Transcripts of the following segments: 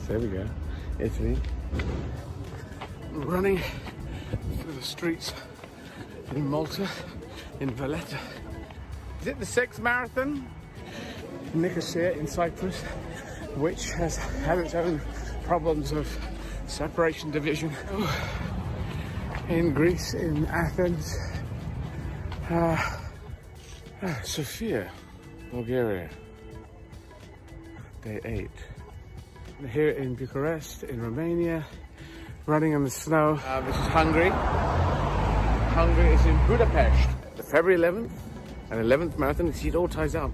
There we go. Italy. Running through the streets in Malta, in Valletta. Is it the 6th marathon? Nicosia in Cyprus, which has had its own problems of separation, division. In Greece, in Athens. Sofia, Bulgaria. Day 8. Here in Bucharest, in Romania, running in the snow. This is Hungary. Hungary is in Budapest. The February 11th and 11th marathon. You see, it all ties up.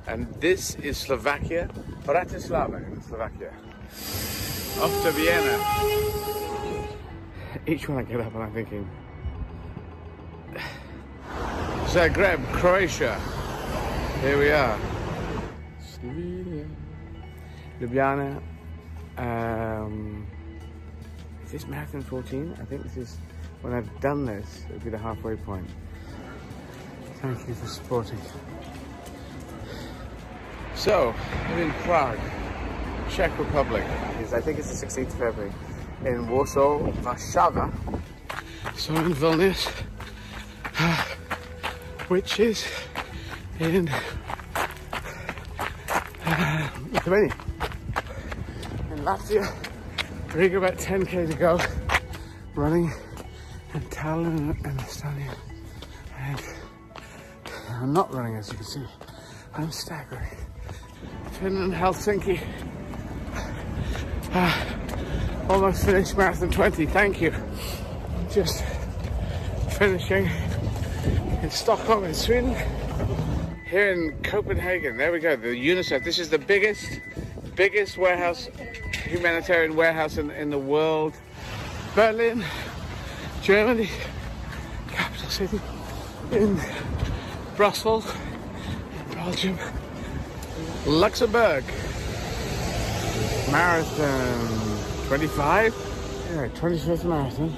And this is Slovakia, Bratislava in Slovakia. Off to Vienna. Each one I get up and I'm thinking, Zagreb, Croatia. Here we are. Slovenia. Ljubljana. Is this marathon 14? I think this is, when I've done this, it'll be the halfway point. Thank you for supporting. So, I'm in Prague, Czech Republic. I think it's the 16th of February. In Warsaw, Warszawa. So in Vilnius, which is in Lithuania. In Latvia, Riga, about 10k to go. Running in Tallinn and Estonia. And I'm not running, as you can see. I'm staggering. Finland, Helsinki. Almost finished marathon 20, thank you. Just finishing in Stockholm in Sweden. Here in Copenhagen, there we go, the Unicef. This is the biggest warehouse, humanitarian warehouse in the world. Berlin, Germany, capital city. In Brussels, Belgium, Luxembourg. Marathon 25? Yeah, 25th marathon.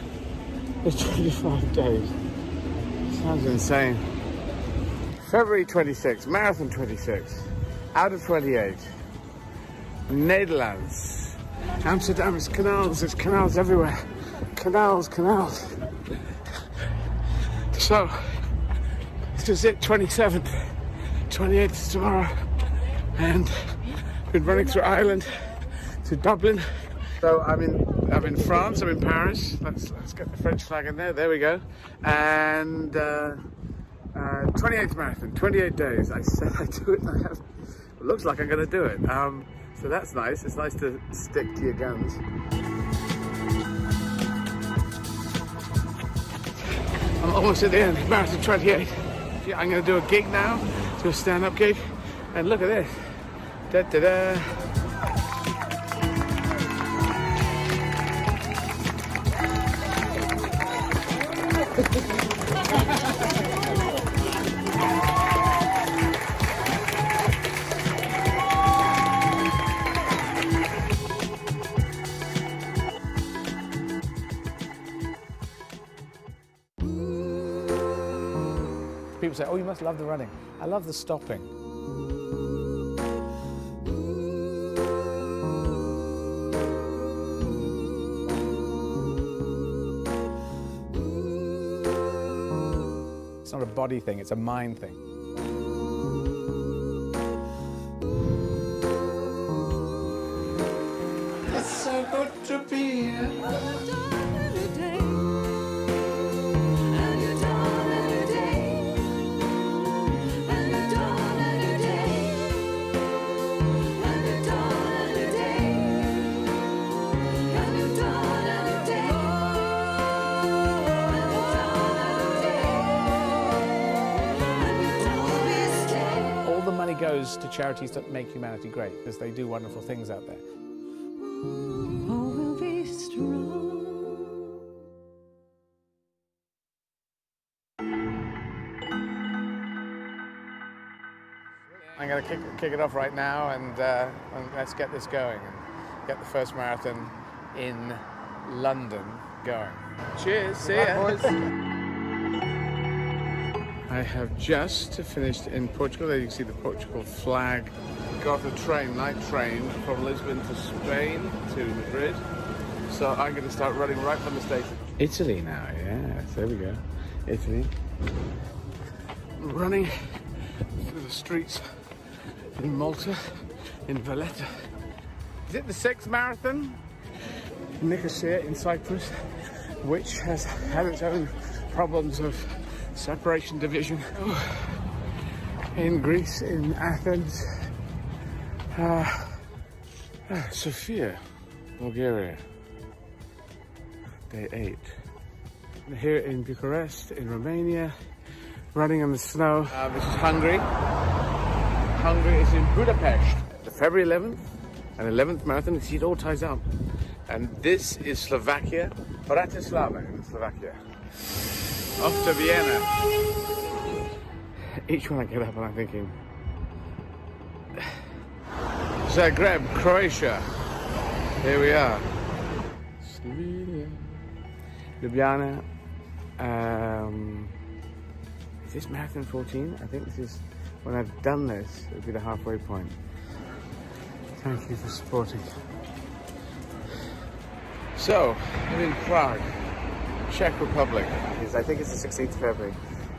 It's 25 days. Sounds insane. February 26, marathon 26. Out of 28. Netherlands. Amsterdam is canals. There's canals everywhere. Canals. So, this is it, 27th. 28th is tomorrow. And been running through Ireland to Dublin. So I'm in France, I'm in Paris. Let's get the French flag in there. There we go. And 28th marathon, 28 days. I said I do it, and I have. It looks like I'm going to do it. So that's nice. It's nice to stick to your guns. I'm almost at the end. Marathon 28. I'm going to do a gig now. Do a stand-up gig. And look at this. Da da da. People say, oh, you must love the running. I love the stopping. It's not a body thing, it's a mind thing. It's so good to be here. Goes to charities that make humanity great, because they do wonderful things out there. We'll be strong. I'm going to kick it off right now, and let's get this going and get the first marathon in London going. Cheers, see ya. Boys. I have just finished in Portugal. There you can see the Portugal flag got a train, night train, from Lisbon to Spain to Madrid. So I'm going to start running right from the station. Italy now, yes, there we go. Italy. Running through the streets in Malta, in Valletta. Is it the 6th marathon? Nicosia in Cyprus, which has had its own problems of separation, division. In Greece, in Athens, Sofia, Bulgaria, day 8. Here in Bucharest, in Romania, running in the snow. This is Hungary. Hungary is in Budapest. The February 11th and 11th marathon. You see, it all ties up. And this is Slovakia, Bratislava in Slovakia. Off to Vienna. Each one I get up and I'm thinking, Zagreb, Croatia. Here we are. Slovenia. Ljubljana. Is this marathon 14? I think this is, when I've done this, it'll be the halfway point. Thank you for supporting. So, I'm in Prague, Czech Republic. I think it's the 16th of February.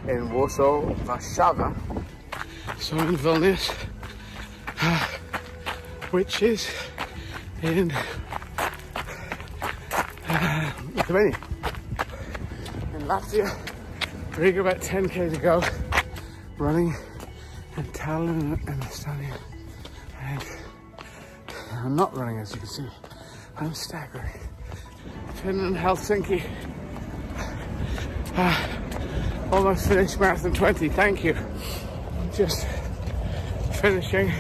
In Warsaw, Warszawa. So in Vilnius, which is in Lithuania. In Latvia, Riga, about 10k to go. Running in Tallinn and Estonia. And I'm not running, as you can see. I'm staggering. Finland, Helsinki. Almost finished marathon 20, thank you. Just finishing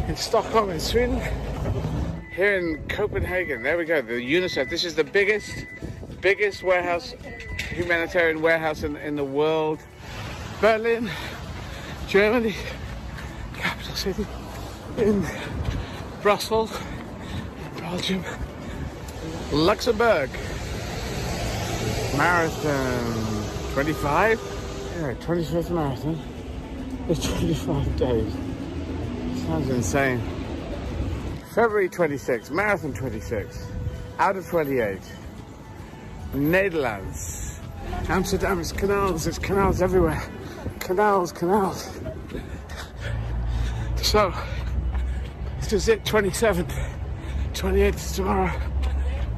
in Stockholm in Sweden. Here in Copenhagen, there we go, the Unicef. This is the biggest warehouse, humanitarian warehouse in the world. Berlin, Germany, capital city. In Brussels, Belgium, Luxembourg. Marathon 25? Yeah, 25th marathon. It's 25 days. Sounds insane. February 26, marathon 26. Out of 28. Netherlands. Amsterdam is canals. There's canals everywhere. Canals. So, this is it, 27th. 28th is tomorrow.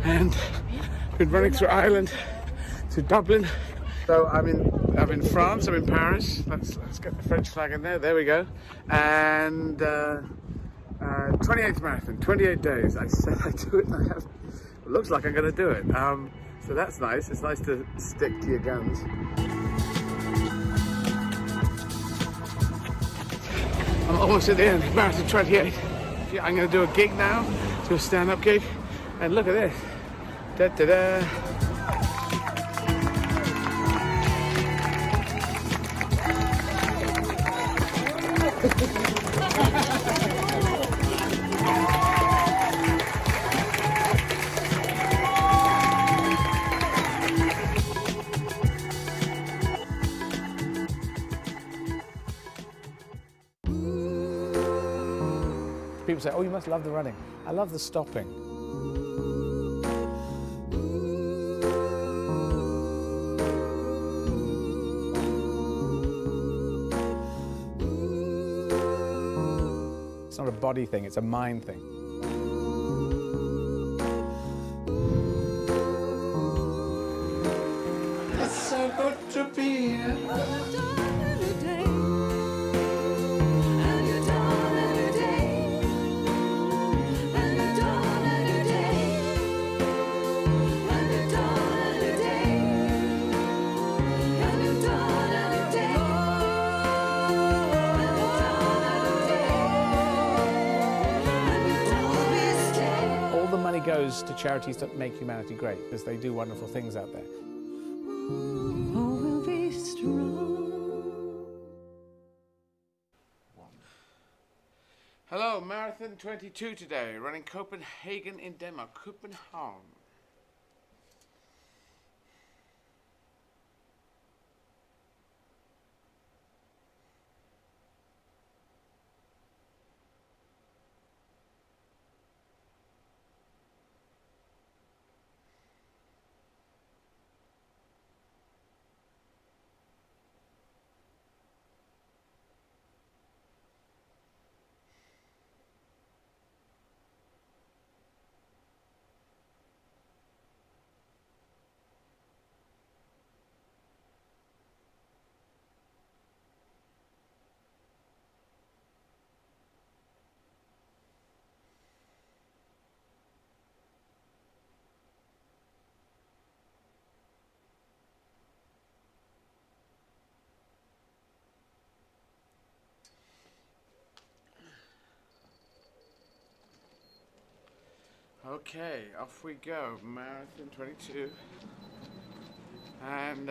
And been running through Ireland to Dublin. So I'm in France, I'm in Paris. Let's get the French flag in there. There we go. And 28th marathon, 28 days. I said I do it, and I have. It looks like I'm going to do it. So that's nice. It's nice to stick to your guns. I'm almost at the end. Marathon 28. I'm going to do a gig now, do a stand-up gig, and look at this. Da da da. People say, oh, you must love the running. I love the stopping. It's not a body thing, it's a mind thing. It's so good to be here. Goes to charities that make humanity great, because they do wonderful things out there. We'll be strong. Hello, Marathon 22 today, running Copenhagen in Denmark, Copenhagen. Okay, off we go. Marathon 22. And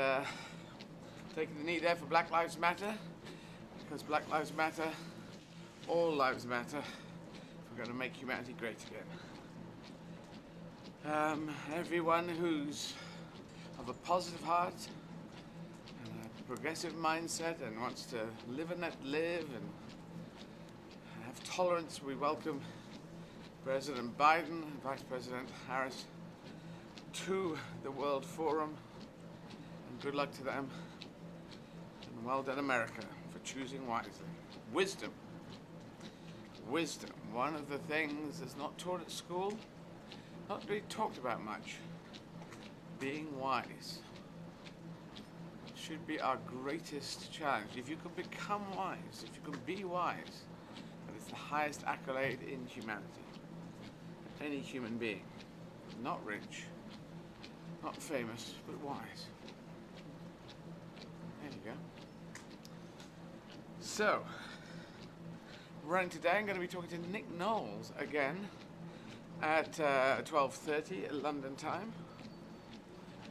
taking the knee there for Black Lives Matter, because Black Lives Matter, all lives matter. We're going to make humanity great again. Everyone who's of a positive heart and a progressive mindset and wants to live and let live and have tolerance, we welcome President Biden and Vice President Harris to the World Forum, and good luck to them, and well done America for choosing wisely. Wisdom, one of the things that's not taught at school, not really talked about much. Being wise should be our greatest challenge. If you can become wise, if you can be wise, that is the highest accolade in humanity. Any human being, not rich, not famous, but wise. There you go. So, running today, I'm going to be talking to Nick Knowles again at 12:30 at London time.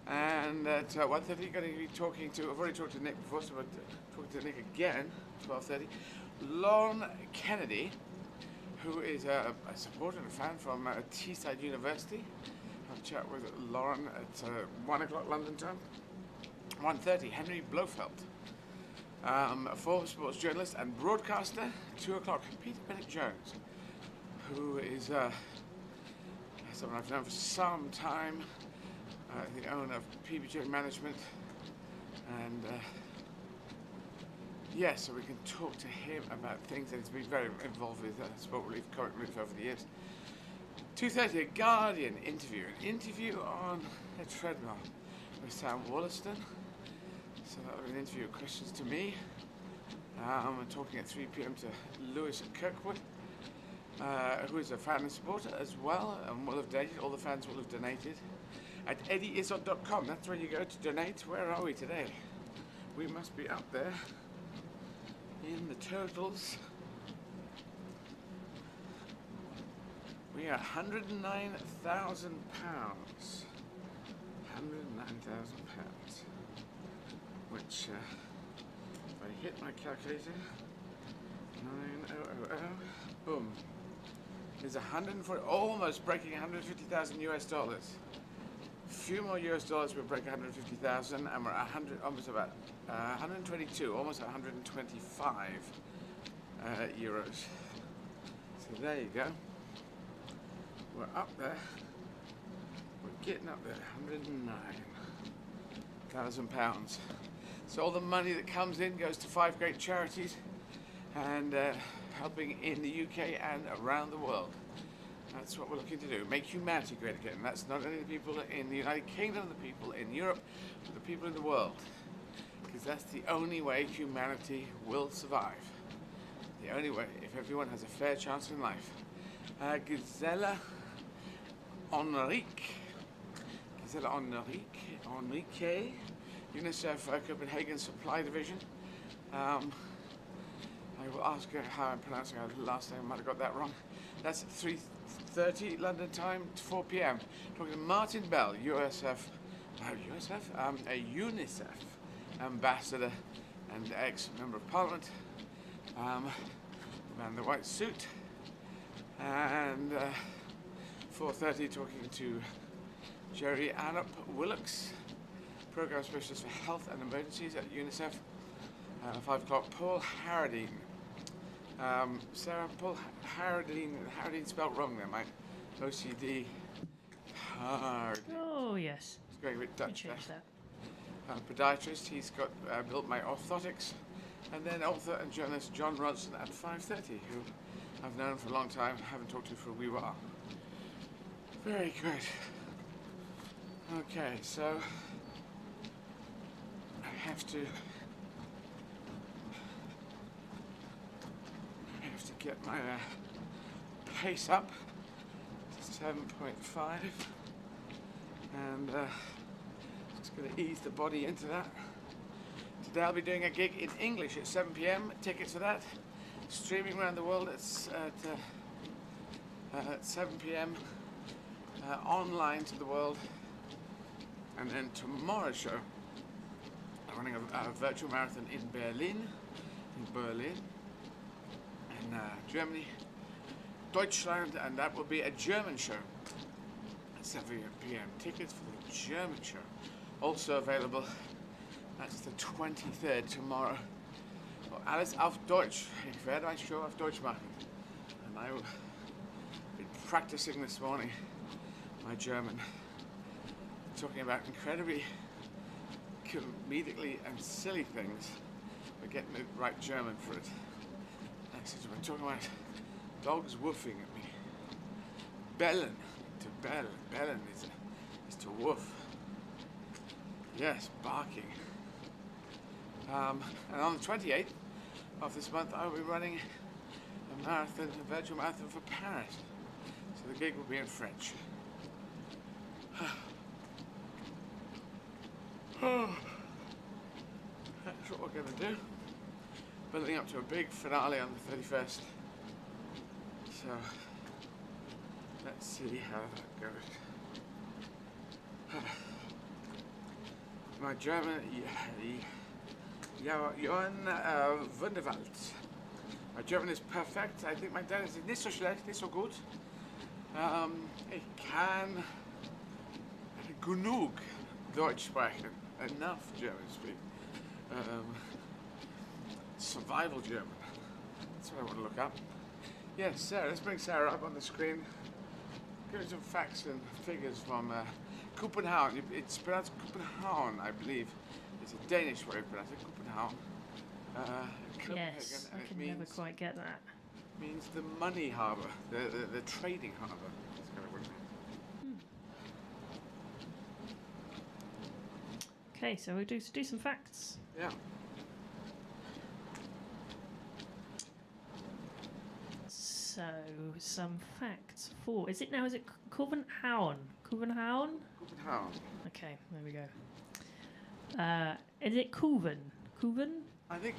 And at 1:30, I'm going to be talking to, I've already talked to Nick before, so I'm talking to Nick again, 12:30. Lauren Kennedy, who is a supporter and a fan from Teesside University. I'll have a chat with Lauren at 1 o'clock London time. 1:30, Henry Blofeld, a former sports journalist and broadcaster. 2 o'clock, Peter Bennett Jones, who is someone I've known for some time, the owner of PBJ Management, and yes, so we can talk to him about things that he's been very involved with sport relief, comic relief over the years. 2:30, a Guardian interview, an interview on a treadmill with Sam Williston. So that will be an interview of questions to me. I'm talking at 3 p.m. to Lewis Kirkwood, who is a fan and supporter as well, and will have donated. All the fans will have donated at eddieizzard.com. That's where you go to donate. Where are we today? We must be up there in the totals. We are £109,000. £109,000. Which, if I hit my calculator, 9000, boom, is 140, almost breaking 150,000 US dollars. A few more US dollars will break 150,000, and we're at 100, almost about 122, almost 125 euros. So there you go. We're up there. We're getting up there. £109,000. So all the money that comes in goes to 5 great charities, and helping in the UK and around the world. That's what we're looking to do, make humanity great again. That's not only the people in the United Kingdom, the people in Europe, but the people in the world. Because that's the only way humanity will survive. The only way, if everyone has a fair chance in life. Gisela Enrique, Unicef Copenhagen Supply Division. I will ask her how I'm pronouncing her last name. I might have got that wrong. That's 3:30 London time to 4 p.m. Talking to Martin Bell, a UNICEF ambassador and ex-member of Parliament. The man in the white suit. And 4:30 talking to Jerry Arup Willocks, Program Specialist for Health and Emergencies at UNICEF. 5 o'clock, Paul Harradine. Paul Harradine spelled wrong there, mate. OCD. Harradine. Oh, yes. It's going a bit Dutch there. Change that. Podiatrist, he's got Built My Orthotics. And then author and journalist John Ronson at 5:30, who I've known for a long time, haven't talked to for a wee while. Very good. Okay, so I have to get my pace up to 7.5, and just going to ease the body into that. Today I'll be doing a gig in English at 7 p.m. Tickets for that, streaming around the world at 7 p.m. online to the world. And then tomorrow's show, I'm running a virtual marathon in Berlin, in Germany, Deutschland, and that will be a German show at 7 p.m. Tickets for the German show also available. That's the 23rd tomorrow. Alles auf Deutsch. Ich werde ein Show auf Deutsch machen. And I will be practicing this morning my German, talking about incredibly comedically and silly things, but getting the right German for it. We're talking about dogs woofing at me. Bellen, to bell. Bellen is to woof. Yes, barking. And on the 28th of this month, I'll be running a marathon, a virtual marathon for Paris. So the gig will be in French. That's what we're going to do. Building up to a big finale on the 31st. So, let's see how that goes. My German, Wunderwald. My German is perfect. I think my Danish is nicht so schlecht, nicht so gut. Ich kann genug Deutsch sprechen. Enough German speak. Survival German. That's what I want to look up. Yes, Sarah. Let's bring Sarah up on the screen. Give us some facts and figures from Copenhagen. It's pronounced Copenhagen, I believe. It's a Danish way of pronouncing Copenhagen. Yes, I can never quite get that. Means the money harbour, the trading harbour. That's kind of what it means. Okay, so we'll do some facts. Yeah. So, some facts for... Is it Copenhagen? Copenhagen? Copenhagen. Okay, there we go. Is it Coven? Coven? I think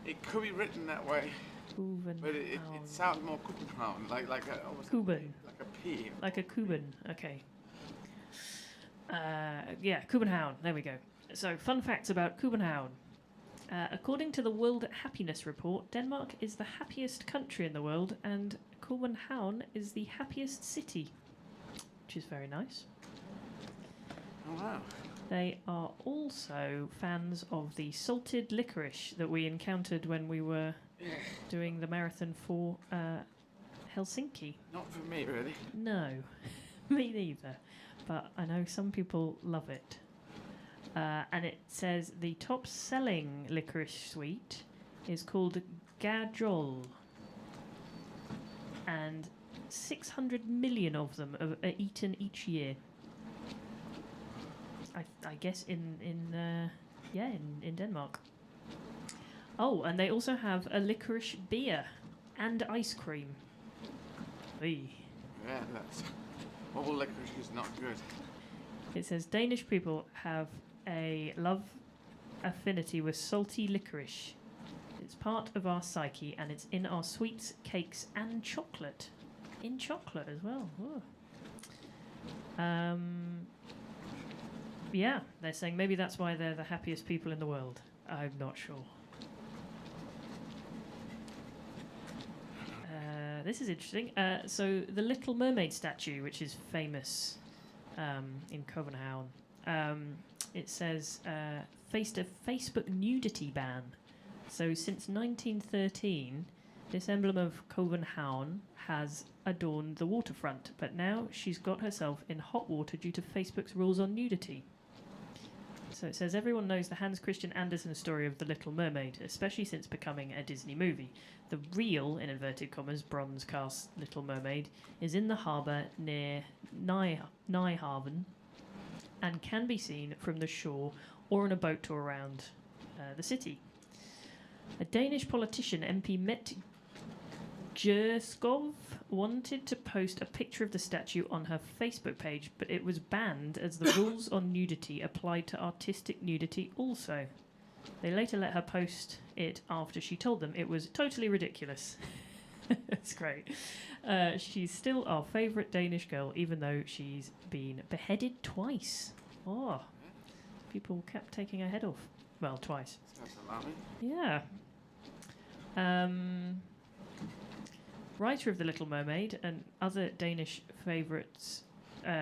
it could be written that way. Coven. But it sounds more Copenhagen, like almost Cuban. Like a P. Like a Cuban, okay. Yeah, Copenhagen, there we go. So, fun facts about Copenhagen. According to the World Happiness Report, Denmark is the happiest country in the world, and Copenhagen is the happiest city, which is very nice. Oh, wow. They are also fans of the salted licorice that we encountered when we were doing the marathon for Helsinki. Not for me, really. No, me neither. But I know some people love it. And it says the top-selling licorice sweet is called Gajol. And 600 million of them are eaten each year. I guess in Denmark. Oh, and they also have a licorice beer and ice cream. Eey. Yeah, that's... All licorice is not good. It says Danish people have a love affinity with salty licorice. It's part of our psyche, and it's in our sweets, cakes, and chocolate. In chocolate as well. Ooh. Yeah, they're saying maybe that's why they're the happiest people in the world. I'm not sure. This is interesting. So the Little Mermaid statue, which is famous in Copenhagen, it says faced a Facebook nudity ban. So since 1913, this emblem of Copenhagen has adorned the waterfront, but now she's got herself in hot water due to Facebook's rules on nudity. So it says everyone knows the Hans Christian Andersen story of The Little Mermaid, especially since becoming a Disney movie. The real, in inverted commas, bronze cast Little Mermaid is in the harbour near Nyhavn and can be seen from the shore or on a boat tour around the city. A Danish politician, MP Mette Gjerskov, wanted to post a picture of the statue on her Facebook page, but it was banned as the rules on nudity applied to artistic nudity also. They later let her post it after she told them it was totally ridiculous. That's great. She's still our favourite Danish girl, even though she's been beheaded twice. Oh, people kept taking her head off. Well, twice. That's alarming. Yeah. Writer of The Little Mermaid and other Danish favourites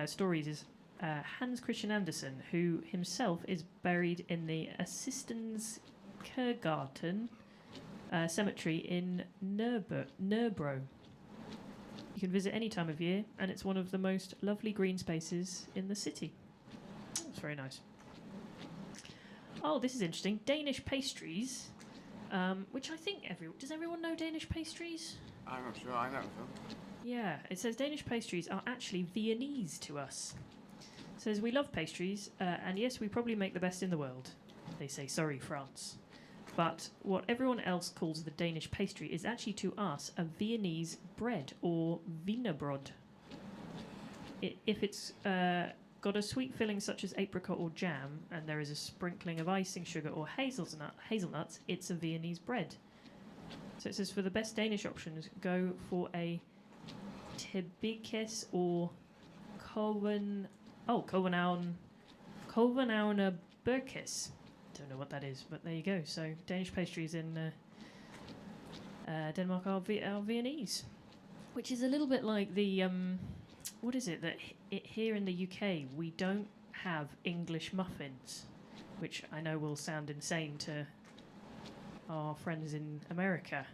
stories is Hans Christian Andersen, who himself is buried in the Assistens Kirkgarten cemetery in Nørrebro. You can visit any time of year, and it's one of the most lovely green spaces in the city. It's very nice. Oh, this is interesting. Danish pastries, which I think does everyone know Danish pastries? I'm not sure. I know them. Yeah, it says Danish pastries are actually Viennese to us. It says we love pastries, and yes, we probably make the best in the world. They say, sorry, France. But what everyone else calls the Danish pastry is actually to us a Viennese bread or wienerbrød. If it's got a sweet filling such as apricot or jam, and there is a sprinkling of icing sugar or hazelnuts, it's a Viennese bread. So it says for the best Danish options, go for a Tebikes or Kovenauer Burkes. Don't know what that is, but there you go. So Danish pastries in Denmark are Viennese, which is a little bit like the what is it that here in the UK we don't have English muffins, which I know will sound insane to our friends in America,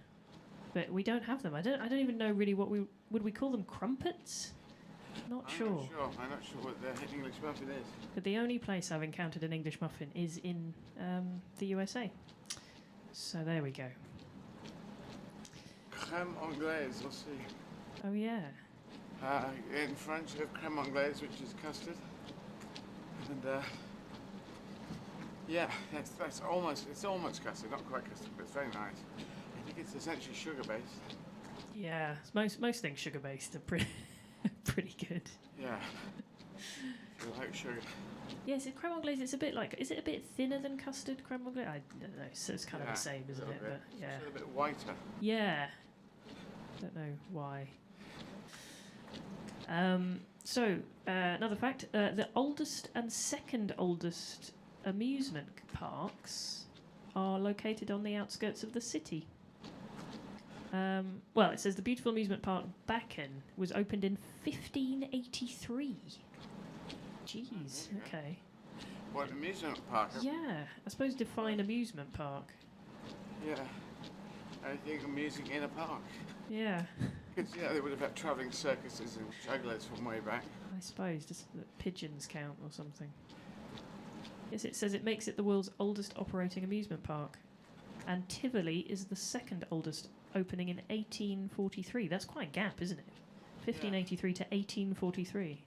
but we don't have them. I don't even know really what would we call them, crumpets? I'm not sure. I'm not sure what the English muffin is. But the only place I've encountered an English muffin is in the USA. So there we go. Crème anglaise, we'll see. Oh yeah. In French, you have crème anglaise, which is custard. And yeah, it's almost custard, not quite custard, but it's very nice. I think it's essentially sugar-based. Yeah, most things sugar-based are pretty good. Yeah. If you like sugar. Yes, crème anglaise. It's a bit like. Is it a bit thinner than custard? Crème anglaise. I don't know. So it's kind of the same, isn't it? But yeah. It's a little bit whiter. Yeah. Don't know why. So another fact: the oldest and second oldest amusement parks are located on the outskirts of the city. Well, it says the beautiful amusement park Bakken was opened in 1583. Jeez, okay. What, amusement park? Yeah, I suppose define amusement park. Yeah, I think amusing in a park. Yeah. Because they would have had travelling circuses and jugglers from way back. I suppose, does the pigeons count or something? Yes, it says it makes it the world's oldest operating amusement park. And Tivoli is the second oldest, opening in 1843. That's quite a gap, isn't it? 1583 to 1843.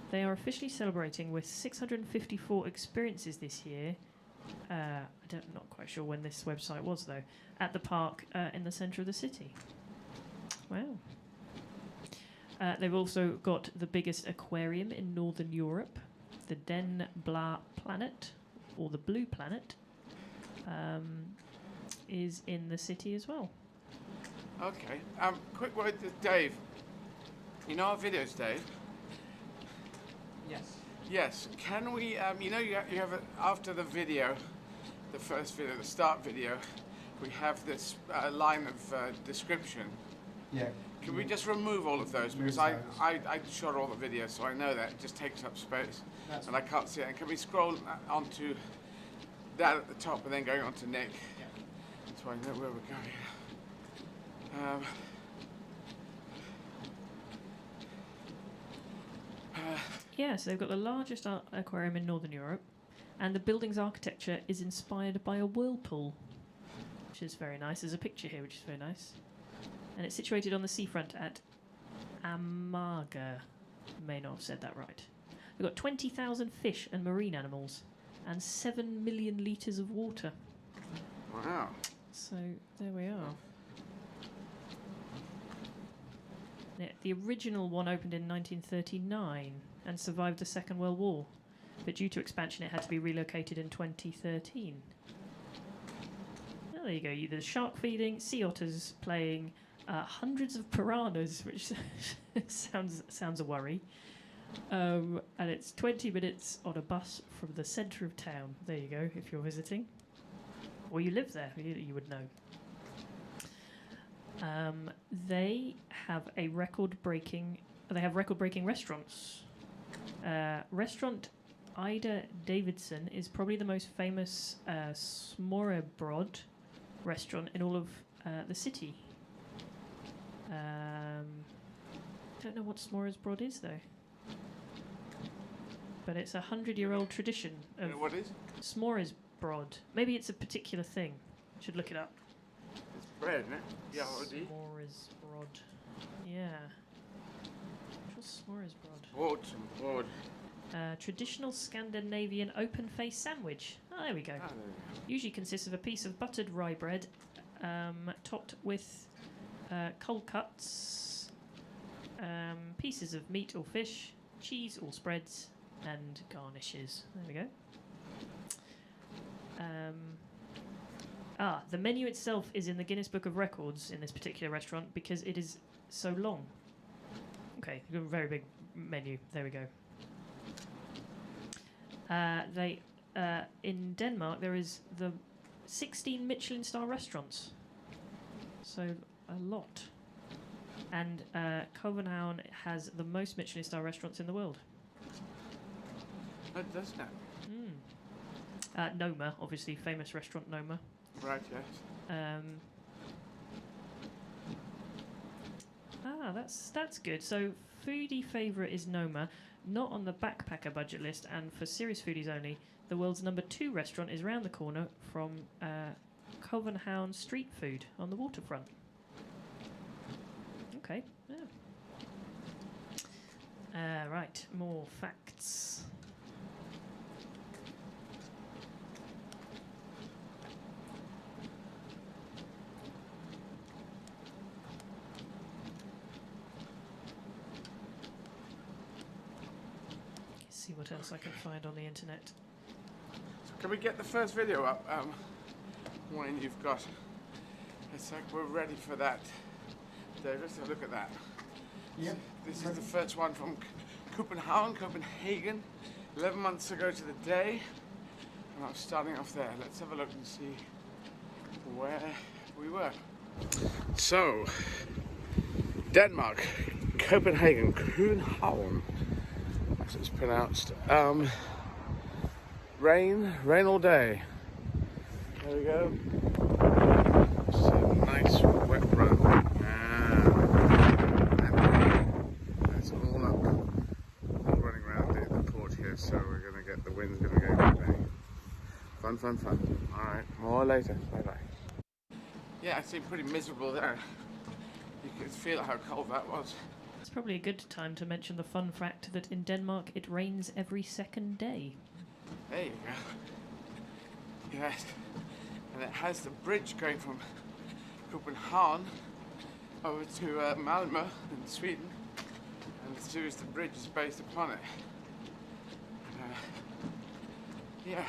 They are officially celebrating with 654 experiences this year. I'm not quite sure when this website was, though. At the park in the centre of the city. Wow. They've also got the biggest aquarium in Northern Europe, the Den Blå Planet, or the Blue Planet, is in the city as well. Okay. Quick word to Dave. You know our videos, Dave? Yes. Yes. Can we, you have after the video, the first video, the start video, we have this line of description. Yeah. Can we just remove all of those? Because I shot all the videos, so I know that it just takes up space. That's and I can't see it. And can we scroll onto that at the top and then going on to Nick? Yeah. So I know where we're going. Yeah, so they've got the largest aquarium in Northern Europe, and the building's architecture is inspired by a whirlpool, which is very nice. There's a picture here, which is very nice. And it's situated on the seafront at Amager. May not have said that right. We've got 20,000 fish and marine animals, and 7 million litres of water. Wow. So there we are. The original one opened in 1939 and survived the Second World War, but due to expansion it had to be relocated in 2013. Oh, there you go. There's shark feeding, sea otters playing, hundreds of piranhas, which sounds a worry. And it's 20 minutes on a bus from the centre of town. There you go, if you're visiting. Or you live there, you would know. They have record-breaking restaurants. Restaurant Ida Davidson is probably the most famous smørrebrød restaurant in all of the city. Don't know what smørrebrød is though, but it's a 100-year-old tradition of What is? smørrebrød. Maybe it's a particular thing. Should look it up. It's bread, isn't it? Yeah, Smørrebrød. Yeah. What's smørrebrød? Broad. Traditional Scandinavian open-faced sandwich. Oh, there we go. Ah, there we go. Usually consists of a piece of buttered rye bread, topped with cold cuts, pieces of meat or fish, cheese or spreads, and garnishes. There we go. The menu itself is in the Guinness Book of Records in this particular restaurant because it is so long. Okay, a very big menu. There we go. In Denmark there is the 16 Michelin star restaurants, so a lot. And Copenhagen has the most Michelin star restaurants in the world. Oh, doesn't it? Noma, obviously, famous restaurant Noma. Right, yes. That's good. So foodie favourite is Noma, not on the backpacker budget list, and for serious foodies only, the world's number 2 restaurant is round the corner from Copenhagen Street Food on the waterfront. Okay, yeah. Right, more facts. See what else I can find on the internet. So can we get the first video up? When you've got, it's like we're ready for that. Dave, let's have a look at that. Yep. This is the first one from Copenhagen, 11 months ago to the day. And I'm starting off there. Let's have a look and see where we were. So, Denmark, Copenhagen, Copenhagen, as it's pronounced. Rain all day. There we go. Just a nice wet run. And it's all up. All running around the port here, so we're gonna get the wind's gonna go today. Fun. Alright, more later. Bye bye. Yeah, it seemed pretty miserable there. You could feel how cold that was. It's probably a good time to mention the fun fact that in Denmark it rains every second day. There you go. Yes. And it has the bridge going from Copenhagen over to Malmö in Sweden. And the series the bridge is based upon it. Yeah.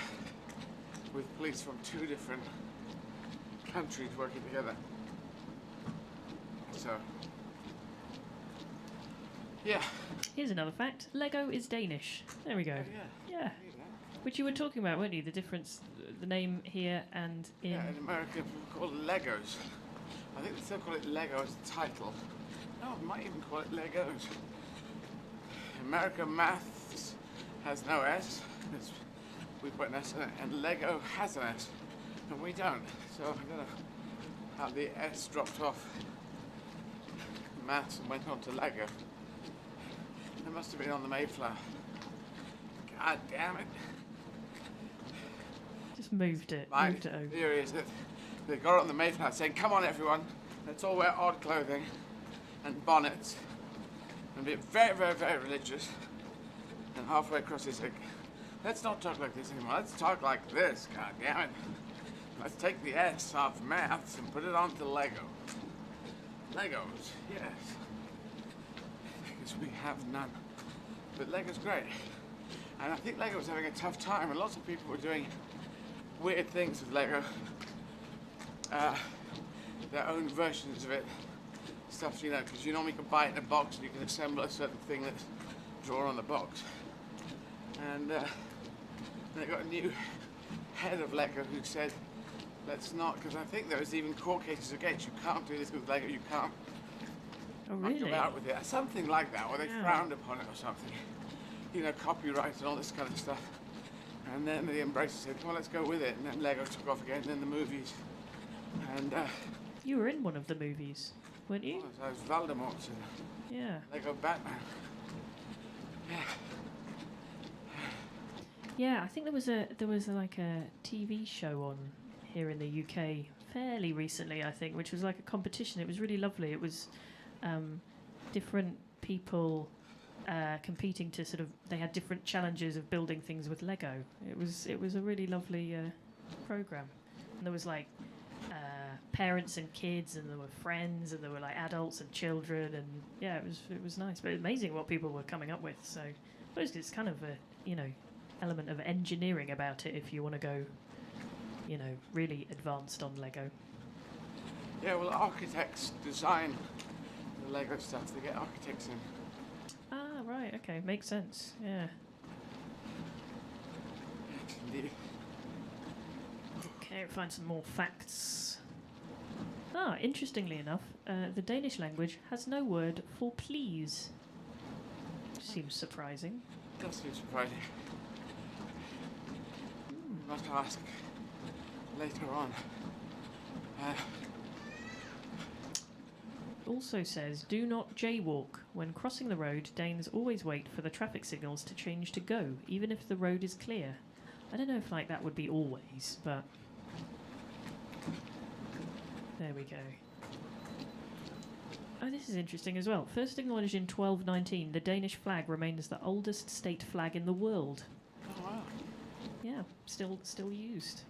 With police from 2 different countries working together. So, yeah. Here's another fact. Lego is Danish. There we go. Oh, Yeah. Which you were talking about, weren't you? The difference, the name here and in... Yeah, in America people call it Legos. I think they still call it Lego as a title. No, I might even call it Legos. America maths has no S. We put an S in it, and Lego has an S, and we don't. So I don't know how the S dropped off maths and went on to Lego. It must have been on the Mayflower. God damn it. Just moved it My over. theory is that they got it on the Mayflower saying, come on everyone, let's all wear odd clothing and bonnets and be very, very, very religious. And halfway across they said, let's not talk like this anymore, let's talk like this, god damn it. Let's take the S off maths and put it onto Lego. Legos, yes. Because we have none. But Lego's great. And I think Lego's having a tough time, and lots of people were doing weird things with Lego. Their own versions of it. stuff, you know, because you normally can buy it in a box and you can assemble a certain thing that's drawn on the box. And they got a new head of Lego who said, let's not, because I think there was even court cases against, you can't do this with Lego, you can't muck about with it, something like that, or they frowned upon it or something. You know, copyright and all this kind of stuff. And then the Embracer said, come on, let's go with it. And then Lego took off again, and then the movies. And you were in one of the movies, weren't you? I was Voldemort in Lego Batman. Yeah. Yeah, I think there was like a TV show on here in the UK fairly recently, I think, which was like a competition. It was really lovely. It was different people competing to sort of, they had different challenges of building things with Lego. It was a really lovely program, and there was like parents and kids, and there were friends, and there were like adults and children, and yeah, it was nice, but amazing what people were coming up with. So I suppose it's kind of a element of engineering about it if you want to go really advanced on Lego. Yeah, well, architects design the Lego stuff. They get architects in. Ah, right, okay, makes sense, yeah. Yes, indeed. Okay, find some more facts. Interestingly enough, the Danish language has no word for please. Seems surprising. It does seem surprising. Must ask later on. Also says, do not jaywalk. When crossing the road, Danes always wait for the traffic signals to change to go, even if the road is clear. I don't know if like that would be always, but there we go. Oh, this is interesting as well. First acknowledged in 1219, the Danish flag remains the oldest state flag in the world. Oh, wow. Yeah, still used.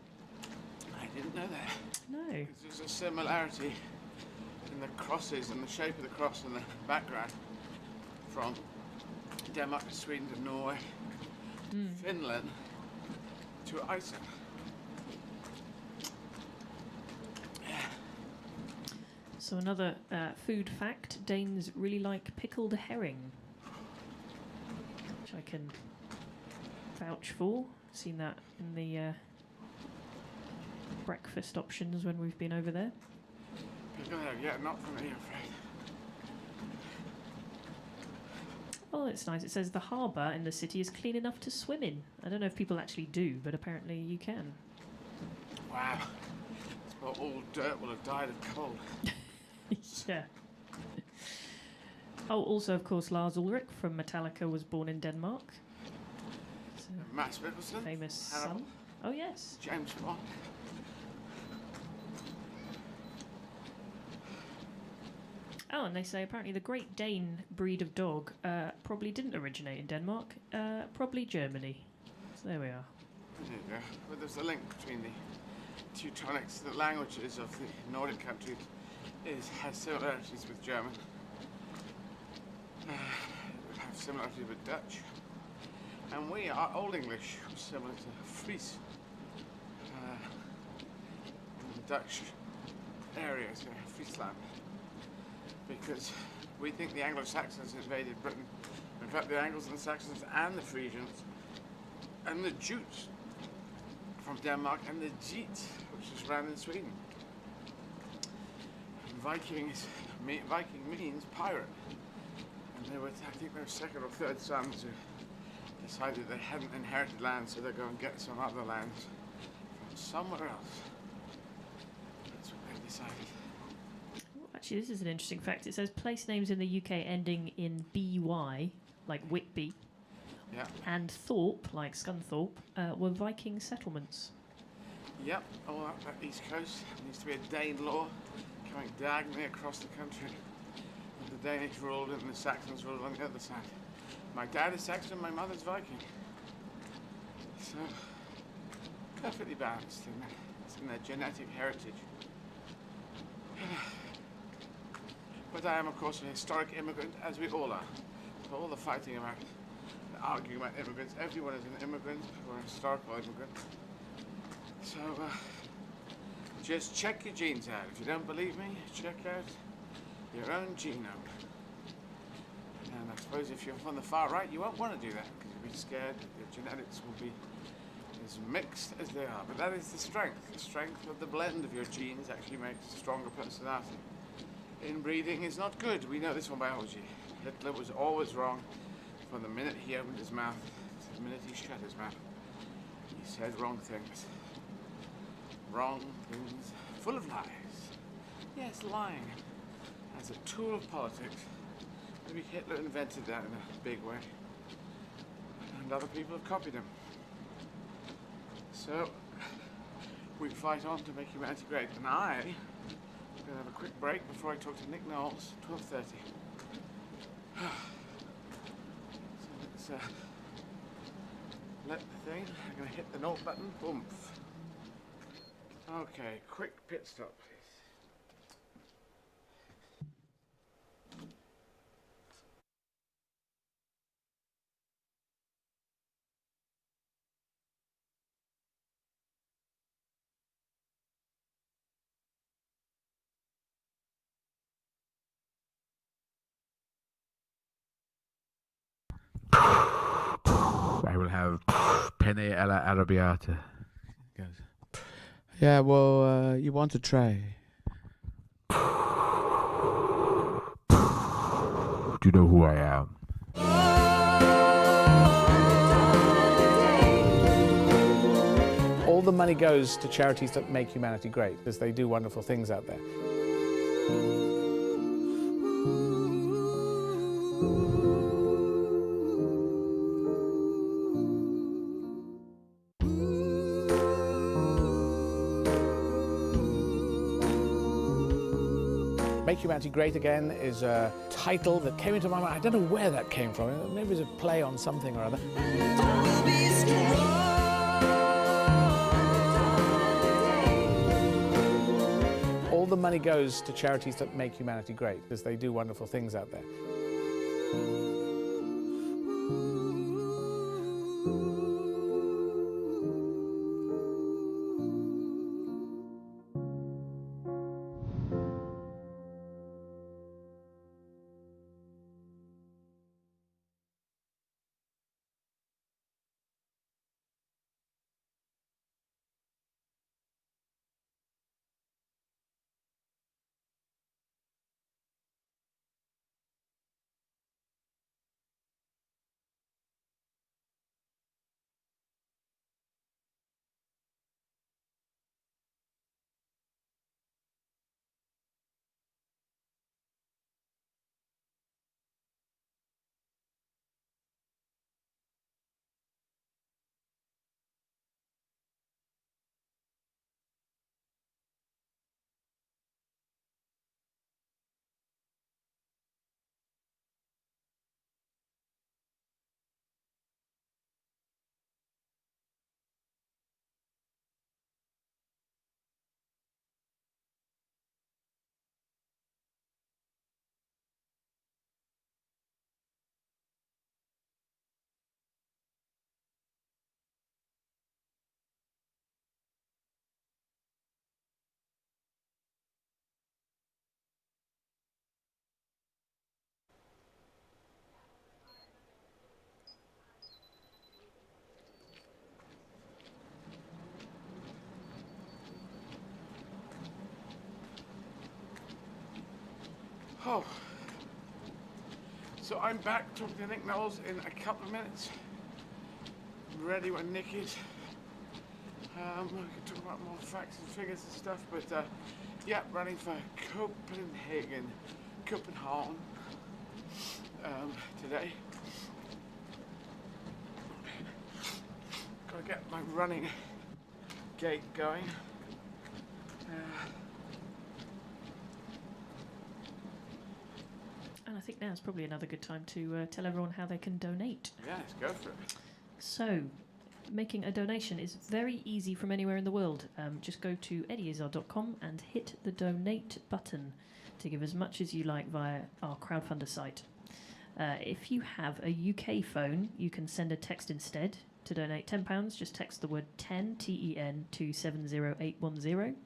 I didn't know that. No. There's a similarity in the crosses and the shape of the cross in the background from Denmark to Sweden to Norway, Finland to Iceland. So another food fact, Danes really like pickled herring, which I can vouch for. Seen that in the breakfast options when we've been over there. Yeah, not for me, I'm afraid. Oh, it's nice. It says the harbour in the city is clean enough to swim in. I don't know if people actually do, but apparently you can. Wow. Well, all dirt will have died of cold. Yeah. Oh, also, of course, Lars Ulrich from Metallica was born in Denmark. So Mads Mikkelsen. famous Hannibal. son. Oh, yes. James Bond. Oh, and they say apparently the Great Dane breed of dog probably didn't originate in Denmark, probably Germany. So there we are. There you go. But there's a link between the Teutonics. The languages of the Nordic countries has similarities with German. It would have similarities with Dutch. And our Old English was similar to Fries. In the Dutch areas, Friesland. Because we think the Anglo-Saxons invaded Britain. In fact, the Angles and the Saxons and the Frisians and the Jutes from Denmark and the Geats, which is around in Sweden. And Viking means pirate. And they were, I think they were second or third sons who decided they hadn't inherited land, so they'd go and get some other land from somewhere else. That's what they decided. Actually, this is an interesting fact. It says place names in the UK ending in BY, like Whitby, and Thorpe, like Scunthorpe, were Viking settlements. Yep, all up that east coast. There needs to be a Dane law coming diagonally across the country. And the Danish ruled and the Saxons ruled on the other side. My dad is Saxon, my mother's Viking. So, perfectly balanced in their genetic heritage. But I am, of course, a historic immigrant, as we all are. So all the fighting about, the arguing about immigrants, everyone is an immigrant or a historical immigrant. So just check your genes out. If you don't believe me, check out your own genome. And I suppose if you're on the far right, you won't want to do that because you'll be scared that your genetics will be as mixed as they are. But that is the strength. The strength of the blend of your genes actually makes a stronger personality. Inbreeding is not good. We know this from biology. Hitler was always wrong from the minute he opened his mouth to the minute he shut his mouth. He said wrong things. Wrong things, full of lies. Yes, lying as a tool of politics. Maybe Hitler invented that in a big way. And other people have copied him. So, we fight on to make humanity great. And I'm going to have a quick break before I talk to Nick Knowles, 12:30. So let's let the thing, I'm going to hit the note button, boom. Okay, quick pit stop, please. I will have penne alla arrabbiata. Yeah, well, you want to try? Do you know who I am? All the money goes to charities that make humanity great, because they do wonderful things out there. Make Humanity Great Again is a title that came into my mind. I don't know where that came from. Maybe it was a play on something or other. All the money goes to charities that make humanity great, because they do wonderful things out there. Oh, so I'm back talking to Nick Knowles in a couple of minutes. I'm ready when Nick is. We can talk about more facts and figures and stuff, but yeah, running for Copenhagen today. Gotta get my running gait going. And I think now is probably another good time to tell everyone how they can donate. Yeah, let's go for it. So, making a donation is very easy from anywhere in the world. Just go to izzard.com and hit the donate button to give as much as you like via our crowdfunder site. If you have a UK phone, you can send a text instead. To donate £10, just text the word 10, T-E-N, to 70810.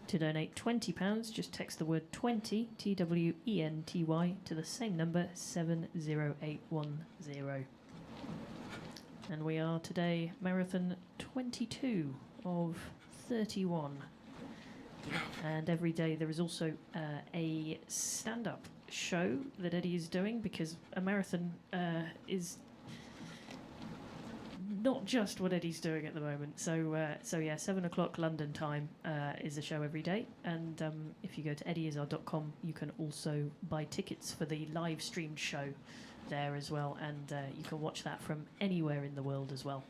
To donate £20, just text the word 20, TWENTY, to the same number, 70810. And we are today marathon 22 of 31. And every day there is also a stand-up show that Eddie is doing, because a marathon is not just what Eddie's doing at the moment. So yeah, 7 o'clock London time is a show every day. And if you go to eddyizzard.com, you can also buy tickets for the live streamed show there as well. And you can watch that from anywhere in the world as well.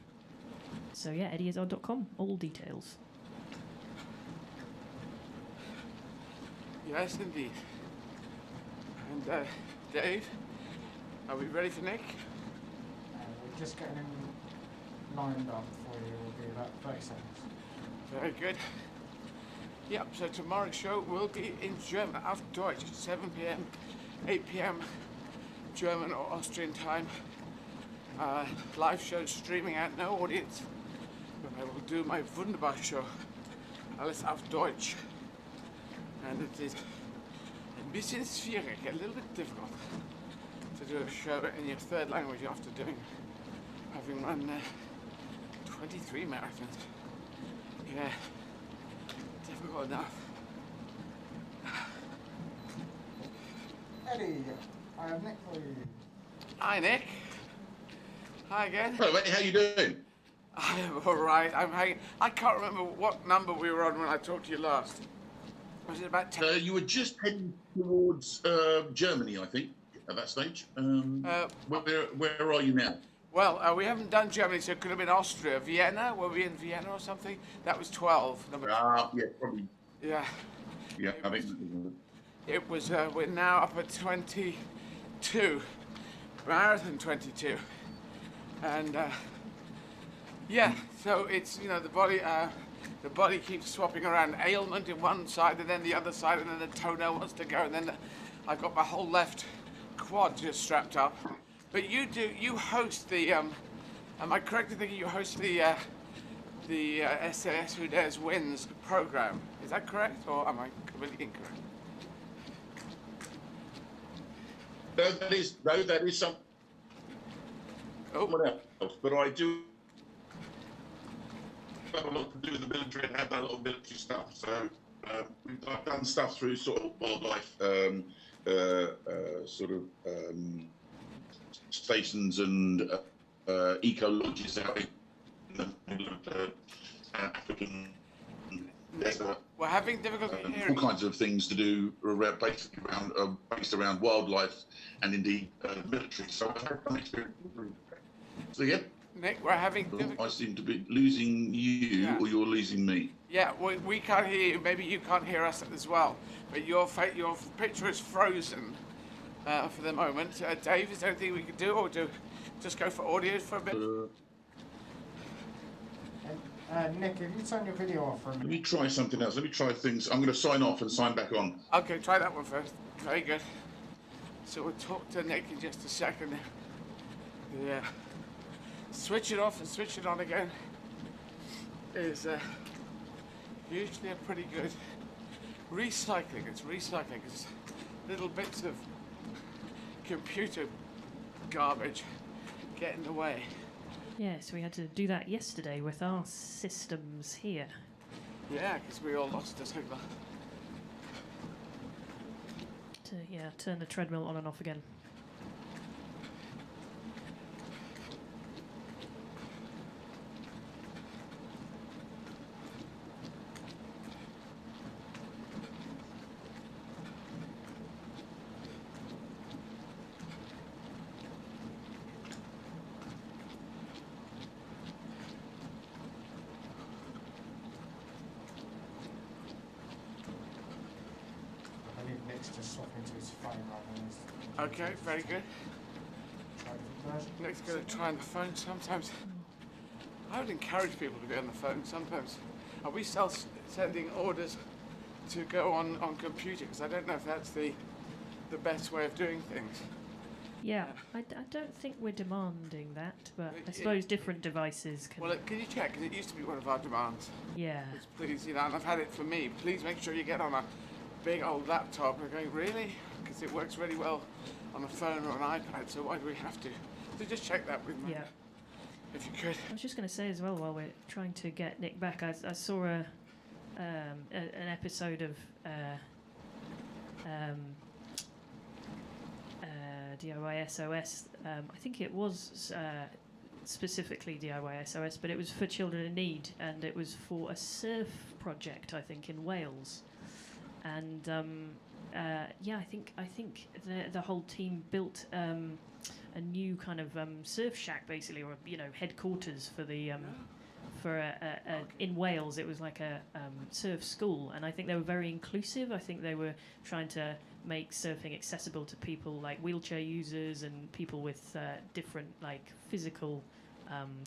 So yeah, eddyizzard.com, all details. Yes, indeed. And Dave, are we ready for Nick? We're just getting him lined up for you. Will be about 30 seconds. Very good. Yep, so tomorrow's show will be in German, auf Deutsch, 7 p.m., 8 p.m. German or Austrian time. Live show streaming out, no audience. But I will do my wunderbar show, alles auf Deutsch. And it is ein bisschen schwierig, a little bit difficult to do a show in your third language after having run 23 marathons. Yeah, difficult enough. Eddie, I have Nick for you. Hi, Nick. Hi again. Hello, mate. How you doing? I am all right. I'm hanging. I can't remember what number we were on when I talked to you last. Was it about 10? You were just heading towards Germany, I think, at that stage. Where are you now? Well, we haven't done Germany, so it could have been Austria. Vienna? Were we in Vienna or something? That was 12. Number Yeah, probably. Yeah. Yeah, I think. It was, we're now up at 22. Marathon 22. And, yeah, so it's, the body keeps swapping around. Ailment in one side and then the other side, and then the toenail wants to go, and then I've got my whole left quad just strapped up. But you host the, am I correct in thinking you host the SAS Who Dares Wins program? Is that correct, or am I completely incorrect? No, that is something. Someone else, but I do have a lot to do with the military and have that little military stuff. So I've done stuff through sort of wildlife, stations and eco lodges out in the middle of African desert. We're having difficulty hearing. All kinds of things to do basically based around wildlife and indeed military. So I've had some experience. So yeah. Nick, we're having difficulty. I seem to be losing you, or you're losing me. Yeah, we can't hear you. Maybe you can't hear us as well. But your picture is frozen for the moment. Dave, is there anything we could do, or just go for audio for a bit? Nick, if you turn your video off for a minute. Let me try something else. Let me try things. I'm going to sign off and sign back on. Okay, try that one first. Very good. So we'll talk to Nick in just a second. Yeah. Switch it off and switch it on again is usually a pretty good recycling. It's recycling. It's little bits of computer garbage get in the way. Yes, we had to do that yesterday with our systems here. Yeah, because we all lost a signal. Turn the treadmill on and off again. Just swap into his phone rather than his... Okay, very good. Try the version. Nick's going to try on the phone sometimes. I would encourage people to be on the phone sometimes. Are we sending orders to go on computer? Because I don't know if that's the best way of doing things. Yeah, I don't think we're demanding that, but I suppose different devices can. Well, can you check? Because it used to be one of our demands. Yeah. Please, and I've had it for me. Please make sure you get on a big old laptop. And we're going, really? Because it works really well on a phone or an iPad, so why do we have to? So just check that with me. Yeah. If you could. I was just going to say as well, while we're trying to get Nick back, I saw an episode of DIY SOS. I think it was specifically DIY SOS, but it was for children in need, and it was for a surf project, I think, in Wales. And I think the whole team built a new kind of surf shack, basically, or headquarters for the in Wales. It was like a surf school, and I think they were very inclusive. I think they were trying to make surfing accessible to people like wheelchair users and people with different like physical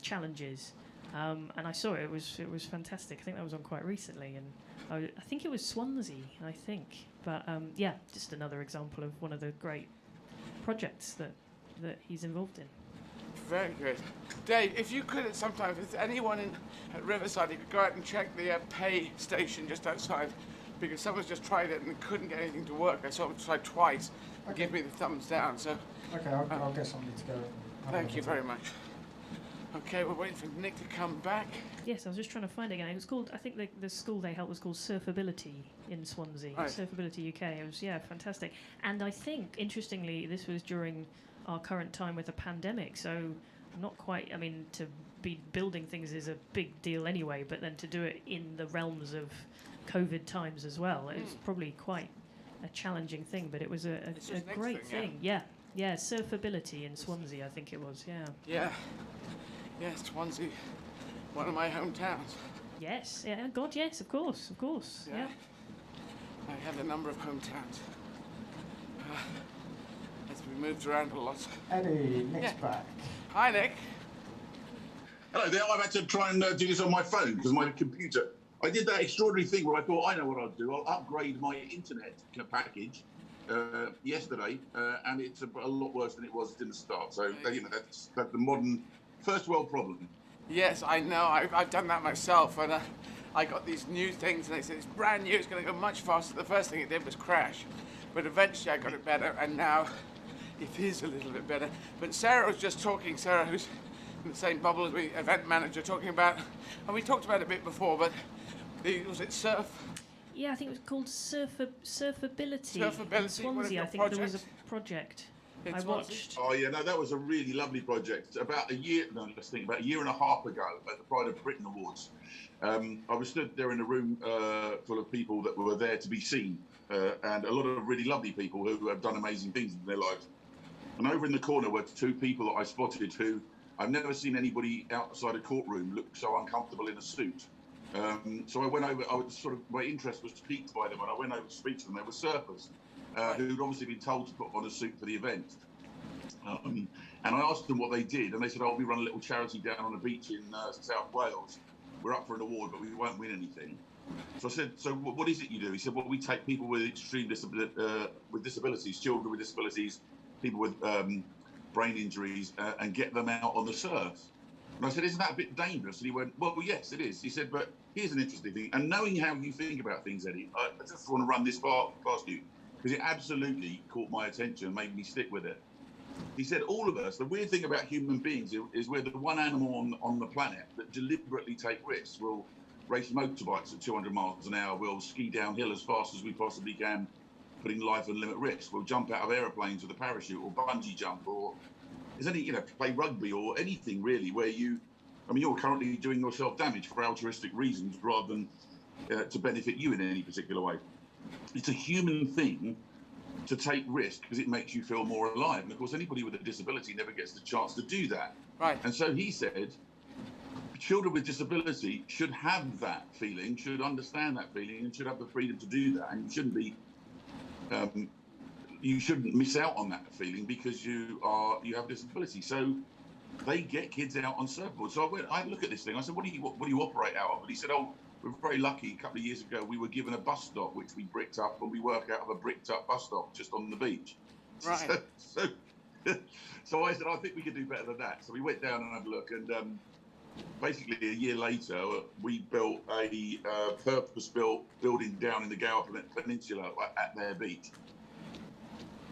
challenges. And I saw it. It was fantastic. I think that was on quite recently, and I think it was Swansea. I think, but just another example of one of the great projects that he's involved in. Very good. Dave, if you could at some time, if there's anyone at Riverside, you could go out and check the pay station just outside, because someone's just tried it and couldn't get anything to work. I saw them try twice and give me the thumbs down. So. Okay, I'll get somebody to go. Thank you very much. Okay, we're waiting for Nick to come back. Yes, I was just trying to find it again. It was called, I think the school they helped was called Surfability in Swansea. Right. Surfability UK. It was, fantastic. And I think, interestingly, this was during our current time with a pandemic, so not quite, to be building things is a big deal anyway, but then to do it in the realms of COVID times as well, it's probably quite a challenging thing, but it was a great thing. Yeah, Surfability in Swansea, I think it was, Yeah, Swansea, one of my hometowns. Yes, God, yes, of course, yeah. I have a number of hometowns. As we moved around a lot. Eddie, Nick's back. Hi, Nick. Hello there. I've had to try and do this on my phone because my computer. I did that extraordinary thing where I thought, I know what I'll do. I'll upgrade my internet package yesterday, and it's a lot worse than it was in the start. So, that's the modern first world problem. Yes, I know. I've done that myself, and I got these new things, and they said it's brand new. It's going to go much faster. The first thing it did was crash, but eventually I got it better, and now it is a little bit better. But Sarah was just talking. Sarah, who's in the same bubble as me, event manager, talking about, and we talked about it a bit before, but was it surf? Yeah, I think it was called Surfability. Surfability. In Swansea, I think there was a project. I watched. Oh yeah, no, that was a really lovely project. About a year and a half ago at the Pride of Britain Awards, I was stood there in a room full of people that were there to be seen, and a lot of really lovely people who have done amazing things in their lives. And over in the corner were two people that I spotted who I've never seen anybody outside a courtroom look so uncomfortable in a suit. So I went over. My interest was piqued by them, and I went over to speak to them. They were surfers who'd obviously been told to put on a suit for the event. And I asked them what they did, and they said, we run a little charity down on a beach in South Wales. We're up for an award, but we won't win anything. So I said, so what is it you do? He said, well, we take people with extreme disabilities, children with disabilities, people with brain injuries, and get them out on the surf. And I said, isn't that a bit dangerous? And he went, well, yes, it is. He said, but here's an interesting thing. And knowing how you think about things, Eddie, I just want to run this past you, because it absolutely caught my attention and made me stick with it. He said, all of us, the weird thing about human beings is we're the one animal on the planet that deliberately take risks. We'll race motorbikes at 200 miles an hour. We'll ski downhill as fast as we possibly can, putting life at limit risk. We'll jump out of aeroplanes with a parachute, or bungee jump, or play rugby, or anything really where you're currently doing yourself damage for altruistic reasons rather than to benefit you in any particular way. It's a human thing to take risk because it makes you feel more alive. And of course, anybody with a disability never gets the chance to do that. Right. And so he said, children with disability should have that feeling, should understand that feeling, and should have the freedom to do that. And you shouldn't miss out on that feeling because you have a disability. So they get kids out on surfboards. So I look at this thing. I said, what do you operate out of? And he said, we're very lucky. A couple of years ago, we were given a bus stop, which we bricked up, and we work out of a bricked up bus stop just on the beach. Right. So So I said, I think we could do better than that. So we went down and had a look, and basically a year later, we built a purpose-built building down in the Gower Peninsula at their beach.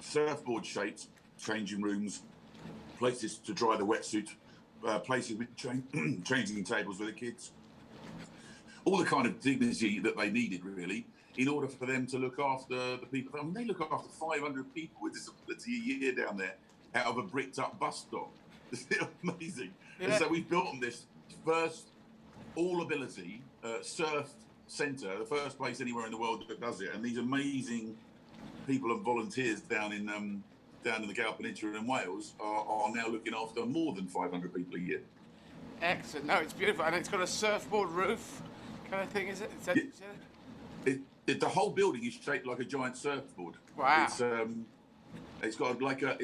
Surfboard shaped, changing rooms, places to dry the wetsuit, places with changing tables for the kids. All the kind of dignity that they needed, really, in order for them to look after the people. I mean, they look after 500 people with disability a year down there out of a bricked up bus stop. It's amazing. Yeah. And so we've built on this first all ability surf centre, the first place anywhere in the world that does it. And these amazing people and volunteers down in the Gower Peninsula in Wales are now looking after more than 500 people a year. Excellent. No, it's beautiful, and it's got a surfboard roof kind of thing, is it? The whole building is shaped like a giant surfboard. Wow. It's got like I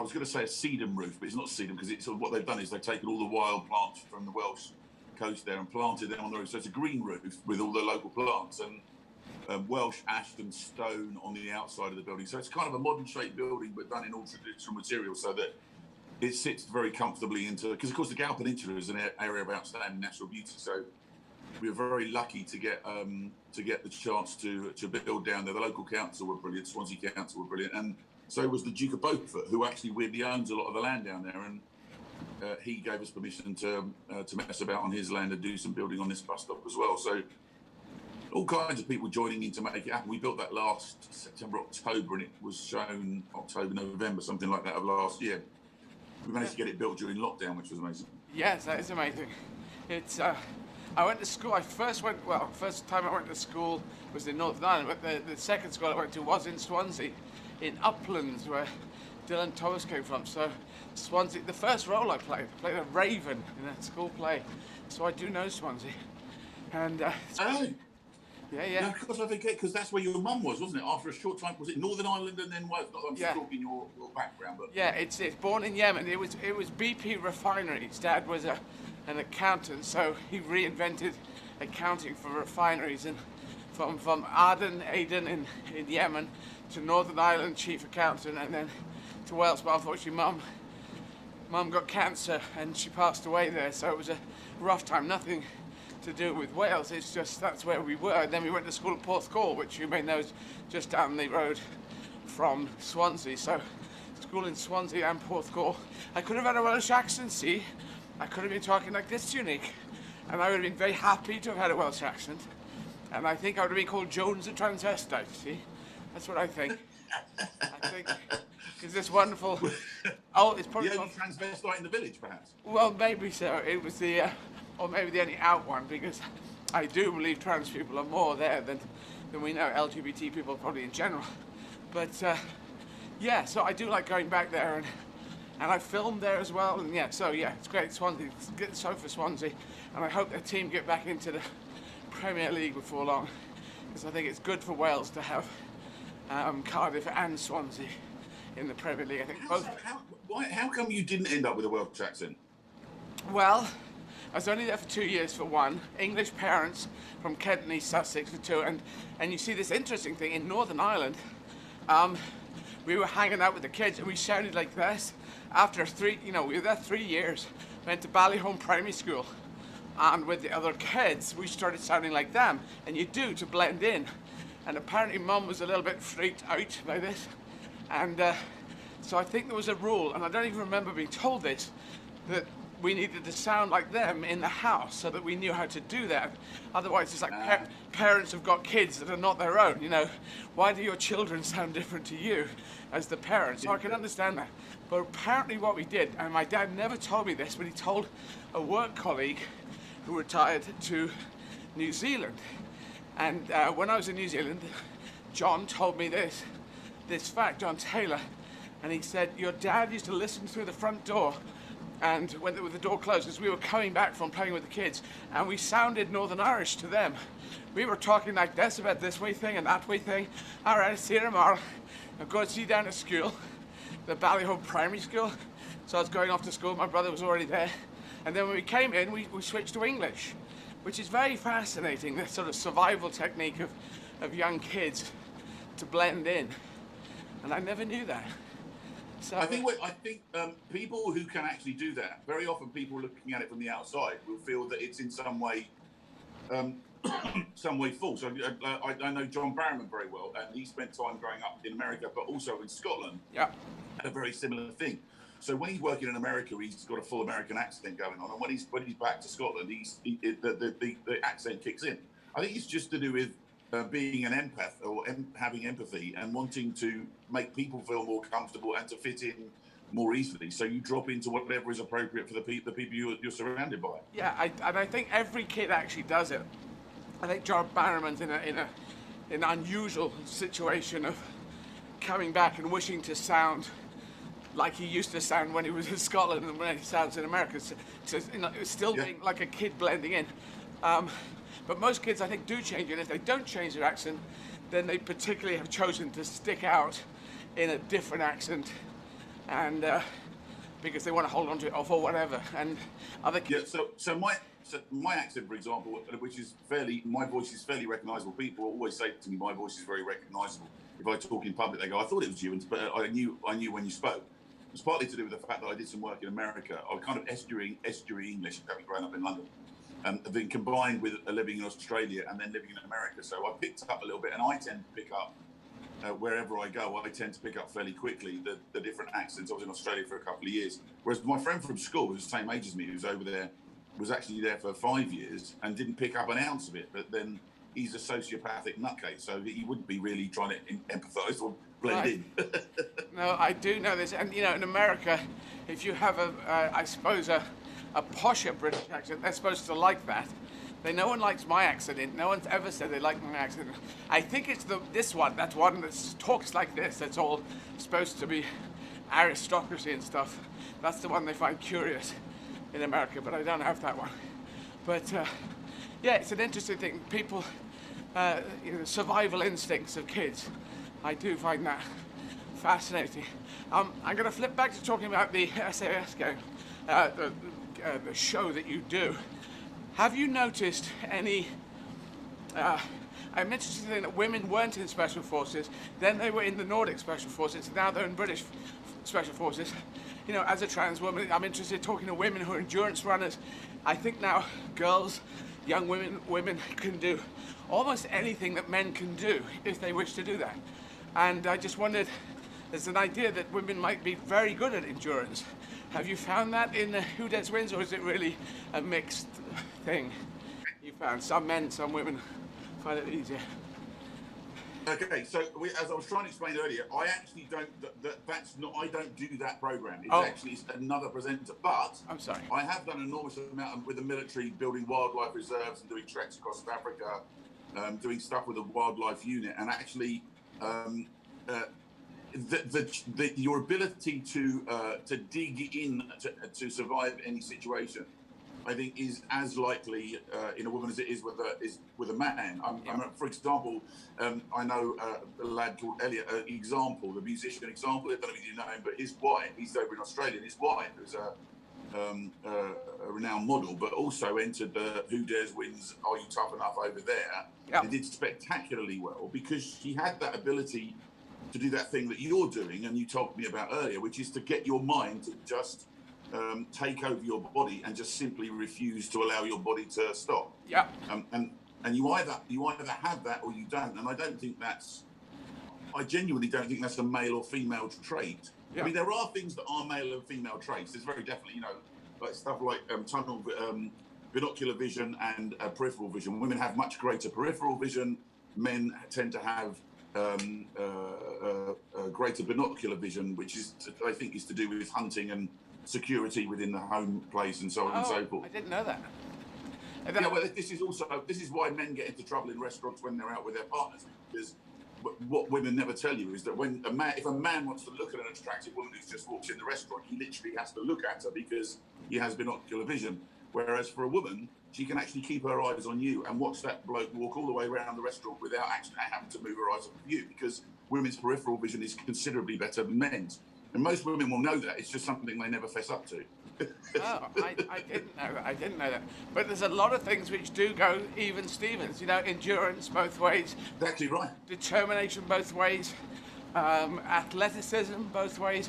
was going to say a sedum roof, but it's not sedum, because it's what they've done is they've taken all the wild plants from the Welsh coast there and planted them on the roof. So it's a green roof with all the local plants and Welsh ash and stone on the outside of the building. So it's kind of a modern shaped building, but done in all traditional materials, so that it sits very comfortably into, because of course the Gower Peninsula is an area of outstanding natural beauty. So we were very lucky to get the chance to build down there. The local council were brilliant, Swansea Council were brilliant, and so was the Duke of Beaufort, who actually weirdly owns a lot of the land down there, and he gave us permission to mess about on his land and do some building on this bus stop as well. So all kinds of people joining in to make it happen. We built that last September, October, and it was shown October, November, something like that of last year. We managed to get it built during lockdown, which was amazing. Yes, that is amazing. It's I went to school. First time I went to school was in Northern Ireland, but the second school I went to was in Swansea, in Uplands, where Dylan Thomas came from. So Swansea, the first role I played a raven in a school play. So I do know Swansea. And yeah. No, of course I forget, because that's where your mum was, wasn't it? After a short time, was it Northern Ireland and then Wales? I'm just talking your background, but yeah, it's born in Yemen. It was BP refineries. Dad was an accountant, so he reinvented accounting for refineries, and from Aden in Yemen to Northern Ireland chief accountant, and then to Wales. But unfortunately, mum got cancer and she passed away there, so it was a rough time. Nothing to do with Wales, it's just that's where we were. And then we went to school at Porthcawl, which you may know is just down the road from Swansea. So school in Swansea and Porthcawl. I could have had a Welsh accent, see? I could have been talking like this, Unique, and I would have been very happy to have had a Welsh accent. And I think I would have been called Jones the Transvestite, see? That's what I think. I think it's this wonderful... Oh, it's probably... The only transvestite in the village, perhaps? Well, maybe so. It was the... or maybe the only out one, because I do believe trans people are more there than we know, LGBT people probably in general. But yeah, so I do like going back there, and I filmed there as well, and yeah, it's great. Swansea, so for Swansea, and I hope the team get back into the Premier League before long, because I think it's good for Wales to have Cardiff and Swansea in the Premier League. I think how come you didn't end up with a Welsh accent? Well, I was only there for 2 years for one. English parents from Kent and East Sussex for two, and you see this interesting thing in Northern Ireland. We were hanging out with the kids and we sounded like this. After we were there 3 years. Went to Ballyholme Primary School, and with the other kids, we started sounding like them. And you do to blend in. And apparently, Mum was a little bit freaked out by this, and so I think there was a rule, and I don't even remember being told this, that we needed to sound like them in the house so that we knew how to do that. Otherwise, it's like parents have got kids that are not their own, you know. Why do your children sound different to you as the parents? So I can understand that. But apparently what we did, and my dad never told me this, but he told a work colleague who retired to New Zealand. And when I was in New Zealand, John told me this fact, John Taylor, and he said, your dad used to listen through the front door, and when the door closed, as we were coming back from playing with the kids, and we sounded Northern Irish to them. We were talking like this about this way thing and that way thing. All right, see you tomorrow. I'll go and see you down at school, the Ballyholme Primary School. So I was going off to school, my brother was already there. And then when we came in, we switched to English, which is very fascinating, this sort of survival technique of young kids to blend in. and I never knew that. So I think people who can actually do that, very often people looking at it from the outside will feel that it's in some way false. I know John Barrowman very well, and he spent time growing up in America, but also in Scotland. Yeah. A very similar thing. So when he's working in America, he's got a full American accent going on, and when he's back to Scotland, the accent kicks in. I think it's just to do with being an empath or having empathy and wanting to make people feel more comfortable and to fit in more easily. So you drop into whatever is appropriate for the people you're surrounded by. Yeah, I think every kid actually does it. I think John Barrowman's in an unusual situation of coming back and wishing to sound like he used to sound when he was in Scotland and when he sounds in America. So still being like a kid blending in. But most kids, I think, do change it. If they don't change their accent, then they particularly have chosen to stick out in a different accent, and because they want to hold on to it or for whatever. And other kids. Yeah. So my accent, for example, my voice is fairly recognisable. People always say to me, my voice is very recognisable. If I talk in public, they go, "I thought it was you," but I knew when you spoke. It was partly to do with the fact that I did some work in America. I was kind of estuary English, having grown up in London. Then combined with living in Australia and then living in America. So I picked up a little bit, and I tend to pick up, wherever I go, I tend to pick up fairly quickly the different accents. I was in Australia for a couple of years. Whereas my friend from school, who's the same age as me, who's over there, was actually there for 5 years and didn't pick up an ounce of it. But then he's a sociopathic nutcase, so he wouldn't be really trying to empathise or blend in. No, I do know this. And, in America, if you have I suppose, a posher British accent, they're supposed to like that. No one likes my accent. No one's ever said they like my accent. I think it's that one that talks like this. That's all supposed to be aristocracy and stuff. That's the one they find curious in America, but I don't have that one. But yeah, it's an interesting thing. People, survival instincts of kids. I do find that fascinating. I'm going to flip back to talking about the SAS game. The show that you do. Have you noticed any? I'm interested in that women weren't in special forces. Then they were in the Nordic special forces. Now they're in British special forces. As a trans woman, I'm interested in talking to women who are endurance runners. I think now girls, young women can do almost anything that men can do if they wish to do that. And I just wondered, there's an idea that women might be very good at endurance. Have you found that in Who Dares Wins, or is it really a mixed thing? You found some men, some women find it easier. Okay, so as I was trying to explain earlier, I actually don't. I don't do that program. It's another presenter. But I'm sorry. I have done an enormous amount with the military, building wildlife reserves and doing treks across Africa, doing stuff with the wildlife unit, and actually. Your ability to dig in to survive any situation, I think, is as likely in a woman as it is with a man. For example, I know a lad called Elliot, the musician example. I don't know if you know him, but his wife, he's over in Australia, and his wife is a renowned model, but also entered the Who Dares Wins Are You Tough Enough over there, and did spectacularly well because she had that ability to do that thing that you're doing and you told me about earlier, which is to get your mind to just take over your body and just simply refuse to allow your body to stop. Yeah. And you either have that or you don't. And I genuinely don't think that's a male or female trait. Yeah. I mean, there are things that are male and female traits. There's very definitely, like stuff like binocular vision and peripheral vision. Women have much greater peripheral vision. Men tend to have greater binocular vision, which I think is to do with hunting and security within the home place and so on and so forth. I didn't know that. Well, this is why men get into trouble in restaurants when they're out with their partners, because what women never tell you is that if a man wants to look at an attractive woman who's just walked in the restaurant, he literally has to look at her because he has binocular vision. Whereas for a woman, she can actually keep her eyes on you and watch that bloke walk all the way around the restaurant without actually having to move her eyes off of you, because women's peripheral vision is considerably better than men's. And most women will know that. It's just something they never fess up to. I didn't know that. But there's a lot of things which do go even Stevens. Endurance both ways. Exactly right. Determination both ways. athleticism both ways.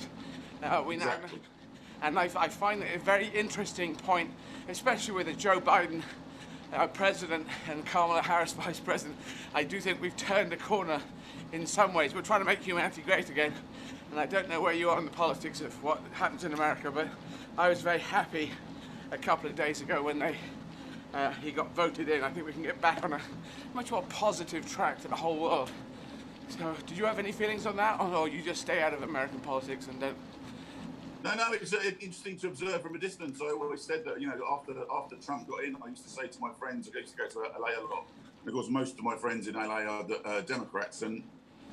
We now, Exactly. and I find it a very interesting point, especially with a Joe Biden president and Kamala Harris vice president. I do think we've turned a corner in some ways. We're trying to make humanity great again, and I don't know where you are in the politics of what happens in America, but I was very happy a couple of days ago when he got voted in. I think we can get back on a much more positive track to the whole world. So, did you have any feelings on that, or you just stay out of American politics and don't? No, it's interesting to observe from a distance. I always said that, after Trump got in, I used to say to my friends, I used to go to LA a lot. And of course, most of my friends in LA are Democrats, and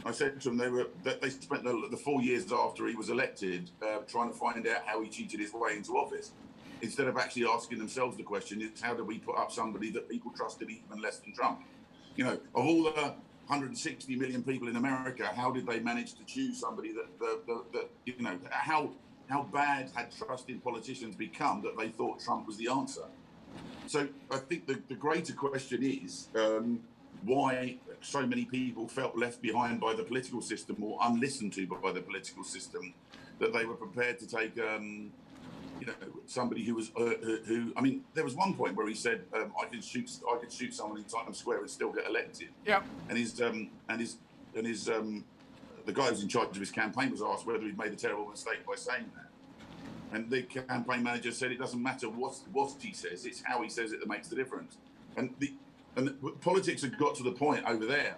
I said to them they spent the 4 years after he was elected trying to find out how he cheated his way into office, instead of actually asking themselves the question: is how do we put up somebody that people trusted even less than Trump? Of all the 160 million people in America, how did they manage to choose somebody that how bad had trust in politicians become that they thought Trump was the answer? So I think the greater question is why so many people felt left behind by the political system or unlistened to by the political system, that they were prepared to take somebody who was I mean, there was one point where he said I could shoot someone in Times Square and still get elected. Yeah. And his the guy who's in charge of his campaign was asked whether he'd made a terrible mistake by saying that. And the campaign manager said it doesn't matter what he says, it's how he says it that makes the difference. And the politics had got to the point over there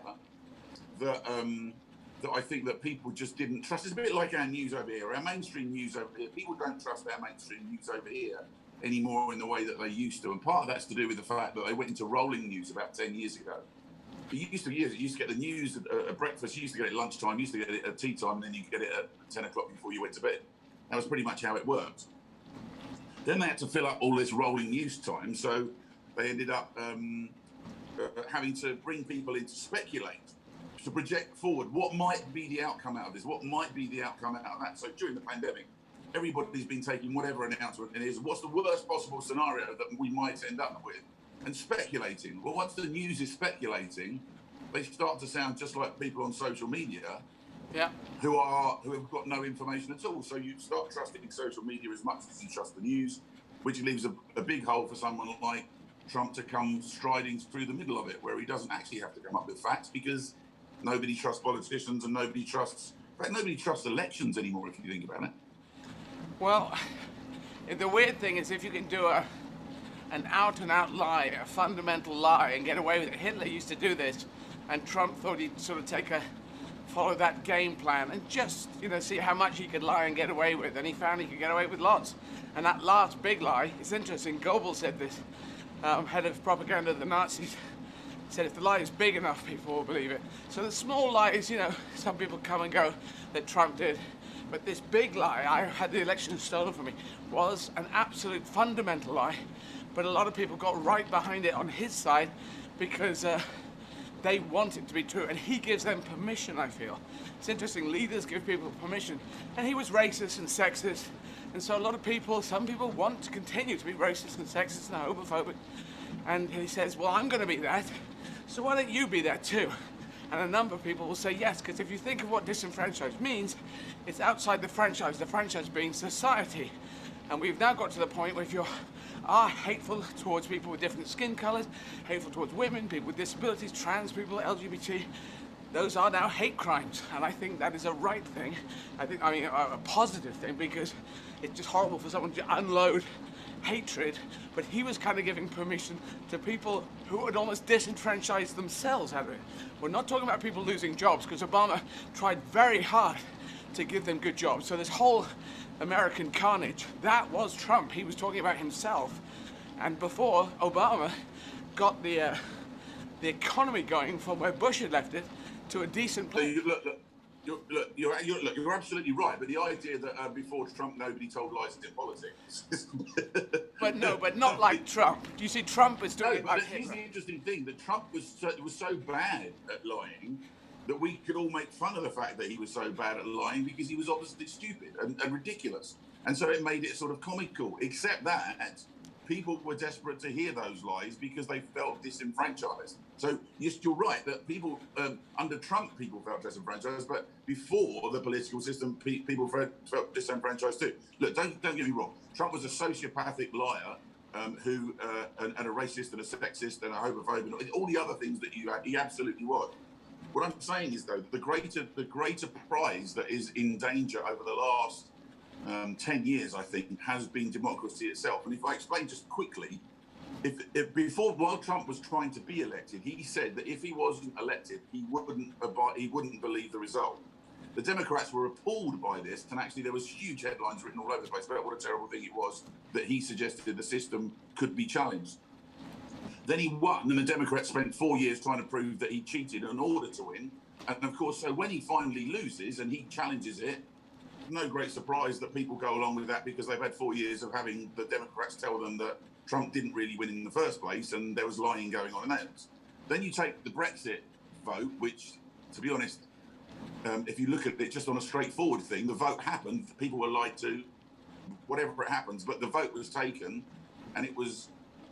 that I think that people just didn't trust. It's a bit like our news over here, our mainstream news over here. People don't trust our mainstream news over here anymore in the way that they used to. And part of that's to do with the fact that they went into rolling news about 10 years ago. You used to get the news at breakfast, you used to get it at lunchtime, you used to get it at tea time, and then you could get it at 10 o'clock before you went to bed. That was pretty much how it worked. Then they had to fill up all this rolling news time, so they ended up having to bring people in to speculate, to project forward what might be the outcome out of this, what might be the outcome out of that. So during the pandemic, everybody's been taking whatever announcement it is, what's the worst possible scenario that we might end up with, and speculating. Well, once the news is speculating, they start to sound just like people on social media, Yeah. who have got no information at all. So you start trusting social media as much as you trust the news, which leaves a big hole for someone like Trump to come striding through the middle of it, where he doesn't actually have to come up with facts, because nobody trusts politicians and nobody trusts elections anymore, if you think about it. Well, the weird thing is if you can do an out-and-out lie, a fundamental lie, and get away with it. Hitler used to do this, and Trump thought he'd sort of follow that game plan and just, see how much he could lie and get away with, and he found he could get away with lots. And that last big lie, it's interesting, Goebbels said this, head of propaganda of the Nazis, said if the lie is big enough, people will believe it. So the small lies, some people come and go, that Trump did. But this big lie, I had the election stolen from me, was an absolute fundamental lie. But a lot of people got right behind it on his side because they want it to be true. And he gives them permission, I feel. It's interesting, leaders give people permission. And he was racist and sexist. And so a lot of people, some people want to continue to be racist and sexist and homophobic. And he says, well, I'm going to be that. So why don't you be that too? And a number of people will say yes, because if you think of what disenfranchised means, it's outside the franchise being society. And we've now got to the point where if you are hateful towards people with different skin colors, hateful towards women, people with disabilities, trans people, LGBT, those are now hate crimes. And I think that is a right thing. A positive thing, because it's just horrible for someone to unload hatred, but he was kind of giving permission to people who had almost disenfranchised themselves out of it. We're not talking about people losing jobs, because Obama tried very hard to give them good jobs. So this whole American carnage, that was Trump. He was talking about himself. And before, Obama got the economy going from where Bush had left it to a decent place. You're absolutely right. But the idea that before Trump, nobody told lies in politics. but not like Trump. Do you see Trump is doing it like Hitler? Here's the interesting thing, that Trump was so bad at lying that we could all make fun of the fact that he was so bad at lying, because he was obviously stupid and ridiculous. And so it made it sort of comical, except that people were desperate to hear those lies because they felt disenfranchised. So yes, you're right that people under Trump, people felt disenfranchised, but before the political system, people felt disenfranchised too. Look, don't get me wrong. Trump was a sociopathic liar who and a racist and a sexist and a homophobe and all the other things that he absolutely was. What I'm saying is, though, the greater prize that is in danger over the last 10 years, I think, has been democracy itself. And if I explain just quickly, while Trump was trying to be elected, he said that if he wasn't elected, he wouldn't believe the result. The Democrats were appalled by this, and actually there was huge headlines written all over the place about what a terrible thing it was that he suggested the system could be challenged. Then he won, and the Democrats spent 4 years trying to prove that he cheated in order to win. And of course, so when he finally loses and he challenges it, no great surprise that people go along with that because they've had 4 years of having the Democrats tell them that Trump didn't really win in the first place and there was lying going on in that. Then you take the Brexit vote, which, to be honest, if you look at it just on a straightforward thing, the vote happened, people were lied to, whatever it happens, but the vote was taken and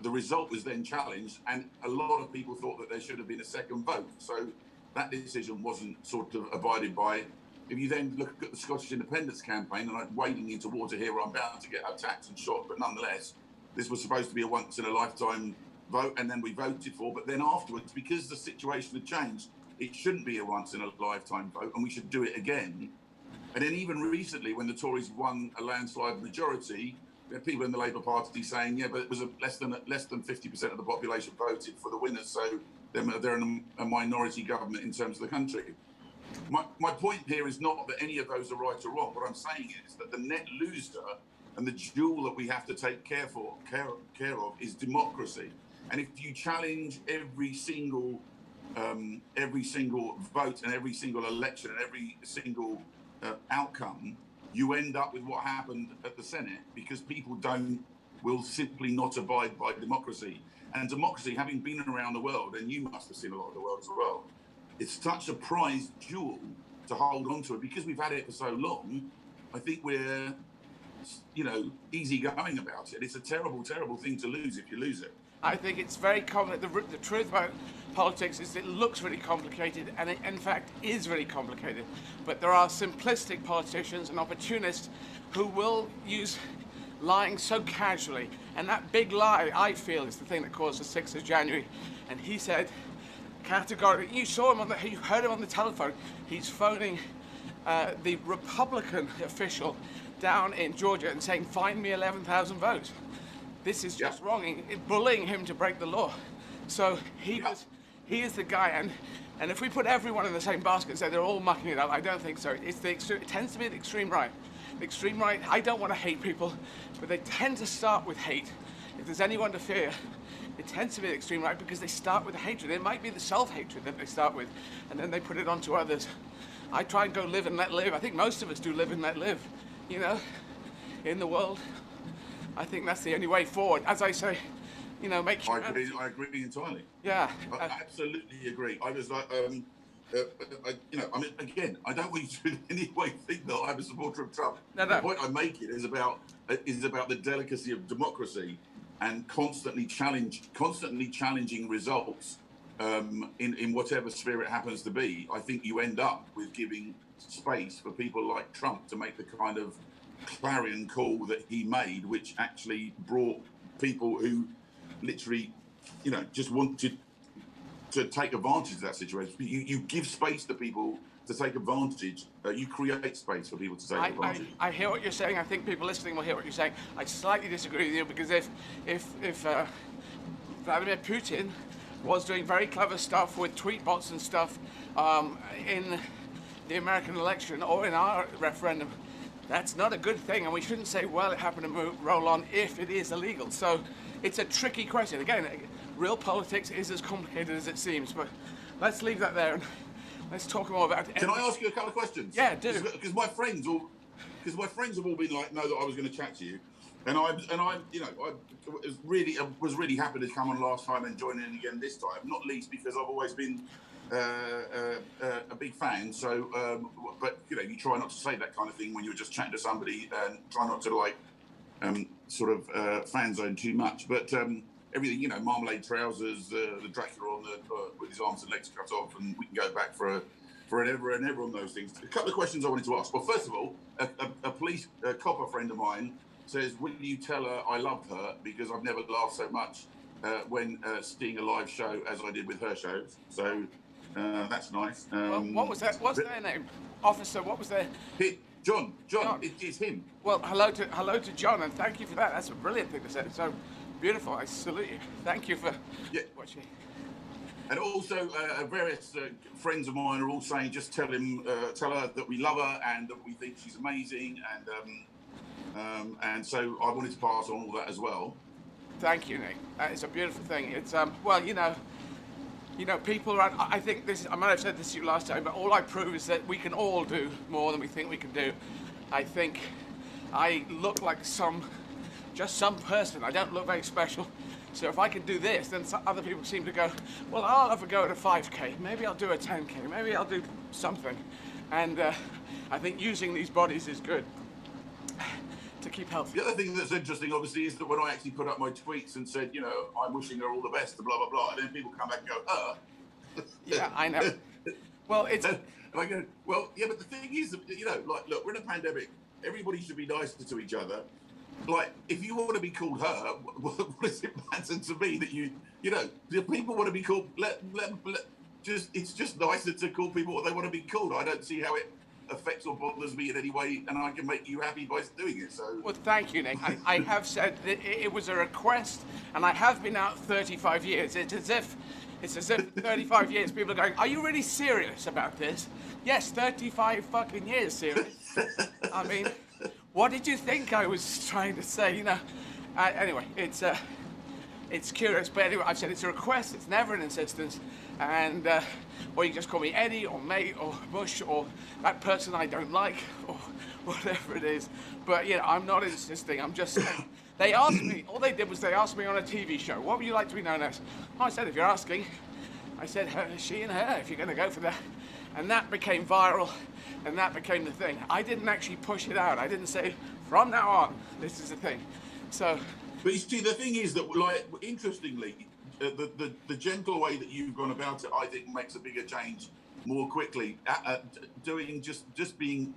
the result was then challenged, and a lot of people thought that there should have been a second vote. So that decision wasn't sort of abided by. If you then look at the Scottish independence campaign, and I'm wading into water here, I'm bound to get attacked and shot, but nonetheless, this was supposed to be a once-in-a-lifetime vote, and then we voted for, but then afterwards, because the situation had changed, it shouldn't be a once-in-a-lifetime vote, and we should do it again. And then even recently, when the Tories won a landslide majority, there are people in the Labour Party saying, yeah, but it was less than 50% of the population voted for the winners, so they're in a minority government in terms of the country. My point here is not that any of those are right or wrong. What I'm saying is that the net loser and the jewel that we have to take care of is democracy. And if you challenge every single vote and every single election and every single outcome, you end up with what happened at the Senate because people will simply not abide by democracy. And democracy, having been around the world, and you must have seen a lot of the world as well, it's such a prized jewel to hold on to it because we've had it for so long. I think we're, easygoing about it. It's a terrible, terrible thing to lose if you lose it. I think it's very complicated. The truth about politics is it looks really complicated, and it in fact is really complicated. But there are simplistic politicians and opportunists who will use lying so casually. And that big lie, I feel, is the thing that caused the 6th of January. And he said, categorically, you heard him on the telephone. He's phoning the Republican official down in Georgia and saying, find me 11,000 votes. This is just wrong, bullying him to break the law. So he is the guy, and if we put everyone in the same basket and say they're all mucking it up, I don't think so. It tends to be the extreme right. The extreme right, I don't want to hate people, but they tend to start with hate. If there's anyone to fear, it tends to be the extreme right because they start with hatred. It might be the self-hatred that they start with, and then they put it onto others. I try and go live and let live. I think most of us do live and let live, in the world. I think that's the only way forward. As I say, make sure. I agree entirely. Yeah. I absolutely agree. I was like, again, I don't want you to in any way think that I'm a supporter of Trump. No. The point I'm making is about the delicacy of democracy and constantly challenging results in whatever sphere it happens to be. I think you end up with giving space for people like Trump to make the kind of clarion call that he made, which actually brought people who literally, just wanted to take advantage of that situation. You give space to people to take advantage. You create space for people to take advantage. I hear what you're saying. I think people listening will hear what you're saying. I slightly disagree with you because if Vladimir Putin was doing very clever stuff with tweet bots and stuff in the American election or in our referendum, that's not a good thing, and we shouldn't say, well, it happened to roll on if it is illegal. So it's a tricky question. Again, real politics is as complicated as it seems, but let's leave that there and let's talk more about it. Can I ask you a couple of questions? Yeah, do. Because my friends have all been like, know that I was going to chat to you, and I was really happy to come on last time and join in again this time. Not least because I've always been a big fan. So, but you try not to say that kind of thing when you're just chatting to somebody, and try not to sort of fan zone too much. But everything, you know, marmalade trousers, the Dracula on the with his arms and legs cut off, and we can go back for an ever and ever on those things. A couple of questions I wanted to ask. Well, first of all, a police copper friend of mine says, will you tell her I love her, because I've never laughed so much when seeing a live show as I did with her shows. So that's nice. Well, what was that? What's their name? Officer, what was their... John. It's him. Well, hello to John, and thank you for that. That's a brilliant thing to say. So beautiful. I salute you. Thank you for watching. And also, various friends of mine are all saying, just tell her that we love her and that we think she's amazing, and so I wanted to pass on all that as well. Thank you, Nick. That is a beautiful thing. It's well, you know, people are. I think this. I might have said this to you last time, but all I prove is that we can all do more than we think we can do. I think I look like just some person. I don't look very special. So if I can do this, then other people seem to go, well, I'll have a go at a 5K. Maybe I'll do a 10K. Maybe I'll do something. And I think using these bodies is good to keep healthy. The other thing that's interesting, obviously, is that when I actually put up my tweets and said, you know, I'm wishing her all the best, blah, blah, blah, and then people come back and go, Yeah, I know. Well, it's... And I go, well, yeah, but the thing is, you know, like, look, we're in a pandemic. Everybody should be nicer to each other. Like, if you want to be called her, what does it matter to me that you know, if people want to be called, it's just nicer to call people what they want to be called. I don't see how it affects or bothers me in any way, and I can make you happy by doing it. So, well, thank you, Nick. I have said that it was a request, and I have been out 35 years. It's as if 35 years people are going, are you really serious about this? Yes, 35 fucking years serious. I mean, what did you think I was trying to say? You know. Anyway, it's curious, but anyway, I've said it's a request. It's never an insistence, and or you can just call me Eddie or mate or Bush or that person I don't like or whatever it is. But you know, I'm not insisting. I'm just saying. They asked me. All they did was they asked me on a TV show, what would you like to be known as? I said, if you're asking, I said her, she and her. If you're going to go for that, and that became viral. And that became the thing. I didn't actually push it out. I didn't say, from now on, this is the thing. So... But you see, the thing is that, like, interestingly, the gentle way that you've gone about it, I think, makes a bigger change more quickly. Doing just being...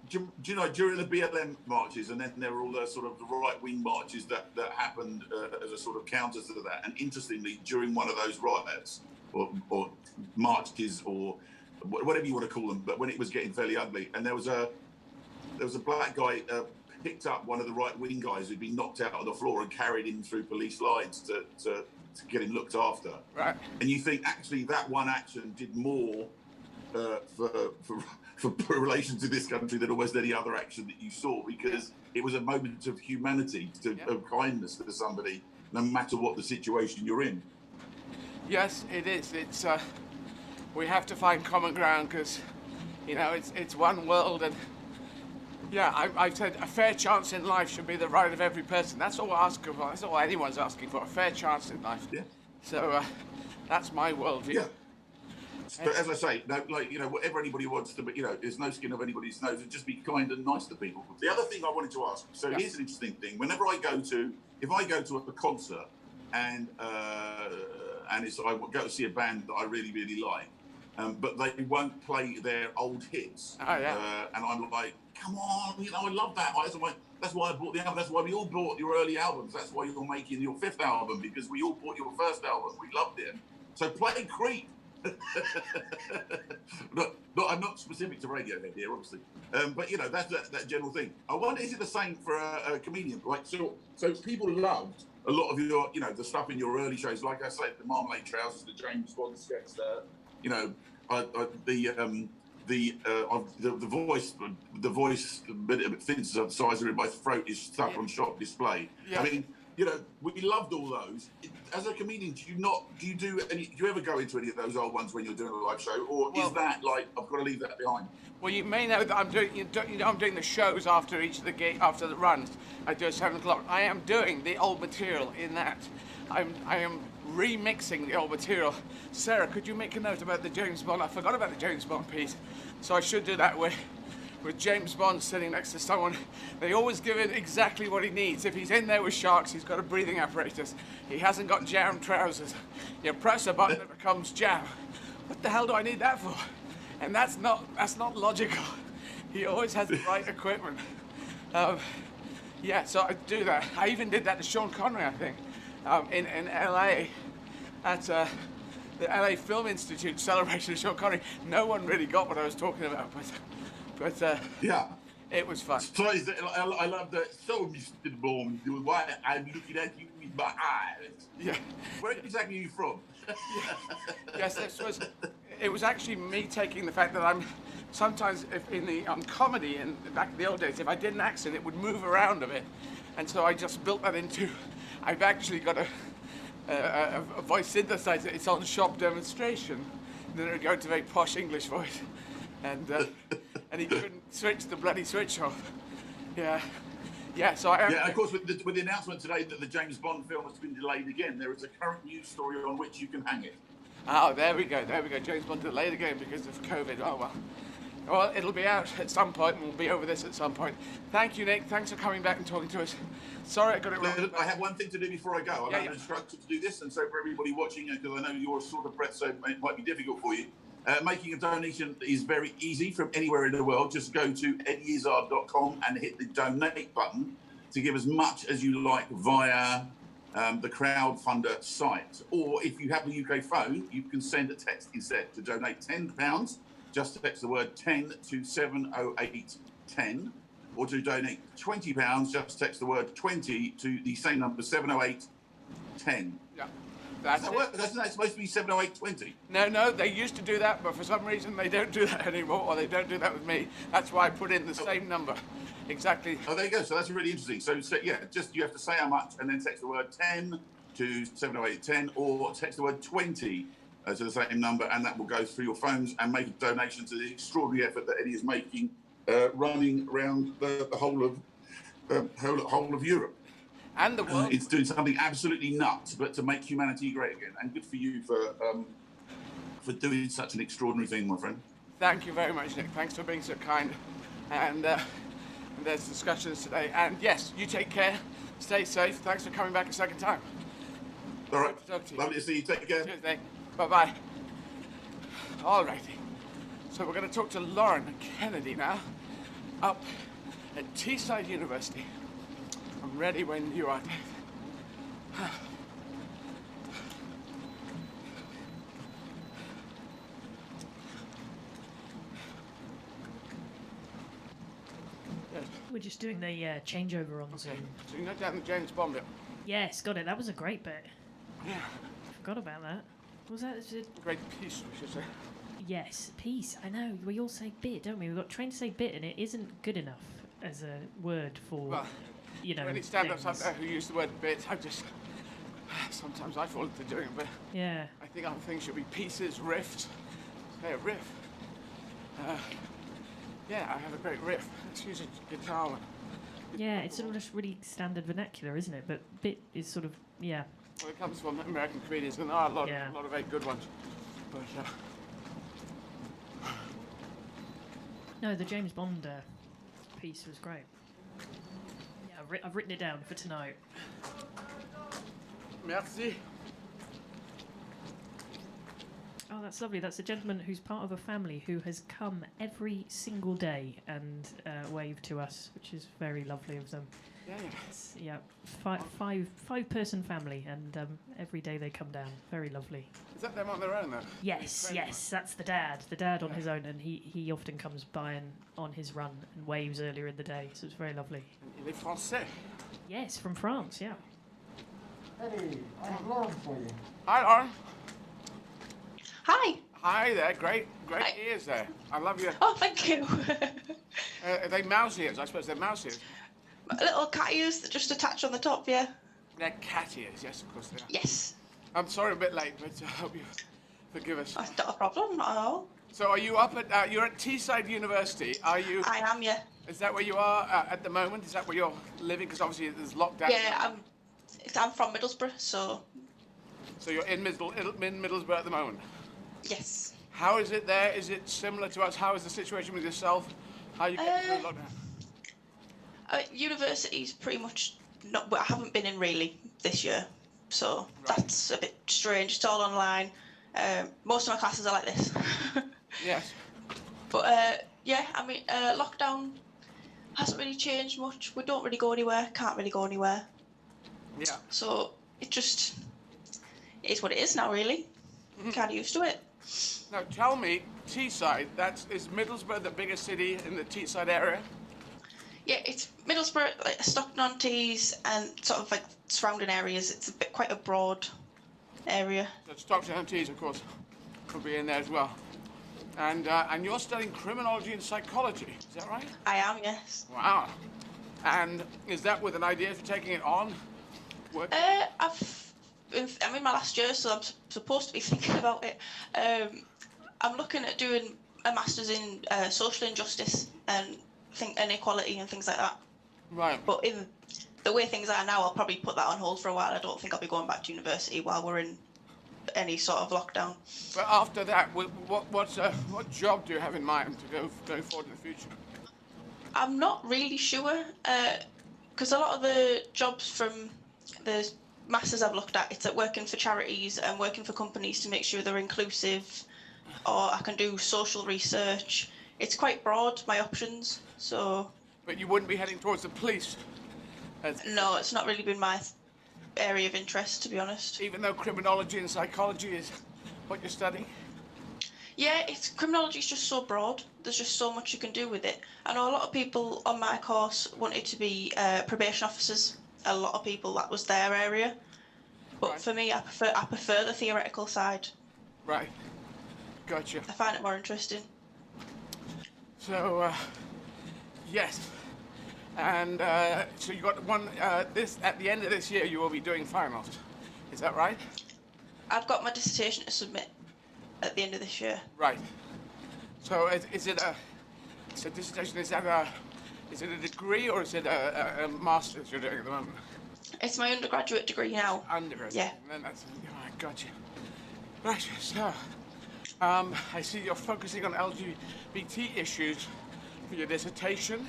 Do you know, during the BLM marches, and then there were all the sort of the right-wing marches that happened as a sort of counter to that. And interestingly, during one of those riots, or marches, or... whatever you want to call them, but when it was getting fairly ugly, and there was a black guy picked up one of the right-wing guys who'd been knocked out on the floor and carried him through police lines to get him looked after. Right. And you think actually that one action did more for relation to this country than almost any other action that you saw, because it was a moment of humanity, of kindness to somebody, no matter what the situation you're in. Yes, it is. It's we have to find common ground because, you know, it's one world, and yeah, I've said a fair chance in life should be the right of every person. That's all we're asking for. That's all anyone's asking for, a fair chance in life. Yeah. So that's my worldview. Yeah. But as I say, no, like, you know, whatever anybody wants to, but you know, there's no skin of anybody's nose, and just be kind and nice to people. The other thing I wanted to ask, so here's an interesting thing. Whenever if I go to a concert and I go to see a band that I really, really like, but they won't play their old hits. Oh, yeah. And I'm like, come on, you know, I love that. That's why I bought the album. That's why we all bought your early albums. That's why you're making your 5th album, because we all bought your 1st album. We loved it. So play Creep. I'm not specific to Radiohead here, obviously. But, you know, that's that general thing. I wonder, is it the same for a comedian? Like, so people loved a lot of your, you know, the stuff in your early shows. Like I said, the Marmalade Trousers, the James Bond sketch, you know, the voice, but Fin's the size of my throat is stuck on shop display. Yeah. I mean, you know, we loved all those. As a comedian, do you ever go into any of those old ones when you're doing a live show, or is that like, I've got to leave that behind? Well, you may know that I'm doing the shows after each of after the runs. I do at 7 o'clock. I am doing the old material in that. I am remixing the old material. Sarah, could you make a note about the James Bond? I forgot about the James Bond piece, so I should do that with with James Bond sitting next to someone. They always give it exactly what he needs. If he's in there with sharks, he's got a breathing apparatus. He hasn't got jam trousers. You press a button, it becomes jam. What the hell do I need that for? And that's not logical. He always has the right equipment. Yeah, so I do that. I even did that to Sean Connery, I think, in LA at the LA Film Institute celebration of Sean Connery. No one really got what I was talking about, but Yeah. it was fun. So I love that. So, Mr. Bond, why I'm looking at you with my eyes. Yeah. Where exactly are you from? Yes, it was actually me taking the fact that I'm sometimes if in the comedy and back in the old days, if I did an accent, it would move around a bit, and so I just built that into. I've actually got a voice synthesizer. It's on shop demonstration. And then it would go into a very posh English voice, and he couldn't switch the bloody switch off. Yeah. Yeah, so of course, with the announcement today that the James Bond film has been delayed again, there is a current news story on which you can hang it. Oh, there we go. James Bond delayed again because of COVID. Oh, well. Well, it'll be out at some point, and we'll be over this at some point. Thank you, Nick. Thanks for coming back and talking to us. Sorry I got it wrong. I have one thing to do before I go. I'm instructed to do this, and so for everybody watching, because I know you're sort of breath, so it might be difficult for you. Making a donation is very easy from anywhere in the world. Just go to eddieizzard.com and hit the donate button to give as much as you like via the crowdfunder site. Or if you have a UK phone, you can send a text instead. To donate £10, just text the word 10 to 70810. Or to donate £20, just text the word 20 to the same number, 70810. Yeah. That's Doesn't that supposed to be 70820? No, they used to do that, but for some reason they don't do that anymore, or they don't do that with me. That's why I put in the same number. Exactly. Oh, there you go. So that's really interesting. So yeah, just you have to say how much and then text the word 10 to 70810 or text the word 20 to the same number, and that will go through your phones and make a donation to the extraordinary effort that Eddie is making running around the whole of Europe. And the world. It's doing something absolutely nuts, but to make humanity great again. And good for you for doing such an extraordinary thing, my friend. Thank you very much, Nick. Thanks for being so kind. And there's discussions today. And yes, you take care. Stay safe. Thanks for coming back a second time. All right. Good to talk to you. Lovely to see you. Take care. Cheers, Nick. Bye-bye. All righty. So we're going to talk to Lauren Kennedy now, up at Teesside University. I'm ready when you are, Dave. We're just doing the changeover on Zoom. So you note down the James Bond bit. Yes, got it. That was a great bit. Yeah. Forgot about that. Was that? Great piece, we should say. Yes, piece. I know. We all say bit, don't we? We've got trained to say bit, and it isn't good enough as a word for, Well, you know. Any stand-ups out there who use the word bit, sometimes I fall into doing it, but Yeah. I think other things should be pieces, riffs. Say a riff. Yeah, I have a great riff. Let's use a guitar one. Yeah, it's sort of just really standard vernacular, isn't it? But bit is sort of, yeah. Well, it comes from American comedians, and there are a lot Yeah. of very good ones. But No, the James Bond piece was great. Yeah, I've written it down for tonight. merci. Oh, that's lovely. That's a gentleman who's part of a family who has come every single day and waved to us, which is very lovely of them. Yeah. It's, yeah, five-person family, and every day they come down. Very lovely. Is that them on their own, though? Yes, that's the dad. The dad on his own, and he often comes by and on his run and waves earlier in the day, so it's very lovely. Il est français. Yes, from France, yeah. Eddie, I have Lauren for you. Hi, Lauren. Hi. Hi there. Great Hi. ears there. I love you. Oh, thank you. Are they mouse ears? I suppose they're mouse ears. Little cat ears that just attach on the top, yeah. They're cat ears. Yes, of course they are. Yes. I'm sorry I'm a bit late, but I hope you forgive us. That's not a problem, not at all. So are you up at, you're at Teesside University. Are you, I am, yeah. is that where you are at the moment? Is that where you're living? Because obviously there's lockdown. Yeah, I'm from Middlesbrough, so So you're in Middlesbrough at the moment. yes. How is it there? Is it similar to us? How is the situation with yourself? How are you getting through lockdown? University's pretty much not. But I haven't been in really this year, so that's a bit strange. It's all online. Most of my classes are like this. Yes. But yeah, I mean, lockdown hasn't really changed much. We don't really go anywhere. Can't really go anywhere. Yeah. So it is what it is now, really. Kind of used to it. Now tell me, Teesside, is Middlesbrough the biggest city in the Teesside area? Yeah, it's Middlesbrough, like Stockton-on-Tees, and sort of like surrounding areas. It's quite a broad area. So Stockton-on-Tees, of course, could be in there as well. And you're studying criminology and psychology, is that right? I am, yes. Wow. And is that with an idea for taking it on? I'm in my last year, so I'm supposed to be thinking about it. I'm looking at doing a master's in social injustice and inequality and things like that. Right. But in the way things are now, I'll probably put that on hold for a while. I don't think I'll be going back to university while we're in any sort of lockdown. But after that, what job do you have in mind to go forward in the future? I'm not really sure, because a lot of the jobs from the masters I've looked at, it's at working for charities and working for companies to make sure they're inclusive, or I can do social research. It's quite broad, my options, so... But you wouldn't be heading towards the police? No, it's not really been my area of interest, to be honest. Even though criminology and psychology is what you're studying? Yeah, criminology is just so broad. There's just so much you can do with it. I know a lot of people on my course wanted to be probation officers. A lot of people, that was their area. But for me, I prefer the theoretical side. Right. Gotcha. I find it more interesting. So, yes. And so you got one, at the end of this year you will be doing finals. Is that right? I've got my dissertation to submit at the end of this year. Right. So is it a dissertation, is it a degree or is it a master's you're doing at the moment? It's my undergraduate degree now. Undergraduate? Yeah. Then I got you. Right, so I see you're focusing on LGBT issues for your dissertation.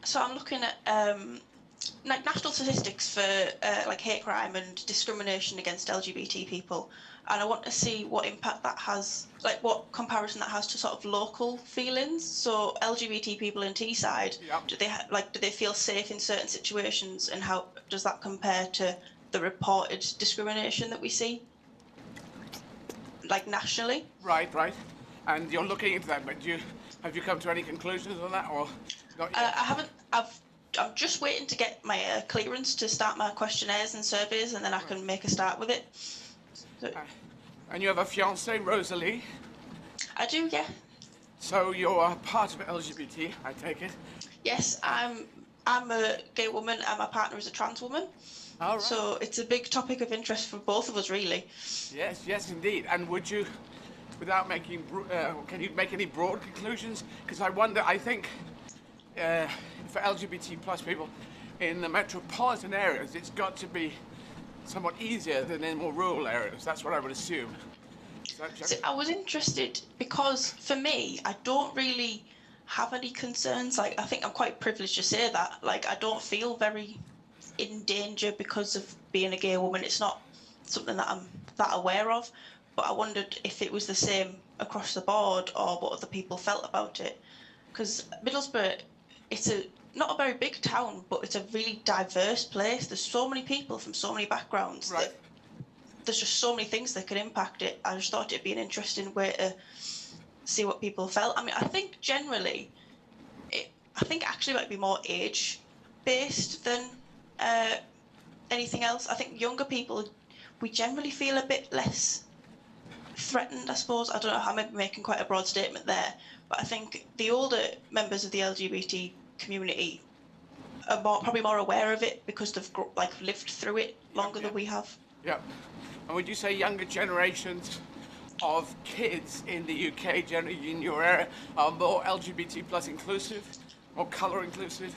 So I'm looking at like national statistics for like hate crime and discrimination against LGBT people, and I want to see what impact that has, like what comparison that has to sort of local feelings. So LGBT people in Teesside, do they feel safe in certain situations, and how does that compare to the reported discrimination that we see, like nationally? Right. And you're looking into that, but have you come to any conclusions on that, or not yet? I haven't. I'm just waiting to get my clearance to start my questionnaires and surveys, and then I can make a start with it. So, and you have a fiancée, Rosalie? I do, yeah. So you're part of LGBT, I take it? Yes, I'm a gay woman and my partner is a trans woman. All right. So it's a big topic of interest for both of us, really. Yes, indeed. And would you, without making, can you make any broad conclusions? Because I think for LGBT plus people in the metropolitan areas, it's got to be somewhat easier than in more rural areas. That's what I would assume. So I was interested because for me, I don't really have any concerns. Like, I think I'm quite privileged to say that. Like, I don't feel very in danger because of being a gay woman. It's not something that I'm that aware of. But I wondered if it was the same across the board or what other people felt about it. Because Middlesbrough, it's not a very big town, but it's a really diverse place. There's so many people from so many backgrounds. Right. That there's just so many things that could impact it. I just thought it'd be an interesting way to see what people felt. I mean, I think generally, I think actually might be more age-based than anything else. I think younger people, we generally feel a bit less threatened, I suppose. I don't know, I may be making quite a broad statement there, but I think the older members of the LGBT community are probably more aware of it because they've lived through it longer than we have. Yeah. And would you say younger generations of kids in the UK, generally in your area, are more LGBT plus inclusive, more colour inclusive?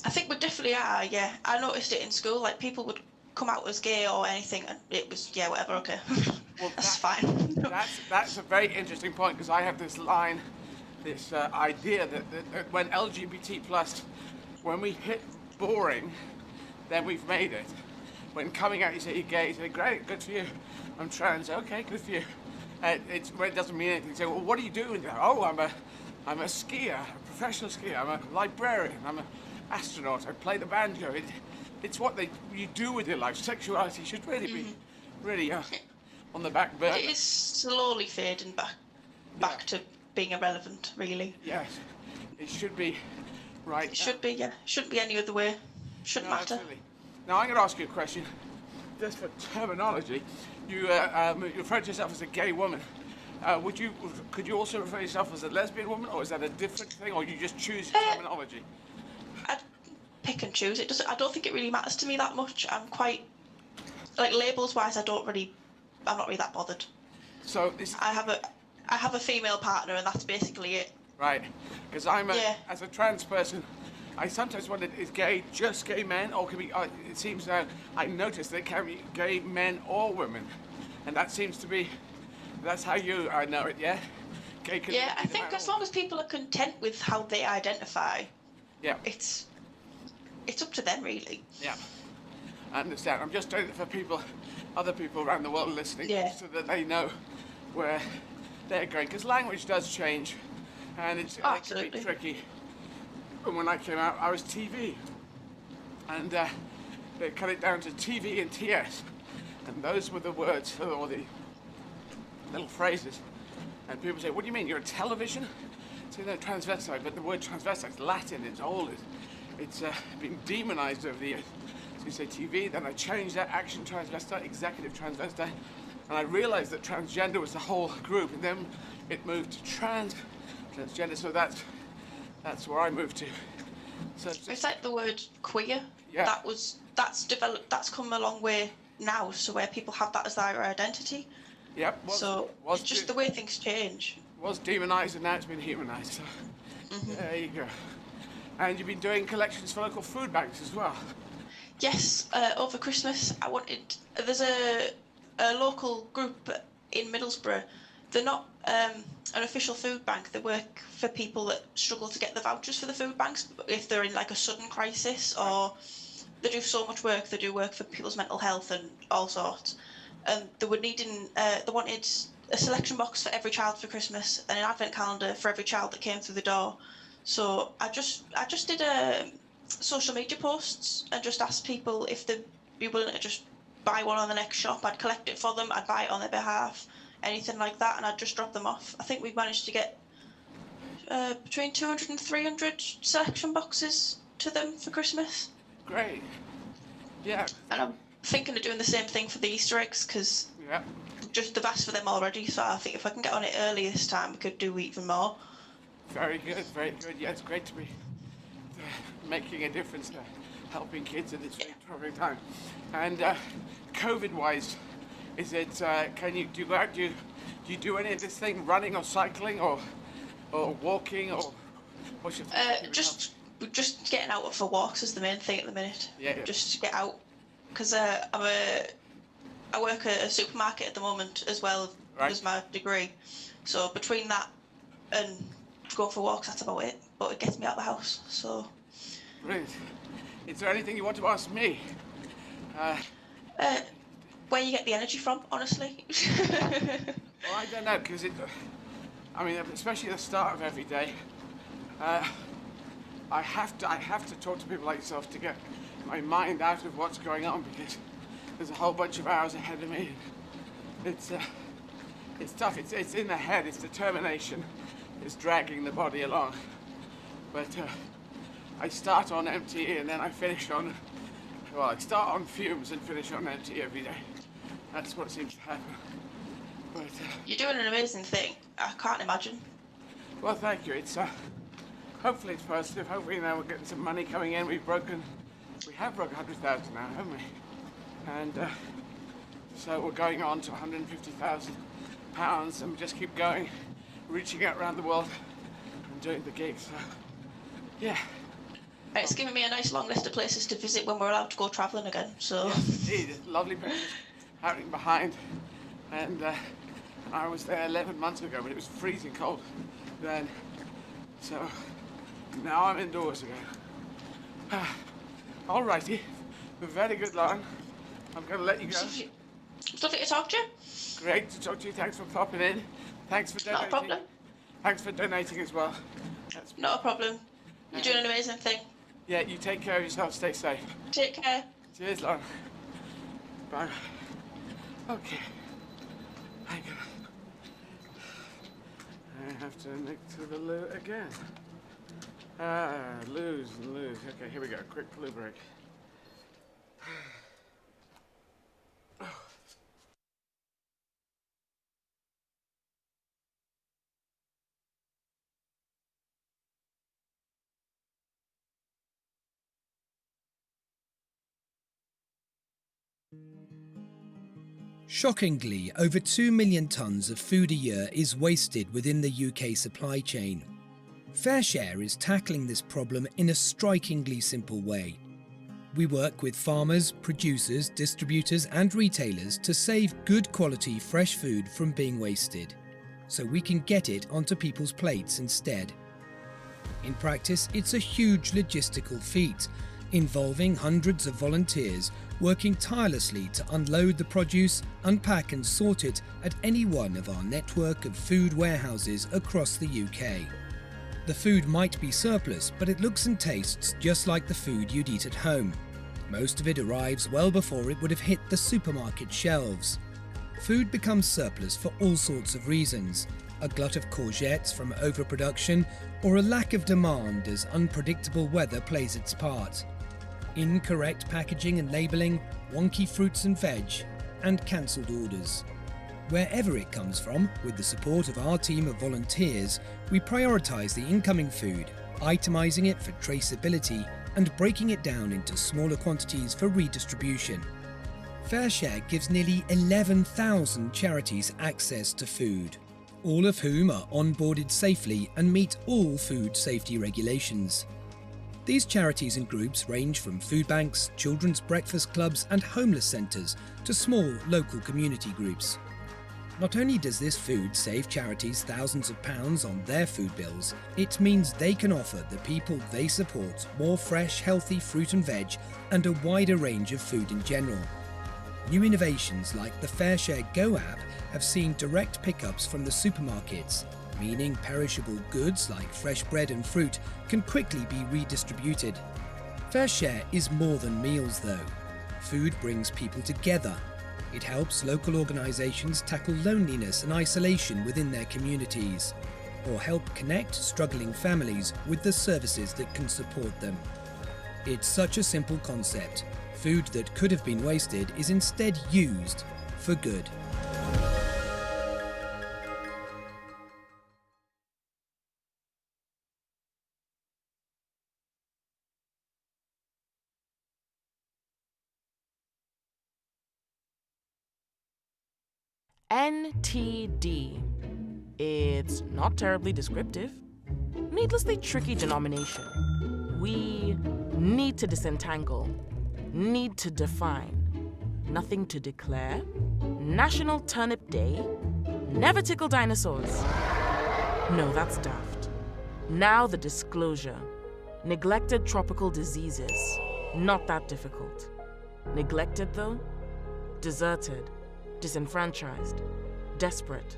I think we definitely are, yeah. I noticed it in school, like people would come out as gay or anything and it was, yeah, whatever, okay. Well, that's fine. That's a very interesting point because I have this line this idea that when LGBT plus, when we hit boring, then we've made it. When coming out, you say you're gay, you say, great, good for you. I'm trans, okay, good for you. When it doesn't mean anything, you say, well, what do you do? And, oh, I'm a skier, a professional skier, I'm a librarian, I'm an astronaut, I play the banjo. It's what you do with your life. Sexuality should really be on the back burner. It is slowly fading back to being irrelevant, really. Yes, it should be right. It should be, yeah. Shouldn't be any other way. Shouldn't matter. Absolutely. Now I'm going to ask you a question, just for terminology. You refer to yourself as a gay woman. Could you also refer to yourself as a lesbian woman, or is that a different thing, or you just choose your terminology? I'd pick and choose. I don't think it really matters to me that much. I'm quite, like, labels wise, I'm not really that bothered. So I have a female partner, and that's basically it. Right, because as a trans person, I sometimes wondered, is gay just gay men, or can be? It seems now I noticed that it can be gay men or women, and that seems to be. That's how I know it, yeah. Gay can Yeah, I think as long as people are content with how they identify, yeah, it's up to them, really. Yeah, I understand. I'm just doing it for other people around the world listening, so that they know where they're going. Because language does change, and it can be tricky. And when I came out, I was TV, and they cut it down to TV and TS, and those were the words or the little phrases. And people say, "What do you mean? You're a television?" I say, "No, transvestite." But the word transvestite is Latin. It's old. It's been demonized over the years. So you say TV, then I changed that, action transvestite, executive transvestite, and I realized that transgender was the whole group, and then it moved to transgender. So that's where I moved to. So it's like the word queer. Yeah. That's developed. That's come a long way now. So where people have that as their identity. Yep. It's just the way things change. Was demonized and now it's been humanized. So there you go. And you've been doing collections for local food banks as well. Yes. Over Christmas, there's a local group in Middlesbrough. They're not an official food bank. They work for people that struggle to get the vouchers for the food banks if they're in like a sudden crisis, or they do so much work. They do work for people's mental health and all sorts. And they wanted a selection box for every child for Christmas and an advent calendar for every child that came through the door. So I just did social media posts and just asked people if they'd be willing to just buy one on the next shop. I'd collect it for them. I'd buy it on their behalf. Anything like that, and I'd just drop them off. I think we managed to get between 200 and 300 selection boxes to them for Christmas. Great. Yeah. And I'm thinking of doing the same thing for the Easter eggs, because they've asked for them already, so I think if I can get on it early this time, we could do even more. Very good, very good. Yeah, it's great to be making a difference, helping kids at this very troubling time. And COVID-wise, is it? Do you go out? Do you do any of this thing, running or cycling or walking, or what's your just getting out for walks is the main thing at the minute. Yeah. Just to get out, because I work at a supermarket at the moment as well as my degree. So between that and going for walks, that's about it. But it gets me out of the house. So. Brilliant. Is there anything you want to ask me? Where you get the energy from, honestly. Well, I don't know, because especially at the start of every day, I have to talk to people like yourself to get my mind out of what's going on, because there's a whole bunch of hours ahead of me. It's tough. It's in the head. It's determination. It's dragging the body along. But I start on empty and then I finish on. Well, I start on fumes and finish on empty every day. That's what seems to happen. But you're doing an amazing thing. I can't imagine. Well, thank you. It's hopefully it's positive. Hopefully now we're getting some money coming in. We have broken 100,000 now, haven't we? And so we're going on to 150,000 pounds, and we just keep going, reaching out around the world and doing the gigs. So, yeah. It's given me a nice long list of places to visit when we're allowed to go travelling again. So. Yes, indeed. Lovely places happening behind. And I was there 11 months ago, but it was freezing cold then. So now I'm indoors again. All righty. Very good, Lauren. I'm going to let you go. It's lovely to talk to you. Great to talk to you. Thanks for popping in. Thanks for donating. Not a problem. Thanks for donating as well. That's... Not a problem. You're doing an amazing thing. Yeah, you take care of yourself. Stay safe. Take care. Cheers, Lauren. Bye. Okay. I have to nick to the loo again. Loos and loos. Okay, here we go. Quick loo break. Shockingly, over 2 million tonnes of food a year is wasted within the UK supply chain. FareShare is tackling this problem in a strikingly simple way. We work with farmers, producers, distributors and retailers to save good quality fresh food from being wasted, so we can get it onto people's plates instead. In practice, it's a huge logistical feat, involving hundreds of volunteers working tirelessly to unload the produce, unpack and sort it at any one of our network of food warehouses across the UK. The food might be surplus, but it looks and tastes just like the food you'd eat at home. Most of it arrives well before it would have hit the supermarket shelves. Food becomes surplus for all sorts of reasons: a glut of courgettes from overproduction, or a lack of demand as unpredictable weather plays its part. Incorrect packaging and labelling, wonky fruits and veg, and cancelled orders. Wherever it comes from, with the support of our team of volunteers, we prioritise the incoming food, itemising it for traceability and breaking it down into smaller quantities for redistribution. FareShare gives nearly 11,000 charities access to food, all of whom are onboarded safely and meet all food safety regulations. These charities and groups range from food banks, children's breakfast clubs and homeless centres to small local community groups. Not only does this food save charities thousands of pounds on their food bills, it means they can offer the people they support more fresh, healthy fruit and veg and a wider range of food in general. New innovations like the FareShare Go app have seen direct pickups from the supermarkets, meaning perishable goods like fresh bread and fruit can quickly be redistributed. FareShare is more than meals though. Food brings people together. It helps local organisations tackle loneliness and isolation within their communities, or help connect struggling families with the services that can support them. It's such a simple concept. Food that could have been wasted is instead used for good. NTD. It's not terribly descriptive. Needlessly tricky denomination. We need to disentangle, need to define, nothing to declare, National Turnip Day, never tickle dinosaurs. No, that's daft. Now the disclosure. Neglected tropical diseases. Not that difficult. Neglected though? Deserted. Disenfranchised, desperate,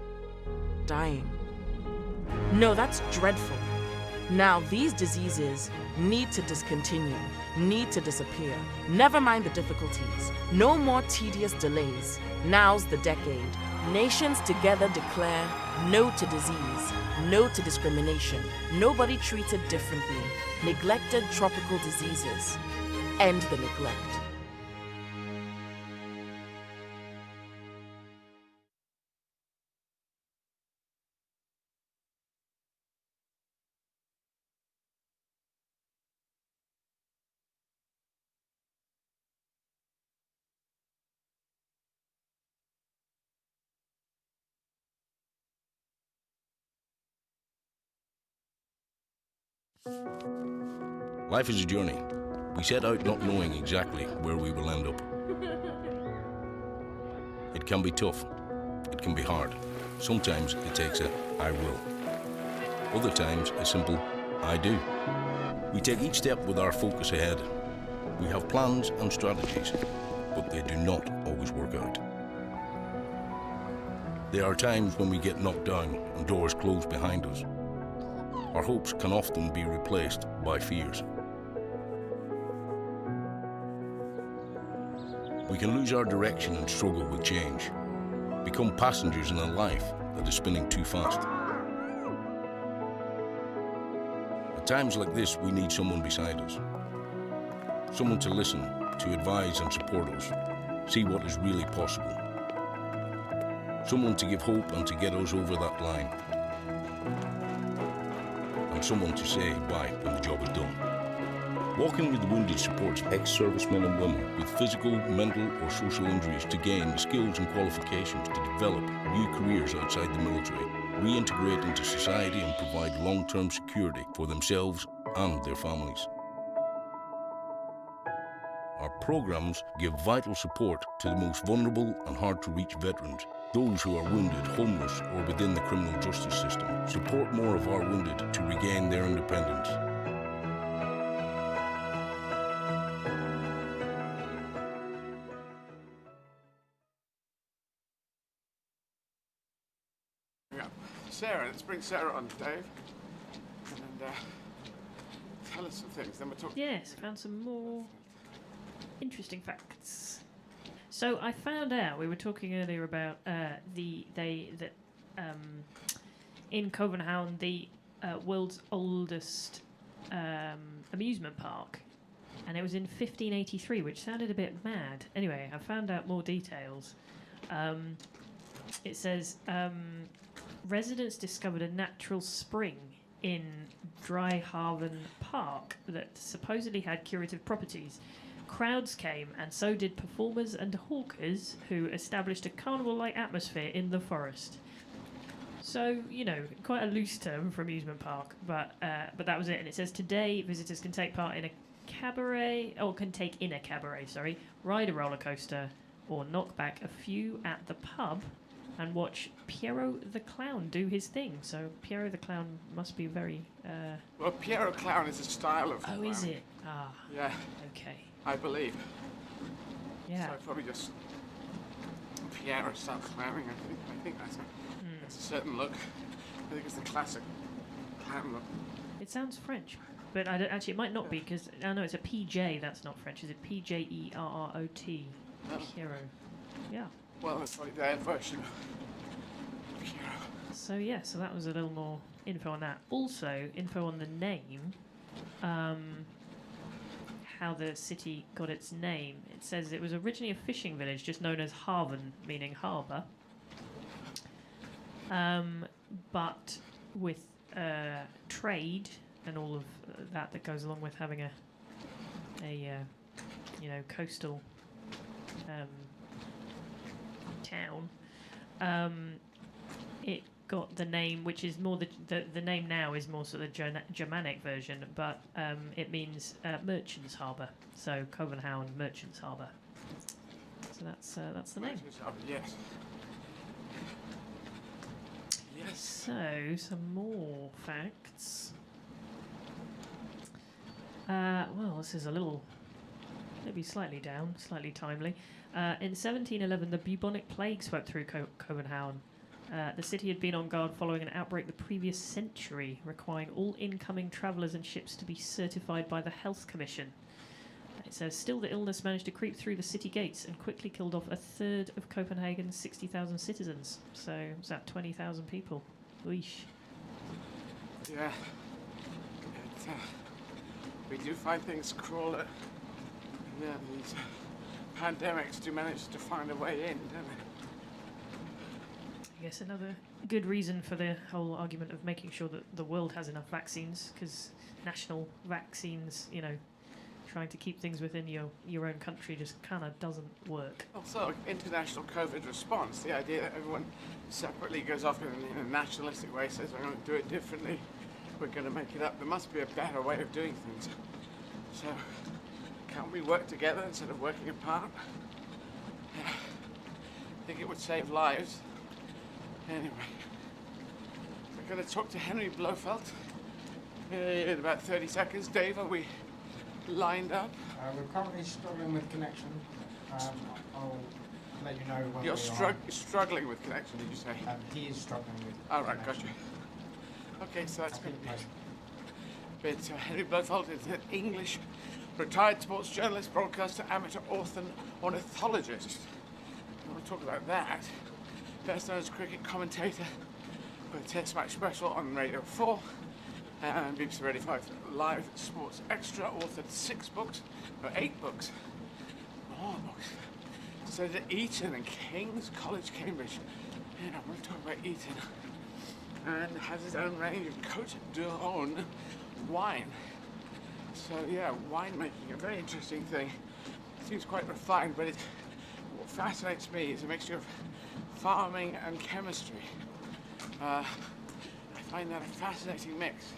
dying. No, that's dreadful. Now these diseases need to discontinue, need to disappear. Never mind the difficulties. No more tedious delays. Now's the decade. Nations together declare no to disease, no to discrimination. Nobody treated differently. Neglected tropical diseases. End the neglect. Life is a journey. We set out not knowing exactly where we will end up. It can be tough. It can be hard. Sometimes it takes a "I will." Other times a simple I do. We take each step with our focus ahead. We have plans and strategies, but they do not always work out. There are times when we get knocked down and doors close behind us. Our hopes can often be replaced by fears. We can lose our direction and struggle with change, become passengers in a life that is spinning too fast. At times like this, we need someone beside us. Someone to listen, to advise and support us, see what is really possible. Someone to give hope and to get us over that line. And someone to say bye when the job is done. Walking with the Wounded supports ex-servicemen and women with physical, mental or social injuries to gain the skills and qualifications to develop new careers outside the military, reintegrate into society and provide long-term security for themselves and their families. Our programs give vital support to the most vulnerable and hard-to-reach veterans, those who are wounded, homeless or within the criminal justice system. Support more of our wounded to regain their independence. Sarah, let's bring Sarah on, Dave, and tell us some things. Then we'll talk. Yes, found some more interesting facts. So I found out, we were talking earlier about in Copenhagen, the world's oldest amusement park, and it was in 1583, which sounded a bit mad. Anyway, I found out more details. It says residents discovered a natural spring in Dryhaven Park that supposedly had curative properties. Crowds came, and so did performers and hawkers, who established a carnival-like atmosphere in the forest. So, you know, quite a loose term for amusement park, but that was it. And it says today visitors can take part in a cabaret, ride a roller coaster, or knock back a few at the pub and watch Pierrot the Clown do his thing. So Pierrot the Clown must be very... Well, Pierrot Clown is a style of clown. Oh, is it? Ah. Yeah. Okay. I believe. Yeah. So probably just Pierrot style clowning, I think that's a certain look. I think it's the classic clown look. It sounds French, but I don't, actually it might not be, because I know it's a PJ, that's not French. Is it P-J-E-R-R-O-T? Oh. Pierrot. Yeah. Well, that's probably their version of Pierrot. So yeah, so that was a little more info on that. Also, info on the name, how the city got its name. It says it was originally a fishing village, just known as Haven, meaning harbour. But with trade and all of that goes along with having a coastal town, it got the name, which is more the name now is more sort of Germanic version, but it means merchants' harbour. So Copenhagen Merchants' Harbour. So that's the name. Yes. Yes. So some more facts. Well, this is a little, maybe slightly down, slightly timely. In 1711, the bubonic plague swept through Copenhagen. The city had been on guard following an outbreak the previous century, requiring all incoming travellers and ships to be certified by the Health Commission. It says, still the illness managed to creep through the city gates and quickly killed off a third of Copenhagen's 60,000 citizens. So, was that 20,000 people? Weesh. Yeah. We do find things crueler. Yeah, these pandemics do manage to find a way in, don't they? I guess another good reason for the whole argument of making sure that the world has enough vaccines, because national vaccines, trying to keep things within your own country just kind of doesn't work. Also, international COVID response, the idea that everyone separately goes off in a nationalistic way, says we're going to do it differently, we're going to make it up. There must be a better way of doing things. So, can't we work together instead of working apart? Yeah. I think it would save lives. Anyway, we're going to talk to Henry Blofeld, In about 30 seconds. Dave, are we lined up? We're currently struggling with connection. I'll let you know when You're we are. struggling with connection, did you say? He is struggling with All right, connection. gotcha. Okay, so that's going to be Nice. But Henry Blofeld is an English retired sports journalist, broadcaster, amateur author, ornithologist. I want to talk about that. Best known as cricket commentator for Test Match Special on Radio 4 and BBC Radio 5 Live Sports Extra. Authored 6 books, or 8 books, more books. Studied at Eton and King's College, Cambridge. And I'm going to talk about Eton. And has his own range of Côte d'Or wine. So yeah, winemaking, a very interesting thing. Seems quite refined, but what fascinates me is a mixture of farming and chemistry. I find that a fascinating mix.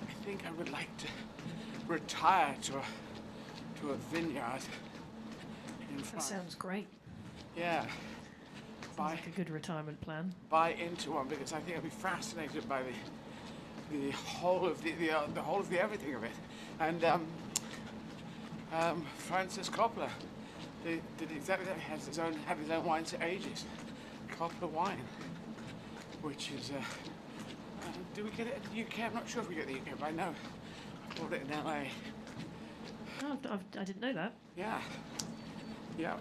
I think I would like to retire to a vineyard in That France. sounds great. Yeah. Sounds like a good retirement plan. Buy into one, because I think I'd be fascinated by the whole of the whole of the everything of it. And Francis Coppola did exactly that. He had his own wine for ages. Coppola wine, which is do we get it in the UK? I'm not sure if we get it in the UK, but I know I bought it in LA. Oh, I didn't know that. Yeah,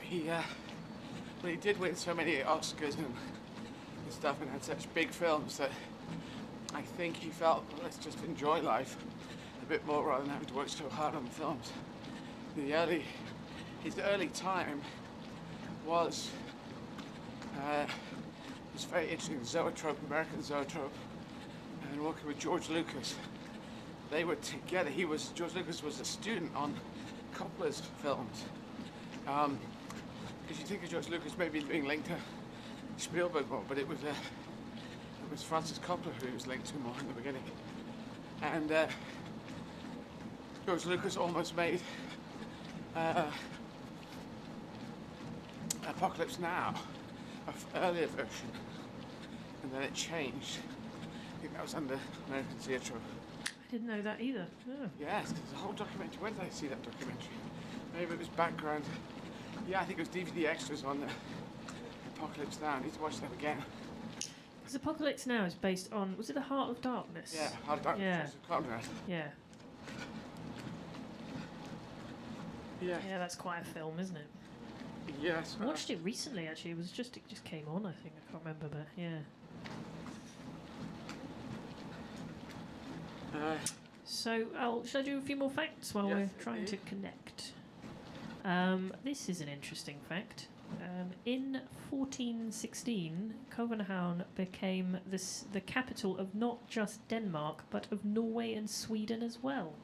he well, he did win so many Oscars and stuff, and had such big films that I think he felt, well, let's just enjoy life a bit more rather than having to work so hard on the films. His early time was very interesting. Zoetrope, American Zoetrope, and working with George Lucas. They were together. George Lucas was a student on Coppola's films. Because you think of George Lucas maybe being linked to Spielberg more, but it was Francis Coppola who was linked to more in the beginning. And George Lucas almost made Apocalypse Now, an earlier version, and then it changed. I think that was under American Theatre. I didn't know that either. Oh. Yes, there's a whole documentary. Where did I see that documentary? Maybe it was background. Yeah, I think it was DVD extras on Apocalypse Now. I need to watch that again. Because Apocalypse Now is based on, was it The Heart of Darkness? Yeah, Heart of Darkness. Yeah. Joseph Conrad. Yeah. Yeah. Yeah, that's quite a film, isn't it? Yes. I watched it recently, actually. It just came on, I think. I can't remember, but yeah. So, shall I do a few more facts while Yes, we're trying to connect? This is an interesting fact. In 1416, Copenhagen became the capital of not just Denmark, but of Norway and Sweden as well.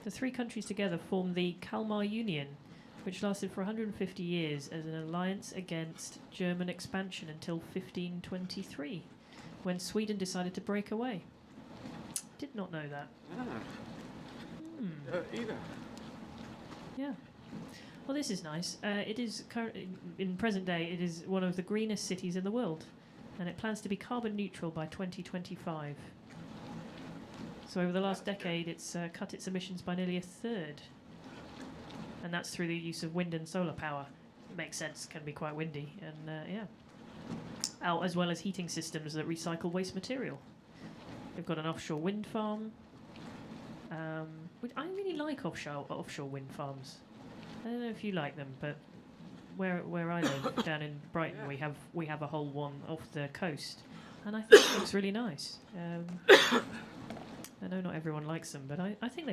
The 3 countries together formed the Kalmar Union, which lasted for 150 years as an alliance against German expansion until 1523, when Sweden decided to break away. Did not know that. Either. Yeah. Well, this is nice. It is currently, in present day, it is one of the greenest cities in the world, and it plans to be carbon neutral by 2025. So over the last decade, it's cut its emissions by nearly a third, and that's through the use of wind and solar power. Makes sense. Can be quite windy, and yeah. As well as heating systems that recycle waste material. We've got an offshore wind farm. I really like offshore wind farms. I don't know if you like them, but where I live down in Brighton, we have a whole one off the coast, and I think it looks really nice. I know not everyone likes them, but I think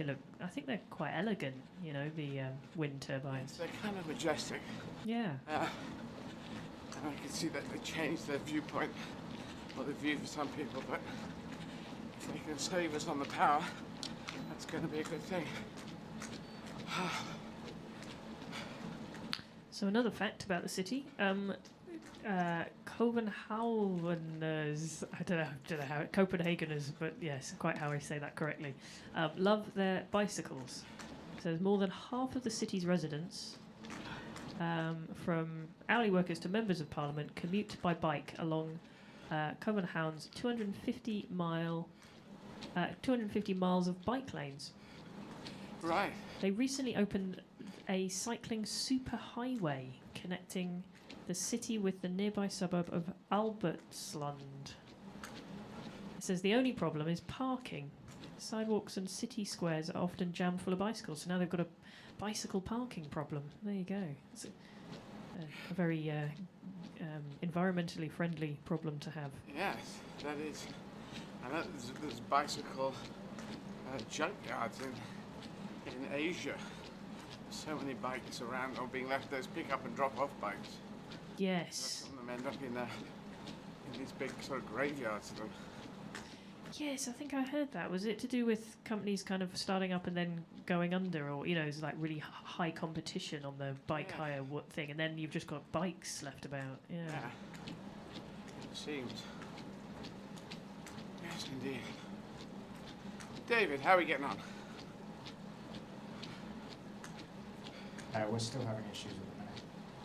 they're quite elegant. You know, the wind turbines. They're kind of majestic. Yeah. And I can see that they changed their viewpoint, or the view for some people, but if they can save us on the power, that's going to be a good thing. So another fact about the city, Copenhageners, I don't know how Copenhageners, but yes, quite how I say that correctly, love their bicycles. So there's more than half of the city's residents, from hourly workers to members of parliament, commute by bike along Copenhagen's 250-mile 250 miles of bike lanes. Right. They recently opened a cycling superhighway connecting the city with the nearby suburb of Albertslund. It says the only problem is parking. Sidewalks and city squares are often jammed full of bicycles, so now they've got a bicycle parking problem. There you go. It's a very environmentally friendly problem to have. Yes, that is. I know there's bicycle junkyards in Asia. So many bikes around or being left, those pick up and drop off bikes. Yes. Some of them end up in these big sort of graveyards of them. Yes, I think I heard that. Was it to do with companies kind of starting up and then going under, or it's like really high competition on the bike hire thing, and then you've just got bikes left about? Yeah. It seems. Yes, indeed. David, how are we getting on? We're still having issues at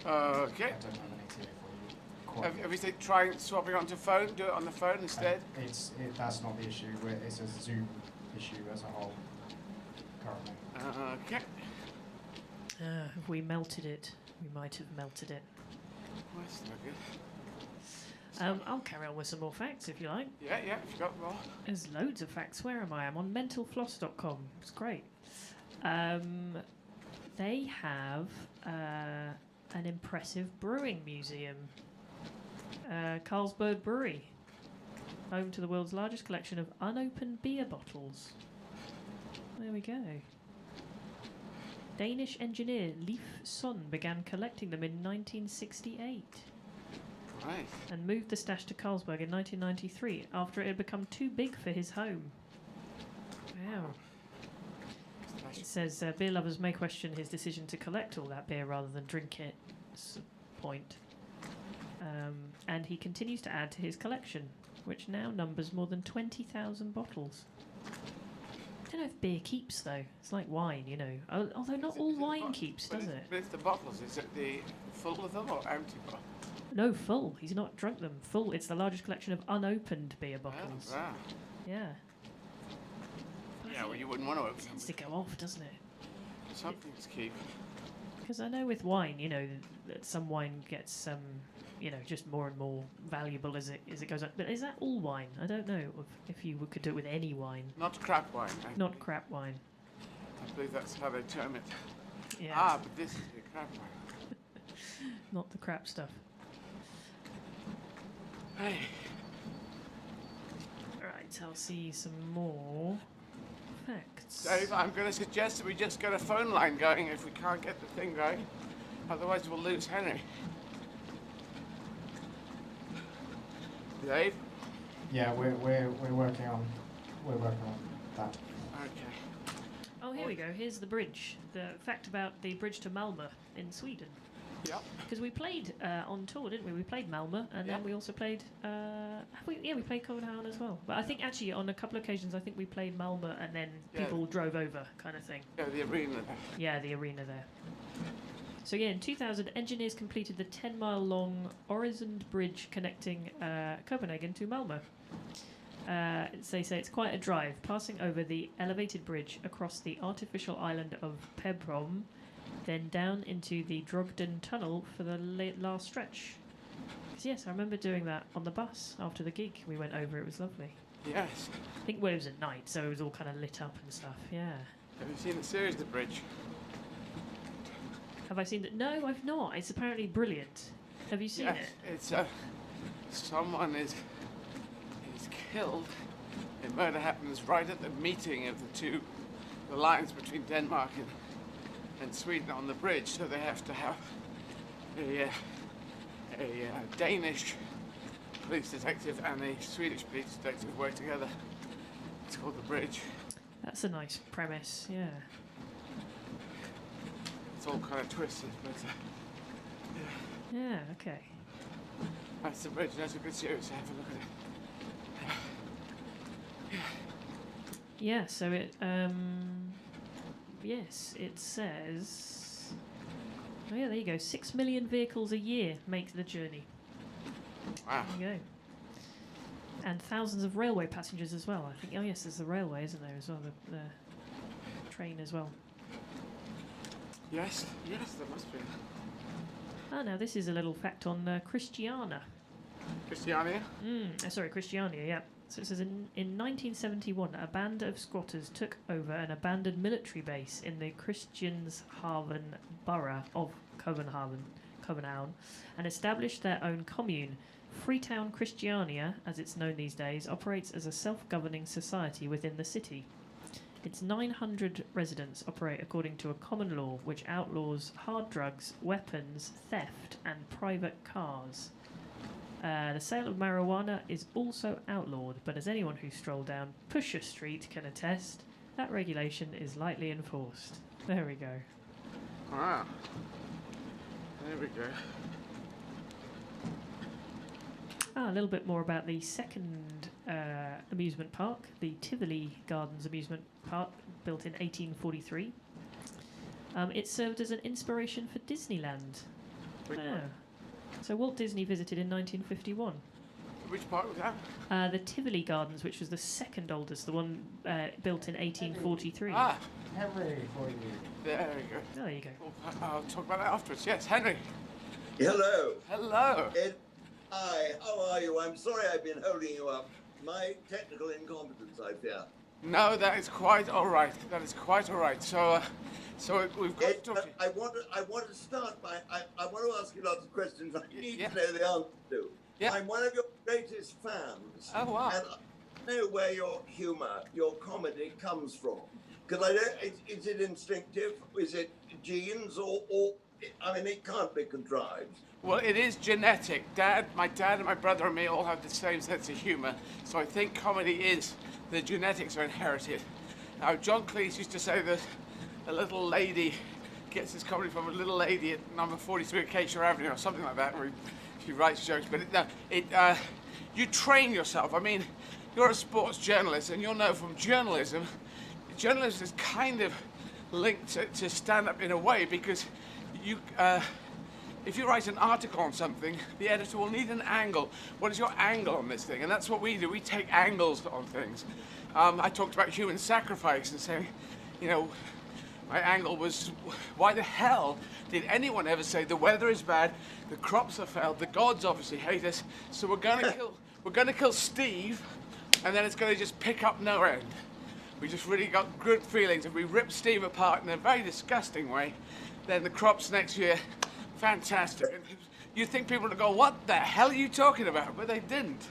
the minute. Okay. I don't have an ETA for you. Quite Have you tried swapping onto phone? Do it on the phone instead? That's not the issue. It's a Zoom issue as a whole currently. Okay. If we melted it, we might have melted it. Well, that's not good. I'll carry on with some more facts if you like. Yeah, if you got more. There's loads of facts. Where am I? I'm on mentalfloss.com. It's great. They have an impressive brewing museum. Carlsberg Brewery, home to the world's largest collection of unopened beer bottles. There we go. Danish engineer Leif Son began collecting them in 1968. Right. And moved the stash to Carlsberg in 1993 after it had become too big for his home. Wow. It says beer lovers may question his decision to collect all that beer rather than drink it. That's a point. And he continues to add to his collection, which now numbers more than 20,000 bottles. I don't know if beer keeps, though. It's like wine, Although not all wine keeps, does it? But it's the bottles. Is it the full of them or empty bottles? No, full. He's not drunk them. Full. It's the largest collection of unopened beer bottles. Oh, wow. Yeah. Yeah, well, you wouldn't want to open It them. tends to go off, doesn't it? Something to keep. Because I know with wine, that some wine gets, just more and more valuable as it goes on. But is that all wine? I don't know if you could do it with any wine. Not crap wine. Not crap wine. I believe that's how they term it. Yeah. But this is the crap wine. Not the crap stuff. Hey. Right, I'll see some more facts. Dave, I'm going to suggest that we just get a phone line going if we can't get the thing going. Otherwise, we'll lose Henry. Dave? Yeah, we're working on that. Okay. Oh, here we go. Here's the bridge. The fact about the bridge to Malmö in Sweden. Yep. Because we played on tour, didn't we? We played Malmö, and then we also played. We played Copenhagen as well. But I think actually on a couple of occasions, I think we played Malmö, and then people drove over, kind of thing. Yeah, the arena there. Yeah, the arena there. So yeah, in 2000, engineers completed the 10-mile-long Øresund Bridge connecting Copenhagen to Malmö. They say it's quite a drive, passing over the elevated bridge across the artificial island of Peripheral, then down into the Drogden Tunnel for the last stretch. 'Cause yes, I remember doing that on the bus after the gig. We went over, it was lovely. Yes. I think it was at night, so it was all kind of lit up and stuff, yeah. Have you seen the series, The Bridge? Have I seen it? No, I've not. It's apparently brilliant. Have you seen Yes, it? it's someone is killed. The murder happens right at the meeting of the lines between Denmark and Sweden on the bridge, so they have to have a Danish police detective and a Swedish police detective work together. It's called The Bridge. That's a nice premise, yeah. It's all kind of twisted, but Yeah, okay. that's The Bridge. That's a good series. Have a look at it. Yeah, so it, yes, it says, oh yeah, there you go, 6 million vehicles a year make the journey. Wow. There you go. And thousands of railway passengers as well. I think. Oh yes, there's the railway, isn't there, as well? The train as well. Yes, there must be. Oh, now this is a little fact on Christiania. Christiania? Christiania, yeah. So it says in 1971, a band of squatters took over an abandoned military base in the Christianshavn borough of Copenhagen, and established their own commune. Freetown Christiania, as it's known these days, operates as a self-governing society within the city. Its 900 residents operate according to a common law which outlaws hard drugs, weapons, theft, and private cars. The sale of marijuana is also outlawed, but as anyone who strolled down Pusher Street can attest, that regulation is lightly enforced. There we go. Ah. There we go. A little bit more about the second amusement park, the Tivoli Gardens amusement park, built in 1843. It served as an inspiration for Disneyland. So Walt Disney visited in 1951. Which part was that? The Tivoli Gardens, which was the second oldest, the one built in 1843. Henry for you. There we go. There you go. I'll talk about that afterwards. Yes, Henry. Hello. Hello. Hi, how are you? I'm sorry I've been holding you up. My technical incompetence, I fear. No, that is quite all right. That is quite all right. So we've got to talk to you. I want to start by, I want to ask you lots of questions I need to know the answer to. Yeah. I'm one of your greatest fans. Oh, wow. And I know where your humor, your comedy comes from. Because I don't, is it instinctive? Is it genes or, I mean, it can't be contrived. Well, it is genetic. My dad and my brother and me all have the same sense of humor. So I think comedy is, the genetics are inherited. Now, John Cleese used to say that a little lady gets his comedy from a little lady at number 43 Acacia Avenue or something like that, where he writes jokes. But you train yourself. I mean, you're a sports journalist, and you'll know from journalism is kind of linked to stand-up in a way, because if you write an article on something, the editor will need an angle. What is your angle on this thing? And that's what we do. We take angles on things. I talked about human sacrifice and saying, my angle was, why the hell did anyone ever say the weather is bad, the crops have failed, the gods obviously hate us, so we're gonna kill Steve, and then it's gonna just pick up no end. We just really got good feelings. If we rip Steve apart in a very disgusting way, then the crops next year, fantastic. And you'd think people would go, what the hell are you talking about? But they didn't.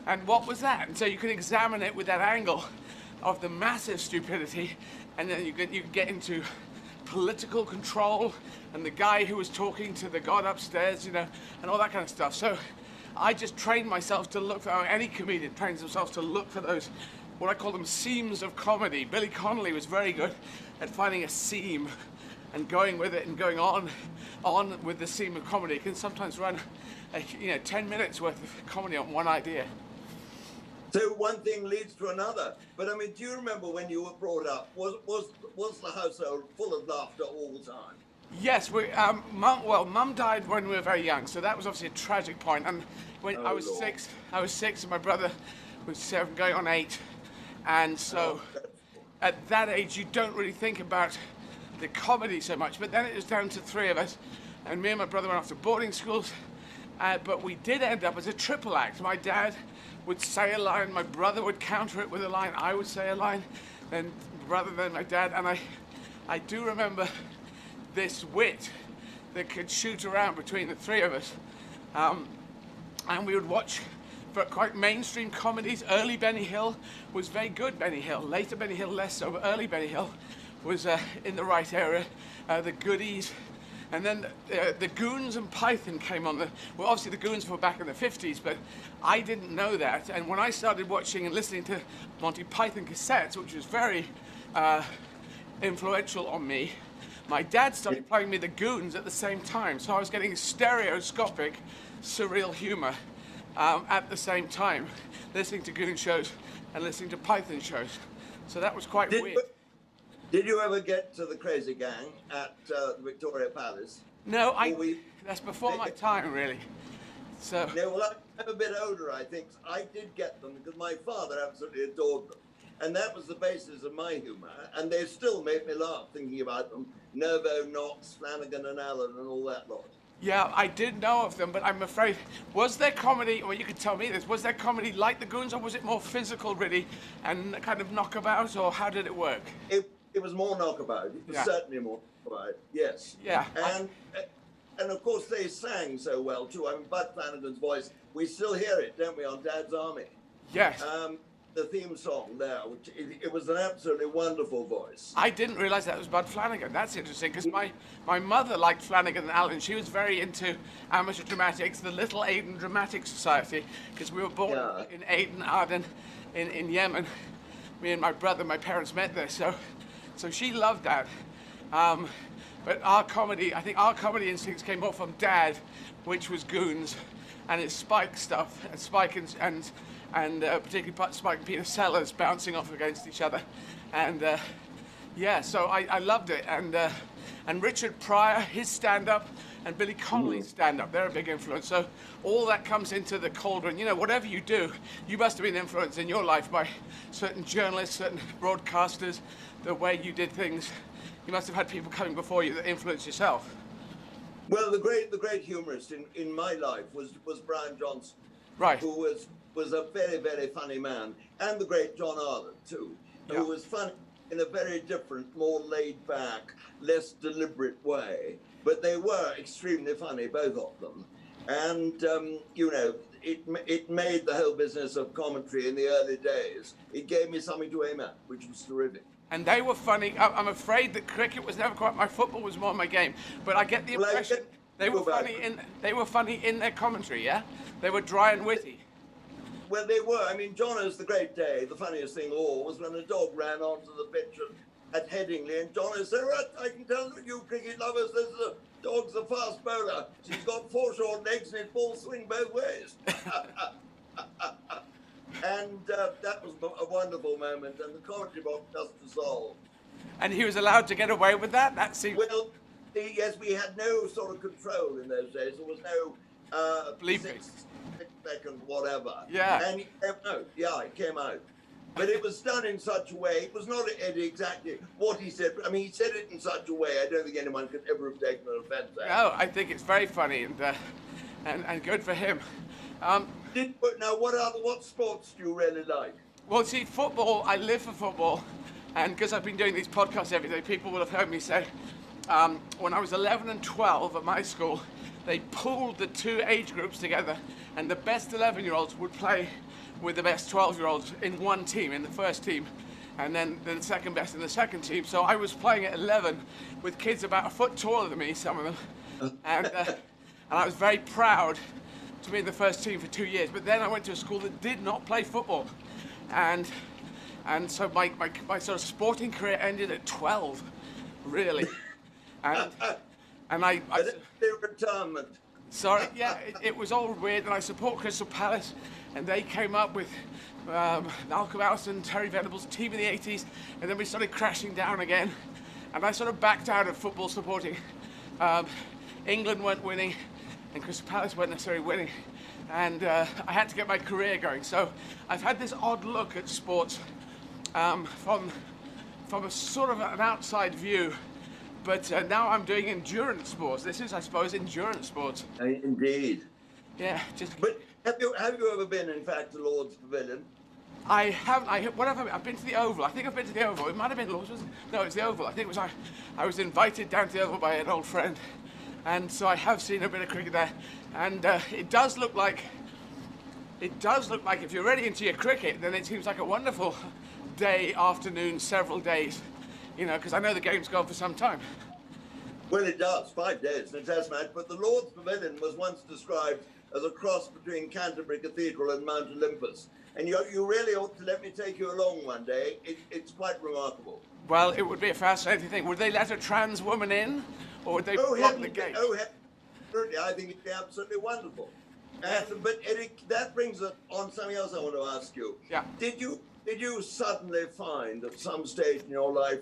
And what was that? And so you could examine it with that angle of the massive stupidity, and then you could get into political control and the guy who was talking to the god upstairs, and all that kind of stuff. So I just trained myself to look for, any comedian trains themselves to look for those, what I call them seams of comedy. Billy Connolly was very good at finding a seam and going with it and going on with the seam of comedy. It can sometimes run 10 minutes worth of comedy on one idea. So one thing leads to another. But I mean, do you remember when you were brought up, was the household full of laughter all the time? Yes, Mum died when we were very young, so that was obviously a tragic point. And when I was six, and my brother was 7 going on 8. And so at that age, you don't really think about the comedy so much. But then it was down to 3 of us, and me and my brother went off to boarding schools. But we did end up as a triple act. My dad would say a line, my brother would counter it with a line, I would say a line, then brother, then my dad. And I do remember this wit that could shoot around between the 3 of us. And we would watch for quite mainstream comedies. Early Benny Hill was very good, Benny Hill. Later Benny Hill less so, but early Benny Hill was in the right area. The Goodies. And then the Goons and Python came on. Well, obviously the Goons were back in the 50s, but I didn't know that. And when I started watching and listening to Monty Python cassettes, which was very influential on me, my dad started playing me the Goons at the same time. So I was getting stereoscopic, surreal humor at the same time, listening to Goon shows and listening to Python shows. So that was quite weird. Did you ever get to the Crazy Gang at the Victoria Palace? No, that's before my time, really. So Yeah, well, I'm a bit older, I think. I did get them because my father absolutely adored them. And that was the basis of my humour. And they still make me laugh thinking about them. Novo, Knox, Flanagan and Allen and all that lot. yeah, I did know of them, but I'm afraid, was their comedy, or you could tell me this, was their comedy like the Goons, or was it more physical, really, and kind of knockabout, or how did it work? It was more knockabout. It was certainly more knockabout, yes. Yeah. And of course they sang so well too. I mean, Bud Flanagan's voice, we still hear it, don't we, on Dad's Army? Yes. The theme song there, which it was an absolutely wonderful voice. I didn't realise that was Bud Flanagan. That's interesting, because my mother liked Flanagan and Allen. She was very into amateur dramatics, the Little Aden Dramatic Society, because we were born in Aden, Aden, in Yemen. Me and my brother, my parents met there, so she loved that. But our comedy, I think our comedy instincts came more from Dad, which was Goons, and it's Spike stuff, and Spike and particularly Spike and Peter Sellers bouncing off against each other, and yeah, so I loved it, and Richard Pryor, his stand-up, and Billy Connolly's stand-up, they're a big influence. So all that comes into the cauldron. You know, whatever you do, you must have been influenced in your life by certain journalists, certain broadcasters, the way you did things. You must have had people coming before you that influenced yourself. Well, the great humorist in my life was Brian Johnson, right? Who was a very, very funny man, and the great John Arlen too, who was funny in a very different, more laid-back, less deliberate way. But they were extremely funny, both of them, and you know, it made the whole business of commentary in the early days. It gave me something to aim at, which was terrific. And they were funny. I'm afraid that cricket was never quite my football was more my game. But I get the impression they were funny in their commentary. Yeah, they were dry and witty. Well, they were. I mean, Jono's the great day. The funniest thing of all was when a dog ran onto the pitch at Headingley, and Jono said, "Right, I can tell you cricket lovers, this is a dog's a fast bowler. She's got 4 short legs and his ball swing both ways." And that was a wonderful moment, and the commentary box just dissolved. And he was allowed to get away with that? That seemed... Well, yes, we had no sort of control in those days. There was no bleeping. 6-second whatever. Yeah. And he came out. Yeah, it came out. But it was done in such a way, it was not exactly what he said. I mean, he said it in such a way, I don't think anyone could ever have taken an offence at it. No, I think it's very funny and good for him. Now, what sports do you really like? Well, see, football, I live for football. And because I've been doing these podcasts every day, people will have heard me say, when I was 11 and 12 at my school, they pooled the 2 age groups together, and the best 11-year-olds would play with the best 12-year-olds in one team, in the first team, and then the second best in the second team. So I was playing at 11 with kids about a foot taller than me, some of them, and I was very proud to be in the first team for 2 years. But then I went to a school that did not play football, and so my sort of sporting career ended at 12, really, and I retirement. Sorry, yeah, it was all weird, and I support Crystal Palace, and they came up with Malcolm Allison, Terry Venables' team in the 80s, and then we started crashing down again, and I sort of backed out of football supporting. England weren't winning, and Crystal Palace weren't necessarily winning, and I had to get my career going. So I've had this odd look at sports from a sort of an outside view. But now I'm doing endurance sports. This is, I suppose, endurance sports. Indeed. Yeah, But have you ever been, in fact, to Lord's Pavilion? I haven't. I've been to the Oval. I think I've been to the Oval. It might have been Lord's. No, it's the Oval. I think it was. I was invited down to the Oval by an old friend, and so I have seen a bit of cricket there. And it does look like. If you're really into your cricket, then it seems like a wonderful day, afternoon, several days. You know, because I know the game's gone for some time. Well, it does, 5 days in a test match, but the Lord's Pavilion was once described as a cross between Canterbury Cathedral and Mount Olympus. And you really ought to let me take you along one day. It's quite remarkable. Well, it would be a fascinating thing. Would they let a trans woman in, or would they block the gate? Certainly, I think it'd be absolutely wonderful. But Eric, that brings us on something else I want to ask you. Yeah. Did you suddenly find at some stage in your life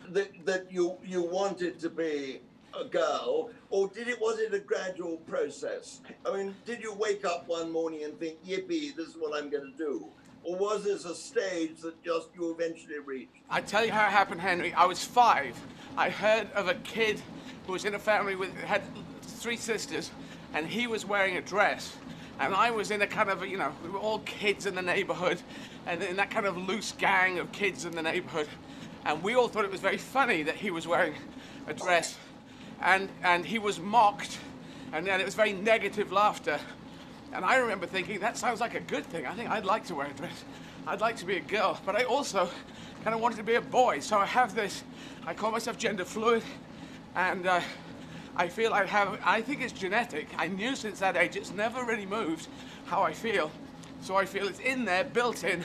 that you wanted to be a girl, or was it a gradual process? I mean, did you wake up one morning and think, yippee, this is what I'm going to do? Or was this a stage that just you eventually reached? I tell you how it happened, Henry. I was 5. I heard of a kid who was in a family had 3 sisters, and he was wearing a dress. And I was in a kind of, we were all kids in the neighborhood, and in that kind of loose gang of kids in the neighborhood. And we all thought it was very funny that he was wearing a dress. And he was mocked, and then it was very negative laughter. And I remember thinking, that sounds like a good thing. I think I'd like to wear a dress. I'd like to be a girl, but I also kind of wanted to be a boy. So I call myself gender fluid, and I think it's genetic. I knew since that age, it's never really moved how I feel. So I feel it's in there, built in,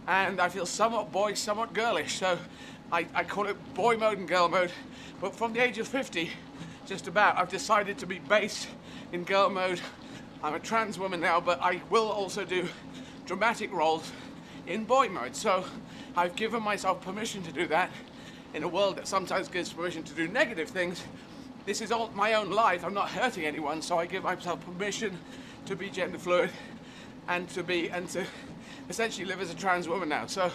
and I feel somewhat boy, somewhat girlish. So I call it boy mode and girl mode. But from the age of 50, just about, I've decided to be based in girl mode. I'm a trans woman now, but I will also do dramatic roles in boy mode. So I've given myself permission to do that in a world that sometimes gives permission to do negative things. This is all my own life. I'm not hurting anyone, so I give myself permission to be gender fluid and to essentially live as a trans woman now. So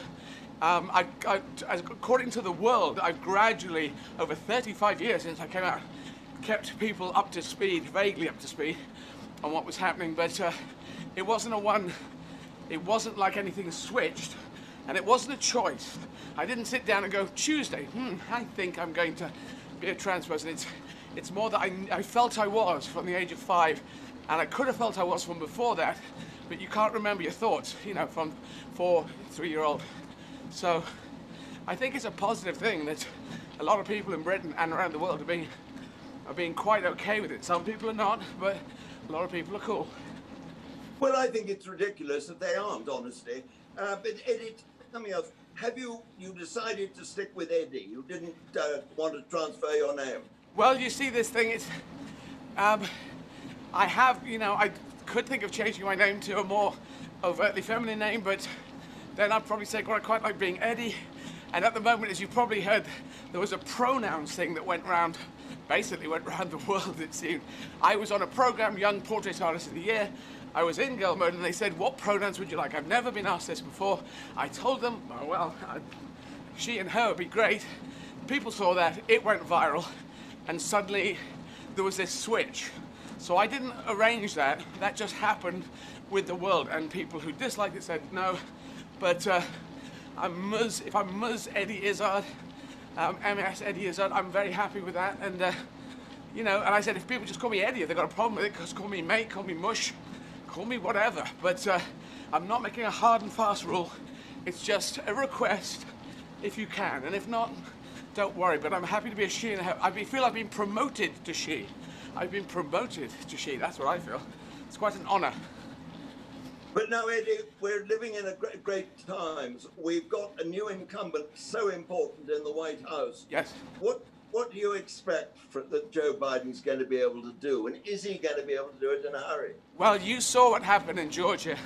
according to the world, I've gradually, over 35 years since I came out, kept people up to speed, vaguely up to speed, on what was happening, but it wasn't like anything switched, and it wasn't a choice. I didn't sit down and go, Tuesday, I think I'm going to be a trans person. It's more that I felt I was from the age of 5, and I could have felt I was from before that, but you can't remember your thoughts, from 3-year-old. So I think it's a positive thing that a lot of people in Britain and around the world are being quite okay with it. Some people are not, but a lot of people are cool. Well, I think it's ridiculous that they aren't, honestly. But Eddie, tell me else. Have you decided to stick with Eddie? You didn't want to transfer your name? Well, you see, this thing is, I could think of changing my name to a more overtly feminine name, but then I'd probably say, well, I quite like being Eddie. And at the moment, as you probably heard, there was a pronouns thing that went round the world, it seemed. I was on a program, Young Portrait Artist of the Year. I was in girl mode, and they said, what pronouns would you like? I've never been asked this before. I told them, she and her would be great. People saw that, it went viral, and suddenly there was this switch. So I didn't arrange that. That just happened with the world, and people who disliked it said no. But if I'm Ms. Eddie Izzard, MS Eddie Izzard, I'm very happy with that. And, and I said, if people just call me Eddie, if they've got a problem with it, just call me mate, call me mush, call me whatever. But I'm not making a hard and fast rule. It's just a request, if you can. And if not, don't worry. But I'm happy to be a she. And I feel I've been promoted to she. I've been promoted to she. That's what I feel. It's quite an honor. But now, Eddie, we're living in great times. We've got a new incumbent so important in the White House. Yes. What do you expect that Joe Biden's going to be able to do? And is he going to be able to do it in a hurry? Well, you saw what happened in Georgia.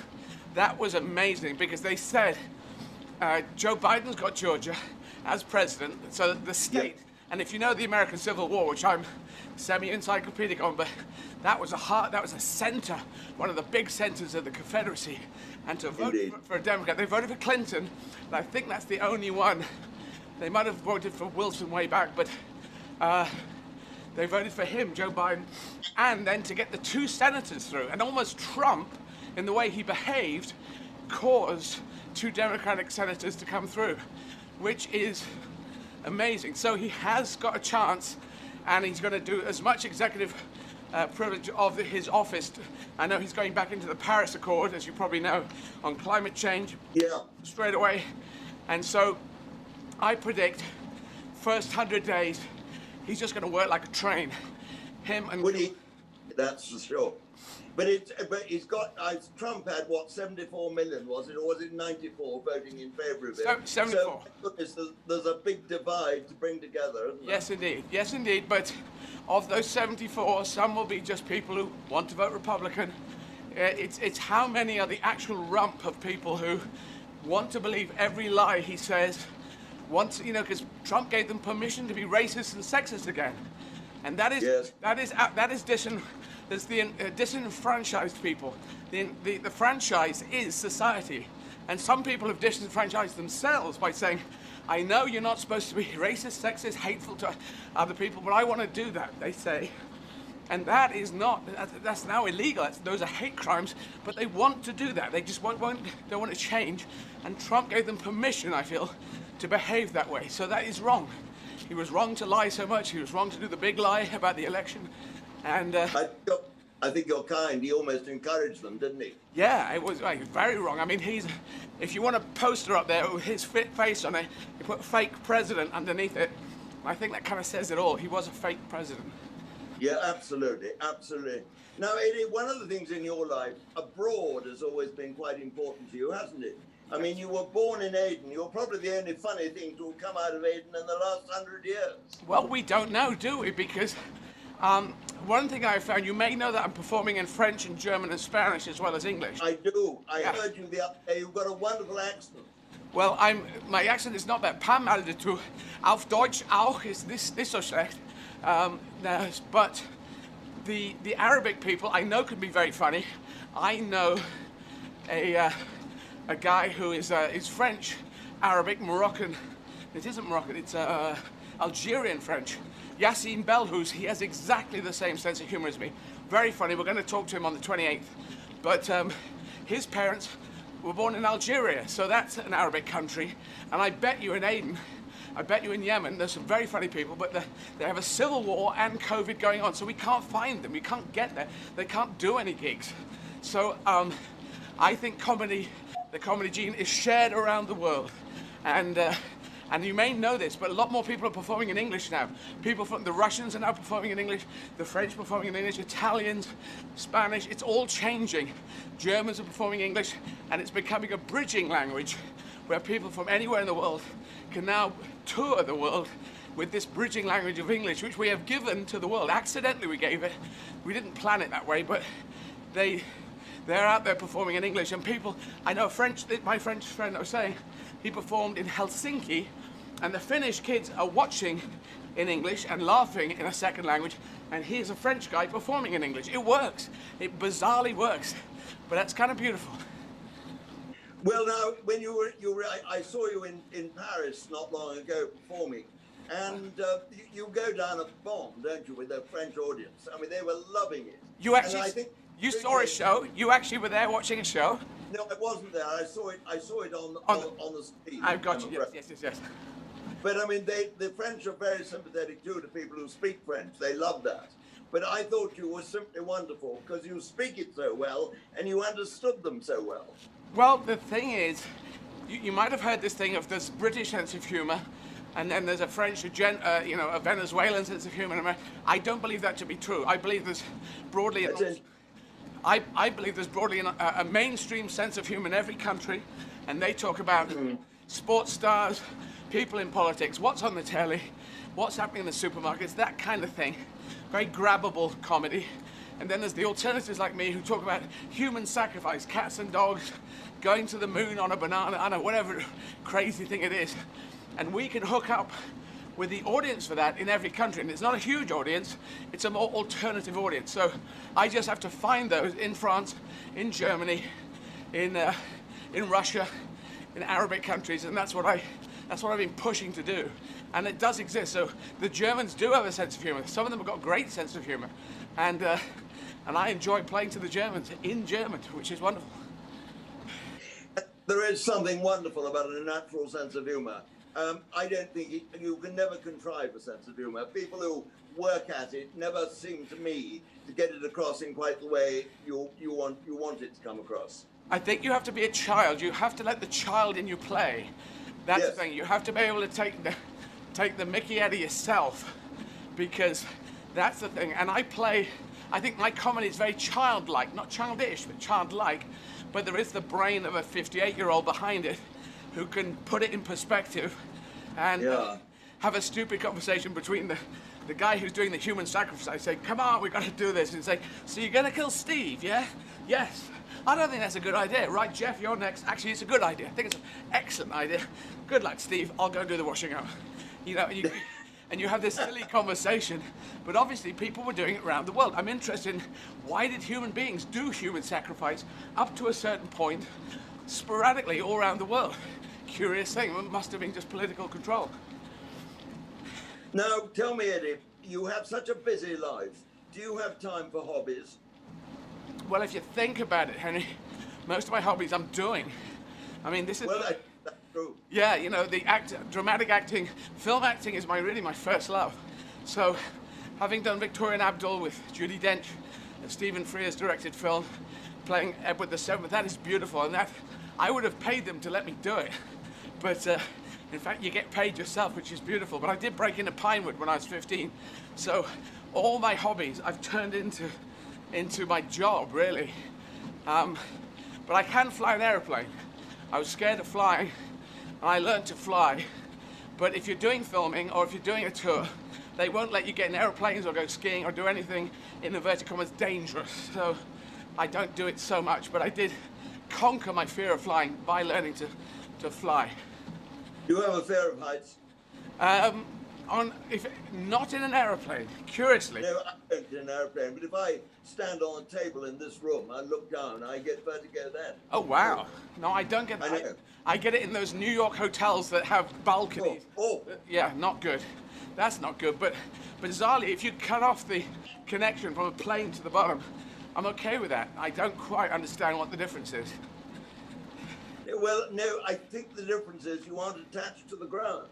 That was amazing because they said Joe Biden's got Georgia as president, so the state, and if you know the American Civil War, which I'm semi-encyclopedic on, but that was a center, one of the big centers of the Confederacy, and to vote for a Democrat, they voted for Clinton, and I think that's the only one. They might have voted for Wilson way back, but they voted for him, Joe Biden, and then to get the 2 senators through, and almost Trump, in the way he behaved, caused 2 Democratic senators to come through, which is amazing. So he has got a chance, and he's going to do as much executive privilege of his office. I know he's going back into the Paris Accord, as you probably know, on climate change. Yeah. Straight away. And so I predict first 100 days, he's just going to work like a train. Him and... That's for sure. But he's got, Trump had, 74 million, was it? Or was it 94 voting in favor of it? 74. So there's a big divide to bring together, isn't there? Yes, indeed. Yes, indeed. But of those 74, some will be just people who want to vote Republican. It's how many are the actual rump of people who want to believe every lie he says, because Trump gave them permission to be racist and sexist again. and that is Yes. there's the disenfranchised people. The franchise is society, and some people have disenfranchised themselves by saying, I know you're not supposed to be racist, sexist, hateful to other people, but I want to do that, they say. And that is not, that's now illegal. Those are hate crimes, but they want to do that. They just don't want to change. And Trump gave them permission, I feel, to behave that way. So that is wrong. He was wrong to lie so much. He was wrong to do the big lie about the election. And I think you're kind. He almost encouraged them, didn't he? yeah, it was very wrong. I mean, if you want a poster up there with his face on it, you put fake president underneath it. I think that kind of says it all. He was a fake president. Yeah, absolutely, absolutely. Now, Eddie, one of the things in your life, abroad has always been quite important to you, hasn't it? I mean, you were born in Aden. You're probably the only funny thing to have come out of Aden in the last 100 years. Well, we don't know, do we? Because one thing I found, you may know that I'm performing in French and German and Spanish as well as English. I do. I heard you the other day. You've got a wonderful accent. Well, my accent is not that Pam added it to. Auf Deutsch auch ist nicht so schlecht. But the Arabic people I know can be very funny. I know a guy who is French, Arabic, Moroccan. It isn't Moroccan. It's Algerian French. Yassine Belhouz. He has exactly the same sense of humor as me. Very funny. We're going to talk to him on the 28th. But his parents were born in Algeria, so that's an Arabic country. And I bet you in Aden, I bet you in Yemen, there's some very funny people, but they have a civil war and COVID going on, so we can't find them. We can't get there. They can't do any gigs. So I think the comedy gene is shared around the world. And you may know this, but a lot more people are performing in English now. People from the Russians are now performing in English, the French performing in English, Italians, Spanish, it's all changing. Germans are performing English, and it's becoming a bridging language where people from anywhere in the world can now tour the world with this bridging language of English, which we have given to the world. Accidentally we gave it. We didn't plan it that way, but they're out there performing in English, and people, I know my French friend I was saying, he performed in Helsinki, and the Finnish kids are watching in English and laughing in a second language, and here's a French guy performing in English. It works. It bizarrely works, but that's kind of beautiful. Well, now, when I saw you in Paris not long ago performing, and you go down a bomb, don't you, with the French audience? I mean, they were loving it. You saw a show? You actually were there watching a show? No, I wasn't there. I saw it on the screen. I've got you. Yes. But I mean, the French are very sympathetic too to people who speak French. They love that. But I thought you were simply wonderful because you speak it so well and you understood them so well. Well, the thing is, you might have heard this thing of this British sense of humor, and then there's a French, a Venezuelan sense of humor. I don't believe that to be true. I believe there's broadly I believe there's broadly a mainstream sense of humor in every country, and they talk about sports stars, people in politics, what's on the telly, what's happening in the supermarkets, that kind of thing. Very grabbable comedy. And then there's the alternatives like me who talk about human sacrifice, cats and dogs, going to the moon on a banana, I don't know, whatever crazy thing it is. And we can hook up with the audience for that in every country. And it's not a huge audience, it's a more alternative audience. So I just have to find those in France, in Germany, in Russia, in Arabic countries, and that's what I've been pushing to do. And it does exist. So the Germans do have a sense of humor. Some of them have got a great sense of humor. And I enjoy playing to the Germans in German, which is wonderful. There is something wonderful about a natural sense of humor. I don't think you can never contrive a sense of humor. People who work at it never seem to me to get it across in quite the way you want it to come across. I think you have to be a child. You have to let the child in you play. That's the thing. You have to be able to take the mickey out of yourself, because that's the thing. And I think my comedy is very childlike, not childish, but childlike. But there is the brain of a 58-year-old behind it who can put it in perspective and have a stupid conversation between the guy who's doing the human sacrifice. Say, come on, we've got to do this. And say, so you're going to kill Steve, yeah? Yes. I don't think that's a good idea. Right, Jeff, you're next. Actually, it's a good idea. I think it's an excellent idea. Good luck, Steve. I'll go do the washing up. and you have this silly conversation, but obviously people were doing it around the world. I'm interested in why did human beings do human sacrifice up to a certain point, sporadically all around the world? Curious thing, it must have been just political control. Now, tell me, Eddie, you have such a busy life. Do you have time for hobbies? Well, if you think about it, Henry, most of my hobbies I'm doing. I mean, this is... Well, that's true. Yeah, you know, dramatic acting, film acting is really my first love. So, having done Victorian Abdul with Judi Dench, a Stephen Frears directed film, playing Edward VII, that is beautiful, and that, I would have paid them to let me do it. But, in fact, you get paid yourself, which is beautiful. But I did break into Pinewood when I was 15. So, all my hobbies I've turned into my job, really. But I can fly an airplane. I was scared of flying, and I learned to fly. But if you're doing filming or if you're doing a tour, they won't let you get in airplanes or go skiing or do anything in inverted commas dangerous. So I don't do it so much, but I did conquer my fear of flying by learning to fly. You have a fear of heights? If not in an airplane, curiously. No, I don't in an airplane, but if I stand on a table in this room, I look down, I get vertigo then. Oh, wow. No, I don't get that. I know. I get it in those New York hotels that have balconies. Oh. Yeah, not good. That's not good. But bizarrely, if you cut off the connection from a plane to the bottom, I'm okay with that. I don't quite understand what the difference is. Well, no, I think the difference is you aren't attached to the ground.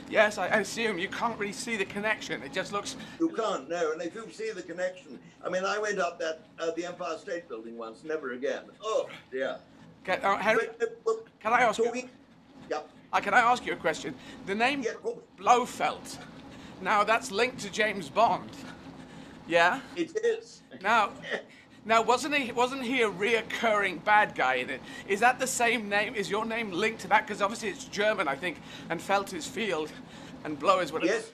Yes, I assume you can't really see the connection. It just looks... You can't, no. And if you see the connection... I mean, I went up the Empire State Building once, never again. Oh, dear. Henry, can I ask you... Yep. Can I ask you a question? The name Blofeld, now that's linked to James Bond. Yeah? It is. Now, wasn't he a reoccurring bad guy in it? Is that the same name? Is your name linked to that? Because obviously it's German, I think, and Felt is field, and Blow is what it is.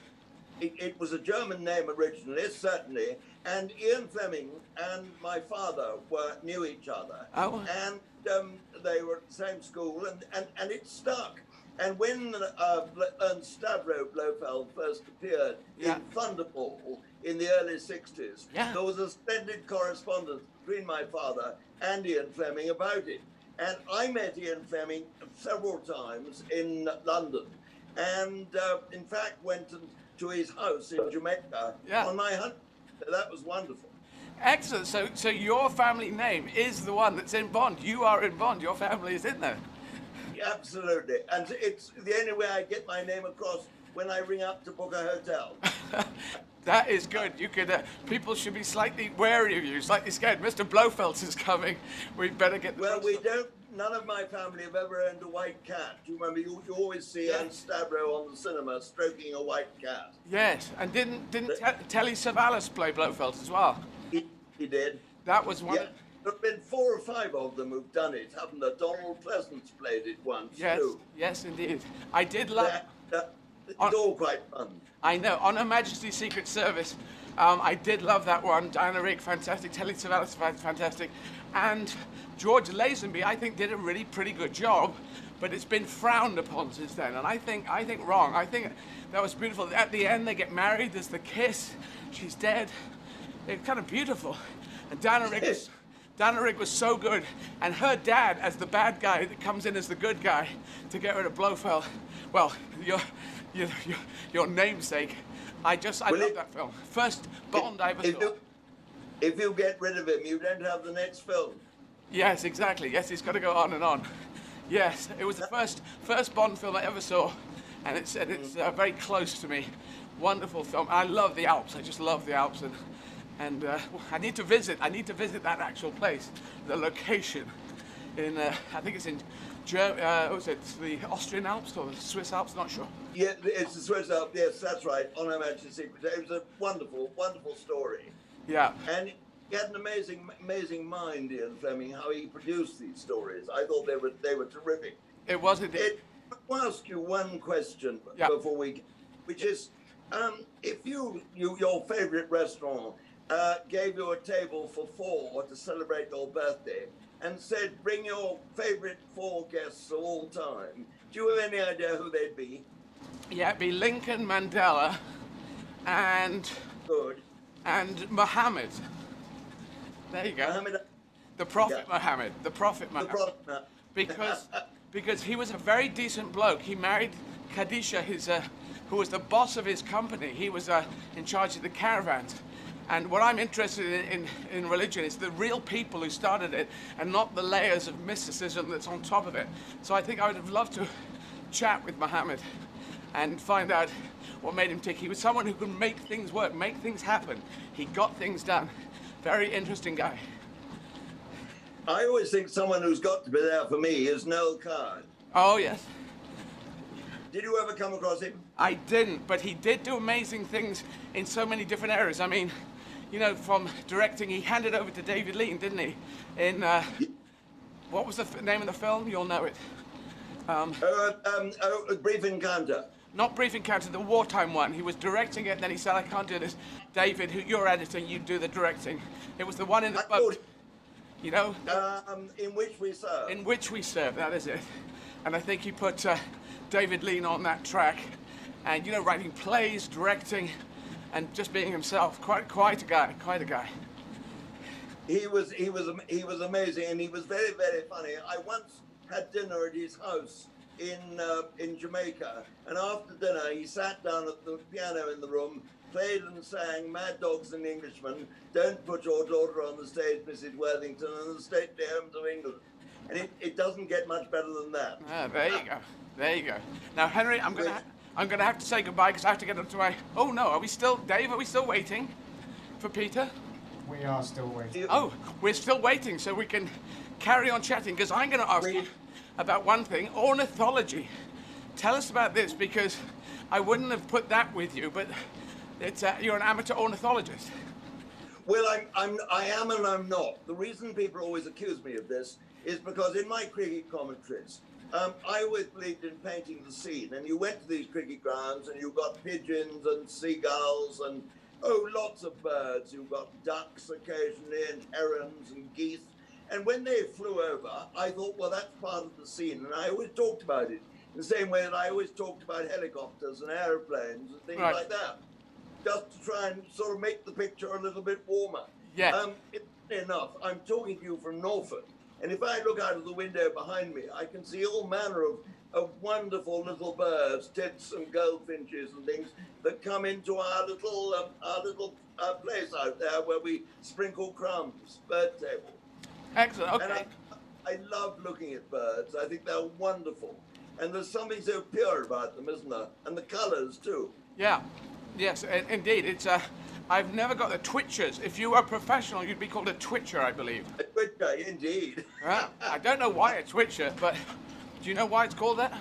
Yes, it was a German name originally, certainly, and Ian Fleming and my father knew each other. Oh. And they were at the same school, and it stuck. And when Ernst Stavro Blofeld first appeared in Thunderball in the early 60s, there was a splendid correspondence between my father and Ian Fleming about it. And I met Ian Fleming several times in London, and in fact went to his house in Jamaica on my honeymoon. That was wonderful. Excellent. So your family name is the one that's in Bond. You are in Bond. Your family is in there. Absolutely, and it's the only way I get my name across when I ring up to book a hotel. That is good. You could. People should be slightly wary of you, slightly scared. Mr. Blofeld is coming. We better get. Well, we don't. None of my family have ever owned a white cat. Do you remember? You always see Ernst Stavro on the cinema stroking a white cat. Yes, and didn't Telly Savalas play Blofeld as well? He did. That was one. Yeah. There have been 4 or 5 of them who've done it, haven't there? Donald Pleasance played it once, too. Yes, indeed. I did love... It's all quite fun. I know. On Her Majesty's Secret Service, I did love that one. Diana Rigg, fantastic. Telly Savalas, fantastic. And George Lazenby, I think, did a really pretty good job, but it's been frowned upon since then, and I think wrong. I think that was beautiful. At the end, they get married. There's the kiss. She's dead. It's kind of beautiful. And Diana Rigg was so good, and her dad as the bad guy that comes in as the good guy to get rid of Blofeld. Well, your namesake. I love that film. First Bond I ever saw. If you get rid of him, you don't have the next film. Yes, exactly. Yes, it's got to go on and on. Yes, it was the first Bond film I ever saw, and it's very close to me. Wonderful film. I love the Alps. I just love the Alps, and I need to visit that actual place, the location in I think it's in was it the Austrian Alps or the Swiss Alps? Not sure. Yeah, it's the Swiss Alps. Yes, that's right. On Her Majesty's Secret. It was a wonderful, wonderful story. Yeah. And he had an amazing mind, Ian Fleming, how he produced these stories. I thought they were terrific. It was indeed. I'll ask you one question before which is, if your favourite restaurant gave you a table for 4 to celebrate your birthday and said, bring your favourite 4 guests of all time, do you have any idea who they'd be? Yeah, it'd be Lincoln, Mandela, and Good. Muhammad. There you go. Mohammed, The Prophet Yeah. Muhammad. The Prophet the Muhammad. Prophet. Because he was a very decent bloke. He married Khadija, who was the boss of his company. He was in charge of the caravans. And what I'm interested in religion is the real people who started it and not the layers of mysticism that's on top of it. So I think I would have loved to chat with Muhammad and find out what made him tick. He was someone who could make things work, make things happen. He got things done. Very interesting guy. I always think someone who's got to be there for me is Noel Coward. Oh, yes. Did you ever come across him? I didn't, but he did do amazing things in so many different areas. I mean, you know, from directing, he handed over to David Lean, didn't he? In, what was the name of the film? You'll know it. A Brief Encounter. Not Brief Encounter, the wartime one. He was directing it, and then he said, I can't do this. David, who you're editing, you do the directing. It was the one in the boat. You know? In Which We Serve. In Which We Serve, that is it. And I think he put David Lean on that track. And, you know, writing plays, directing, and just being himself. Quite a guy, quite a guy. He was amazing, and he was very, very funny. I once had dinner at his house in Jamaica, and after dinner he sat down at the piano in the room, played and sang Mad Dogs and Englishmen, Don't Put Your Daughter on the Stage, Mrs. Worthington, and the Stately Homes of England. And it doesn't get much better than that. Ah, there you go. There you go. Now, Henry, I'm gonna have to say goodbye because I have to get up to my. Oh no, are we still, Dave? Are we still waiting for Peter? We are still waiting. Oh, we're still waiting, so we can carry on chatting because I'm going to ask you about one thing: ornithology. Tell us about this because I wouldn't have put that with you, but it's you're an amateur ornithologist. Well, I am and I'm not. The reason people always accuse me of this is because in my cricket commentaries, I always believed in painting the scene. And you went to these cricket grounds and you got pigeons and seagulls and, lots of birds. You've got ducks occasionally and herons and geese. And when they flew over, I thought, well, that's part of the scene. And I always talked about it in the same way that I always talked about helicopters and airplanes and things like that, just to try and sort of make the picture a little bit warmer. Yeah. Enough, I'm talking to you from Norfolk. And if I look out of the window behind me, I can see all manner of wonderful little birds, tits and goldfinches and things that come into our little place out there where we sprinkle crumbs, bird table. Excellent. Okay. And I love looking at birds. I think they're wonderful, and there's something so pure about them, isn't there? And the colours too. Yeah. Yes, indeed. It's I've never got the twitchers. If you were a professional, you'd be called a twitcher, I believe. A twitcher, indeed. I don't know why a twitcher, but do you know why it's called that?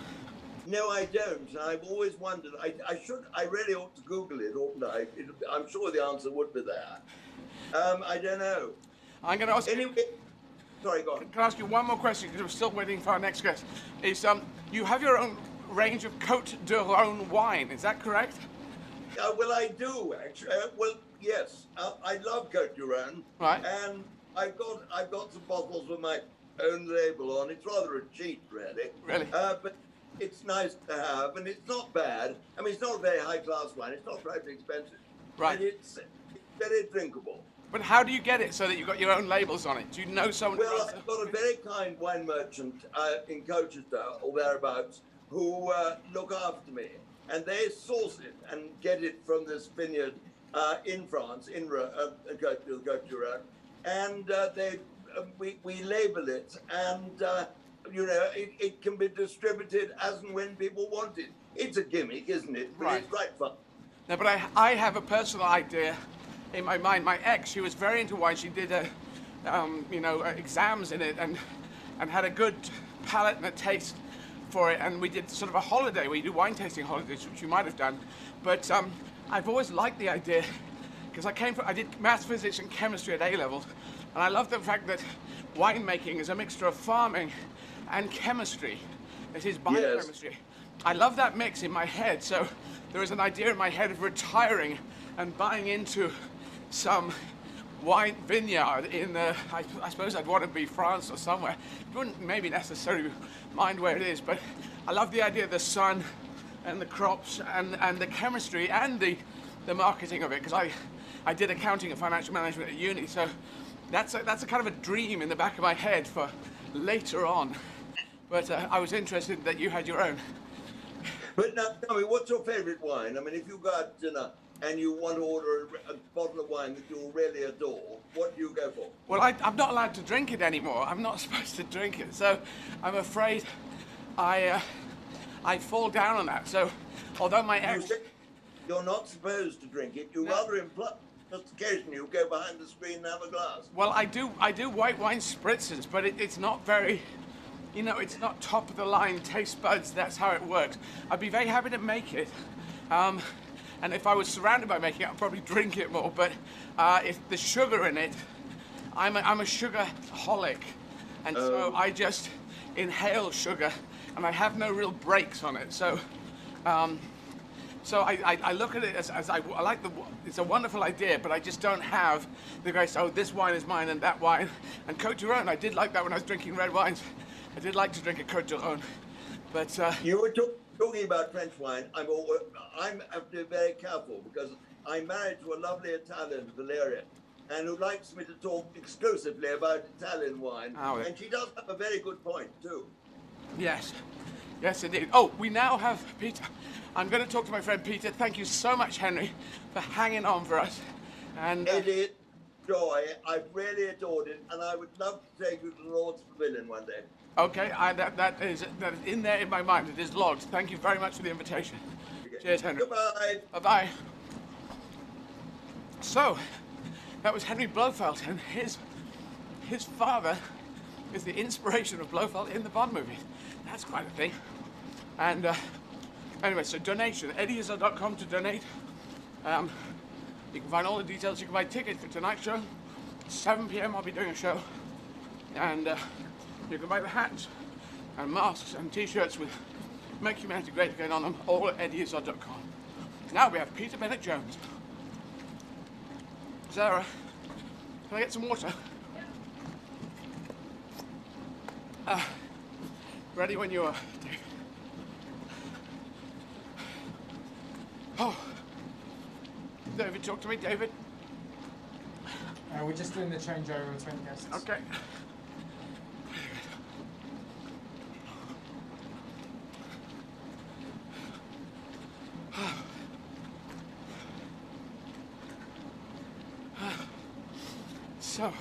No, I don't. I've always wondered. I really ought to Google it, oughtn't I? I'm sure the answer would be there. I don't know. I'm going to ask. Anyway, sorry, go on. Can I ask you one more question? Because we're still waiting for our next guest. Is you have your own range of Côte d'Rhône wine? Is that correct? Well, I do actually. Well, yes. I love Côte d'Rhône. Right. And I've got some bottles with my own label on. It's rather a cheat, really. Really. But it's nice to have, and it's not bad. I mean, it's not a very high-class wine. It's not very expensive. Right. And it's very drinkable. But how do you get it so that you've got your own labels on it? Do you know someone? Well, I've got a very kind wine merchant in Colchester or thereabout who look after me, and they source it and get it from this vineyard in France, in Côte d'Rhône, and we label it, and it can be distributed as and when people want it. It's a gimmick, isn't it? But Right. It's quite fun. No, but I have a personal idea in my mind. My ex, she was very into wine. She did exams in it and had a good palate and a taste for it. And we did sort of a holiday. We do wine tasting holidays, which you might have done. But I've always liked the idea because I did maths, physics, and chemistry at A levels, and I love the fact that winemaking is a mixture of farming and chemistry. It is biochemistry. Yes. I love that mix in my head. So there is an idea in my head of retiring and buying into some wine vineyard in, I suppose I'd want to be France or somewhere. Wouldn't maybe necessarily mind where it is, but I love the idea of the sun and the crops and the chemistry and the marketing of it, because I did accounting and financial management at uni, so that's a kind of a dream in the back of my head for later on. But I was interested that you had your own. But now, tell me, what's your favourite wine? I mean, if you go out to dinner and you want to order a bottle of wine that you really adore, what do you go for? Well, I'm not allowed to drink it anymore. I'm not supposed to drink it, so I'm afraid I fall down on that. So, although my ex... You're not supposed to drink it. You rather imply just occasionally you go behind the screen and have a glass. Well, I do white wine spritzers, but it's not very... You know, it's not top of the line taste buds. That's how it works. I'd be very happy to make it. And if I was surrounded by making it, I'd probably drink it more. But if the sugar in it, I'm a sugar-holic. And so I just inhale sugar, and I have no real brakes on it. So I look at it as I like it's a wonderful idea, but I just don't have the grace, oh, this wine is mine and that wine. And Côte du Rhône, I did like that when I was drinking red wines. I did like to drink a Côte du Rhône, but... You were talking about French wine. I'm have to be very careful because I'm married to a lovely Italian, Valeria, and who likes me to talk exclusively about Italian wine. Oh, yeah. And she does have a very good point, too. Yes. Yes, indeed. Oh, we now have Peter. I'm going to talk to my friend Peter. Thank you so much, Henry, for hanging on for us. And Eddie, joy. I've really adored it, and I would love to take you to the Lord's Pavilion one day. Okay, that is in there in my mind. It is logged. Thank you very much for the invitation. Okay. Cheers, Henry. Goodbye. Bye-bye. So, that was Henry Blofeld, and his father is the inspiration of Blofeld in the Bond movie. That's quite a thing. And anyway, so donation, eddieizzard.com to donate. You can find all the details. You can buy tickets for tonight's show. 7 p.m. I'll be doing a show. And you can buy the hats and masks and t-shirts with Make Humanity Great Again on them, all at eddieizzard.com. Now we have Peter Bennett Jones. Sarah, can I get some water? Ready when you are, David. Oh. David, talk to me, David. We're just doing the changeover of 20 guests. Okay. So,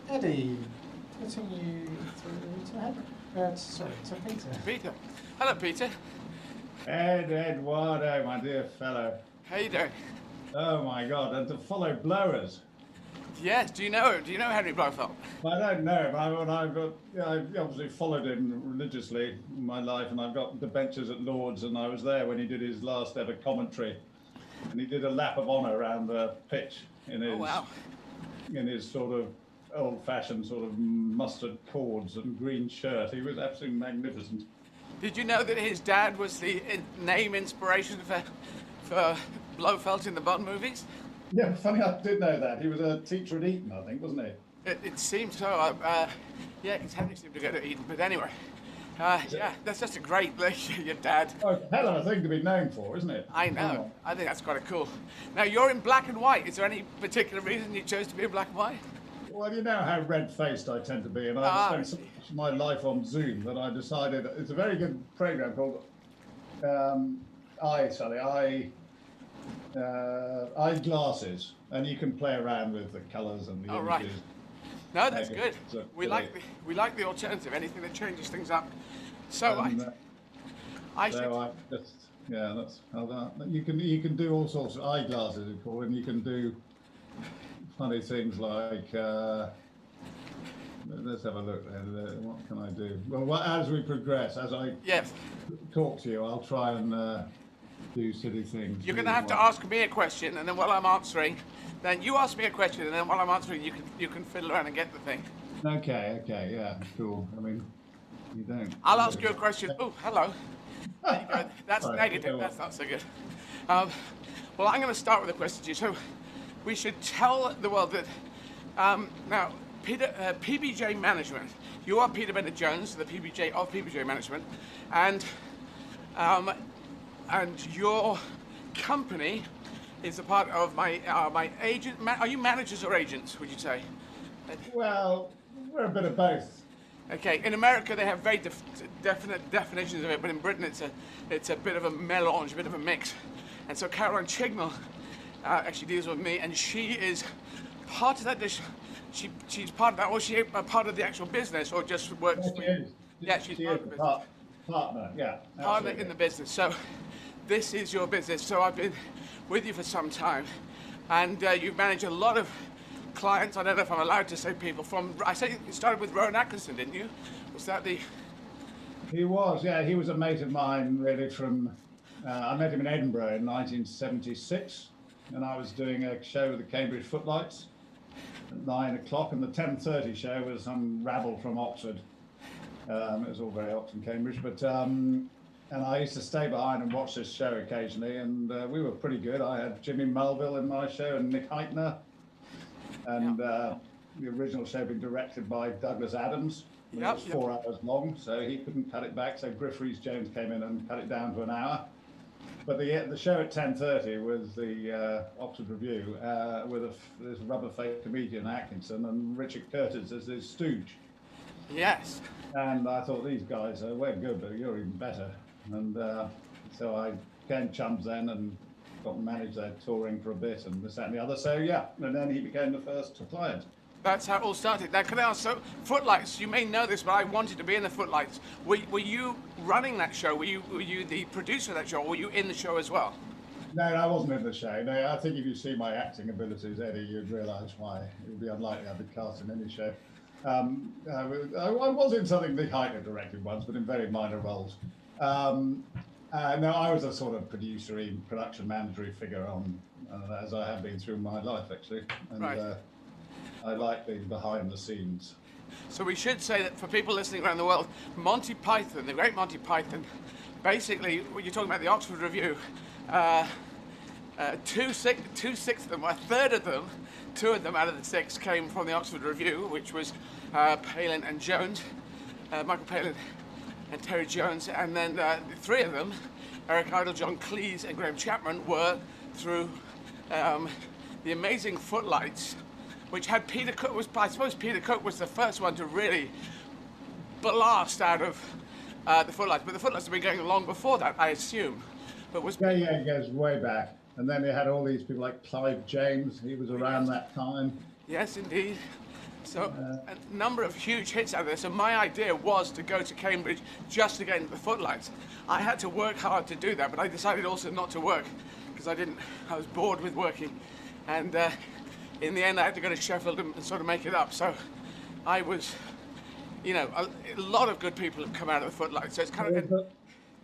Eddie, putting you through to Henry. Sorry, to Peter. Peter. Hello, Peter. Eduardo, my dear fellow. How you doing? Oh my God, and to follow blowers. Yes, do you know Henry Blofeld? I don't know, but I've obviously followed him religiously in my life, and I've got the benches at Lord's, and I was there when he did his last ever commentary, and he did a lap of honour around the pitch in his, in his sort of old-fashioned sort of mustard cords and green shirt. He was absolutely magnificent. Did you know that his dad was the name inspiration for Blofeld in the Bond movies? Yeah, funny, I did know that. He was a teacher at Eton, I think, wasn't he? It seems so. Yeah, because Henry seemed to go to Eton. But anyway, yeah, that's just a great your dad. Oh, hell of a thing to be known for, isn't it? I know. I think that's quite cool. Now, you're in black and white. Is there any particular reason you chose to be in black and white? Well, you know how red-faced I tend to be, and I've spent so much of my life on Zoom that I decided it's a very good program called eyeglasses, and you can play around with the colours and the images. Right. No, that's good. We like the alternative, anything that changes things up. So you can do all sorts of eyeglasses, and you can do funny things like. Let's have a look there. What can I do? Well, as we progress, as I talk to you, I'll try and do silly things. You're going to have to ask me a question, and then while I'm answering, then you ask me a question, and then while I'm answering, you can fiddle around and get the thing. Okay, yeah, cool. I mean, you don't. I'll ask you a question. Oh, hello. There you go. That's negative. That's not so good. Well, I'm going to start with a question to you. So we should tell the world that now, Peter, PBJ Management, you are Peter Bennett Jones, the PBJ of PBJ Management, and your company is a part of my agent. Are you managers or agents, would you say? Well, we're a bit of both. Okay, in America they have very definite definitions of it, but in Britain it's a bit of a melange, a bit of a mix. And so Caroline Chignall actually deals with me, and she is part of that. She's part of that, or she a part of the actual business, or just works. Yes, she is. Yeah, she's she part is of the the business. partner. Yeah, Partner absolutely. in the business. So this is your business. So I've been with you for some time, and you've managed a lot of clients. I don't know if I'm allowed to say people from. I say you started with Rowan Atkinson, didn't you? Was that the? He was, yeah. He was a mate of mine, really. From I met him in Edinburgh in 1976, and I was doing a show with the Cambridge Footlights at 9 o'clock, and the 10:30 show was some rabble from Oxford. It was all very Oxford and Cambridge, but and I used to stay behind and watch this show occasionally, and we were pretty good. I had Jimmy Mulville in my show and Nick Heitner, and the original show had been directed by Douglas Adams. It was 4 hours long, so he couldn't cut it back. So Griff Rhys-Jones came in and cut it down to an hour. But the show at 10:30 was the Oxford Review with this rubber-faced comedian Atkinson and Richard Curtis as his stooge. Yes. And I thought, these guys are way good, but you're even better. And so I became chums then and got to manage their touring for a bit and this, that, and the other. So yeah, and then he became the first client. That's how it all started. Now, can I ask, so Footlights, you may know this, but I wanted to be in the Footlights. Were you running that show? Were you the producer of that show, or were you in the show as well? No, I wasn't in the show. No, I think if you see my acting abilities, Eddie, you'd realise why. It would be unlikely I'd be cast in any show. I was in something Nick Heitner directed once, but in very minor roles. No, I was a sort of producer-y, production managery figure on, as I have been through my life, actually. And, right. I like being behind the scenes. So we should say that for people listening around the world, Monty Python, the great Monty Python, basically, when you're talking about the Oxford Review, two-sixths of them, a third of them, 2 of them out of the 6 came from the Oxford Review, which was Palin and Jones, Michael Palin and Terry Jones, and then 3 of them, Eric Idle, John Cleese, and Graham Chapman, were through the amazing Footlights, which had Peter Cook. I suppose Peter Cook was the first one to really blast out of the Footlights, but the Footlights have been going long before that, I assume. But was Yeah, it goes way back. And then they had all these people like Clive James. He was around that time. Yes, indeed. So a number of huge hits out of this, and my idea was to go to Cambridge just to get into the Footlights. I had to work hard to do that, but I decided also not to work because I was bored with working, and in the end I had to go to Sheffield and sort of make it up. So I was, a lot of good people have come out of the Footlights, so it's kind of...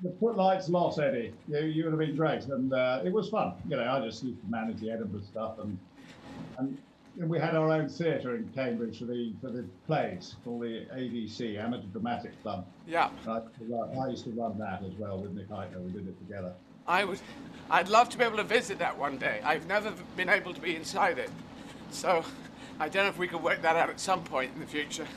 The Footlights lost, Eddie. You would have been great, and it was fun. I just used to manage the Edinburgh stuff, and we had our own theatre in Cambridge for the plays called the ADC, Amateur Dramatic Club. Yeah. I used to run that as well with Nick Heitner. We did it together. I'd love to be able to visit that one day. I've never been able to be inside it, so I don't know if we could work that out at some point in the future.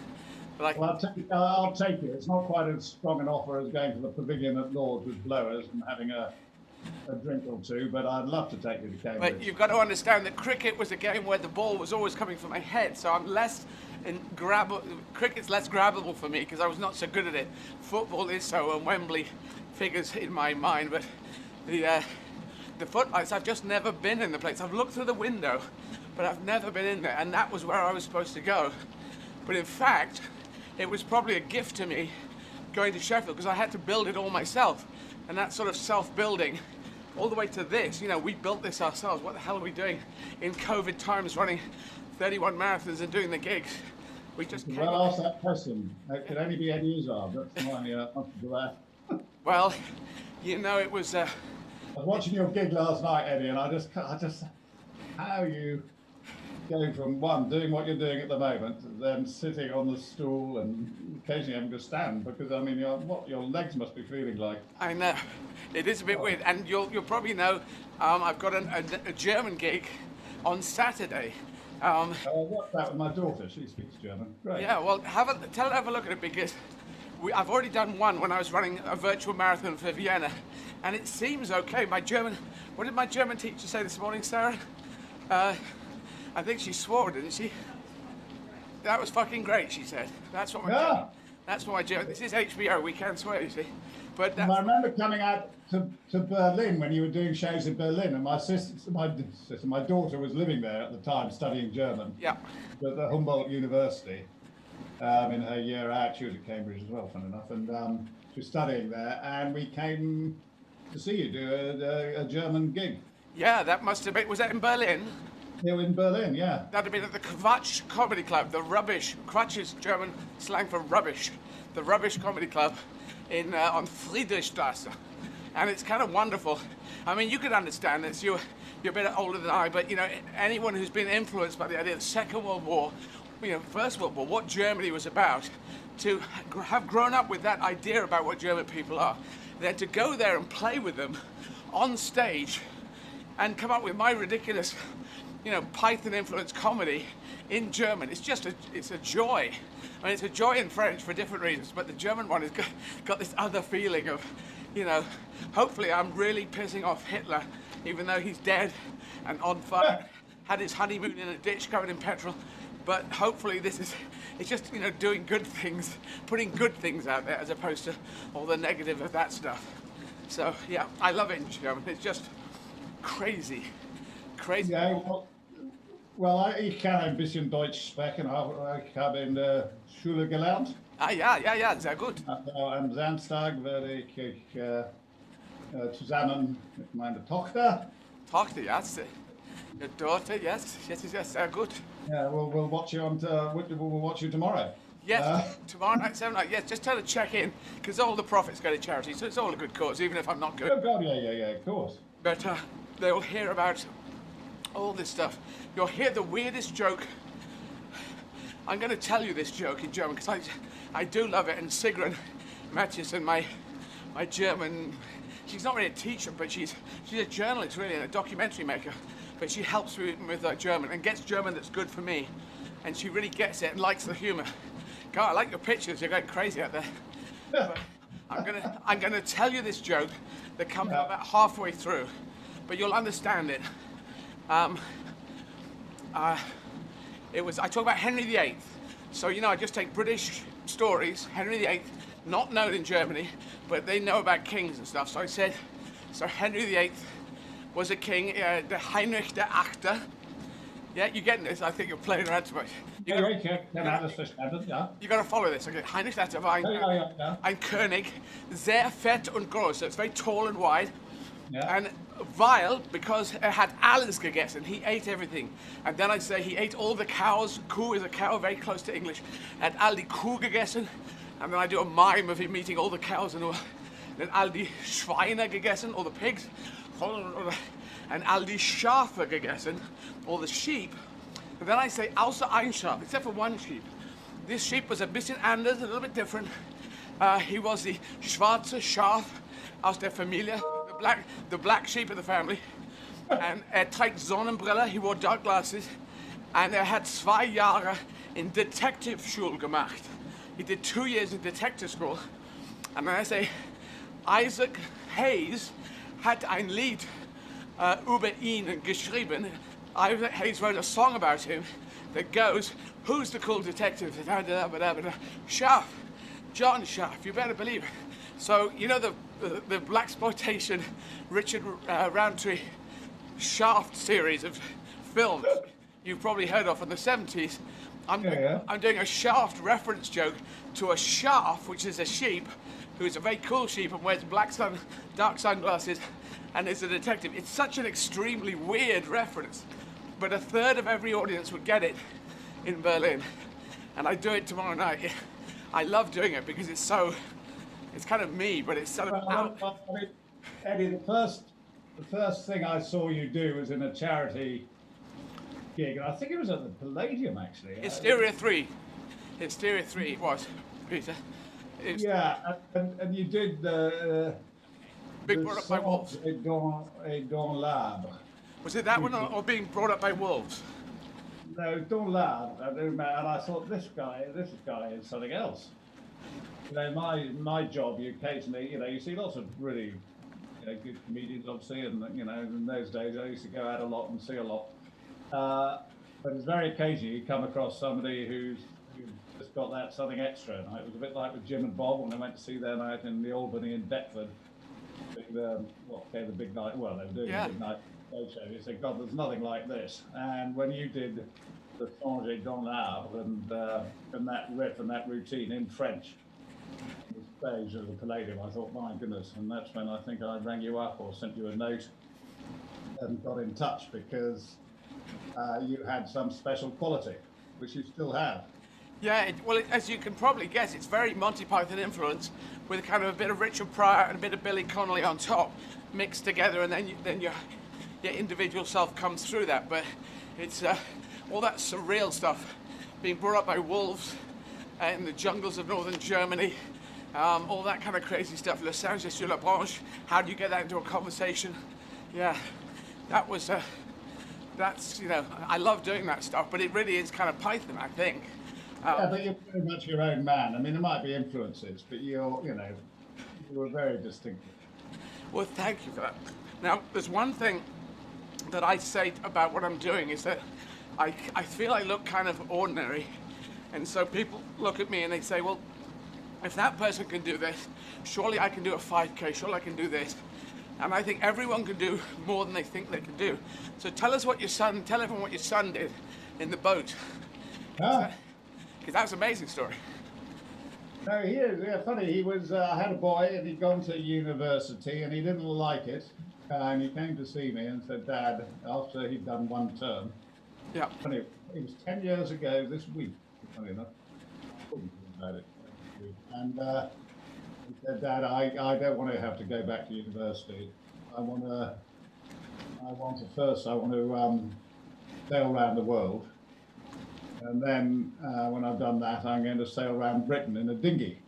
Well, I'll take it. It's not quite as strong an offer as going to the pavilion at Lord's with blowers and having a drink or two, but I'd love to take you to Cambridge. But you've got to understand that cricket was a game where the ball was always coming for my head, so I'm less cricket's less grabbable for me because I was not so good at it. Football is so, and Wembley figures in my mind, but the Footlights, I've just never been in the place. I've looked through the window, but I've never been in there, and that was where I was supposed to go. But in fact, it was probably a gift to me going to Sheffield because I had to build it all myself. And that sort of self-building, all the way to this, we built this ourselves. What the hell are we doing in COVID times, running 31 marathons and doing the gigs? We just came Well, ask that question. It could only be Eddie Izzard. That's my answer to that. Well, it was... I was watching your gig last night, Eddie, and I just how you going from one, doing what you're doing at the moment, to then sitting on the stool and occasionally having to stand, because I mean, your legs must be feeling like. I know, it is a bit weird, and you'll probably know I've got a German gig on Saturday. What's that with my daughter? She speaks German. Great. Yeah, well, have a look at it, because I've already done one when I was running a virtual marathon for Vienna, and it seems okay. What did my German teacher say this morning, Sarah? I think she swore, didn't she? That was fucking great, she said. That's what my German. This is HBO. We can't swear, you see. But I remember coming out to Berlin when you were doing shows in Berlin, and my daughter was living there at the time, studying German. Yeah. At the Humboldt University. In her year out, she was at Cambridge as well, fun enough, and she was studying there, and we came to see you do a German gig. Yeah, that must have been. Was that in Berlin? Yeah, in Berlin, yeah. That'd have been at the Quatsch Comedy Club, the Rubbish. Quatsch is German slang for rubbish. The Rubbish Comedy Club on Friedrichstraße. And it's kind of wonderful. I mean, you could understand this. You're a bit older than I, but, you know, anyone who's been influenced by the idea of the Second World War, you know, First World War, what Germany was about, to have grown up with that idea about what German people are, then to go there and play with them on stage and come up with my ridiculous, you know, Python-influenced comedy in German. It's a joy. I mean, it's a joy in French for different reasons, but the German one has got this other feeling of, you know, hopefully I'm really pissing off Hitler, even though he's dead and on fire, had his honeymoon in a ditch covered in petrol. But hopefully it's just, you know, doing good things, putting good things out there as opposed to all the negative of that stuff. So, yeah, I love it in German. It's just crazy. Ja, ich kann ein bisschen Deutsch sprechen, aber ich habe in der Schule gelernt. Ja, sehr gut. Also am Samstag werde ich zusammen mit meiner Tochter. Tochter, yes. Your daughter, yes, sehr gut. Yeah, we'll watch you we'll watch you tomorrow. Yes, tomorrow night, 7 night. Yes, just tell her to check in, because all the profits go to charity, so it's all a good cause, even if I'm not good. Oh God, yeah, of course. But they'll hear about all this stuff. You'll hear the weirdest joke. I'm going to tell you this joke in German, because I do love it. And Sigrun Mathiesen, my German, she's not really a teacher, but she's a journalist, really, and a documentary maker. But she helps me with German and gets German that's good for me. And she really gets it and likes the humor. God, I like your pictures. You're going crazy out there. But I'm gonna tell you this joke that comes out about halfway through, but you'll understand it. I talk about Henry VIII. So, you know, I just take British stories, Henry VIII, not known in Germany, but they know about kings and stuff. So I said, so Henry VIII was a king, the Heinrich der Achte. Yeah, you getting this? I think you're playing around too much. You got to follow this. Okay, Heinrich der Achte war ein König, sehr fett und groß. So it's very tall and wide. Yeah. And because had alles gegessen, he ate everything. And then I say he ate all the cows. Kuh is a cow, very close to English. Had all die Kuh gegessen. And then I do a mime of him eating all the cows and then all die Schweine gegessen, all the pigs. And all die Schafe gegessen, all the sheep. And then I say außer ein Schaf, except for one sheep. This sheep was a bisschen anders, a little bit different. He was the schwarze Schaf aus der Familie, the black sheep of the family. And trägt Sonnenbrille, he wore dark glasses. And had 2 Jahre in Detective Schule gemacht. He did 2 years in detective school. And then I say, Isaac Hayes hat ein Lied über ihn geschrieben. Isaac Hayes wrote a song about him that goes, who's the cool detective? Schaff, John Schaff, you better believe it. So, you know the blaxploitation Richard Roundtree Shaft series of films you've probably heard of in the 70s. I'm doing a Shaft reference joke to a Schaff, which is a sheep, who is a very cool sheep and wears dark sunglasses and is a detective. It's such an extremely weird reference, but a third of every audience would get it in Berlin. And I do it tomorrow night. I love doing it because it's kind of me, but it's sort of out. I mean, Eddie, the first thing I saw you do was in a charity gig, and I think it was at the Palladium actually. Hysteria 3 it was, Peter. Yeah, and you did Being brought up by wolves. Dans l'Arbre. Was it that one or being brought up by wolves? No, Dans l'Arbre. And I thought this guy is something else. You know, my job, you occasionally, you see lots of really good comedians, obviously, and in those days I used to go out a lot and see a lot. But it's very occasionally you come across somebody who's just got that something extra. And it was a bit like with Jim and Bob when I went to see them out in the Albany in Deptford. The big night. Well, they were doing the big night show. You said, God, there's nothing like this. And when you did the Changer dans l'Arbre and that riff and that routine in French, the stage of the Palladium, I thought, my goodness. And that's when I think I rang you up or sent you a note and got in touch because you had some special quality, which you still have. Yeah, as you can probably guess, it's very Monty Python influence with kind of a bit of Richard Pryor and a bit of Billy Connolly on top, mixed together, and then your individual self comes through that. But it's all that surreal stuff, being brought up by wolves in the jungles of northern Germany, all that kind of crazy stuff. Le singe sur la branche. How do you get that into a conversation? Yeah, that was. That's I love doing that stuff, but it really is kind of Python, I think. Yeah, but you're very much your own man. I mean, there might be influences, but you were very distinctive. Well, thank you for that. Now, there's one thing that I say about what I'm doing is that I feel I look kind of ordinary. And so people look at me and they say, well, if that person can do this, surely I can do a 5K, surely I can do this. And I think everyone can do more than they think they can do. So tell everyone what your son did in the boat. Because that's an amazing story. No, he is. Yeah, funny. He was. I had a boy, and he'd gone to university, and he didn't like it. And he came to see me and said, "Dad," after he'd done one term. Yeah. Funny. It was 10 years ago this week. Funny enough. I couldn't think about it. And he said, "Dad, I don't want to have to go back to university. I want to sail around the world." And then when I've done that, I'm going to sail around Britain in a dinghy.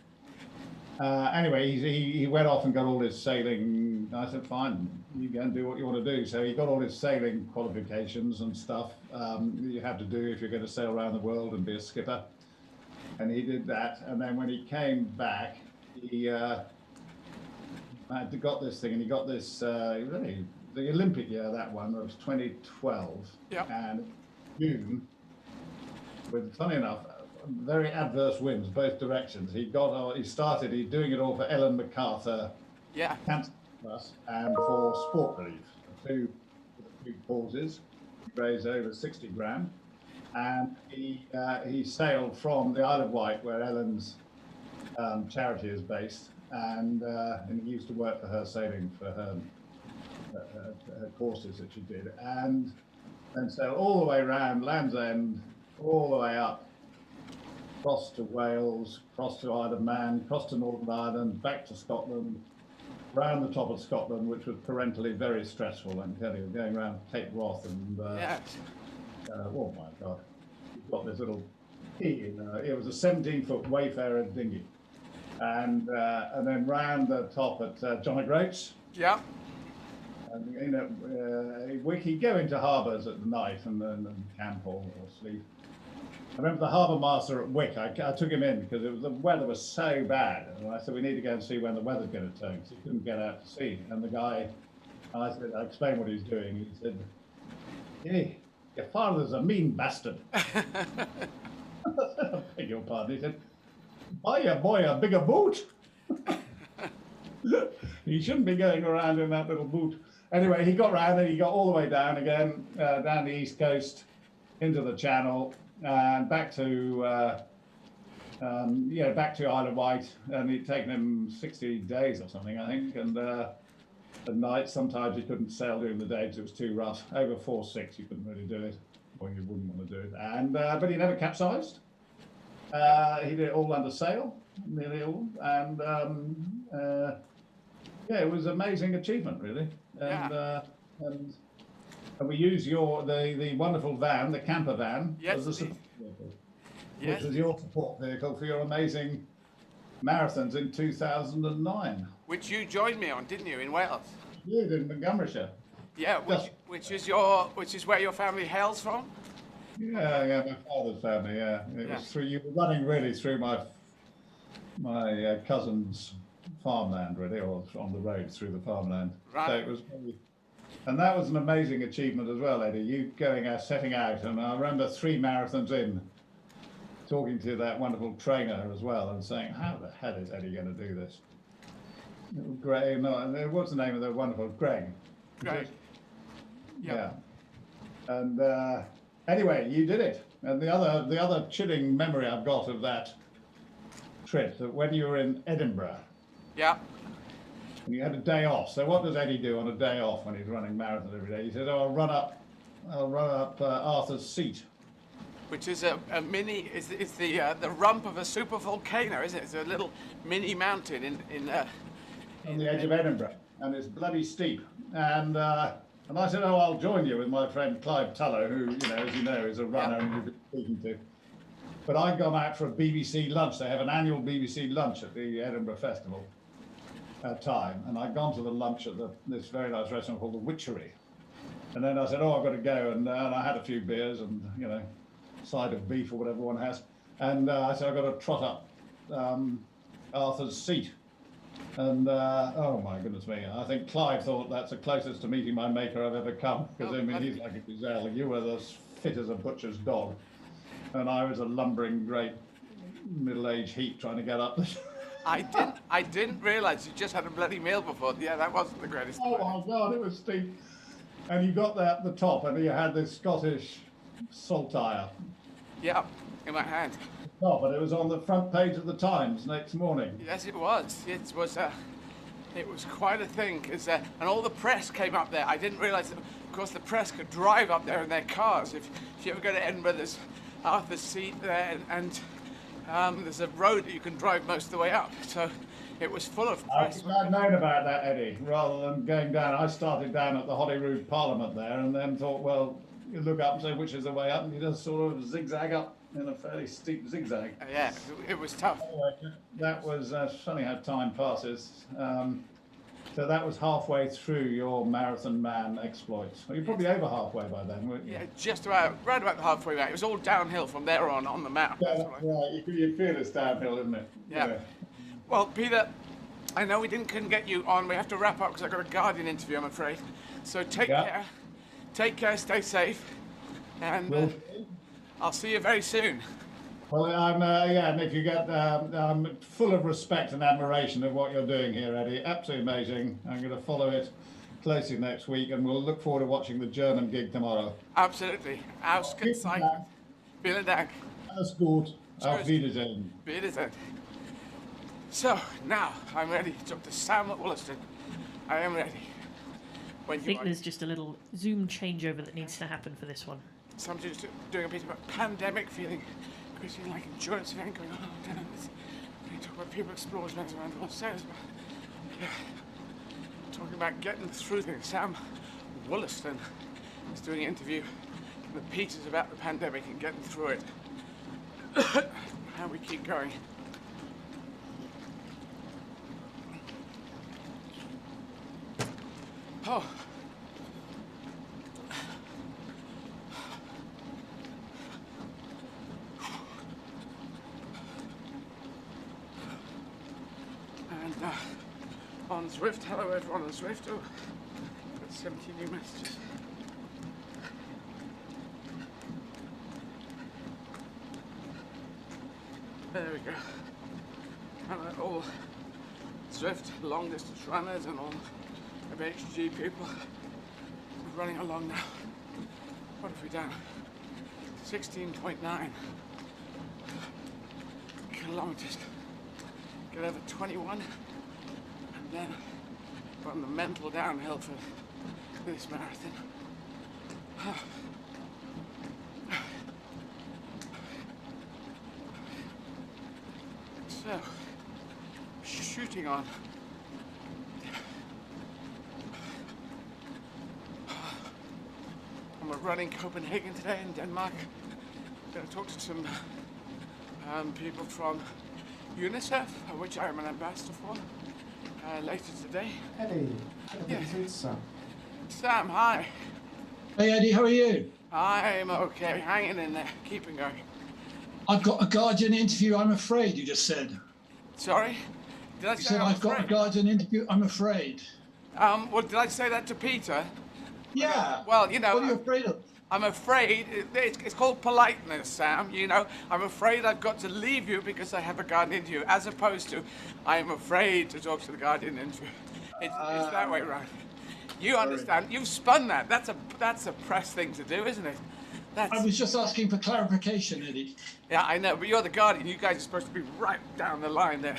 Anyway, he went off and got all his sailing. I said, fine, you go and do what you want to do. So he got all his sailing qualifications and stuff you have to do if you're going to sail around the world and be a skipper. And he did that. And then when he came back, he got this thing, and he got this, really, the Olympic year, that one, was 2012. Yep. And June, with, funny enough, very adverse winds both directions. He started doing it all for Ellen MacArthur Cancer Trust and for Sport Relief, two causes. He raised over 60 grand, and he sailed from the Isle of Wight, where Ellen's charity is based, and he used to work for her, sailing for her courses that she did, and sailed all the way around Land's End, all the way up, across to Wales, across to Isle of Man, across to Northern Ireland, back to Scotland, round the top of Scotland, which was parentally very stressful. I can tell you, going around Cape Wrath and oh my God, you've got this little key. It was a 17-foot Wayfarer dinghy, and then round the top at John O'Groats. Yeah. And we could go into harbours at night and camp or sleep. I remember the harbour master at Wick, I took him in because the weather was so bad. And I said, we need to go and see when the weather's going to turn, because he couldn't get out to sea. And the guy, I explained what he's doing. He said, hey, your father's a mean bastard. I beg your pardon. He said, buy your boy a bigger boat. He shouldn't be going around in that little boot. Anyway, he got round and he got all the way down again, down the east coast, into the channel, and back to Isle of Wight. And it'd taken him 60 days or something, I think. And at night, sometimes he couldn't sail during the day because it was too rough. Over 4-6, you couldn't really do it, or you wouldn't want to do it. And but he never capsized. He did it all under sail, nearly all, and it was an amazing achievement, really. And And we use the wonderful van, the camper van, Yes, as a indeed. support vehicle, Yes. which was your support vehicle for your amazing marathons in 2009. Which you joined me on, didn't you, in Wales? You did in Montgomeryshire. Yeah, which is where your family hails from? Yeah, my father's family. Yeah, it was through you were running really through my cousin's farmland, really, or on the road through the farmland. Right. So it was, and that was an amazing achievement as well, Eddie. You going out, setting out, and I remember 3 marathons in, talking to that wonderful trainer as well, and saying, "How the hell is Eddie going to do this?" Greg, no, what's the name of the wonderful Greg? Greg. Yeah. And anyway, you did it. And the other chilling memory I've got of that trip, that when you were in Edinburgh, Yeah. and you had a day off. So what does Eddie do on a day off when he's running marathons every day? He says, "Oh, I'll run up Arthur's Seat." Which is a mini, it's the rump of a super volcano, isn't it? It's a little mini mountain on the edge of Edinburgh, and it's bloody steep. And I said, "Oh, I'll join you with my friend Clive Tullow, who, as you know, is a runner and you've been speaking to." But I'd gone out for a BBC lunch. They have an annual BBC lunch at the Edinburgh Festival time, and I'd gone to the lunch at this very nice restaurant called the Witchery. And then I said, "Oh, I've got to go," and I had a few beers and side of beef or whatever one has, and I said, "I've got to trot up Arthur's Seat." And oh my goodness me, I think Clive thought that's the closest to meeting my maker I've ever come, because he's like a gazelle. You were as fit as a butcher's dog, and I was a lumbering great middle-aged heap trying to get up. I didn't realise you just had a bloody meal before. Yeah, that wasn't the greatest. Oh my God, it was steep. And you got there at the top, and you had this Scottish saltire. Yeah, in my hand. Oh, but it was on the front page of the Times next morning. Yes, it was. It was quite a thing, and all the press came up there. I didn't realise that, of course, the press could drive up there in their cars. If you ever go to Edinburgh, there's Arthur's Seat there, and there's a road that you can drive most of the way up. So it was full of press. I'd known about that, Eddie, rather than going down. I started down at the Holyrood Parliament there, and then thought, well, you look up and say which is the way up, and you just sort of zigzag up in a fairly steep zigzag. Yeah, it was tough. Anyway, that was funny how time passes. So that was halfway through your marathon man exploits. Well, you're probably over halfway by then, weren't you? Yeah, just about, right about the halfway mark. It was all downhill from there on the map. Yeah, right. You feel it's downhill, isn't it? Yeah. Well, Peter, I know we couldn't get you on. We have to wrap up because I've got a Guardian interview, I'm afraid. So take care. Take care, stay safe, and I'll see you very soon. Well, and if you get, I'm full of respect and admiration of what you're doing here, Eddie. Absolutely amazing. I'm going to follow it closely next week, and we'll look forward to watching the German gig tomorrow. Absolutely. Ausgezeichnet. Vielen Dank. Alles gut. Auf Wiedersehen. Wiedersehen. So, now I'm ready to talk to Sam at Williston. I am ready. I think there's just a little Zoom changeover that needs to happen for this one. Somebody's doing a piece about pandemic feeling, creating like endurance event going on down this. We talk about people explorers around the world. Talking about getting through things. Sam Williston is doing an interview in the pieces about the pandemic and getting through it. How we keep going. Oh. And on Zwift, hello everyone on Zwift. Oh, got 17 new messages. There we go. Hello all Zwift long distance runners and all HG people. We're running along now. What have we done? 16.9 kilometers. Get over 21, and then we're on the mental downhill for this marathon. So, shooting on. we're running Copenhagen today in Denmark. Going to talk to some people from Unicef, which I am an ambassador for, later today. Eddie, Yeah. it's Sam. Sam, hi. Hey Eddie, how are you? I'm okay, hanging in there, keeping going. I've got a Guardian interview, I'm afraid, you just said. Sorry? Did I You say said I've got a Guardian interview, I'm afraid. Well, did I say that to Peter? Yeah. Well, you know, What are you afraid of? I'm afraid, it's called politeness, Sam, you know. I'm afraid I've got to leave you because I have a Guardian interview, as opposed to I'm afraid to talk to the Guardian interview. It's that way around. You understand, you've spun that. That's a press thing to do, isn't it? I was just asking for clarification, Eddie. Yeah, I know, but you're the Guardian. You guys are supposed to be right down the line there.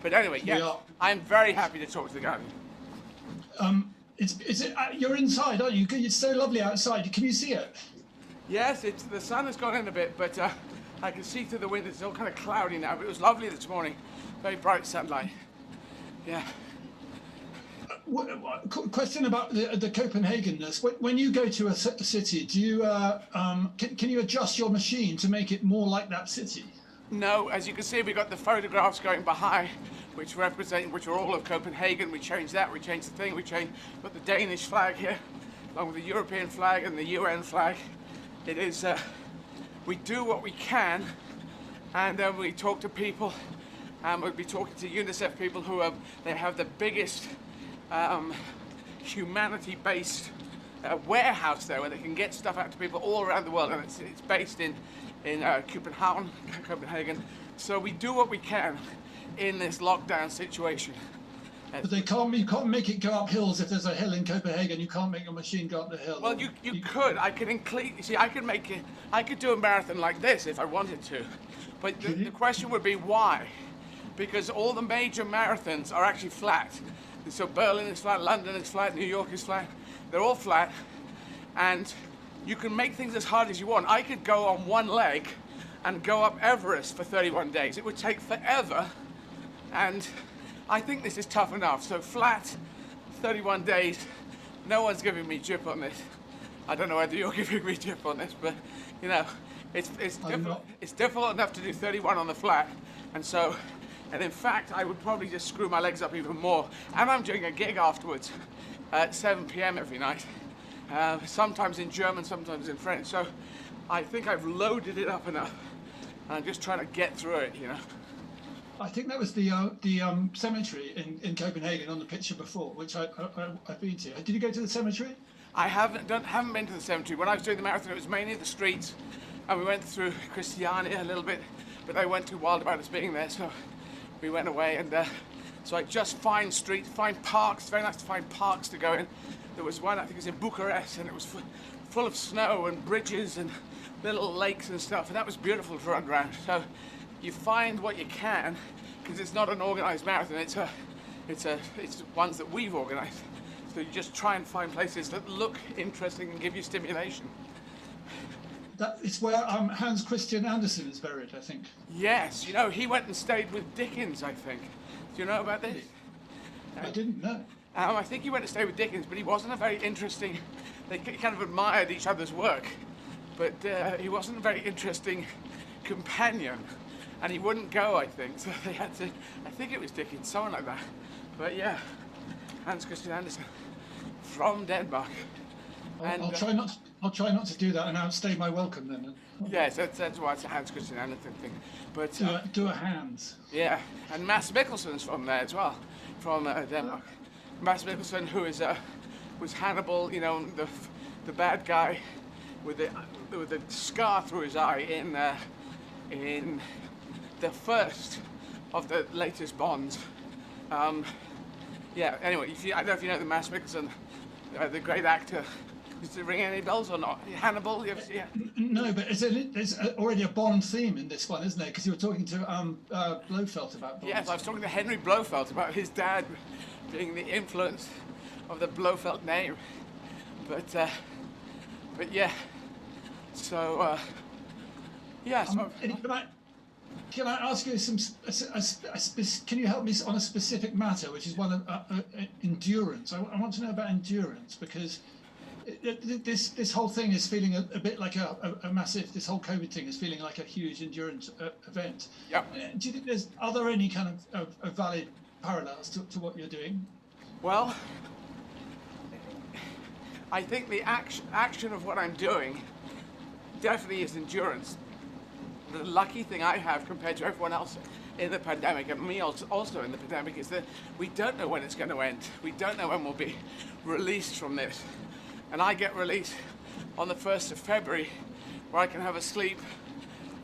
But anyway, yeah, I'm very happy to talk to the Guardian. You're inside, aren't you? It's so lovely outside. Can you see it? Yes, the sun has gone in a bit, but I can see through the window. It's all kind of cloudy now, but it was lovely this morning. Very bright sunlight. Yeah. Question about the Copenhagenness. When you go to a city, do you can you adjust your machine to make it more like that city? No, as you can see, we've got the photographs going behind, which are all of Copenhagen. We changed that, we changed the thing, put the Danish flag here, along with the European flag and the UN flag. It is, we do what we can, and then we talk to people, and we'll be talking to UNICEF people who they have the biggest humanity-based warehouse there where they can get stuff out to people all around the world, and it's based in Copenhagen. So we do what we can in this lockdown situation. But you can't make it go up hills. If there's a hill in Copenhagen, you can't make a machine go up the hill. Well, you could. I could I could do a marathon like this if I wanted to. But the question would be why? Because all the major marathons are actually flat. So Berlin is flat, London is flat, New York is flat. They're all flat. And you can make things as hard as you want. I could go on one leg and go up Everest for 31 days. It would take forever. And I think this is tough enough. So flat, 31 days. No one's giving me jip on this. I don't know whether you're giving me jip on this, but you know, it's difficult enough to do 31 on the flat. And in fact, I would probably just screw my legs up even more. And I'm doing a gig afterwards at 7 p.m. every night. Sometimes in German, sometimes in French. So I think I've loaded it up enough. And I'm just trying to get through it, you know. I think that was the cemetery in Copenhagen on the picture before, which I've been to. Did you go to the cemetery? I haven't been to the cemetery. When I was doing the marathon, it was mainly the streets, and we went through Christiania a little bit, but I went too wild about us being there, so we went away. And so I just find streets, find parks. It's very nice to find parks to go in. There was one, I think it was in Bucharest, and it was full of snow and bridges and little lakes and stuff, and that was beautiful to run around. So you find what you can, because it's not an organised marathon. It's ones that we've organised. So you just try and find places that look interesting and give you stimulation. It's where Hans Christian Andersen is buried, I think. Yes, you know, he went and stayed with Dickens, I think. Do you know about this? I didn't know. I think he went to stay with Dickens, but he wasn't a very interesting... They kind of admired each other's work, but he wasn't a very interesting companion. And he wouldn't go, I think, so they had to... I think it was Dickens, someone like that. But yeah, Hans Christian Andersen from Denmark. I'll try not to do that and outstay my welcome then. Yes, that's why it's a Hans Christian Andersen thing. But do a Hans. Yeah, and Mads Mikkelsen's from there as well, from Denmark. Mads Mikkelsen, who was Hannibal, you know, the bad guy with the scar through his eye in the first of the latest Bonds. Yeah. Anyway, I don't know if you know the Mads Mikkelsen, the great actor. Does it ring any bells or not? Hannibal, you ever see it? No, but there's already a Bond theme in this one, isn't there? Because you were talking to Blofeld about Bond. Yes, I was talking to Henry Blofeld about his dad being the influence of the Blofeld name. But yeah. So yeah. Can I ask you can you help me on a specific matter, which is one of endurance? I want to know about endurance, because this whole thing is feeling a bit like a massive. This whole COVID thing is feeling like a huge endurance event. Yeah. Do you think are there any kind of valid parallels to what you're doing? Well, I think the action of what I'm doing definitely is endurance. The lucky thing I have compared to everyone else in the pandemic, and me also in the pandemic, is that we don't know when it's going to end. We don't know when we'll be released from this. And I get released on the 1st of February, where I can have a sleep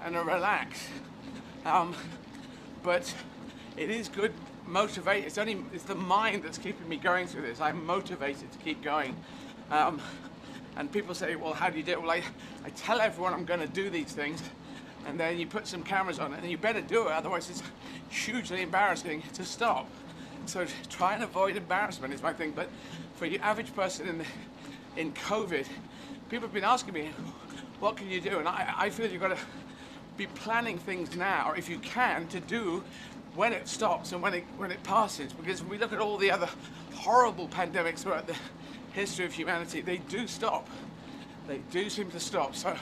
and a relax. But it is good, motivate. It's the mind that's keeping me going through this. I'm motivated to keep going. And people say, well, how do you do it? Well, I tell everyone I'm going to do these things, and then you put some cameras on it, and you better do it, otherwise it's hugely embarrassing to stop. So try and avoid embarrassment is my thing. But for your average person in COVID, people have been asking me, what can you do? And I feel you've got to be planning things now, if you can, to do when it stops and when it passes. Because when we look at all the other horrible pandemics throughout the history of humanity, they do stop. They do seem to stop. So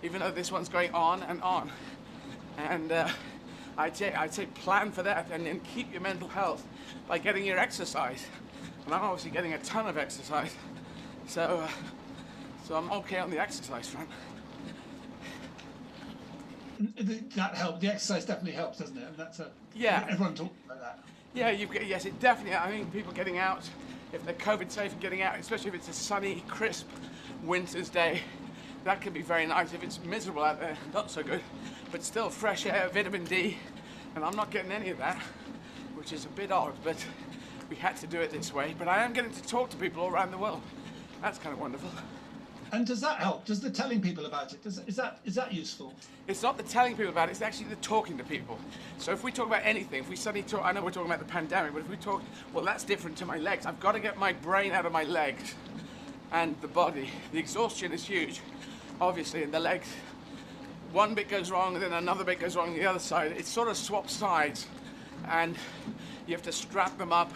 even though this one's going on and on, and I'd say plan for that, and then keep your mental health by getting your exercise. And I'm obviously getting a ton of exercise, so I'm okay on the exercise front. That helps. The exercise definitely helps, doesn't it? And that's yeah. Everyone talks about that. Yeah, yes, it definitely. I mean, people getting out, if they're COVID safe and getting out, especially if it's a sunny, crisp winter's day, that can be very nice. If it's miserable out there, not so good. But still, fresh air, vitamin D, and I'm not getting any of that, which is a bit odd, but we had to do it this way. But I am getting to talk to people all around the world. That's kind of wonderful. And does that help? Does the telling people about it, is that useful? It's not the telling people about it, it's actually the talking to people. So if we talk about anything, if we suddenly talk, I know we're talking about the pandemic, but if we talk, well, that's different to my legs. I've got to get my brain out of my legs and the body. The exhaustion is huge, obviously, in the legs. One bit goes wrong, and then another bit goes wrong on the other side. It sort of swaps sides, and you have to strap them up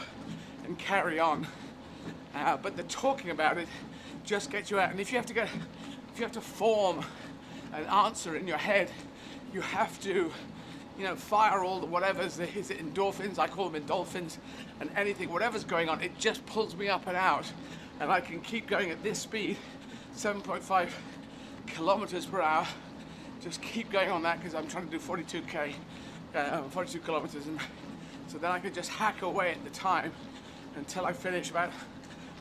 and carry on. But the talking about it just gets you out. And if you have to form an answer in your head, you have to, fire all the whatever's, is it endorphins? I call them endorphins, and anything, whatever's going on, it just pulls me up and out. And I can keep going at this speed, 7.5 kilometers per hour. Just keep going on that, because I'm trying to do 42 kilometers. And so then I can just hack away at the time until I finish about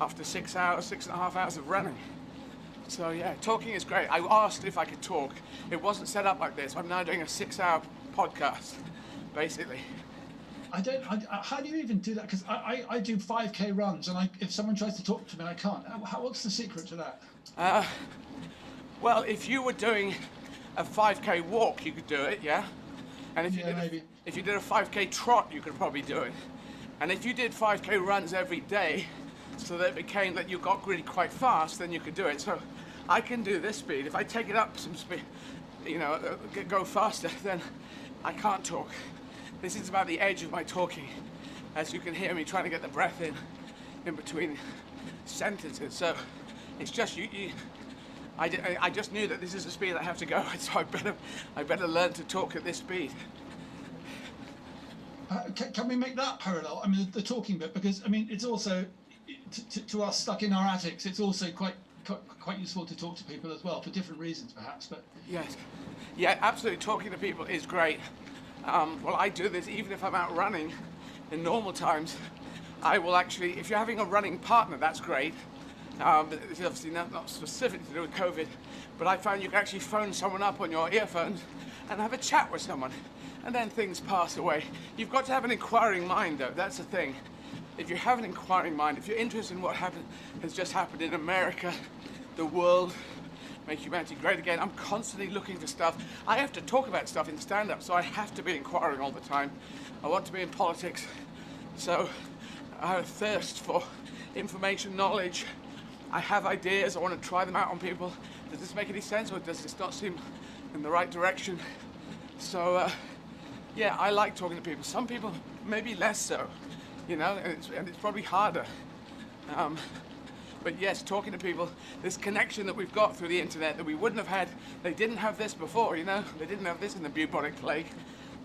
after 6.5 hours of running. So yeah, talking is great. I asked if I could talk. It wasn't set up like this. I'm now doing a 6-hour podcast, basically. How do you even do that? Because I do 5K runs, and if someone tries to talk to me, I can't. What's the secret to that? Well, if you were doing a 5K walk, you could do it, yeah? And if you did a 5K trot, you could probably do it. And if you did 5K runs every day, so that it became that you got really quite fast, then you could do it. So I can do this speed. If I take it up some speed, go faster, then I can't talk. This is about the edge of my talking, as you can hear me trying to get the breath in between sentences. So it's just I just knew that this is the speed I have to go, so I better learn to talk at this speed. Can we make that parallel? I mean, the talking bit, because I mean, it's also to us stuck in our attics. It's also quite useful to talk to people as well, for different reasons, perhaps. But yes, yeah, absolutely. Talking to people is great. Well, I do this even if I'm out running in normal times. I will actually, if you're having a running partner, that's great. It's obviously not specific to do with COVID, but I found you can actually phone someone up on your earphones and have a chat with someone, and then things pass away. You've got to have an inquiring mind, though. That's the thing. If you have an inquiring mind, if you're interested in what has just happened in America, the world, make humanity great again, I'm constantly looking for stuff. I have to talk about stuff in stand-up, so I have to be inquiring all the time. I want to be in politics, so I have a thirst for information, knowledge. I have ideas, I want to try them out on people. Does this make any sense, or does this not seem in the right direction? So, yeah, I like talking to people. Some people, maybe less so. And it's probably harder. But yes, talking to people, this connection that we've got through the internet that we wouldn't have had, they didn't have this before, you know? They didn't have this in the bubonic plague.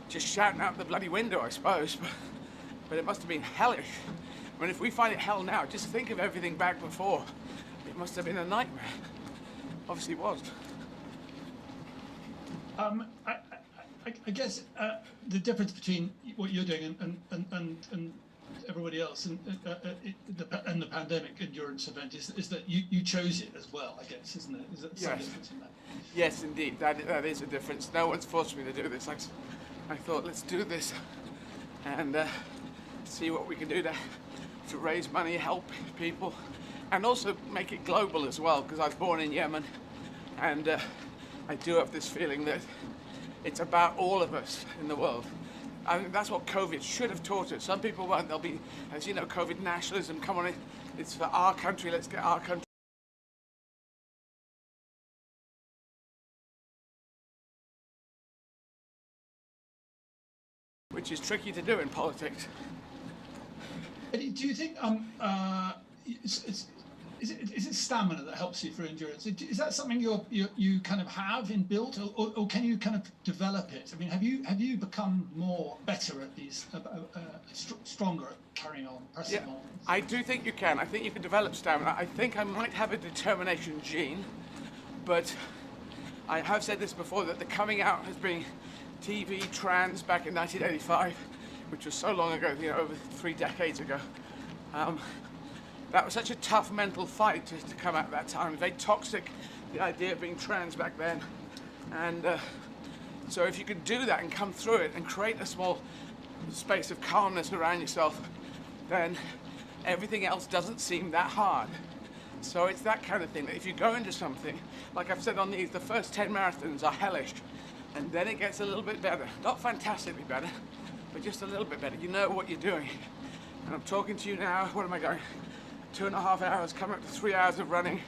Just shouting out the bloody window, I suppose. But it must have been hellish. I mean, if we find it hell now, just think of everything back before. It must have been a nightmare. Obviously it was. I guess the difference between what you're doing and everybody else and the pandemic endurance event is that you chose it as well, I guess, isn't it? Is that some difference in that? Yes, indeed. That is a difference. No one's forced me to do this. I thought, let's do this and see what we can do to raise money, help people, and also make it global as well, because I was born in Yemen, and I do have this feeling that it's about all of us in the world. I think that's what COVID should have taught us. Some people won't. There'll be, as you know, COVID nationalism. Come on, it's for our country. Let's get our country. Which is tricky to do in politics. Do you think is it stamina that helps you for endurance? Is that something you kind of have inbuilt, or can you kind of develop it? I mean, have you become better at these, stronger at carrying on, pressing on? I do think you can. I think you can develop stamina. I think I might have a determination gene, but I have said this before, that the coming out has been TV trans back in 1985, which was so long ago, you know, over 3 decades ago. That was such a tough mental fight to come out at that time. Very toxic, the idea of being trans back then. And so if you could do that and come through it and create a small space of calmness around yourself, then everything else doesn't seem that hard. So it's that kind of thing, that if you go into something, like I've said on these, the first 10 marathons are hellish, and then it gets a little bit better. Not fantastically better, but just a little bit better. You know what you're doing. And I'm talking to you now, what am I going? 2.5 hours, coming up to 3 hours of running,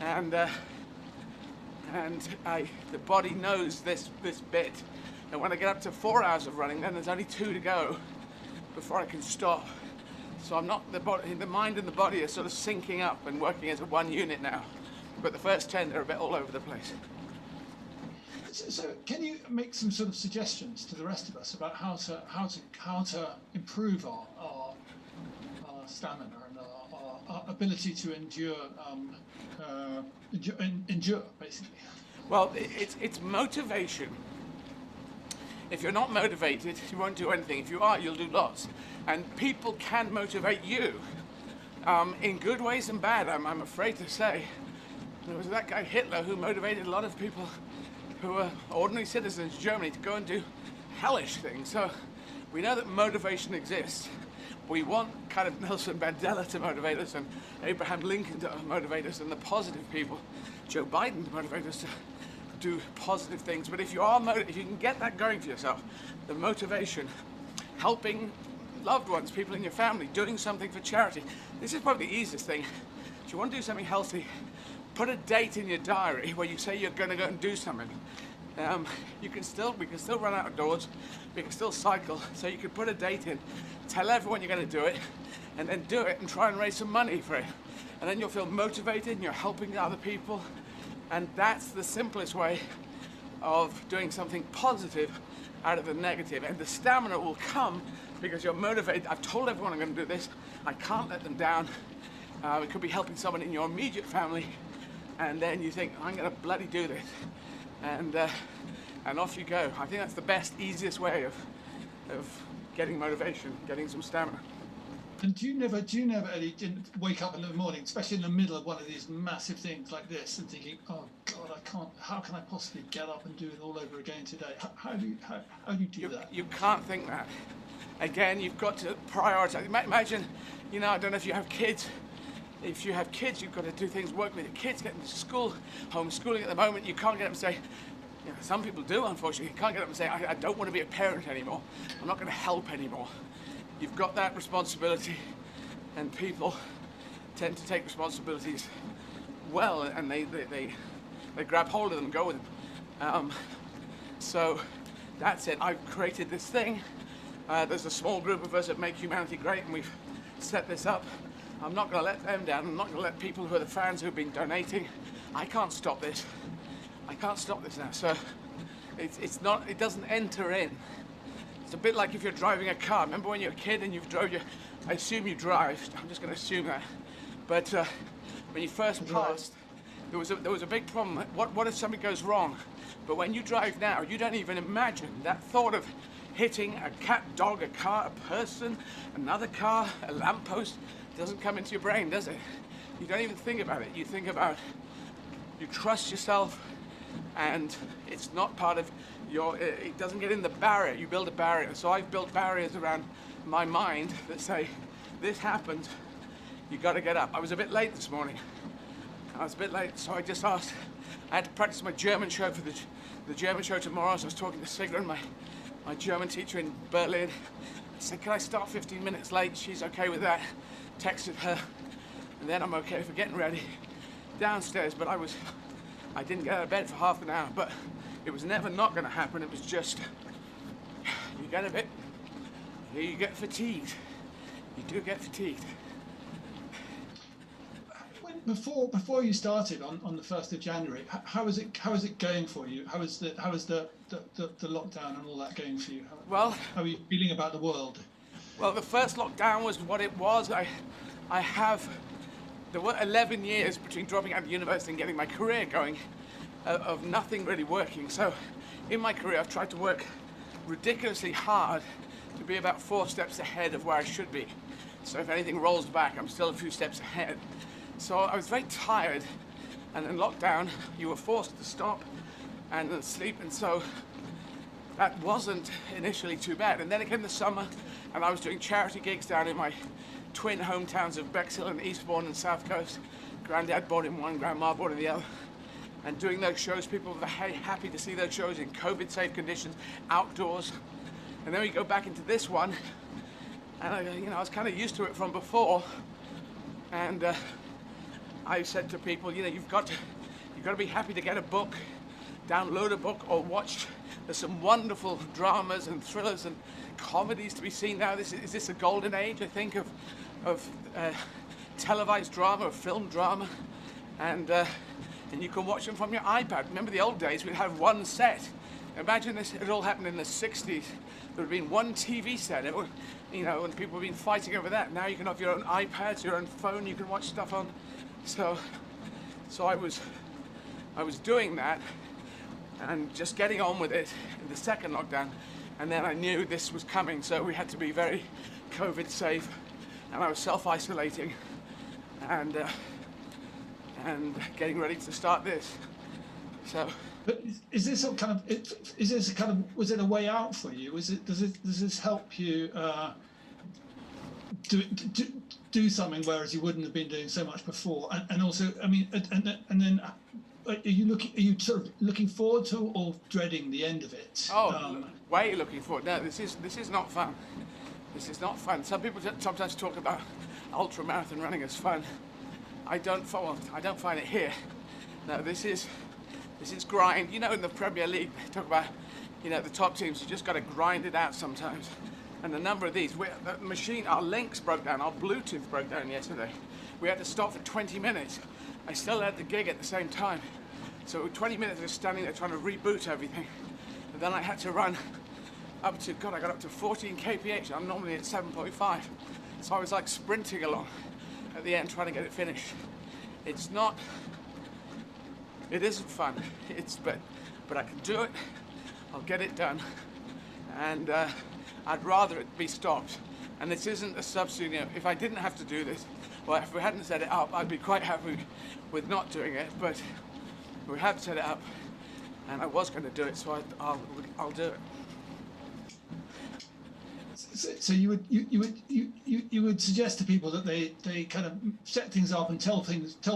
and the body knows this bit. And when I get up to 4 hours of running, then there's only 2 to go before I can stop. So I'm not, the mind and the body are sort of syncing up and working as a one unit now. But the first 10, they're a bit all over the place. So can you make some sort of suggestions to the rest of us about how to improve our stamina and our ability to endure basically? Well, it's motivation. If you're not motivated, you won't do anything. If you are, you'll do lots. And people can motivate you in good ways and bad, I'm afraid to say. There was that guy Hitler who motivated a lot of people who were ordinary citizens in Germany to go and do hellish things. So we know that motivation exists. We want kind of Nelson Mandela to motivate us, and Abraham Lincoln to motivate us, and the positive people, Joe Biden to motivate us to do positive things. But if you are if you can get that going for yourself, the motivation, helping loved ones, people in your family, doing something for charity. This is probably the easiest thing. If you want to do something healthy, put a date in your diary where you say you're going to go and do something. We can still run outdoors, we can still cycle, so you can put a date in, tell everyone you're going to do it, and then do it and try and raise some money for it. And then you'll feel motivated and you're helping other people. And that's the simplest way of doing something positive out of the negative. And the stamina will come because you're motivated. I've told everyone I'm going to do this. I can't let them down. It could be helping someone in your immediate family. And then you think, I'm going to bloody do this. And off you go. I think that's the best, easiest way of getting motivation, getting some stamina. And do you never, Eddie, wake up in the morning, especially in the middle of one of these massive things like this, and thinking, oh God, how can I possibly get up and do it all over again today? How do you do that? You can't think that. Again, you've got to prioritize. Imagine, you know, I don't know if you have kids. If you have kids, you've got to do things, work with your kids, get them to school, homeschooling at the moment. You can't get them to say, you know, some people do, unfortunately. You can't get them to say, I don't want to be a parent anymore. I'm not going to help anymore. You've got that responsibility, and people tend to take responsibilities well, and they grab hold of them and go with them. So that's it. I've created this thing. There's a small group of us that make humanity great, and we've set this up. I'm not going to let them down. I'm not going to let people who are the fans who've been donating. I can't stop this. I can't stop this now. So it's not. It doesn't enter in. It's a bit like if you're driving a car. Remember when you're a kid and you've drove your. I assume you drive. I'm just going to assume that. But when you first passed, there was a big problem. What if something goes wrong? But when you drive now, you don't even imagine that thought of hitting a cat, dog, a car, a person, another car, a lamppost. Doesn't come into your brain, does it? You don't even think about it. You think about, you trust yourself, and it's not part of your, it doesn't get in the barrier. You build a barrier. So I've built barriers around my mind that say, this happened, you got to get up. I was a bit late this morning. So I just asked, I had to practice my German show for the German show tomorrow, so I was talking to Sigrun, my German teacher in Berlin. I said, can I start 15 minutes late? She's okay with that. Texted her, and then I'm okay for getting ready downstairs, but I didn't get out of bed for half an hour, but it was never not going to happen. It was just, you get fatigued. You do get fatigued. Before you started on the 1st of January, how is it going for you? How is the lockdown and all that going for you? How are you feeling about the world? Well, the first lockdown was what it was. There were 11 years between dropping out of university and getting my career going of nothing really working. So in my career, I've tried to work ridiculously hard to be about 4 steps ahead of where I should be. So if anything rolls back, I'm still a few steps ahead. So I was very tired, and in lockdown, you were forced to stop and then sleep, and so that wasn't initially too bad. And then it came the summer, and I was doing charity gigs down in my twin hometowns of Bexhill and Eastbourne and South Coast. Granddad bought in one, Grandma bought in the other. And doing those shows, people were very happy to see those shows in COVID-safe conditions, outdoors. And then we go back into this one, and I was kind of used to it from before. And I said to people, you've got to be happy to get a book, download a book, or watch. There's some wonderful dramas and thrillers and comedies to be seen now. Is this a golden age, I think, of televised drama, or film drama, and you can watch them from your iPad. Remember the old days? We'd have one set. Imagine this. It all happened in the '60s. There would have been one TV set. And people have been fighting over that. Now you can have your own iPads, your own phone. You can watch stuff on. So I was doing that and just getting on with it in the second lockdown, and then I knew this was coming, so we had to be very COVID safe, and I was self-isolating and getting ready to start this. So. But was it a way out for you? Does this help you do something, whereas you wouldn't have been doing so much before? And also, I mean, and then are you sort of looking forward to or dreading the end of it? Way looking forward. No, this is not fun. This is not fun. Some people sometimes talk about ultra marathon running as fun. I don't find it here. No, this is grind. In the Premier League, they talk about, the top teams, you just got to grind it out sometimes. And the number of these, the machine, our links broke down, our Bluetooth broke down yesterday. We had to stop for 20 minutes. I still had the gig at the same time. So 20 minutes of standing there trying to reboot everything. And then I had to run up to, I got up to 14 kph. I'm normally at 7.5. So I was like sprinting along at the end trying to get it finished. It isn't fun. But I can do it. I'll get it done. And I'd rather it be stopped. And this isn't a substitute. If I didn't have to do this, well, if we hadn't set it up, I'd be quite happy with not doing it. But we have set it up, and I was going to do it, so I'll do it. So you would suggest to people that they kind of set things up and tell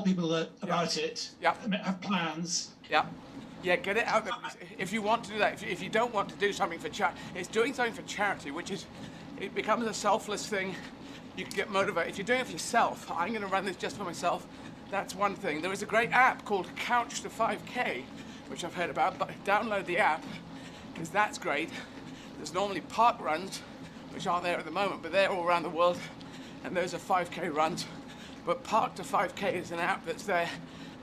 people about it. Yeah. Have plans. Yeah. Yeah, get it out there. If you want to do that, if you don't want to do something for charity, it's doing something for charity, it becomes a selfless thing. You can get motivated. If you're doing it for yourself, I'm going to run this just for myself, that's one thing. There is a great app called Couch to 5K, which I've heard about, but download the app, because that's great. There's normally park runs, which aren't there at the moment, but they're all around the world, and those are 5K runs. But Park to 5K is an app that's there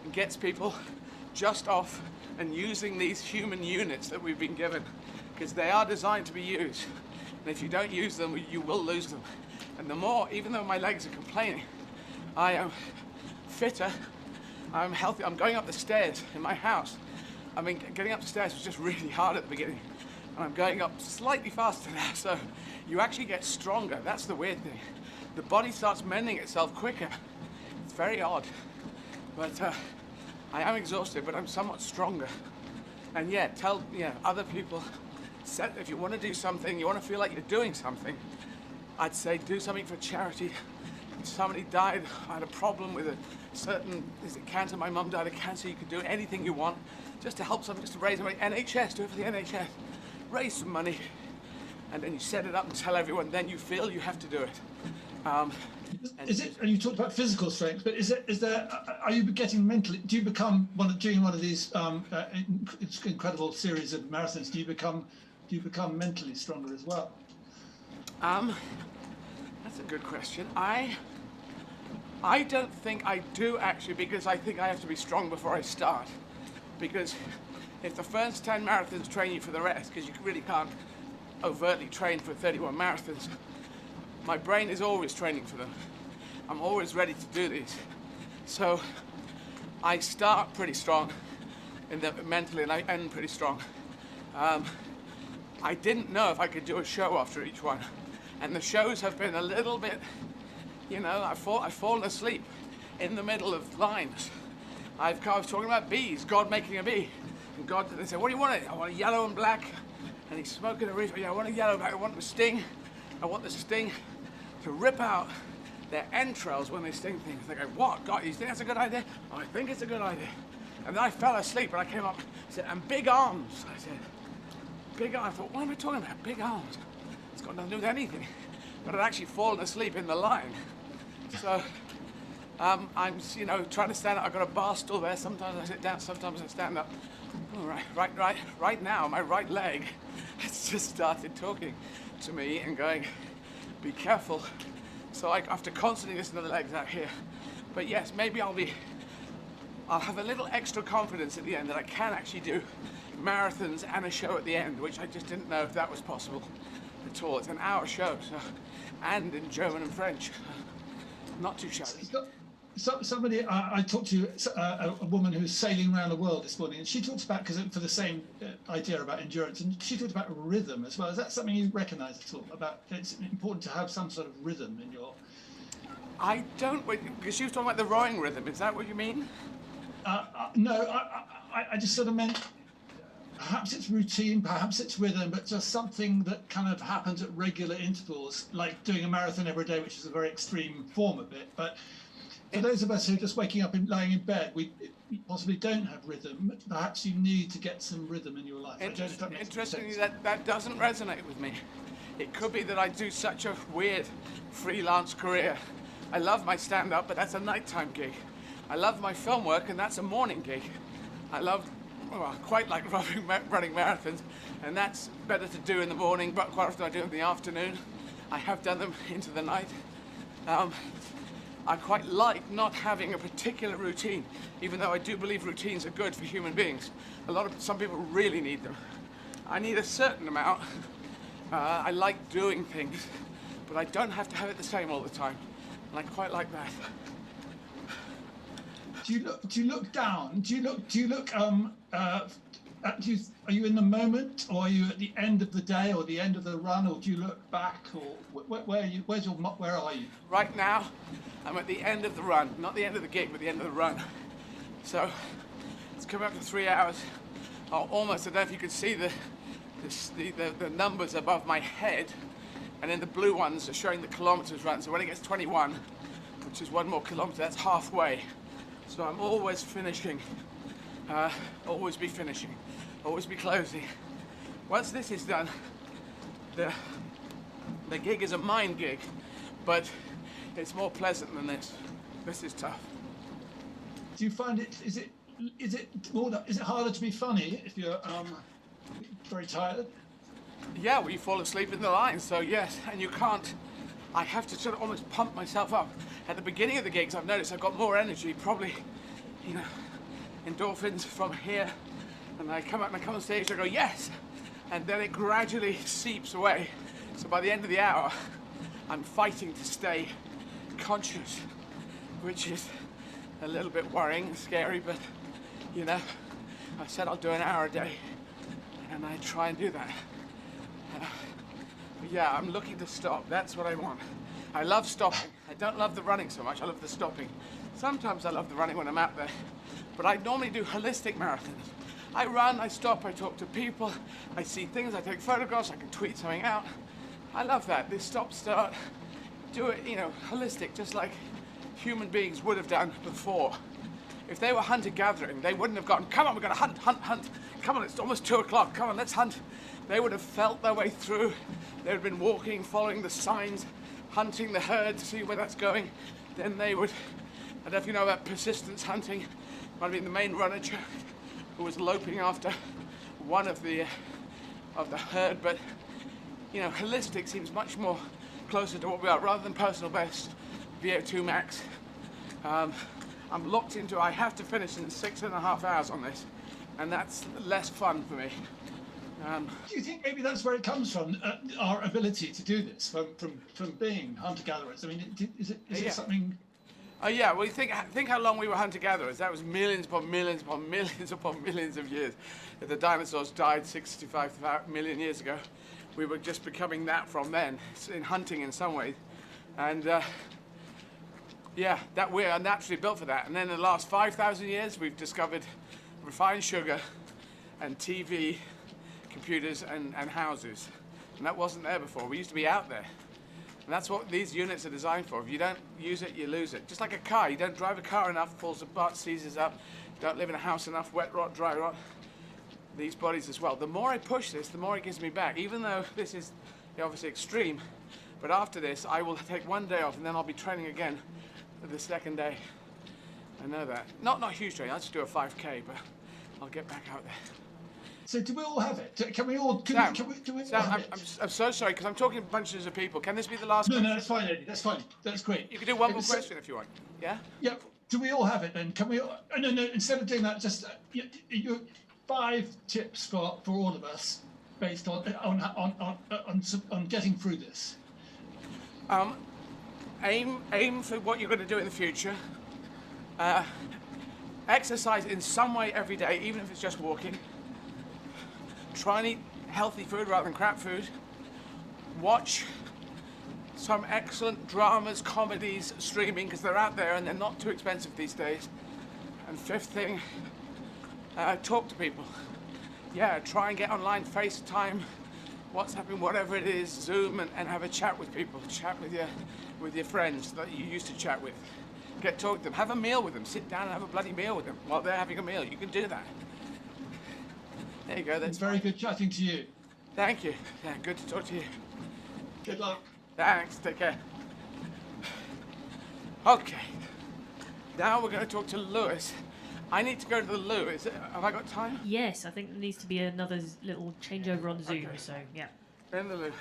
and gets people just off and using these human units that we've been given, because they are designed to be used. And if you don't use them, you will lose them. And the more, even though my legs are complaining, I am fitter, I'm healthy. I'm going up the stairs in my house. I mean, getting up the stairs was just really hard at the beginning. And I'm going up slightly faster now, so you actually get stronger. That's the weird thing. The body starts mending itself quicker. It's very odd. But I am exhausted, but I'm somewhat stronger. And yeah, tell other people, if you want to do something, you want to feel like you're doing something, I'd say do something for charity. Somebody died, I had a problem with a certain, is it cancer? My mum died of cancer. You could do anything you want just to help someone, just to raise money. NHS, do it for the NHS. Raise some money, and then you set it up and tell everyone, then you feel you have to do it. And you talked about physical strength, but are you getting mentally, do you become, during one of these incredible series of marathons, do you become mentally stronger as well? That's a good question. I don't think I do, actually, because I think I have to be strong before I start. Because if the first 10 marathons train you for the rest, because you really can't overtly train for 31 marathons, my brain is always training for them. I'm always ready to do these. So I start pretty strong mentally, and I end pretty strong. I didn't know if I could do a show after each one. And the shows have been a little bit, I've fallen asleep in the middle of lines. I was talking about bees, God making a bee. And God, they said, what do you want? I want a yellow and black. And he's smoking a reefer. Yeah, I want a yellow and black. I want the sting. I want the sting to rip out their entrails when they sting things. They go, what? God, you think that's a good idea? Oh, I think it's a good idea. And then I fell asleep and I came up and said, and big arms. I said, big arms. I thought, what am I talking about? Big arms. It's got nothing to do with anything. But I'd actually fallen asleep in the line. So I'm, trying to stand up. I've got a bar stool there. Sometimes I sit down, sometimes I stand up. Oh, right now, my right leg has just started talking to me and going, be careful. So I have to constantly listen to the legs out here. But yes, maybe I'll have a little extra confidence at the end that I can actually do marathons and a show at the end, which I just didn't know if that was possible at all. It's an hour show, and in German and French. Not too shabby. Somebody, I talked to a woman who's sailing around the world this morning, and she talks about, for the same idea about endurance, and she talked about rhythm as well. Is that something you recognise at all? About it's important to have some sort of rhythm in your... I don't, because she was talking about the rowing rhythm. Is that what you mean? No, I just sort of meant perhaps it's routine, perhaps it's rhythm, but just something that kind of happens at regular intervals, like doing a marathon every day, which is a very extreme form of it. But for those of us who are just waking up and lying in bed, we possibly don't have rhythm. Perhaps you need to get some rhythm in your life. Interestingly, that doesn't resonate with me. It could be that I do such a weird freelance career. I love my stand-up, but that's a nighttime gig. I love my film work, and that's a morning gig. I quite like running marathons, and that's better to do in the morning, but quite often I do it in the afternoon. I have done them into the night. I quite like not having a particular routine, even though I do believe routines are good for human beings. Some people really need them. I need a certain amount. I like doing things, but I don't have to have it the same all the time, and I quite like that. Do you look down? Are you in the moment, or are you at the end of the day, or the end of the run, or do you look back, or where are you? Where are you? Right now, I'm at the end of the run, not the end of the gig, but the end of the run. So it's coming up to 3 hours. Almost. I don't know if you can see the numbers above my head, and then the blue ones are showing the kilometers run. So when it gets 21, which is one more kilometer, that's halfway. So I'm always finishing, always be finishing, always be closing. Once this is done, the gig is a mind gig, but it's more pleasant than this. This is tough. Do you find is it harder to be funny if you're very tired? Yeah, well, you fall asleep in the line, so yes, and you can't I have to sort of almost pump myself up. At the beginning of the gigs, I've noticed I've got more energy, probably, you know, endorphins from here. And I come out and I come on stage, I go, yes! And then it gradually seeps away. So by the end of the hour, I'm fighting to stay conscious, which is a little bit worrying, scary, but, you know, I said I'll do an hour a day, and I try and do that. But yeah, I'm looking to stop. That's what I want. I love stopping. I don't love the running so much. I love the stopping. Sometimes I love the running when I'm out there, but I normally do holistic marathons. I run, I stop, I talk to people, I see things, I take photographs, I can tweet something out. I love that. This stop, start, do it, you know, holistic, just like human beings would have done before. If they were hunter-gathering, they wouldn't have gone, come on, we're going to hunt, hunt, hunt. Come on, it's almost 2 o'clock, come on, let's hunt. They would have felt their way through. They would have been walking, following the signs, hunting the herd to see where that's going. Then they would, I don't know if you know about persistence hunting, might have been the main runner who was loping after one of the herd, but, you know, holistic seems much more closer to what we are, rather than personal best, VO2 max. I'm locked into, I have to finish in 6.5 hours on this, and that's less fun for me. Do you think maybe that's where it comes from, our ability to do this, from being hunter-gatherers? I mean, is it something... Yeah, well, think how long we were hunter-gatherers. That was millions upon millions upon millions upon millions of years. If the dinosaurs died 65 million years ago, we were just becoming that from then, in hunting in some ways. And yeah, that we are naturally built for that. And then in the last 5,000 years, we've discovered refined sugar and TV, computers and houses. And that wasn't there before. We used to be out there. And that's what these units are designed for. If you don't use it, you lose it. Just like a car. You don't drive a car enough, falls apart, seizes up. You don't live in a house enough, wet rot, dry rot. These bodies as well. The more I push this, the more it gives me back. Even though this is obviously extreme, but after this, I will take 1 day off and then I'll be training again for the second day. I know that. Not huge training, I'll just do a 5K, but I'll get back out there. So do we all have it? Can we all? Do we Sam, all have it? I'm so sorry because I'm talking to bunches of people. Can this be the last? No, that's fine, Eddie. That's fine. That's great. You can do one more question if you want. Yeah. Yeah. Do we all have it then? Can we? No. Instead of doing that, just you 5 tips for all of us based on getting through this. Aim for what you're going to do in the future. Exercise in some way every day, even if it's just walking. Try and eat healthy food rather than crap food. Watch some excellent dramas, comedies, streaming, because they're out there and they're not too expensive these days. And 5th thing, talk to people. Yeah, try and get online, FaceTime, WhatsApp, whatever it is, Zoom, and have a chat with people. Chat with your friends that you used to chat with. Get talk to them. Have a meal with them. Sit down and have a bloody meal with them while they're having a meal. You can do that. There you go. That's very good chatting to you. Thank you. Yeah, good to talk to you. Good luck. Thanks. Take care. Okay. Now we're going to talk to Lewis. I need to go to the loo. Have I got time? Yes, I think there needs to be another little changeover on Zoom. Okay. So yeah. In the loo.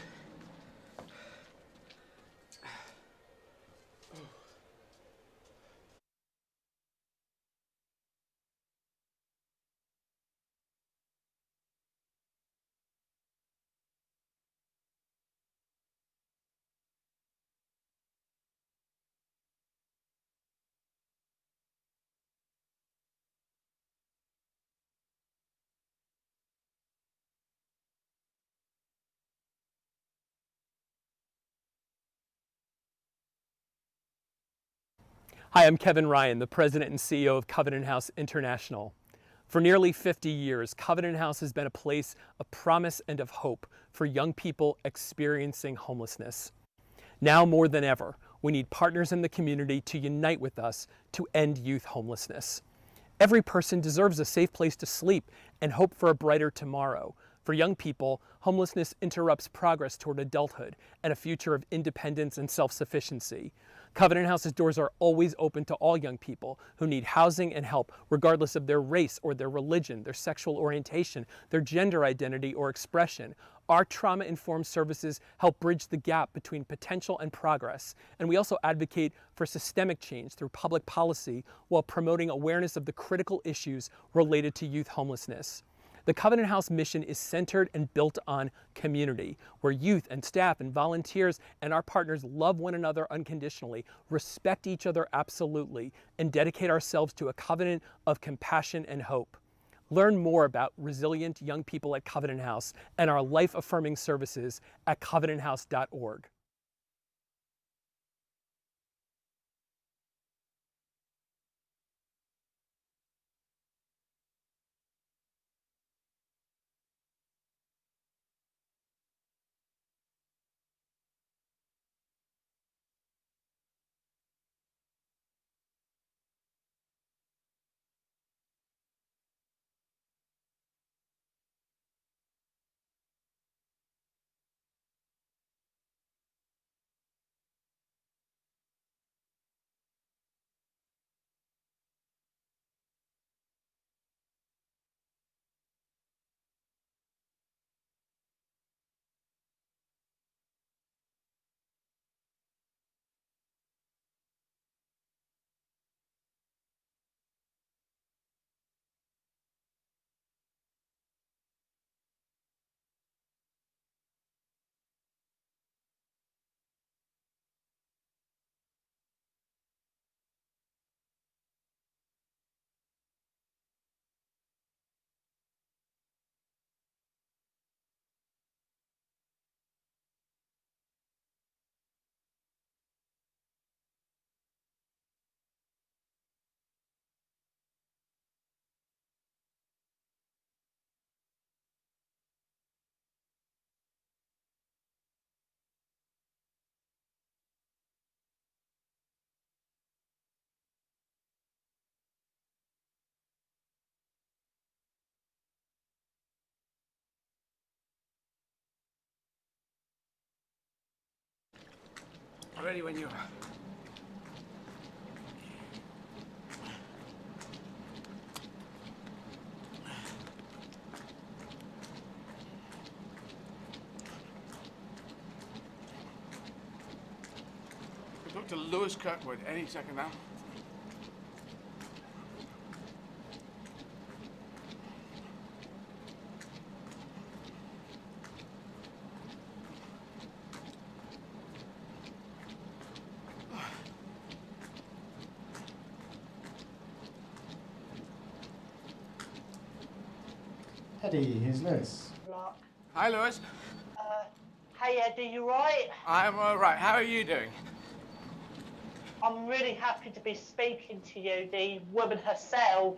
Hi, I'm Kevin Ryan, the President and CEO of Covenant House International. For nearly 50 years, Covenant House has been a place of promise and of hope for young people experiencing homelessness. Now more than ever, we need partners in the community to unite with us to end youth homelessness. Every person deserves a safe place to sleep and hope for a brighter tomorrow. For young people, homelessness interrupts progress toward adulthood and a future of independence and self-sufficiency. Covenant House's doors are always open to all young people who need housing and help, regardless of their race or their religion, their sexual orientation, their gender identity or expression. Our trauma-informed services help bridge the gap between potential and progress, and we also advocate for systemic change through public policy while promoting awareness of the critical issues related to youth homelessness. The Covenant House mission is centered and built on community, where youth and staff and volunteers and our partners love one another unconditionally, respect each other absolutely, and dedicate ourselves to a covenant of compassion and hope. Learn more about resilient young people at Covenant House and our life-affirming services at covenanthouse.org. Ready when you are. Dr. Lewis Kirkwood, any second now. Eddie, here's Lewis. Hi, Lewis. Hey Eddie, you right? I'm all right. How are you doing? I'm really happy to be speaking to you, the woman herself.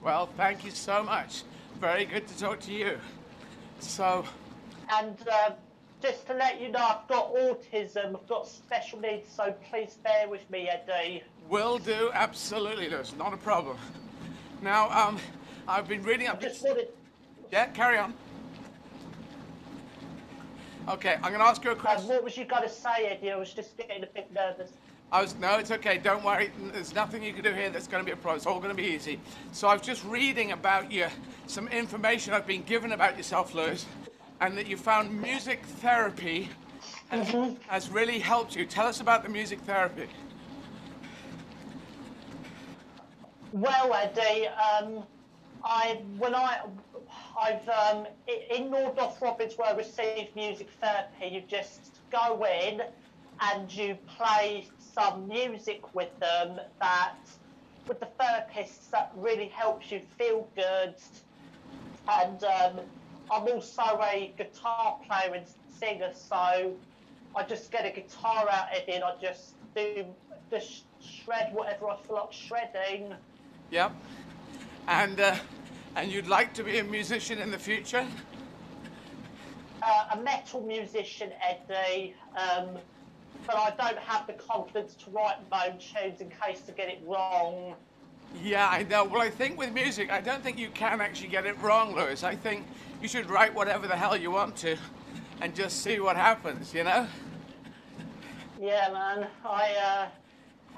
Well, thank you so much. Very good to talk to you. So... And just to let you know, I've got autism, I've got special needs, so please bear with me, Eddie. Will do, absolutely, Lewis, not a problem. Now, I've been reading up... Yeah, carry on. Okay, I'm going to ask you a question. What was you going to say, Eddie? I was just getting a bit nervous. No, it's okay, don't worry. There's nothing you can do here that's going to be a problem. It's all going to be easy. So I was just reading about you, some information I've been given about yourself, Lewis, and that you found music therapy has really helped you. Tell us about the music therapy. Well, Eddie, in North Robins where I received music therapy, you just go in and you play some music with them that, with the therapist, that really helps you feel good. And I'm also a guitar player and singer, so I just get a guitar out, Eddie, and I just shred whatever I feel like shredding. Yep. And you'd like to be a musician in the future? A metal musician, Eddie, but I don't have the confidence to write my own tunes in case I get it wrong. Yeah, I know. Well, I think with music, I don't think you can actually get it wrong, Lewis. I think you should write whatever the hell you want to and just see what happens, you know? Yeah, man.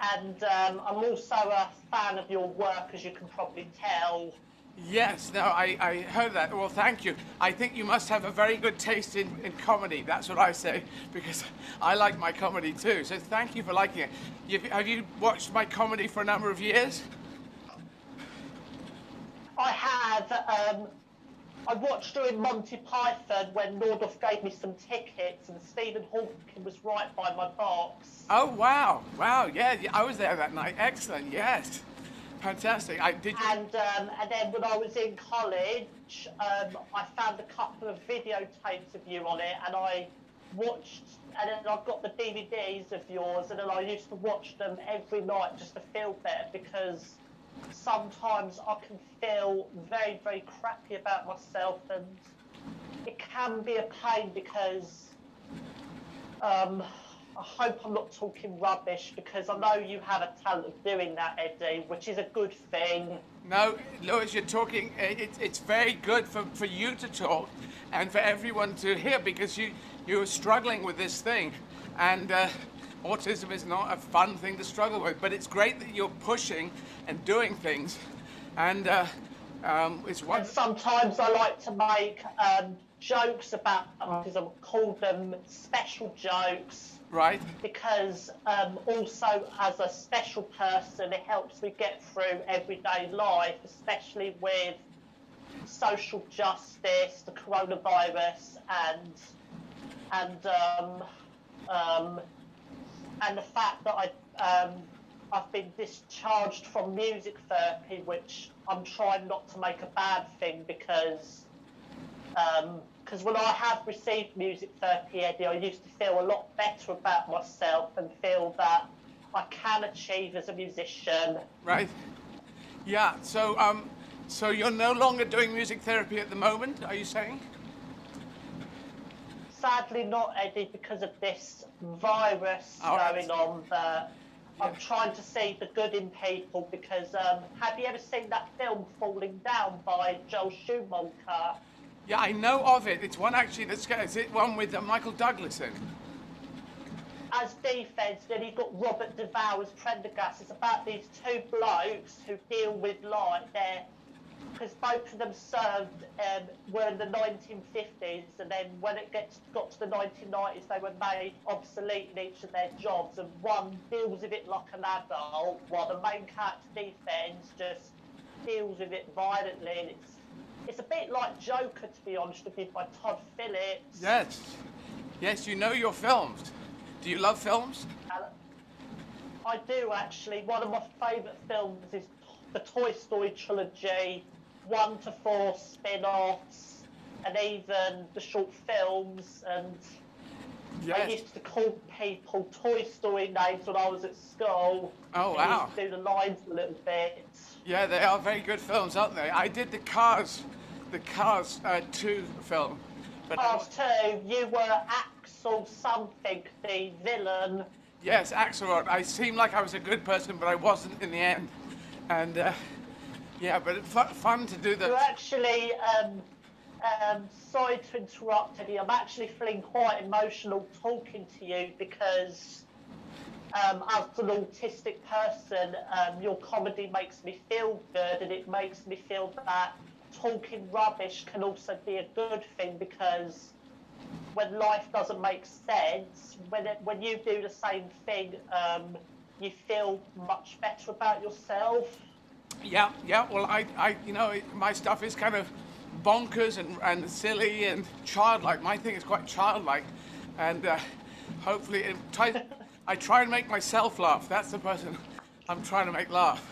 I'm also a fan of your work, as you can probably tell. Yes, no, I heard that. Well, thank you. I think you must have a very good taste in comedy. That's what I say, because I like my comedy too. So thank you for liking it. Have you watched my comedy for a number of years? I have. I watched during Monty Python when Nordhoff gave me some tickets and Stephen Hawking was right by my box. Oh, wow. Wow, yeah, I was there that night. Excellent, yes. Fantastic. And then when I was in college, I found a couple of videotapes of you on it, and I watched, and then I've got the DVDs of yours, and then I used to watch them every night just to feel better, because sometimes I can feel very, very crappy about myself, and it can be a pain because I hope I'm not talking rubbish, because I know you have a talent of doing that, Eddie, which is a good thing. No, Lewis, you're talking, it's very good for you to talk and for everyone to hear, because you're struggling with this thing. And autism is not a fun thing to struggle with, but it's great that you're pushing and doing things. And it's one. And sometimes I like to make jokes about them, because I call them special jokes. Right. Because also as a special person, it helps me get through everyday life, especially with social justice, the coronavirus, and the fact that I've been discharged from music therapy, which I'm trying not to make a bad thing, because when I have received music therapy, Eddie, I used to feel a lot better about myself and feel that I can achieve as a musician. Right. Yeah. So so you're no longer doing music therapy at the moment, are you saying? Sadly not, Eddie, because of this virus going on. I'm trying to see the good in people, because have you ever seen that film Falling Down by Joel Schumacher? Yeah, I know of it. It's one actually that's is it one with Michael Douglas in? As defence, then you've got Robert Duvall as Prendergast. It's about these two blokes who deal with because both of them served were in the 1950s, and then when it got to the 1990s, they were made obsolete in each of their jobs, and one deals with it like an adult, while the main character defence just deals with it violently, and it's a bit like Joker, to be honest with you, by Todd Phillips. Yes. Yes, you know your films. Do you love films? I do, actually. One of my favourite films is the Toy Story trilogy, 1 to 4 spin-offs, and even the short films. And I used to call people Toy Story names when I was at school. Oh, wow. I used to do the lines a little bit. Yeah, they are very good films, aren't they? I did the Cars 2 film. But Cars 2, you were Axel something, the villain. Yes, Axelrod. I seemed like I was a good person, but I wasn't in the end. And yeah, but it's fun to do that. You're actually, sorry to interrupt, Eddie, I'm actually feeling quite emotional talking to you, because as an autistic person, your comedy makes me feel good, and it makes me feel that talking rubbish can also be a good thing, because when life doesn't make sense, when you do the same thing, you feel much better about yourself. Yeah. Well, I you know, my stuff is kind of bonkers and silly and childlike. My thing is quite childlike, and hopefully I try and make myself laugh. That's the person I'm trying to make laugh.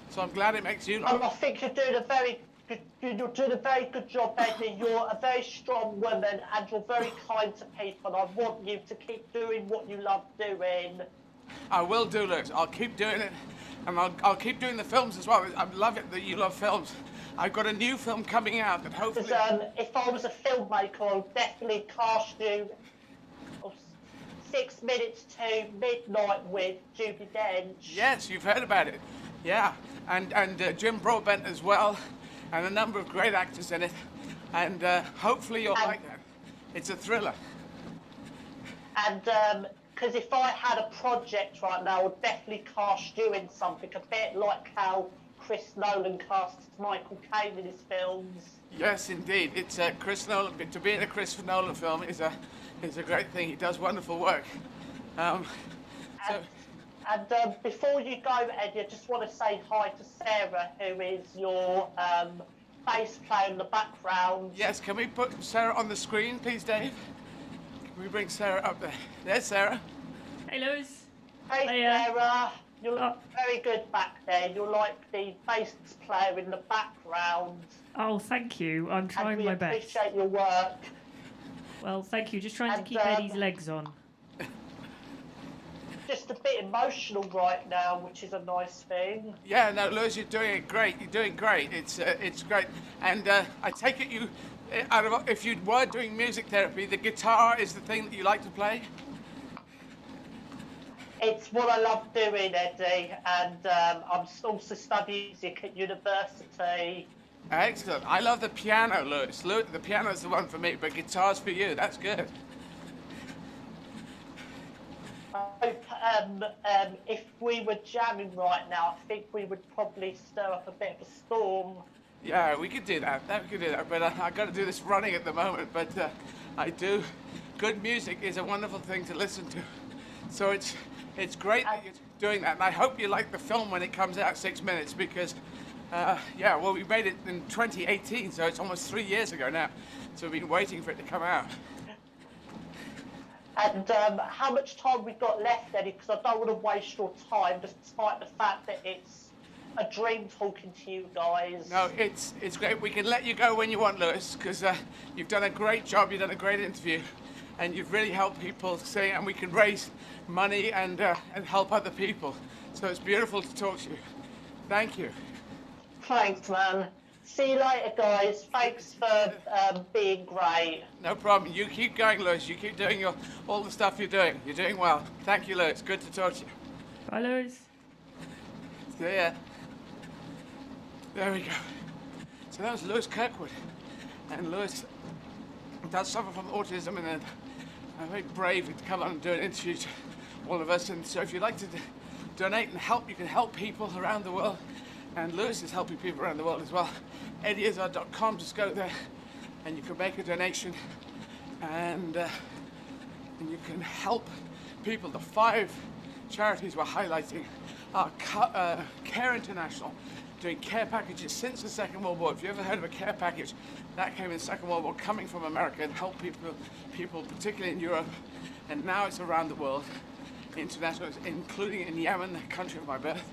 So I'm glad it makes you laugh. I think you're doing a very good job, Eddie. You're a very strong woman, and you're very kind to people. And I want you to keep doing what you love doing. I will do, Lewis. I'll keep doing it, and I'll keep doing the films as well. I love it that you love films. I've got a new film coming out that hopefully. If I was a filmmaker, I would definitely cast you 6 minutes to midnight with Judi Dench. Yes, you've heard about it. Yeah, and Jim Broadbent as well, and a number of great actors in it, and hopefully you'll like that. It's a thriller. And because if I had a project right now, I would definitely cast you in something, a bit like how Chris Nolan cast as Michael Caine in his films. Yes, indeed. It's Chris Nolan. To be in a Chris Nolan film is a great thing. He does wonderful work. And before you go, Eddie, I just want to say hi to Sarah, who is your bass player in the background. Yes, can we put Sarah on the screen, please, Dave? Can we bring Sarah up there? There's Sarah. Hey, Lewis. Hey, Sarah. You look very good back there. You're like the bass player in the background. Oh, thank you. I'm trying my best. We appreciate your work. Well, thank you. Just trying to keep Eddie's legs on. Just a bit emotional right now, which is a nice thing. Yeah, no, Lewis, you're doing it great. You're doing great. It's great. And I take it you, if you were doing music therapy, the guitar is the thing that you like to play? It's what I love doing, Eddie, and I'm also studying music at university. Excellent. I love the piano, Lewis. The piano's the one for me, but guitar's for you. That's good. I hope if we were jamming right now, I think we would probably stir up a bit of a storm. Yeah, we could do that. We could do that. But I've got to do this running at the moment. But I do. Good music is a wonderful thing to listen to. So it's great that you're doing that. And I hope you like the film when it comes out 6 minutes because, yeah, well, we made it in 2018, so it's almost 3 years ago now. So we've been waiting for it to come out. And how much time we've got left, Eddie? Because I don't want to waste your time, despite the fact that it's a dream talking to you guys. No, it's great. We can let you go when you want, Lewis, because you've done a great job. You've done a great interview, and you've really helped people sing, and we can raise money and help other people. So it's beautiful to talk to you. Thank you. Thanks, man. See you later, guys. Thanks for being great. No problem. You keep going, Lewis. You keep doing all the stuff you're doing. You're doing well. Thank you, Lewis. Good to talk to you. Bye, Lewis. See ya. There we go. So that was Lewis Kirkwood. And Lewis does suffer from autism and I'm very brave to come on and do an interview to all of us. And so if you'd like to donate and help, you can help people around the world. And Lewis is helping people around the world as well. Izzard.com, just go there and you can make a donation and you can help people. The 5 charities we're highlighting are Care International, doing care packages since the Second World War. If you ever heard of a care package, that came in the Second World War, coming from America and helped people particularly in Europe, and now it's around the world, international, including in Yemen, the country of my birth.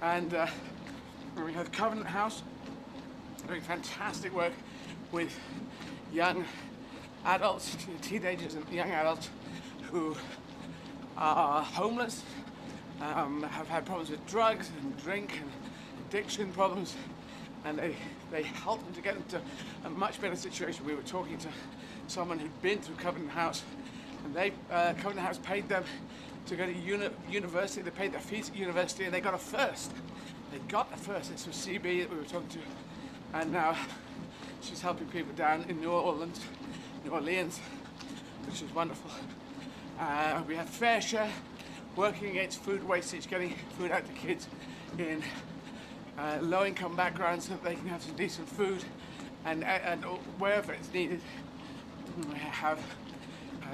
And we have Covenant House, doing fantastic work with young adults, teenagers and young adults who are homeless, have had problems with drugs and drink and addiction problems, and they help them to get into a much better situation. We were talking to someone who'd been through Covenant House, and Covenant House paid them to go to university. They paid their fees at university, and they got a first. They got a first. This was CB that we were talking to, and now she's helping people down in New Orleans, which is wonderful. We have Fair Share, working against food wastage, getting food out to kids in low-income backgrounds so that they can have some decent food, and wherever it's needed. We have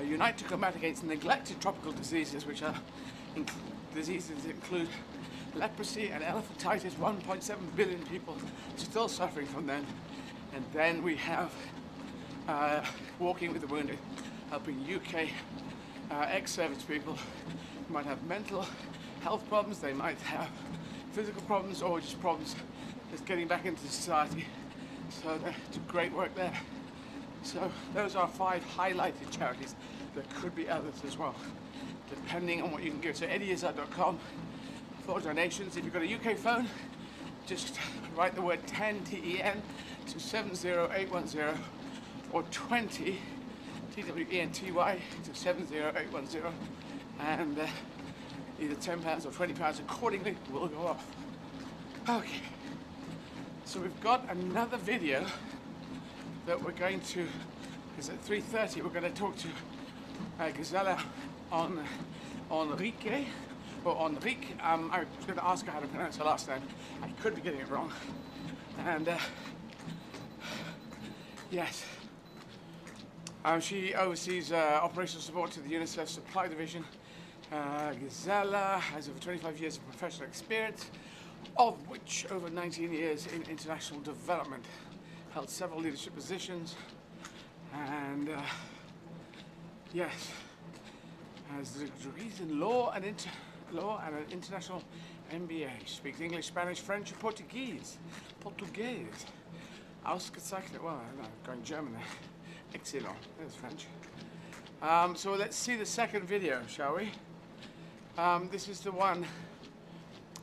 Unite to combat against neglected tropical diseases, which are diseases that include leprosy and elephantitis. 1.7 billion people still suffering from them. And then we have Walking with the Wounded, helping UK ex-service people who might have mental health problems, they might have physical problems, or just problems just getting back into society. So they do great work there. So those are 5 highlighted charities. There could be others as well, depending on what you can give. So eddieizzard.com for donations. If you've got a UK phone, just write the word 10, TEN, to 70810, or 20, TWENTY, to 70810, and either £10 or £20 accordingly will go off. Okay, so we've got another video that we're going to, because at 3:30 we're going to talk to Gisela Enrique, or Enrique. I was going to ask her how to pronounce her last name. I could be getting it wrong. And yes, she oversees operational support to the Unicef Supply Division. Gisela has over 25 years of professional experience, of which over 19 years in international development. Held several leadership positions, and yes, has degrees in law and an international MBA. She speaks English, Spanish, French, and Portuguese. Ausgezeichnet. Well, I'm going German there. Excellent. There's French. So let's see the second video, shall we? This is the one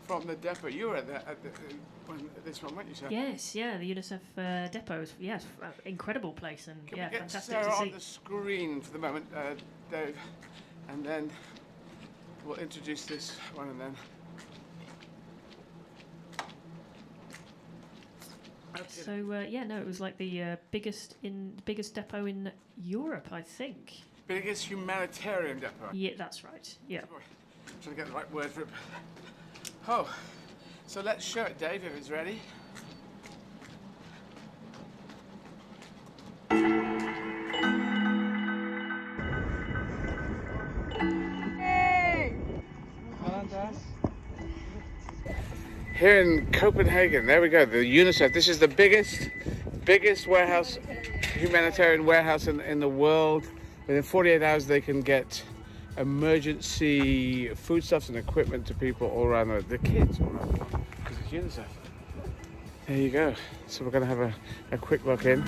from the depot. You were at this one, weren't you, sir? Yes, yeah, the UNICEF depot. Yes, incredible place, and Can yeah, we get fantastic Sarah to see. on the screen for the moment, Dave, and then we'll introduce this one, and then. So yeah, no, it was like the biggest depot in Europe, I think. Biggest humanitarian depot. Yeah, that's right. Yeah. Trying to get the right word for it. Oh, so let's show it, Dave, if it's ready. Hey! Here in Copenhagen, there we go, the UNICEF. This is the biggest warehouse, humanitarian warehouse in the world. Within 48 hours, they can get emergency foodstuffs and equipment to people all around the kids all around because it's UNICEF. There you go. So we're going to have a quick look in.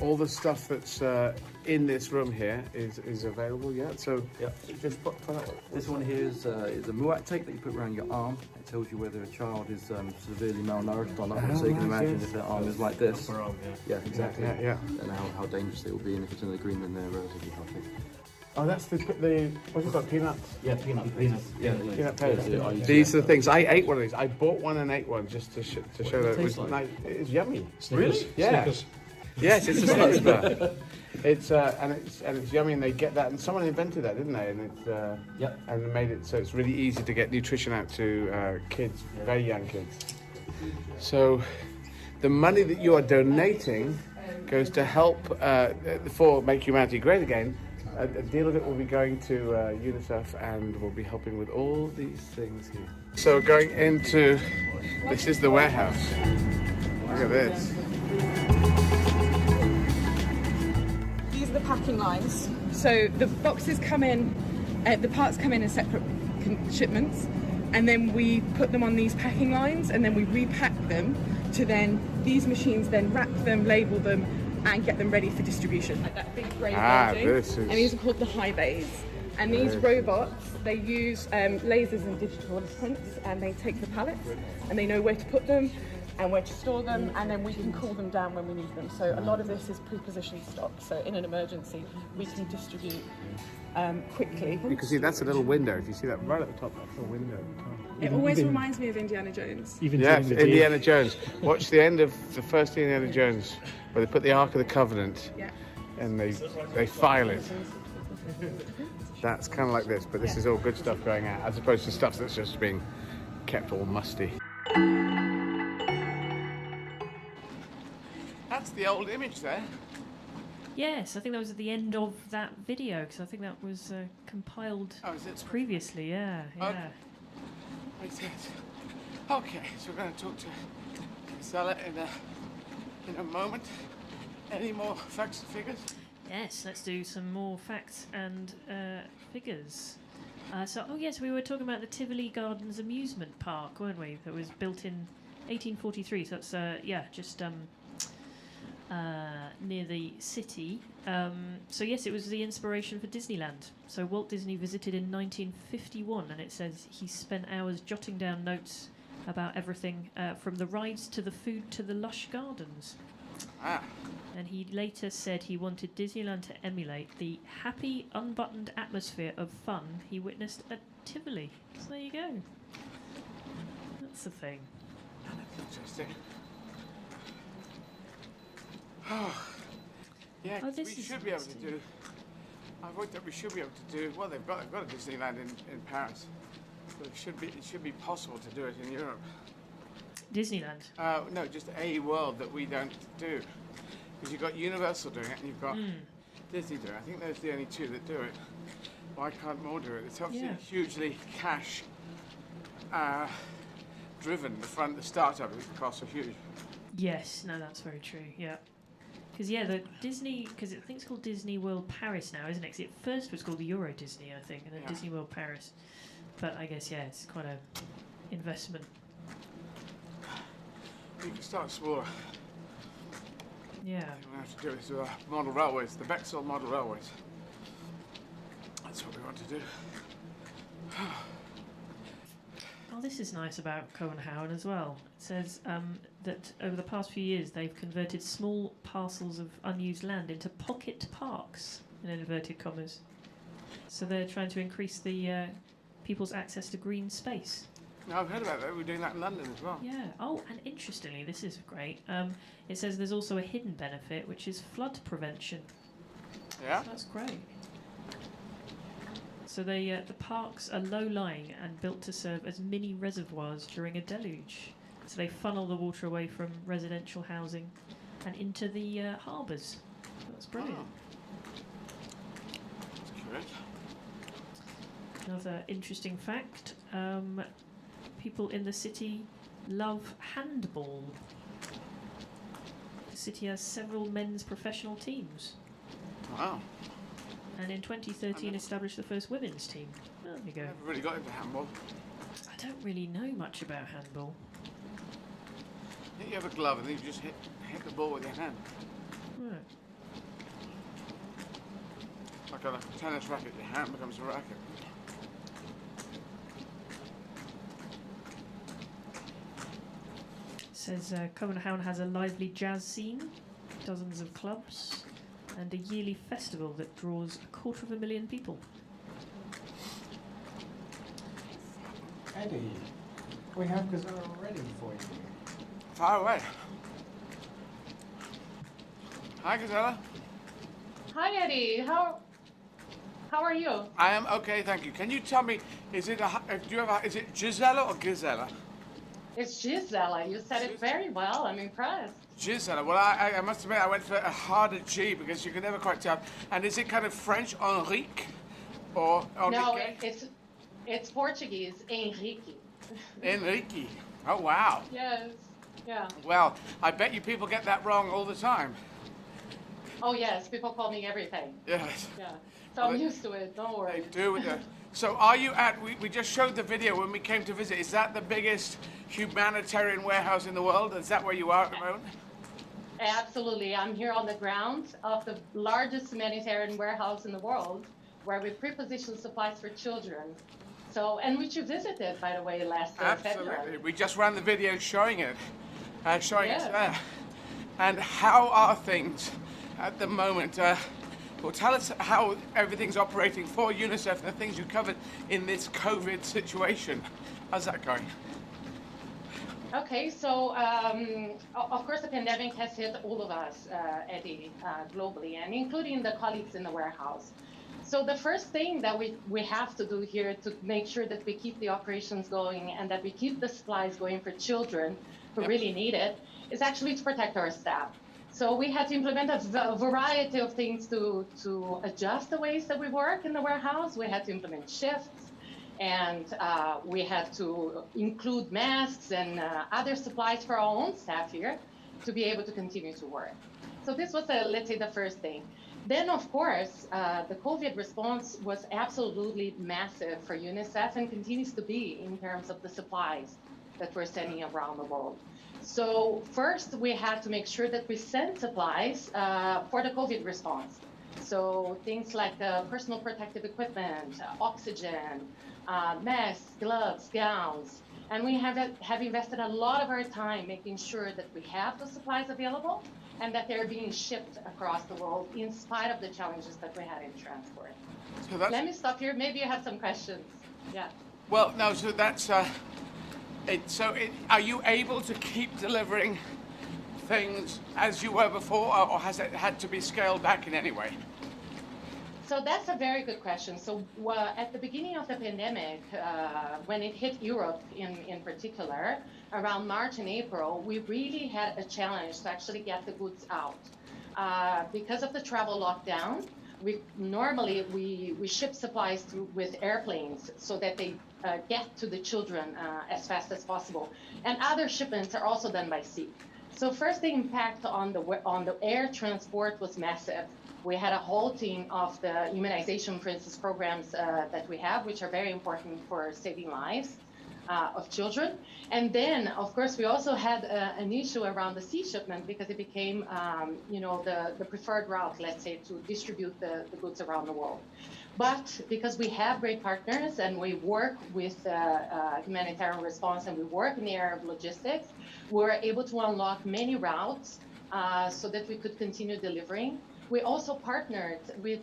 All the stuff that's in this room here is available, yeah? So just put that one. This one here is a muat tape that you put around your arm. It tells you whether a child is severely malnourished or not. So you can imagine if their arm is like this. Yeah, exactly. Yeah. And how dangerous it will be, and if it's in the green, then they're relatively healthy. Oh, that's the what's it called? Peanuts? Yeah, peanut paste. Yeah, peanut paste. These are the things. I ate one of these. I bought one and ate one just to show that it was nice. It's yummy. Really? Yeah. Snickers. Yes, it's a Snickers bar. It's and it's yummy, and they get that. And someone invented that, didn't they? And it's and made it so it's really easy to get nutrition out to kids, very young kids. So the money that you are donating goes to help for Make Humanity Great Again. A deal of it will be going to UNICEF, and we'll be helping with all these things here. So going into this is the warehouse. Look at this. These are the packing lines. So the boxes come in, the parts come in separate shipments, and then we put them on these packing lines, and then we repack them to then these machines then wrap them, label them, and get them ready for distribution. Like that big grey building. And these are called the high bays. And these robots, they use lasers and digital imprints, and they take the pallets, and they know where to put them and where to store them, and then we can cool them down when we need them. So a lot of this is pre-positioned stock. So in an emergency, we can distribute quickly. You can see that's a little window. If you see that right at the top, that's a window at the top. It always reminds me of Indiana Jones. Yes, Indiana Jones. Watch the end of the first Indiana Jones, where they put the Ark of the Covenant, and they file it. That's kind of like this, but this is all good stuff going out, as opposed to stuff that's just being kept all musty. That's the old image there. Yes, I think that was at the end of that video, because I think that was compiled previously. Yeah. Okay, so we're going to talk to Stella in a moment. Any more facts and figures? Yes, let's do some more facts and figures. So we were talking about the Tivoli Gardens amusement park, weren't we? That was built in 1843. So that's just near the city. So yes, it was the inspiration for Disneyland. So Walt Disney visited in 1951, and it says he spent hours jotting down notes about everything from the rides to the food to the lush gardens. And he later said he wanted Disneyland to emulate the happy, unbuttoned atmosphere of fun he witnessed at Tivoli. So there you go. That's the thing. Interesting. Yeah, Oh, we this is should be able nice to too. do. I've worked out we should be able to do. Well, they've got a Disneyland in Paris, but it should be possible to do it in Europe. Disneyland. No, just a world that we don't do, because you've got Universal doing it and you've got Disney doing it. I think those are the only two that do it. Why can't more do it? It's obviously hugely cash driven. The startup costs are huge. Yes, no, that's very true. Yeah, because the Disney, because I think it's called Disney World Paris now, isn't it? 'Cause it first was called the Euro Disney, I think, and then Disney World Paris. But I guess it's quite a investment. You can start smaller. Yeah. We have to do this with our model railways, the Bexel model railways. That's what we want to do. Oh, this is nice about Copenhagen as well. It says that over the past few years they've converted small parcels of unused land into pocket parks, in inverted commas. So they're trying to increase the people's access to green space. No, I've heard about that. We're doing that in London as well. Yeah. Oh, and interestingly, this is great. It says there's also a hidden benefit, which is flood prevention. Yeah. So that's great. So the parks are low-lying and built to serve as mini reservoirs during a deluge. So they funnel the water away from residential housing and into the harbours. That's brilliant. That's correct. Another interesting fact, people in the city love handball. The city has several men's professional teams. Wow. And in 2013 established the first women's team. Oh, there you go. I've really got into handball. I don't really know much about handball. I think you have a glove and then you just hit the ball with your hand. Right. Like a tennis racket, your hand becomes a racket. It says Copenhagen has a lively jazz scene, dozens of clubs, and a yearly festival that draws 250,000 people. Eddie, we have Gazella ready for you. Far away. Hi, Gazella. Hi, Eddie. How are you? I am okay, thank you. Can you tell me, is it Gisela or Gazella? It's Gisela. You said it very well. I'm impressed. Gisela. Well, I must admit, I went for a harder G because you can never quite tell. And is it kind of French, Enrique, or Enrique? No, it's Portuguese, Henrique. Enrique. Oh, wow. Yes. Yeah. Well, I bet you people get that wrong all the time. Oh yes, people call me everything. Yes. Yeah. So I'm used to it. Don't worry. They do with it. So are you at, we just showed the video when we came to visit, is that the biggest humanitarian warehouse in the world? Is that where you are at the moment? Absolutely. I'm here on the ground of the largest humanitarian warehouse in the world, where we pre-position supplies for children. So, and which you visited, by the way, last Absolutely. February. We just ran the video showing it, showing Yes. it there. And how are things at the moment? Well, tell us how everything's operating for Unicef and the things you covered in this COVID situation. How's that going? Okay, so of course the pandemic has hit all of us, Eddie, globally, and including the colleagues in the warehouse. So the first thing that we have to do here to make sure that we keep the operations going and that we keep the supplies going for children who really need it is actually to protect our staff. So we had to implement a variety of things to adjust the ways that we work in the warehouse. We had to implement shifts, and we had to include masks and other supplies for our own staff here to be able to continue to work. So this was, let's say, the first thing. Then, of course, the COVID response was absolutely massive for Unicef and continues to be in terms of the supplies that we're sending around the world. So first, we had to make sure that we send supplies for the COVID response. So things like personal protective equipment, oxygen, masks, gloves, gowns. And we have invested a lot of our time making sure that we have the supplies available and that they're being shipped across the world in spite of the challenges that we had in transport. So let me stop here. Maybe you have some questions. Yeah. Well, no, so that's... are you able to keep delivering things as you were before, or has it had to be scaled back in any way? So that's a very good question. So at the beginning of the pandemic, when it hit Europe in particular, around March and April, we really had a challenge to actually get the goods out. Because of the travel lockdown, we ship supplies with airplanes so that they get to the children as fast as possible. And other shipments are also done by sea. So first, the impact on the air transport was massive. We had a halting of the immunization, for instance, programs that we have, which are very important for saving lives of children. And then, of course, we also had an issue around the sea shipment because it became, the preferred route, let's say, to distribute the goods around the world. But because we have great partners and we work with humanitarian response and we work in the area of logistics, we're able to unlock many routes so that we could continue delivering. We also partnered with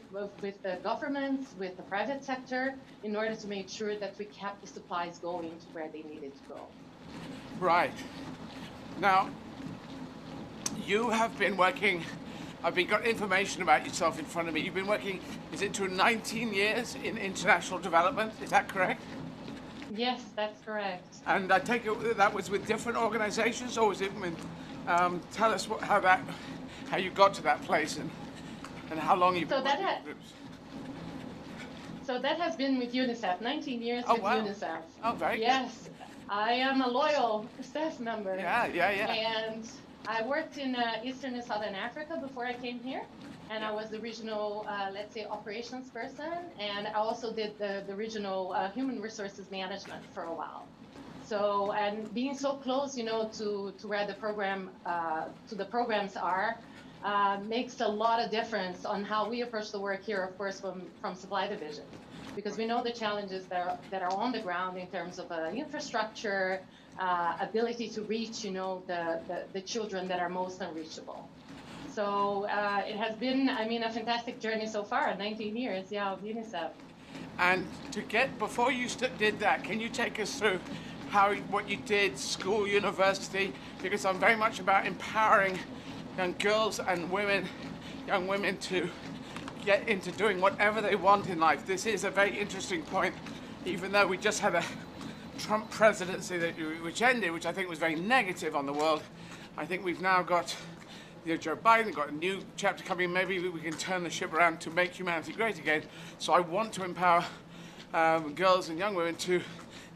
the governments, with the private sector, in order to make sure that we kept the supplies going to where they needed to go. Right. Now, you have been working, I've got information about yourself in front of me. You've been working, is it to 19 years in international development? Is that correct? Yes, that's correct. And I take it that was with different organizations, or was it with, tell us how you got to that place and how long you've been working with groups? So that has been with Unicef, 19 years with Unicef. Oh, very Yes, good. I am a loyal staff member. Yeah. And I worked in Eastern and Southern Africa before I came here. And I was the regional, let's say, operations person. And I also did the regional human resources management for a while. So, and being so close, to where the programs are, makes a lot of difference on how we approach the work here, of course, from supply division, because we know the challenges that are on the ground in terms of infrastructure, ability to reach, the children that are most unreachable. So it has been, a fantastic journey so far, 19 years, of UNICEF. And before you did that, can you take us through what you did, school, university? Because I'm very much about empowering young girls and young women to get into doing whatever they want in life. This is a very interesting point, even though we just had a Trump presidency which ended, which I think was very negative on the world. I think we've now got Joe Biden, got a new chapter coming. Maybe we can turn the ship around to make humanity great again. So I want to empower girls and young women to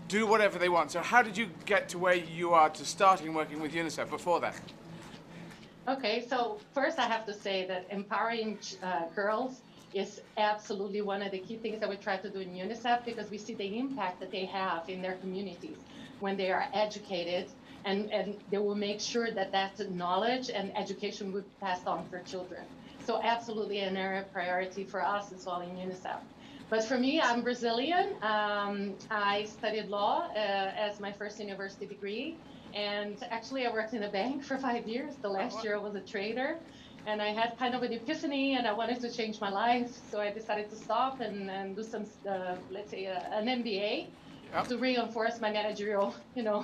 do whatever they want. So how did you get to where you are to starting working with UNICEF before that? Okay, so first I have to say that empowering girls is absolutely one of the key things that we try to do in UNICEF, because we see the impact that they have in their communities when they are educated, and they will make sure that knowledge and education will be passed on for children. So absolutely an area of priority for us as well in UNICEF. But for me, I'm Brazilian. I studied law as my first university degree. And actually, I worked in a bank for 5 years. The last year I was a trader. And I had kind of an epiphany, and I wanted to change my life. So I decided to stop and do some, let's say, an MBA to reinforce my managerial,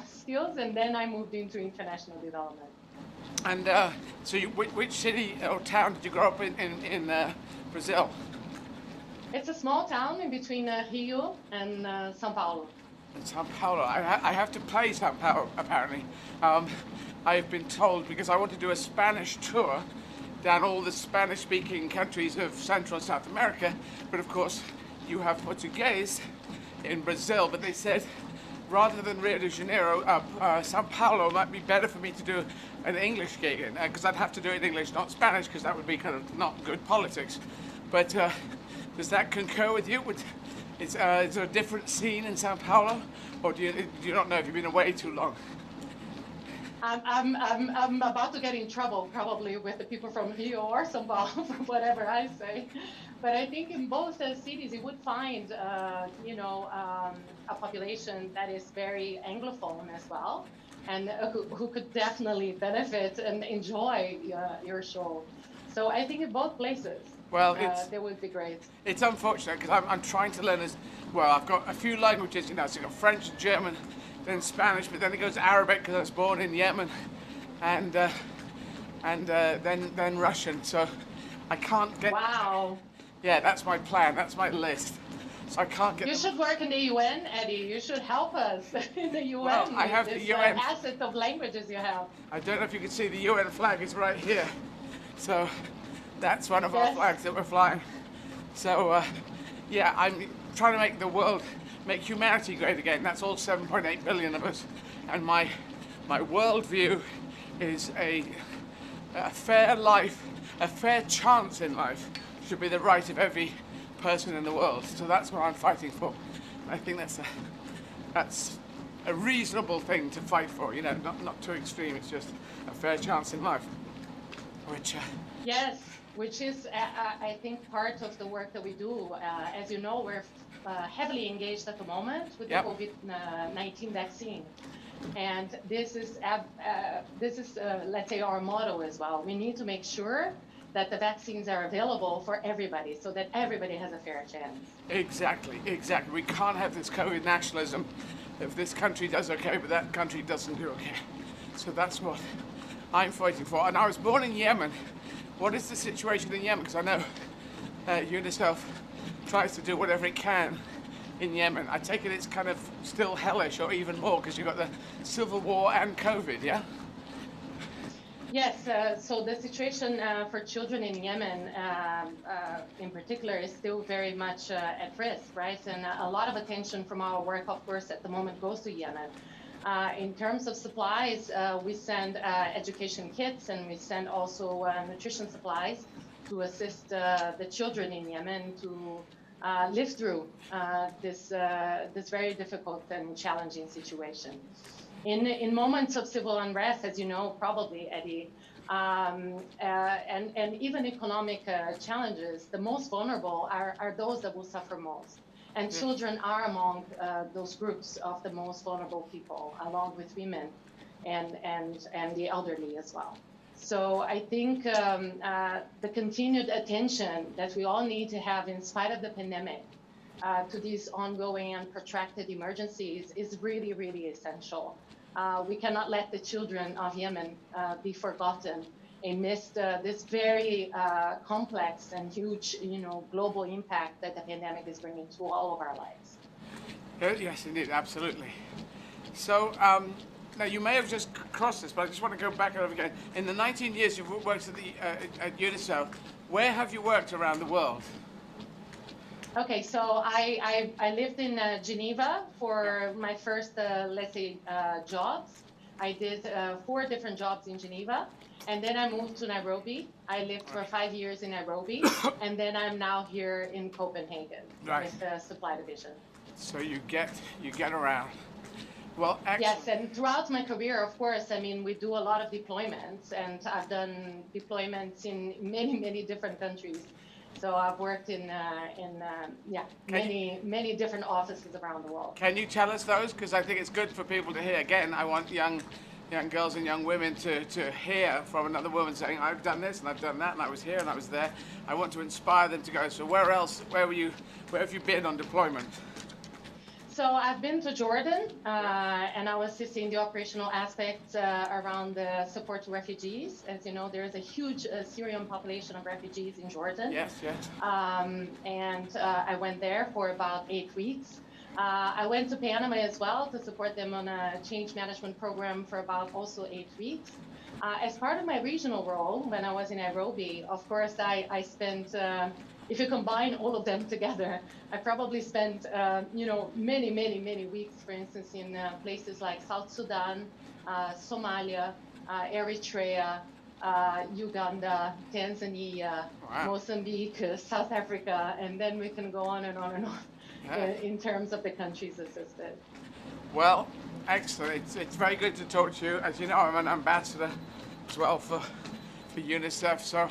skills. And then I moved into international development. And so which city or town did you grow up in Brazil? It's a small town in between Rio and São Paulo. São Paulo. I have to play São Paulo, apparently. I've been told, because I want to do a Spanish tour down all the Spanish-speaking countries of Central and South America, but of course you have Portuguese in Brazil, but they said rather than Rio de Janeiro, São Paulo might be better for me to do an English gig in, because I'd have to do it in English, not Spanish, because that would be kind of not good politics. But does that concur with you? Is there a different scene in São Paulo, or do you not know if you've been away too long? I'm about to get in trouble probably with the people from Rio or São Paulo for whatever I say, but I think in both cities you would find a population that is very Anglophone as well, and who could definitely benefit and enjoy your show. So I think in both places. Well, they would be great. It's unfortunate because I'm trying to learn I've got a few languages, so I've got French, German, then Spanish, but then it goes to Arabic because I was born in Yemen, and and then Russian. So I can't get. Wow. Yeah, that's my plan. That's my list. So I can't get. You should work in the UN, Eddie. You should help us in the UN. Well, I have this, the UN asset of languages you have. I don't know if you can see the UN flag is right here. So that's one of our flags that we're flying. So yeah, I'm trying to make the world, make humanity great again. That's all 7.8 billion of us. And my worldview is a fair life, a fair chance in life should be the right of every person in the world. So that's what I'm fighting for. I think that's a reasonable thing to fight for, you know, not too extreme. It's just a fair chance in life, which yes, which is I think part of the work that we do. As you know, we're heavily engaged at the moment with the COVID-19 vaccine, and this is let's say our motto as well. We need to make sure that the vaccines are available for everybody, so that everybody has a fair chance. Exactly. We can't have this COVID nationalism. If this country does okay, but that country doesn't do okay. So that's what I'm fighting for. And I was born in Yemen. What is the situation in Yemen? Because I know Unicef tries to do whatever it can in Yemen. I take it it's kind of still hellish, or even more, because you've got the civil war and COVID, yeah? Yes, so the situation for children in Yemen in particular is still very much at risk, right? And a lot of attention from our work, of course, at the moment goes to Yemen. In terms of supplies, we send education kits, and we send also nutrition supplies to assist the children in Yemen to live through this very difficult and challenging situation. In moments of civil unrest, as you know, probably, Eddie, and even economic challenges, the most vulnerable are those that will suffer most. And children are among those groups of the most vulnerable people, along with women and the elderly as well. So I think the continued attention that we all need to have in spite of the pandemic to these ongoing and protracted emergencies is really, really essential. We cannot let the children of Yemen be forgotten amidst this very complex and huge, global impact that the pandemic is bringing to all of our lives. Yes, indeed, absolutely. So now you may have just crossed this, but I just want to go back over again. In the 19 years you've worked at UNICEF, where have you worked around the world? Okay, so I lived in Geneva for my first, let's say, jobs. I did 4 different jobs in Geneva, and then I moved to Nairobi. I lived for 5 years in Nairobi, and then I'm now here in Copenhagen with the supply division. So you get around. Well, actually, yes, and throughout my career, of course, I mean, we do a lot of deployments, and I've done deployments in many different countries. So I've worked in many different offices around the world. Can you tell us those? Because I think it's good for people to hear. Again, I want young girls and young women to hear from another woman saying, I've done this and I've done that and I was here and I was there. I want to inspire them to go. So where have you been on deployment? So I've been to Jordan, and I was assisting the operational aspects around the support to refugees. As you know, there is a huge Syrian population of refugees in Jordan. Yes. And I went there for about 8 weeks. I went to Panama as well to support them on a change management program for about also 8 weeks. As part of my regional role, when I was in Nairobi, of course, I spent if you combine all of them together, I probably spent, many weeks, for instance, in places like South Sudan, Somalia, Eritrea, Uganda, Tanzania, Mozambique, South Africa, and then we can go on and on and on in terms of the countries assisted. Well, excellent. It's very good to talk to you. As you know, I'm an ambassador as well for UNICEF, so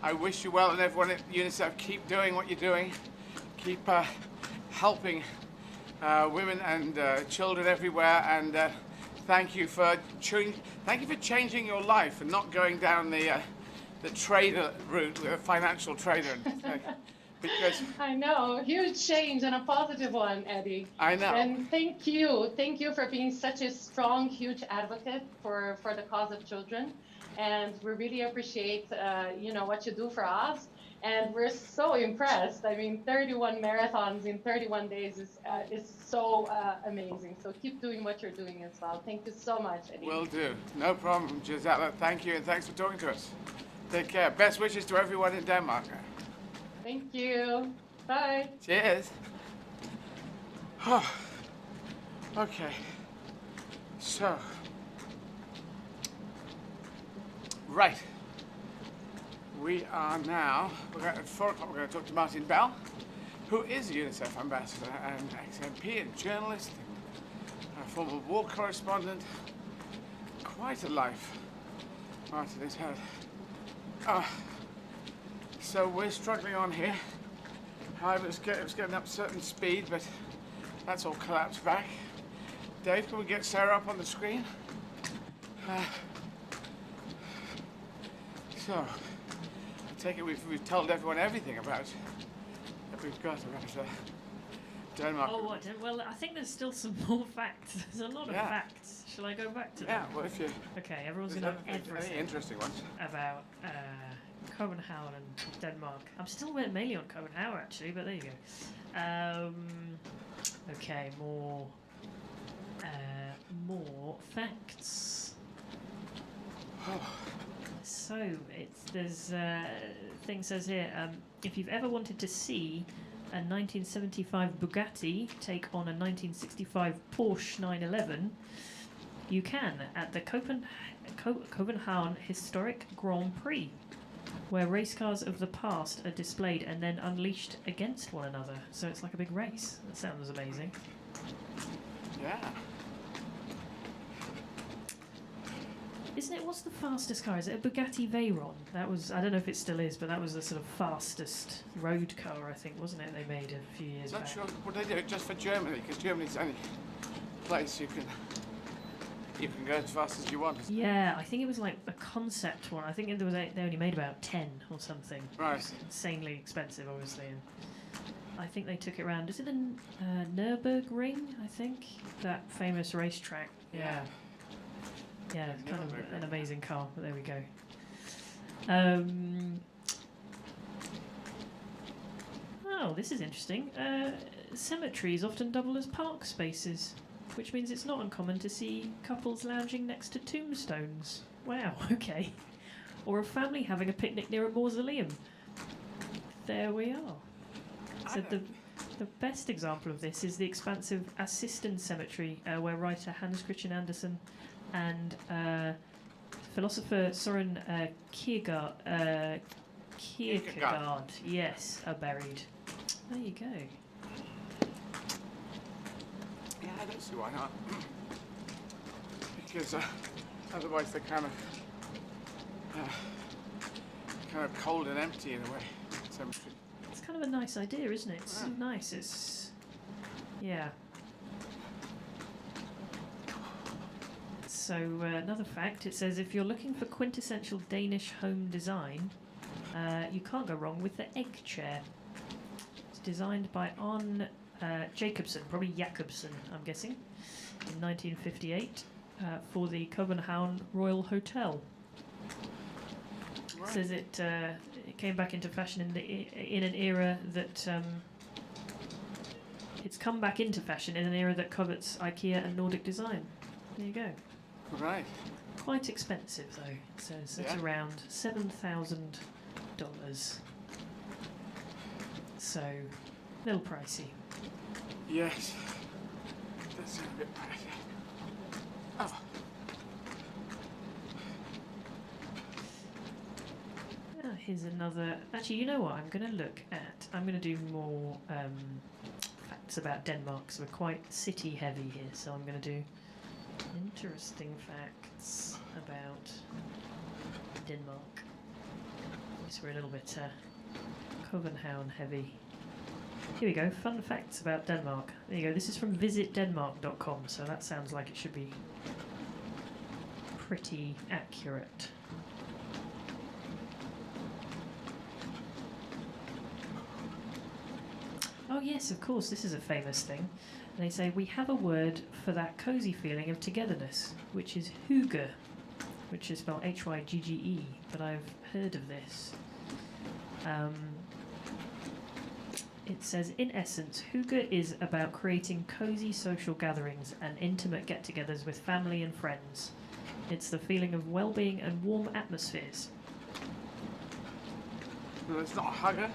I wish you well, and everyone at UNICEF, keep doing what you're doing. Keep helping women and children everywhere, and thank you for changing your life and not going down the trader route, the financial trader. Because I know, huge change and a positive one, Eddie. I know. And thank you for being such a strong, huge advocate for the cause of children. and we really appreciate what you do for us. And we're so impressed. I mean, 31 marathons in 31 days is so amazing. So keep doing what you're doing as well. Thank you so much, Eddie. Will do. No problem, Gisela. Thank you, and thanks for talking to us. Take care. Best wishes to everyone in Denmark. Thank you. Bye. Cheers. Oh, okay. So, right. We are now, at 4 o'clock, we're going to talk to Martin Bell, who is a Unicef ambassador and ex-MP and journalist, and a former war correspondent. Quite a life Martin has had. So we're struggling on here. I was getting up certain speed, but that's all collapsed back. Dave, can we get Sarah up on the screen? So, I take it we've told everyone everything about that we've got about Denmark. Oh, what? Well, I think there's still some more facts. There's a lot of facts. Shall I go back to them? Yeah, well, if you... Okay, everyone's going to know everything. Any interesting ones? About Copenhagen and Denmark. I'm still mainly on Copenhagen, actually, but there you go. Okay, more facts. So, there's thing says here, if you've ever wanted to see a 1975 Bugatti take on a 1965 Porsche 911, you can at the Copenhagen Historic Grand Prix, where race cars of the past are displayed and then unleashed against one another. So it's like a big race. That sounds amazing. Yeah. Isn't it? What's the fastest car? Is it a Bugatti Veyron? That was, I don't know if it still is, but that was the sort of fastest road car, I think, wasn't it? They made a few years back. Not sure. Well, they did it just for Germany, because Germany's the only place you can go as fast as you want. Yeah, I think it was like a concept one. I think there was they only made about 10 or something. Right. It was insanely expensive, obviously. And I think they took it around. Is it the Nürburgring? I think that famous racetrack. Yeah. Yeah, it's kind of an amazing car. But there we go. Oh, this is interesting. Cemeteries often double as park spaces, which means it's not uncommon to see couples lounging next to tombstones. Wow, okay. Or a family having a picnic near a mausoleum. There we are. So the best example of this is the expansive Assisten Cemetery, where writer Hans Christian Andersen and philosopher Søren Kierkegaard, yes, are buried. There you go. Yeah, I don't see why not. Because otherwise they're kind of cold and empty in a way. Cemetery. It's kind of a nice idea, isn't it? It's nice. It's yeah. So another fact, it says if you're looking for quintessential Danish home design, you can't go wrong with the egg chair. It's designed by Arne Jacobsen, probably Jacobsen, I'm guessing, in 1958 for the Copenhagen Royal Hotel. Right. It says it came back into fashion in an era that it's come back into fashion in an era that covets IKEA and Nordic design. There you go. Right. Quite expensive though. It says it's around $7,000. So, a little pricey. Yes. That sounds a bit pricey. Oh. Here's another. Actually, you know what? I'm going to look at. I'm going to do more facts about Denmark. So we're quite city heavy here. So I'm going to do interesting facts about Denmark. So we're a little bit Copenhagen heavy. Here we go. Fun facts about Denmark. There you go. This is from visitdenmark.com. So that sounds like it should be pretty accurate. Oh yes, of course, this is a famous thing. They say, we have a word for that cosy feeling of togetherness, which is hygge. which is spelled Hygge, but I've heard of this. It says, in essence, hygge is about creating cozy social gatherings and intimate get-togethers with family and friends. It's the feeling of well-being and warm atmospheres. No, it's not a hugger.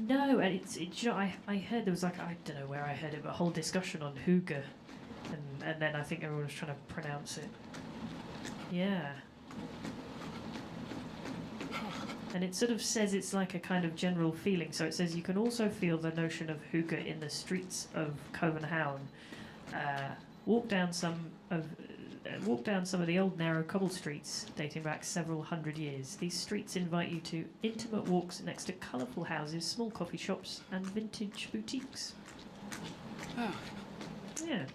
No, and you know, I heard there was like, I don't know where I heard it, but a whole discussion on hygge, and then I think everyone was trying to pronounce it. Yeah. And it sort of says it's like a kind of general feeling. So it says you can also feel the notion of hygge in the streets of Copenhagen. Walk down some of the old narrow cobble streets dating back several hundred years. These streets invite you to intimate walks next to colourful houses, small coffee shops, and vintage boutiques. Oh. Yeah.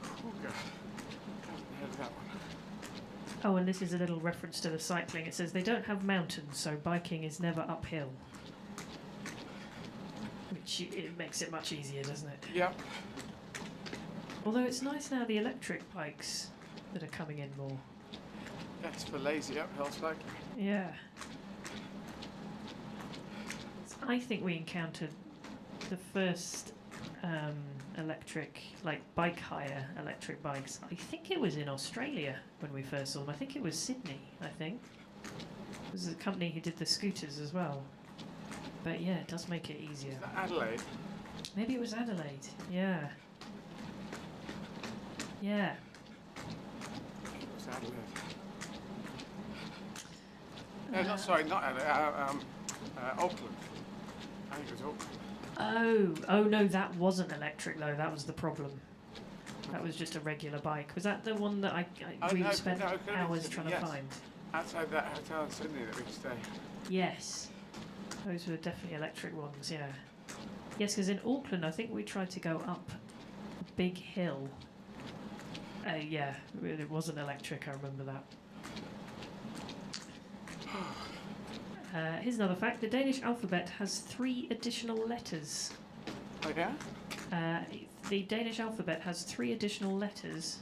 Hygge. Haven't heard of that one. Oh, and this is a little reference to the cycling. It says they don't have mountains, so biking is never uphill. Which it makes it much easier, doesn't it? Yep. Although it's nice now, the electric bikes that are coming in more. That's for lazy uphill cycling. Yeah. I think we encountered the first electric, like bike hire electric bikes. I think it was in Australia when we first saw them. I think it was Sydney, I think. It was a company who did the scooters as well. But yeah, it does make it easier. Is that Adelaide? Maybe it was Adelaide, yeah. Yeah. It was Adelaide. No, not sorry, not Adelaide. Auckland. I think it was Auckland. Oh no, that wasn't electric though. That was the problem. That was just a regular bike. Was that the one that we spent hours trying to find? Outside that hotel in Sydney that we stay. Yes, those were definitely electric ones. Yeah. Yes, because in Auckland, I think we tried to go up a big hill. Yeah, it wasn't electric. I remember that. Here's another fact. The Danish alphabet has 3 additional letters. Okay. The Danish alphabet has 3 additional letters.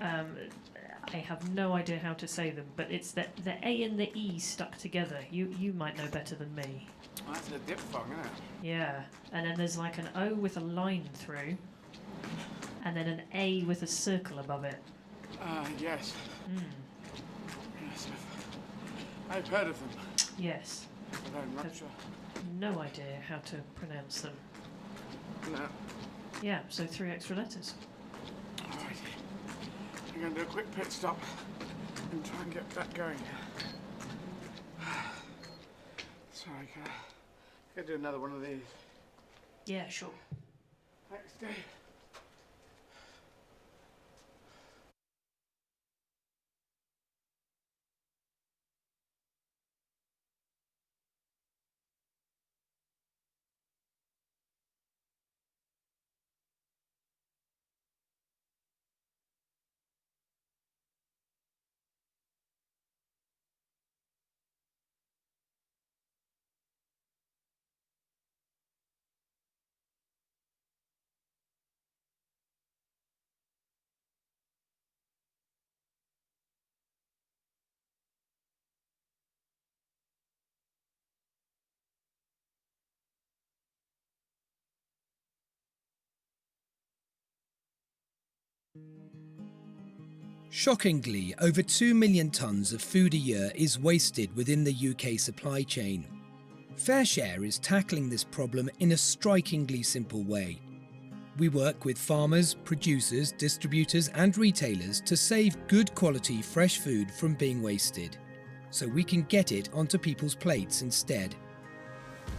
I have no idea how to say them, but it's the A and the E stuck together. You might know better than me. Oh, that's a diphthong, isn't it? Yeah. And then there's like an O with a line through, and then an A with a circle above it. Yes. Yes, I've heard of them. Yes. I'm not sure. No idea how to pronounce them. No. Yeah, so 3 extra letters. Alright. I'm going to do a quick pit stop and try and get that going. Sorry, can I do another one of these? Yeah, sure. Thanks, Dave. Shockingly, over 2 million tonnes of food a year is wasted within the UK supply chain. FareShare is tackling this problem in a strikingly simple way. We work with farmers, producers, distributors and retailers to save good quality fresh food from being wasted, so we can get it onto people's plates instead.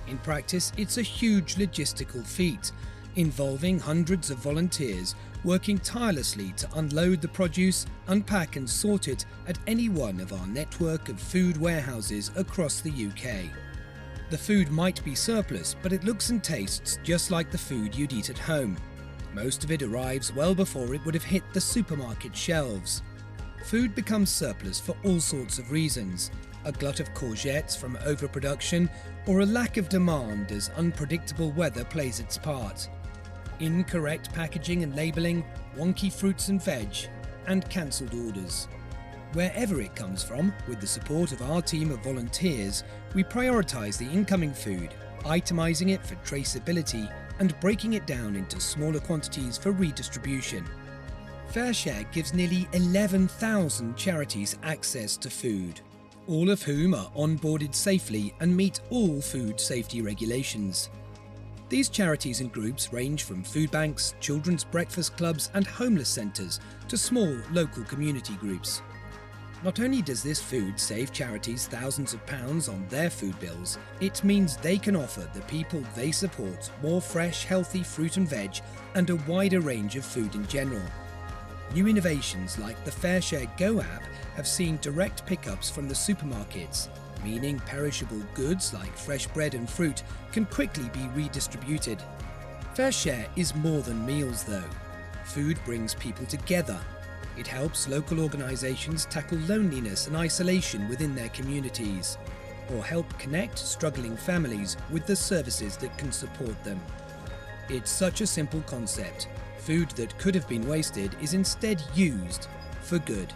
In practice, it's a huge logistical feat, involving hundreds of volunteers working tirelessly to unload the produce, unpack and sort it at any one of our network of food warehouses across the UK. The food might be surplus, but it looks and tastes just like the food you'd eat at home. Most of it arrives well before it would have hit the supermarket shelves. Food becomes surplus for all sorts of reasons: a glut of courgettes from overproduction, or a lack of demand as unpredictable weather plays its part. Incorrect packaging and labelling, wonky fruits and veg, and cancelled orders. Wherever it comes from, with the support of our team of volunteers, we prioritise the incoming food, itemising it for traceability and breaking it down into smaller quantities for redistribution. FareShare gives nearly 11,000 charities access to food, all of whom are onboarded safely and meet all food safety regulations. These charities and groups range from food banks, children's breakfast clubs and homeless centres to small local community groups. Not only does this food save charities thousands of pounds on their food bills, it means they can offer the people they support more fresh, healthy fruit and veg and a wider range of food in general. New innovations like the FareShare Go app have seen direct pickups from the supermarkets, meaning perishable goods like fresh bread and fruit can quickly be redistributed. FareShare is more than meals though. Food brings people together. It helps local organisations tackle loneliness and isolation within their communities, or help connect struggling families with the services that can support them. It's such a simple concept. Food that could have been wasted is instead used for good.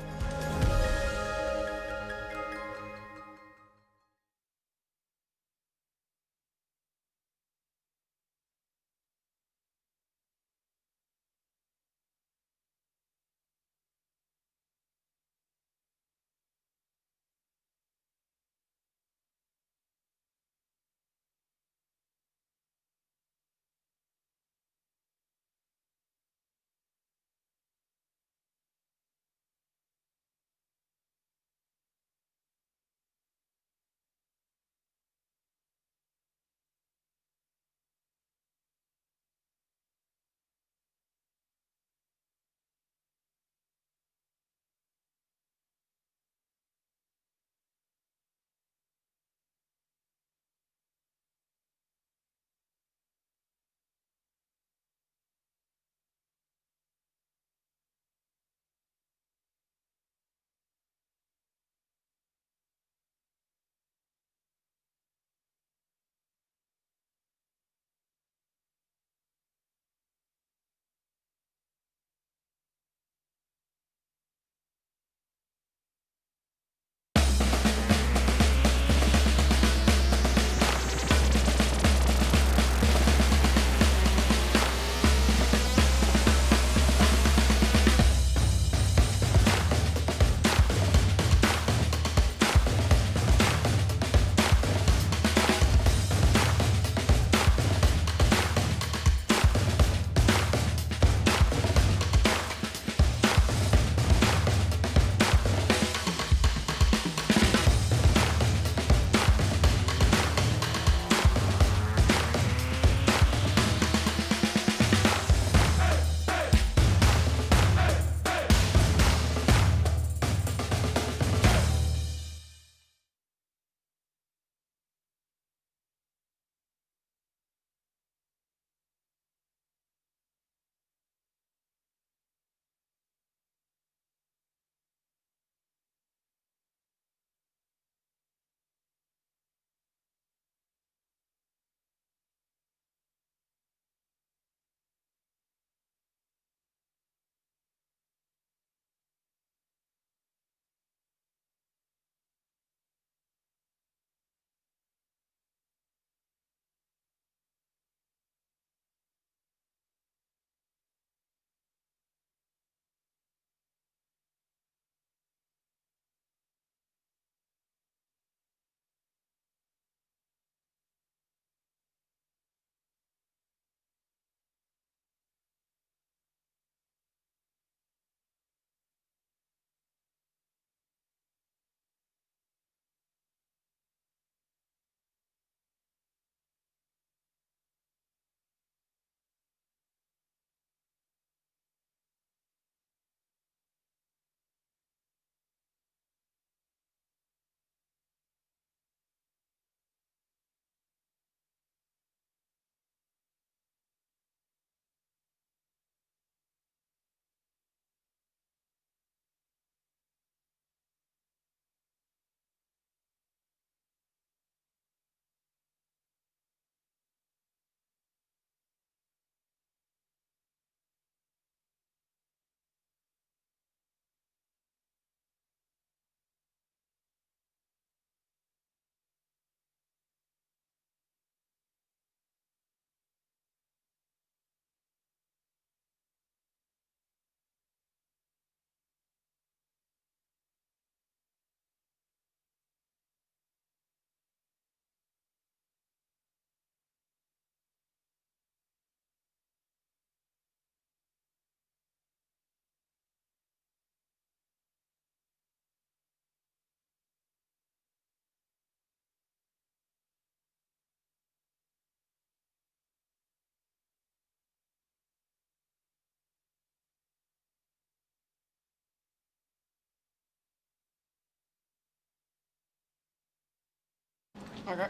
Okay.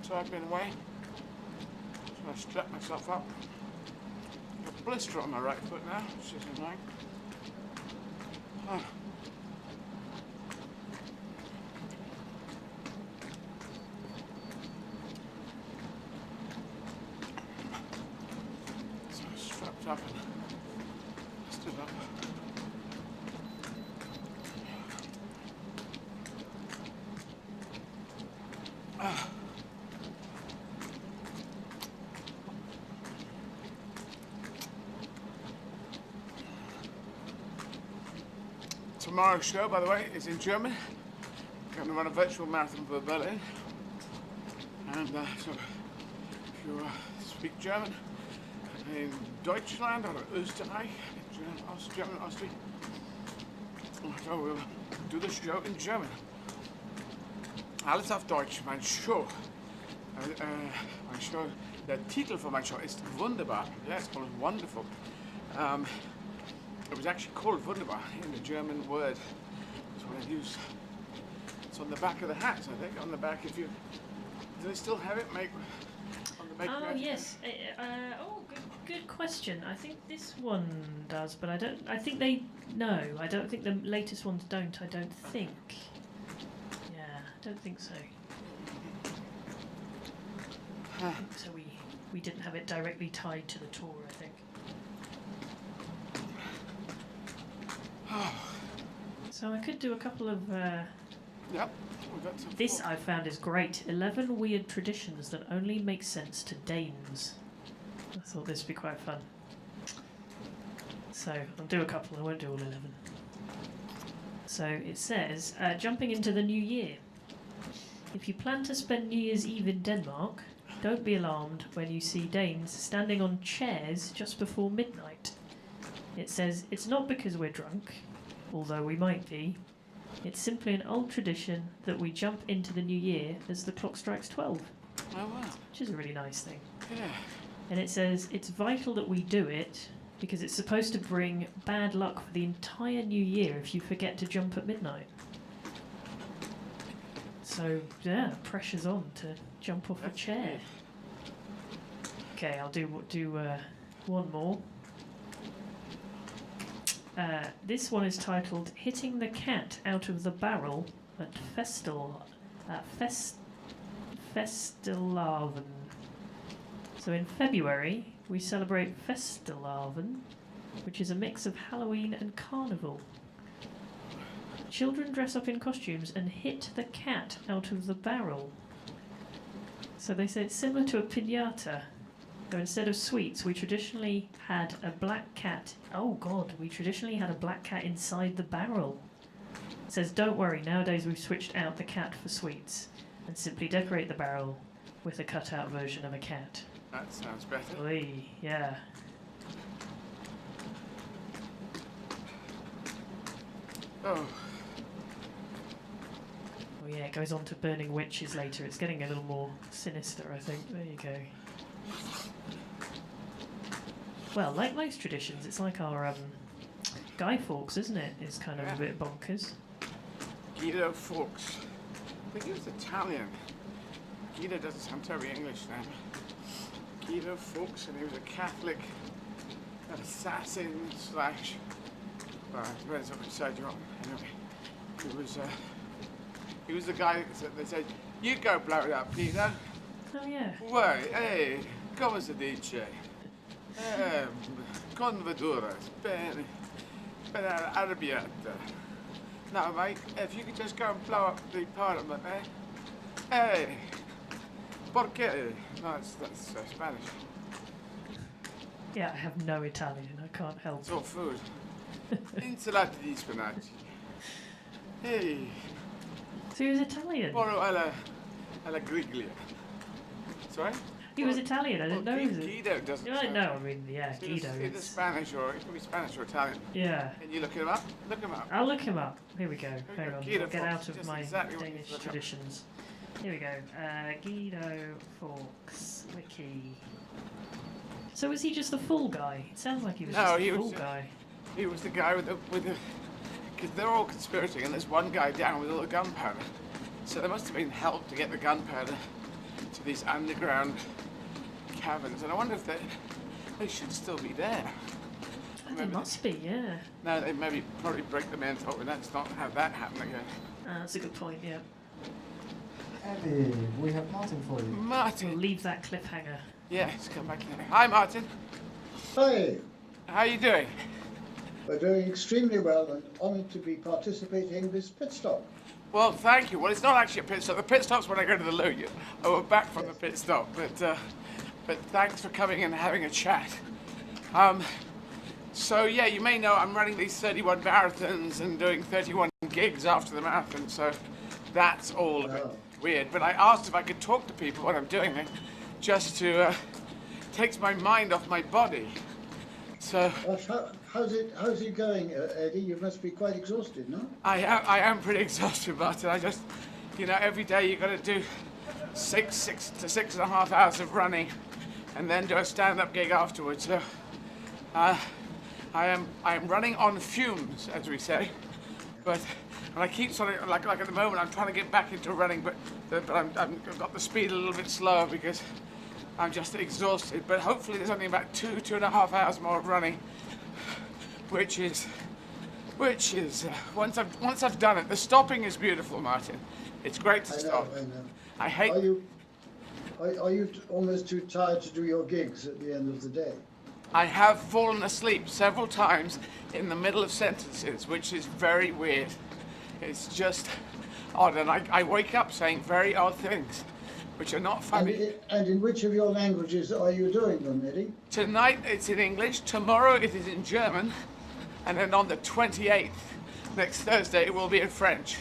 So I've been away. So I strap myself up. Got a blister on my right foot now, which is annoying. So I strapped up and stood up. Tomorrow's show, by the way, is in German. I'm going to run a virtual marathon for Berlin. And so if you speak German in Deutschland or Österreich, German, Austria, so we'll do the show in German. Alles auf Deutsch, mein Show. Mein Show. Der Titel für mein Show ist wunderbar. Yeah, it's called Wonderful. It was actually called wunderbar in the German word. That's what I used. It's on the back of the hats, I think. On the back, if you do they still have it? Make on the make. Oh yes. Good question. I think this one does, but I don't. I think they no. I don't think the latest ones don't. I don't think. Yeah, I don't think so. So we didn't have it directly tied to the tour, I think. So I could do a couple of. Yep. We've got some. This I found is great. 11 weird traditions that only make sense to Danes. I thought this would be quite fun. So I'll do a couple. I won't do all 11. So it says, jumping into the new year. If you plan to spend New Year's Eve in Denmark, don't be alarmed when you see Danes standing on chairs just before midnight. It says, it's not because we're drunk, although we might be. It's simply an old tradition that we jump into the new year as the clock strikes 12. Oh, wow. Which is a really nice thing. Yeah. And it says, it's vital that we do it because it's supposed to bring bad luck for the entire new year if you forget to jump at midnight. So, yeah, pressure's on to jump off a chair. Okay, I'll do one more. This one is titled "Hitting the Cat Out of the Barrel" at Festilaven. So in February we celebrate Festilaven, which is a mix of Halloween and Carnival. Children dress up in costumes and hit the cat out of the barrel. So they say it's similar to a piñata. So instead of sweets, we traditionally had a black cat. Oh God, we traditionally had a black cat inside the barrel. It says, don't worry, nowadays we've switched out the cat for sweets and simply decorate the barrel with a cut-out version of a cat. That sounds better. Oy, yeah. Oh. Oh yeah, it goes on to burning witches later. It's getting a little more sinister, I think. There you go. Well, like most traditions, it's like our Guy Fawkes, isn't it? It's kind of a bit bonkers. Guido Fawkes. I think he was Italian. Guido doesn't sound terribly English then. Guido Fawkes, and he was a Catholic assassin slash. Well, it depends on which side you're on. Anyway, he was the guy that they said, "You go blow it up, Guido." Oh yeah. Why, hey, come si dice? Convedura, bene arrabbiata. No, mate, if you could just go and blow up the parliament, eh? Hey, perché? No, that's Spanish. Yeah, I have no Italian. I can't help. It's all food. Insalata di spinaci. Hey. So he was Italian? Poro alla griglia. Sorry? He was Italian. I didn't know he was. Guido doesn't. Yeah, no, I mean, yeah, Guido. Either Spanish or it could be Spanish or Italian. Yeah. Can you look him up? Look him up. I'll look him up. Here we go. Hang on. Guido I'll get Fawkes, out of just my exactly what Danish you look up. traditions. Here we go. Guido Fawkes wiki. So was he just the full guy? It sounds like he was just the full guy. He was the guy with the because they're all conspirating, and there's one guy down with all the gunpowder. So there must have been help to get the gunpowder to these underground caverns, and I wonder if they should still be there. They must be, yeah. No, they maybe probably break them in. Thought, well, let's not have that happen again. That's a good point, yeah. Eddie, we have Martin for you. Martin. We'll leave that cliffhanger. Yes, come back here. Hi, Martin. Hi. How are you doing? We're doing extremely well and honoured to be participating in this pit stop. Well, thank you. Well, it's not actually a pit stop. The pit stop's when I go to the loo. We're back from the pit stop, but thanks for coming and having a chat. So yeah, you may know I'm running these 31 marathons and doing 31 gigs after the marathon, so that's all a bit weird. But I asked if I could talk to people when I'm doing it, just to takes my mind off my body. So how's it going, Eddie? You must be quite exhausted, no? I am pretty exhausted, Martin. I just, every day you got to do 6 to 6.5 hours of running, and then do a stand-up gig afterwards. So I am running on fumes, as we say, and I keep sort of like at the moment I'm trying to get back into running, but I've got the speed a little bit slower because I'm just exhausted. But hopefully there's only about 2.5 hours more of running, which is once I've done it. The stopping is beautiful, Martin. It's great to stop. I know. I hate. Are you almost too tired to do your gigs at the end of the day? I have fallen asleep several times in the middle of sentences, which is very weird. It's just odd, and I wake up saying very odd things, which are not funny. And in which of your languages are you doing them, Eddie? Tonight it's in English, tomorrow it is in German, and then on the 28th, next Thursday, it will be in French.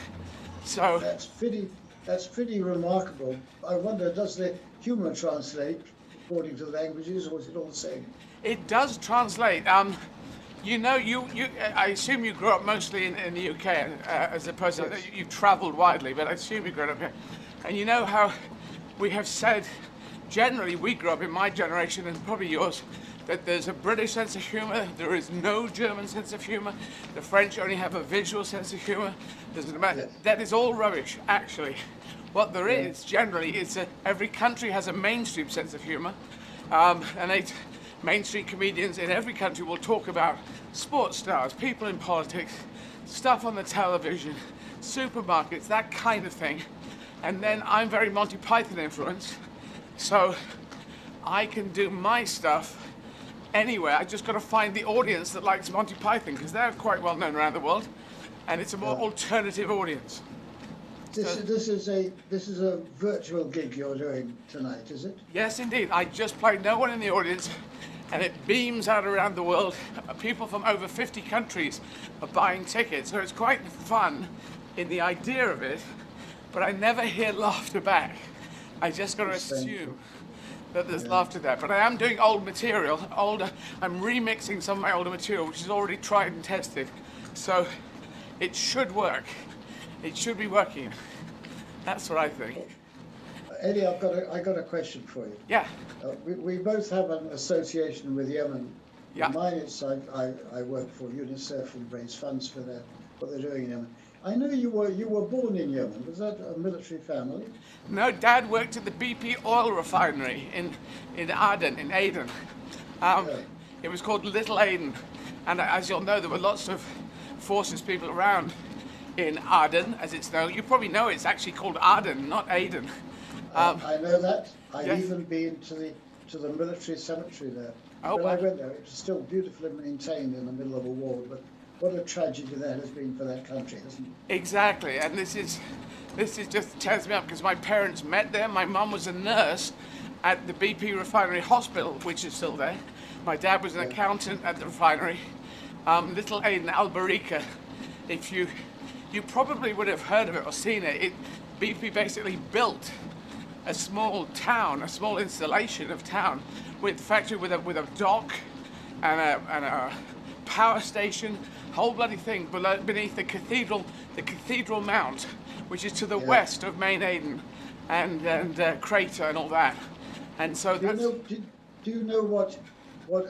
So that's pretty remarkable. I wonder, does the humour translate according to the languages, or is it all the same? It does translate. I assume you grew up mostly in the UK as a person. Yes. You've travelled widely, but I assume you grew up here. And you know how we have said, generally we grew up in my generation and probably yours, that there's a British sense of humour, there is no German sense of humour, the French only have a visual sense of humour. That is all rubbish, actually. What there is, generally, is every country has a mainstream sense of humour, and mainstream comedians in every country will talk about sports stars, people in politics, stuff on the television, supermarkets, that kind of thing. And then I'm very Monty Python influenced, so I can do my stuff anywhere. I just got to find the audience that likes Monty Python, because they're quite well known around the world, and it's a more alternative audience. This is a virtual gig you're doing tonight, is it? Yes, indeed. I just played no one in the audience, and it beams out around the world. People from over 50 countries are buying tickets, so it's quite fun in the idea of it, but I never hear laughter back. I just got to assume that there's laughter there. But I am doing old material. I'm remixing some of my older material, which is already tried and tested, so it should work. It should be working. That's what I think. Eddie, I got a question for you. Yeah. We both have an association with Yemen. Yeah. Mine is I work for Unicef and raise funds for what they're doing in Yemen. I know you were born in Yemen. Was that a military family? No, Dad worked at the BP oil refinery in Aden, in Aden. It was called Little Aden, and as you'll know, there were lots of forces people around in Aden, as it's known. You probably know it's actually called Aden, not Aden. I know that. I've yes. even been to the military cemetery there. Oh, but I went there. It was still beautifully maintained in the middle of a war. But what a tragedy that has been for that country, hasn't it? Exactly, and this is just tears me up because my parents met there. My mum was a nurse at the BP refinery hospital, which is still there. My dad was an accountant at the refinery. Little Aden, Albarika. If you probably would have heard of it or seen it. BP basically built a small town, a small installation of town, with factory with a dock and a power station, whole bloody thing beneath the cathedral mount, which is to the west of main Aden, and Crater and all that. And so do you know what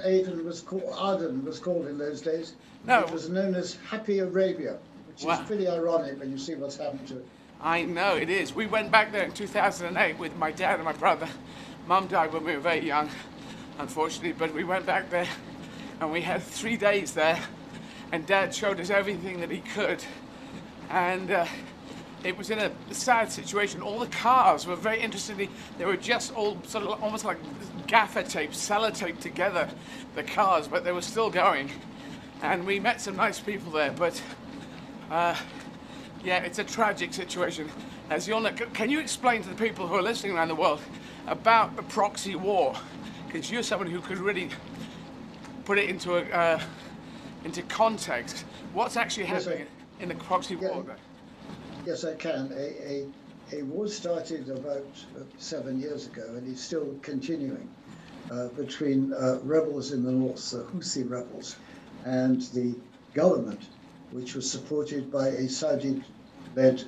Aden was called? Aden was called in those days. No. It was known as Happy Arabia. which is pretty ironic when you see what's happened to it. I know it is. We went back there in 2008 with my dad and my brother. Mum died when we were very young, unfortunately, but we went back there and we had 3 days there, and Dad showed us everything that he could. And it was in a sad situation. All the cars were very interestingly, they were just all sort of almost like gaffer tape, sellotape together, the cars, but they were still going. And we met some nice people there, but yeah, it's a tragic situation. As you all know, can you explain to the people who are listening around the world about the proxy war? Because you're someone who could really put it into context. What's actually happening in the proxy war there? Yes, I can. A war started about 7 years ago and is still continuing between rebels in the north, the Houthi rebels, and the government, which was supported by a Saudi-led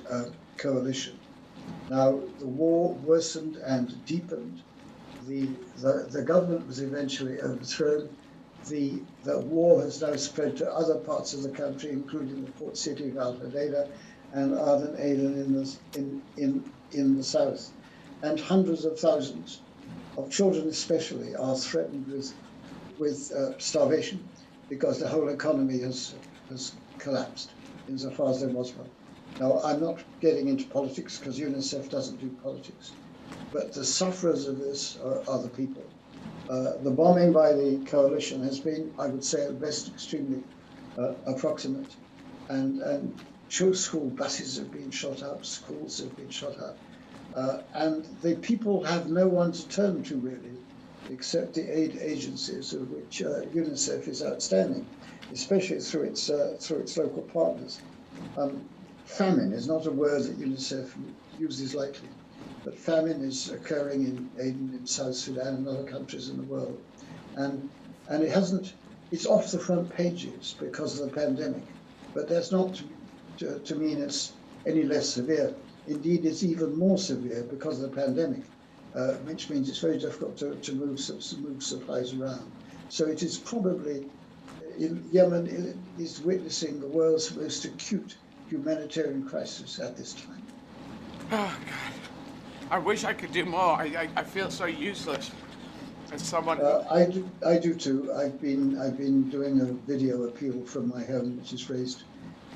coalition. Now, the war worsened and deepened. The government was eventually overthrown. The war has now spread to other parts of the country, including the port city of Al Hodeida and Aden in the south. And hundreds of thousands of children especially are threatened with starvation because the whole economy has collapsed insofar as there was one. Now, I'm not getting into politics because Unicef doesn't do politics, but the sufferers of this are the people. The bombing by the coalition has been, I would say, at best extremely approximate, and school buses have been shot up, schools have been shot up, and the people have no one to turn to really, except the aid agencies, of which Unicef is outstanding, especially through its local partners. Famine is not a word that Unicef uses lightly, but famine is occurring in Aden, in South Sudan, and other countries in the world, and it hasn't. It's off the front pages because of the pandemic, but that's not to mean it's any less severe. Indeed, it's even more severe because of the pandemic, which means it's very difficult to move supplies around. So it is probably, Yemen is witnessing the world's most acute humanitarian crisis at this time. Oh, God. I wish I could do more. I feel so useless as someone. I do too. I've been doing a video appeal from my home, which has raised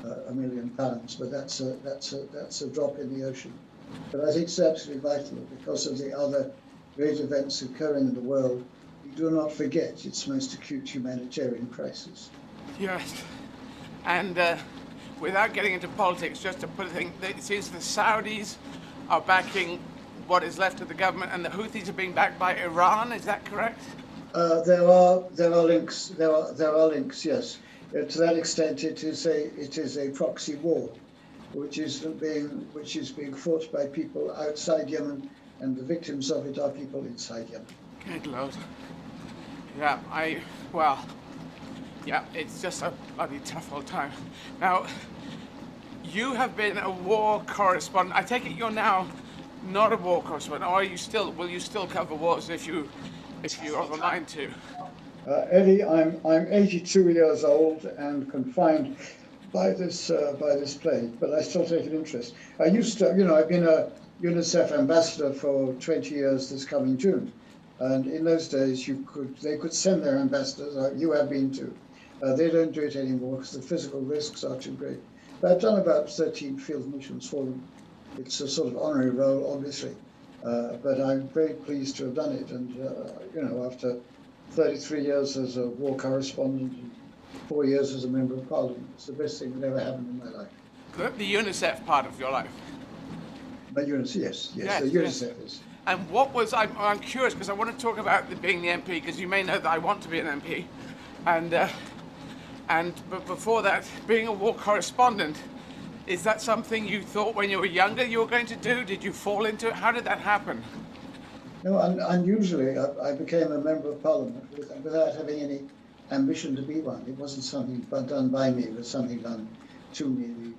£1 million, but that's a drop in the ocean. But I think it's absolutely vital because of the other great events occurring in the world. We do not forget its most acute humanitarian crisis. Yes, and without getting into politics, just to put a thing, it seems the Saudis are backing what is left of the government, and the Houthis are being backed by Iran. Is that correct? There are links. There are links. Yes. To that extent, it is a proxy war, which is being fought by people outside Yemen, and the victims of it are people inside Yemen. Good Lord. Yeah, it's just a bloody tough old time. Now, you have been a war correspondent. I take it you're now not a war correspondent, or will you still cover wars if you are the line to? Eddie, I'm 82 years old and confined by this plague, but I still take an interest. I used to, I've been a UNICEF ambassador for 20 years this coming June, and in those days they could send their ambassadors. You have been too. They don't do it anymore because the physical risks are too great. But I've done about 13 field missions for them. It's a sort of honorary role, obviously, but I'm very pleased to have done it. And after 33 years as a war correspondent and 4 years as a member of Parliament, it's the best thing that ever happened in my life. The UNICEF part of your life. But UNICEF, yes, the UNICEF is. And what was I'm curious because I want to talk about being the MP because you may know that I want to be an MP, but before that, being a war correspondent. Is that something you thought when you were younger you were going to do? Did you fall into it? How did that happen? No, unusually, I became a member of Parliament without having any ambition to be one. It wasn't something done by me, it was something done to me.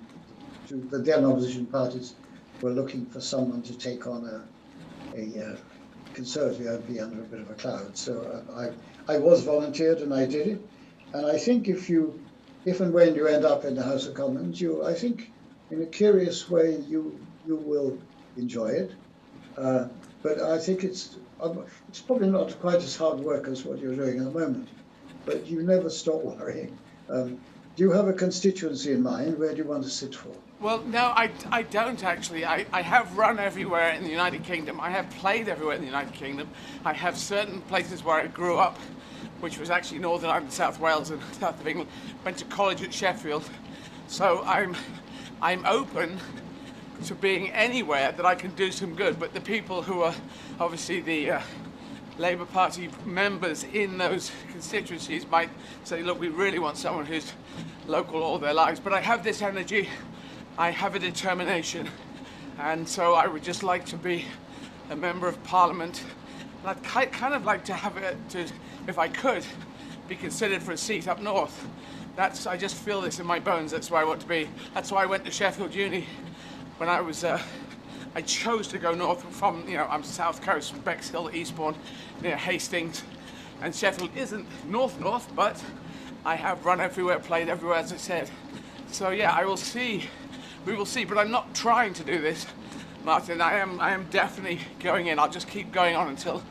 The then opposition parties were looking for someone to take on a Conservative MP under a bit of a cloud. So I was volunteered and I did it. And I think if you if and when you end up in the House of Commons, I think, in a curious way, you will enjoy it. But I think it's probably not quite as hard work as what you're doing at the moment. But you never stop worrying. Do you have a constituency in mind? Where do you want to sit for? Well, no, I don't actually. I have run everywhere in the United Kingdom. I have played everywhere in the United Kingdom. I have certain places where I grew up, which was actually Northern Ireland, South Wales and South of England. Went to college at Sheffield. So I'm open to being anywhere that I can do some good. But the people who are obviously the Labour Party members in those constituencies might say, look, we really want someone who's local all their lives. But I have this energy, I have a determination, and so I would just like to be a member of Parliament. And I'd kind of like to have it, if I could, be considered for a seat up north. I just feel this in my bones, that's where I want to be. That's why I went to Sheffield Uni when I was, I chose to go north from, I'm South Coast, from Bexhill to Eastbourne, near Hastings, and Sheffield isn't north, but I have run everywhere, played everywhere, as I said. So yeah, we will see, but I'm not trying to do this, Martin. I am definitely going in. I'll just keep going on until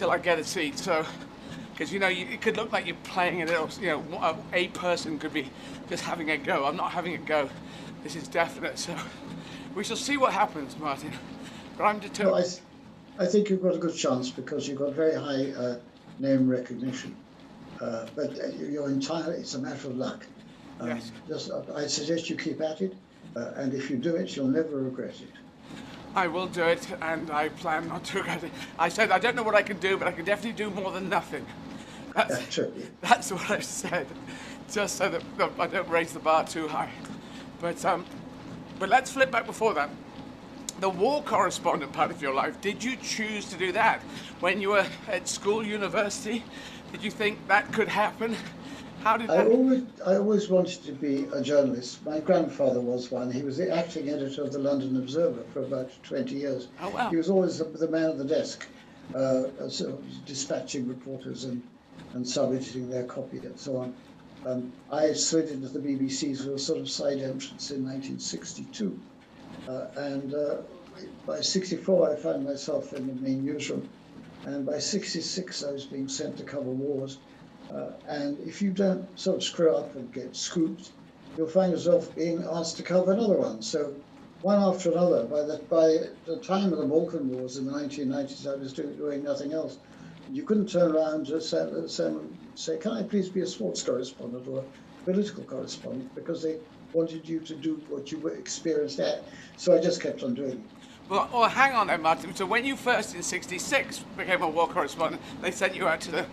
I get a seat. So, because it could look like you're playing a little, a person could be just having a go. I'm not having a go. This is definite. So we shall see what happens, Martin. But I'm determined. No, I think you've got a good chance because you've got very high name recognition. But you're entirely, it's a matter of luck. Yes. I suggest you keep at it, and if you do it, you'll never regret it. I will do it, and I plan not to regret it. I said I don't know what I can do, but I can definitely do more than nothing. That's what I said, just so that I don't raise the bar too high. But let's flip back before that. The war correspondent part of your life, did you choose to do that when you were at school, university? Did you think that could happen? How did that... I always wanted to be a journalist. My grandfather was one. He was the acting editor of the London Observer for about 20 years. Oh, wow. He was always the man at the desk, dispatching reporters and sub-editing their copy and so on. I slid into the BBC through a sort of side entrance in 1962. And by 64, I found myself in the main newsroom. And by 66, I was being sent to cover wars. And if you don't sort of screw up and get scooped, you'll find yourself being asked to cover another one. So one after another, by the time of the Balkan Wars in the 1990s, I was doing nothing else. You couldn't turn around and say, can I please be a sports correspondent or a political correspondent, because they wanted you to do what you were experienced at. So I just kept on doing it. Well, hang on then, Martin. So when you first, in 66, became a war correspondent, they sent you out to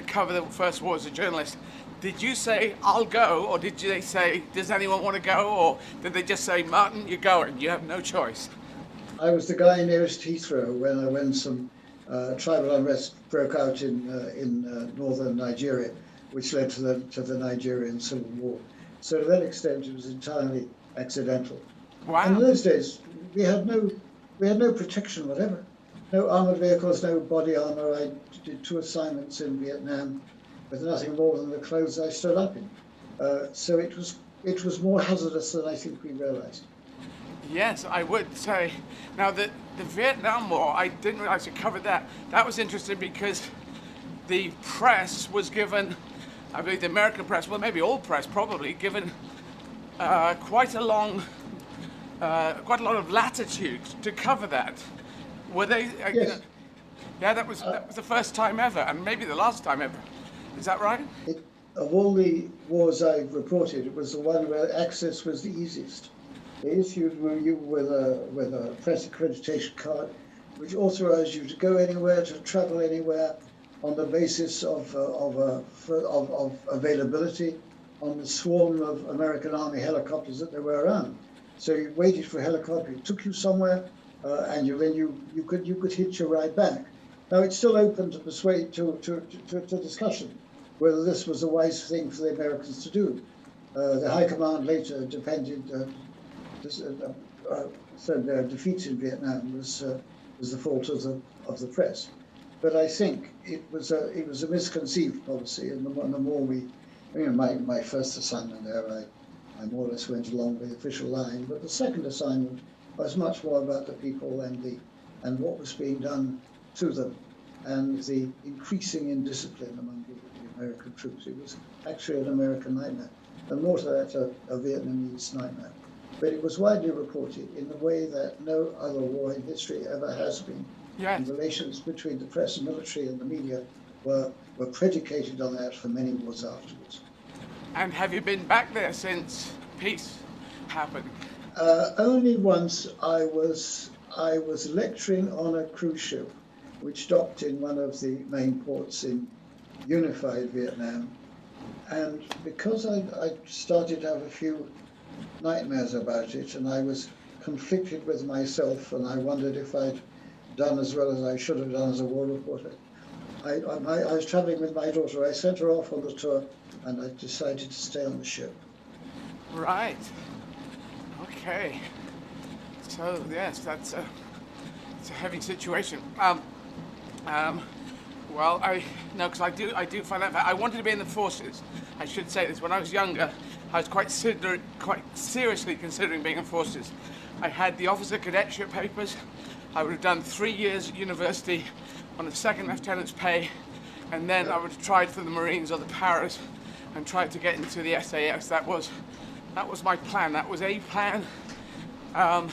cover the first war as a journalist. Did you say, I'll go, or did they say, does anyone want to go, or did they just say, Martin, you're going, you have no choice? I was the guy nearest Heathrow when some tribal unrest broke out in northern Nigeria, which led to the Nigerian Civil War. So to that extent, it was entirely accidental. Wow. And in those days, we had no protection whatever. No armoured vehicles, no body armour. I did 2 assignments in Vietnam with nothing more than the clothes I stood up in. So it was more hazardous than I think we realised. Yes, I would say. Now, the Vietnam War, I didn't realise you covered that. That was interesting because the press was given, I believe the American press, well, maybe all press probably, given quite a lot of latitude to cover that. Were they? Yes. Yeah, that was the first time ever, and maybe the last time ever. Is that right? Of all the wars I've reported, it was the one where access was the easiest. They issued you with a press accreditation card, which authorized you to go anywhere, to travel anywhere, on the basis of availability, on the swarm of American Army helicopters that there were around. So you waited for a helicopter, it took you somewhere, and then you could hitch a ride back. Now it's still open to persuade to discussion whether this was a wise thing for the Americans to do. The High Command later said their defeat in Vietnam was the fault of the press. But I think it was a misconceived policy, and the more we my first assignment there, I more or less went along the official line, but the second assignment was much more about the people and what was being done to them, and the increasing indiscipline among the American troops. It was actually an American nightmare, and more to that, a Vietnamese nightmare. But it was widely reported in the way that no other war in history ever has been. Yes. And relations between the press and military and the media were predicated on that for many wars afterwards. And have you been back there since peace happened? Only once. I was lecturing on a cruise ship which docked in one of the main ports in unified Vietnam, and because I started to have a few nightmares about it, and I was conflicted with myself, and I wondered if I'd done as well as I should have done as a war reporter. I was traveling with my daughter. I sent her off on the tour, and I decided to stay on the ship. Right. Okay. So yes, it's a heavy situation. Well, because I do find out that I wanted to be in the forces. I should say this. When I was younger, I was quite seriously considering being in forces. I had the officer cadetship papers. I would have done 3 years at university on a second lieutenant's pay, and then I would have tried for the Marines or the Paras and tried to get into the SAS. That was my plan. That was a plan, and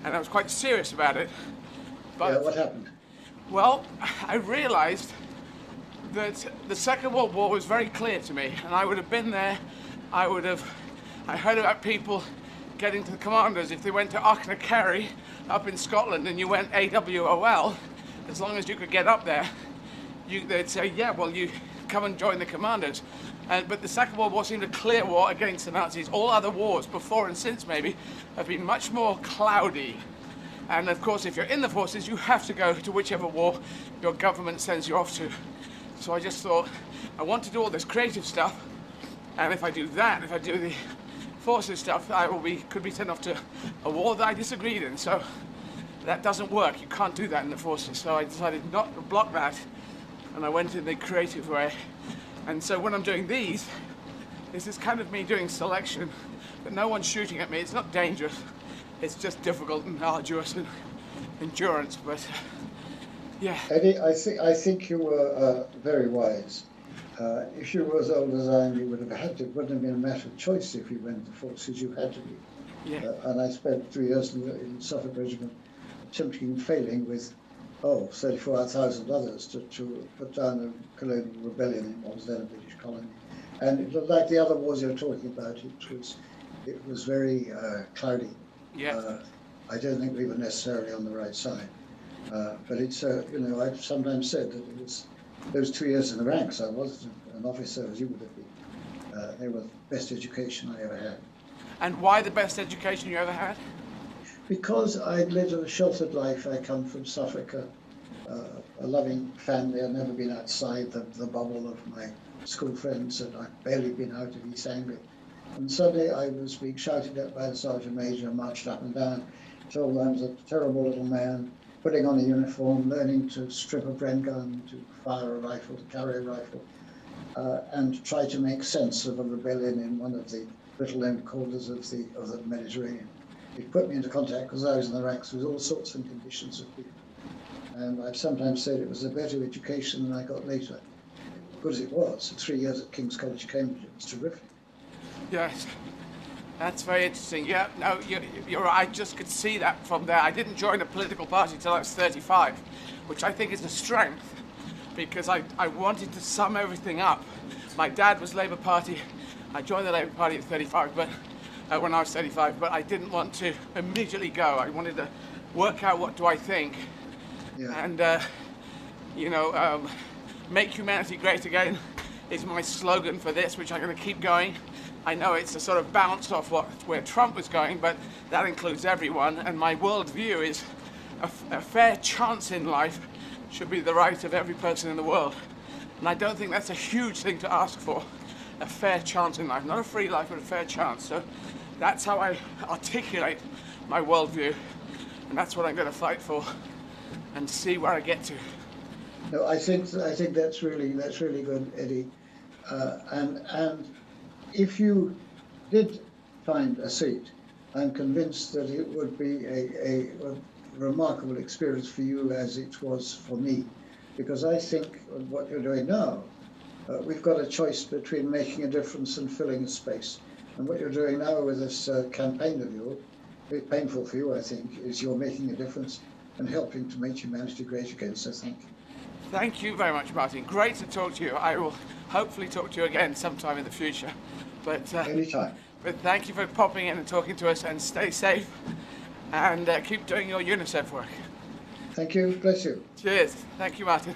I was quite serious about it. But yeah, what happened? Well, I realized that the Second World War was very clear to me, and I would have been there. I heard about people getting to the commanders if they went to Auchnacarry up in Scotland and you went AWOL, as long as you could get up there, they'd say, yeah, well, you come and join the commanders. But the Second World War seemed a clear war against the Nazis. All other wars, before and since maybe, have been much more cloudy. And of course, if you're in the forces, you have to go to whichever war your government sends you off to. So I just thought, I want to do all this creative stuff, and if I do that, if I do the forces stuff, could be sent off to a war that I disagreed in. So that doesn't work. You can't do that in the forces. So I decided not to block that, and I went in the creative way. And so when I'm doing this is kind of me doing selection, but no one's shooting at me. It's not dangerous. It's just difficult and arduous and endurance. But yeah. Eddie, I think you were very wise. If you were as old as I am, you would have had to. It wouldn't have been a matter of choice if you went to the forces. You had to be. Yeah. And I spent 3 years in Suffolk Regiment, attempting and failing with 34,000 others to put down a colonial rebellion in what was then a British colony. And it looked like the other wars you're talking about. It was very cloudy. Yeah. I don't think we were necessarily on the right side. But it's I've sometimes said that it was those 2 years in the ranks. I wasn't an officer as you would have been. They were the best education I ever had. And why the best education you ever had? Because I'd lived a sheltered life. I come from Suffolk, a loving family. I'd never been outside the bubble of my school friends, and I'd barely been out of East Anglia. And suddenly I was being shouted at by the sergeant major, marched up and down, told I was a terrible little man, putting on a uniform, learning to strip a Bren gun, to fire a rifle, to carry a rifle, and try to make sense of a rebellion in one of the little-known quarters of the Mediterranean. It put me into contact, because I was in the ranks, with all sorts and conditions of people. And I've sometimes said it was a better education than I got later. Good as it was, 3 years at King's College, Cambridge, it was terrific. Yes, that's very interesting. Yeah, no, you're right. I just could see that from there. I didn't join a political party until I was 35, which I think is a strength, because I wanted to sum everything up. My dad was Labour Party. I joined the Labour Party at 35, but when I was 35, but I didn't want to immediately go. I wanted to work out what do I think, and make humanity great again is my slogan for this, which I'm going to keep going. I know it's a sort of bounce off where Trump was going, but that includes everyone. And my worldview is a fair chance in life should be the right of every person in the world. And I don't think that's a huge thing to ask for, a fair chance in life. Not a free life, but a fair chance. So that's how I articulate my worldview. And that's what I'm going to fight for and see where I get to. No, I think that's really good, Eddie. And if you did find a seat, I'm convinced that it would be a remarkable experience for you as it was for me, because I think what you're doing now, we've got a choice between making a difference and filling a space. And what you're doing now with this campaign of yours, very painful for you, I think, is you're making a difference and helping to make humanity great again. So thank you. Thank you very much, Martin. Great to talk to you. I will hopefully talk to you again sometime in the future. But anytime. But thank you for popping in and talking to us, and stay safe and keep doing your Unicef work. Thank you. Bless you. Cheers. Thank you, Martin.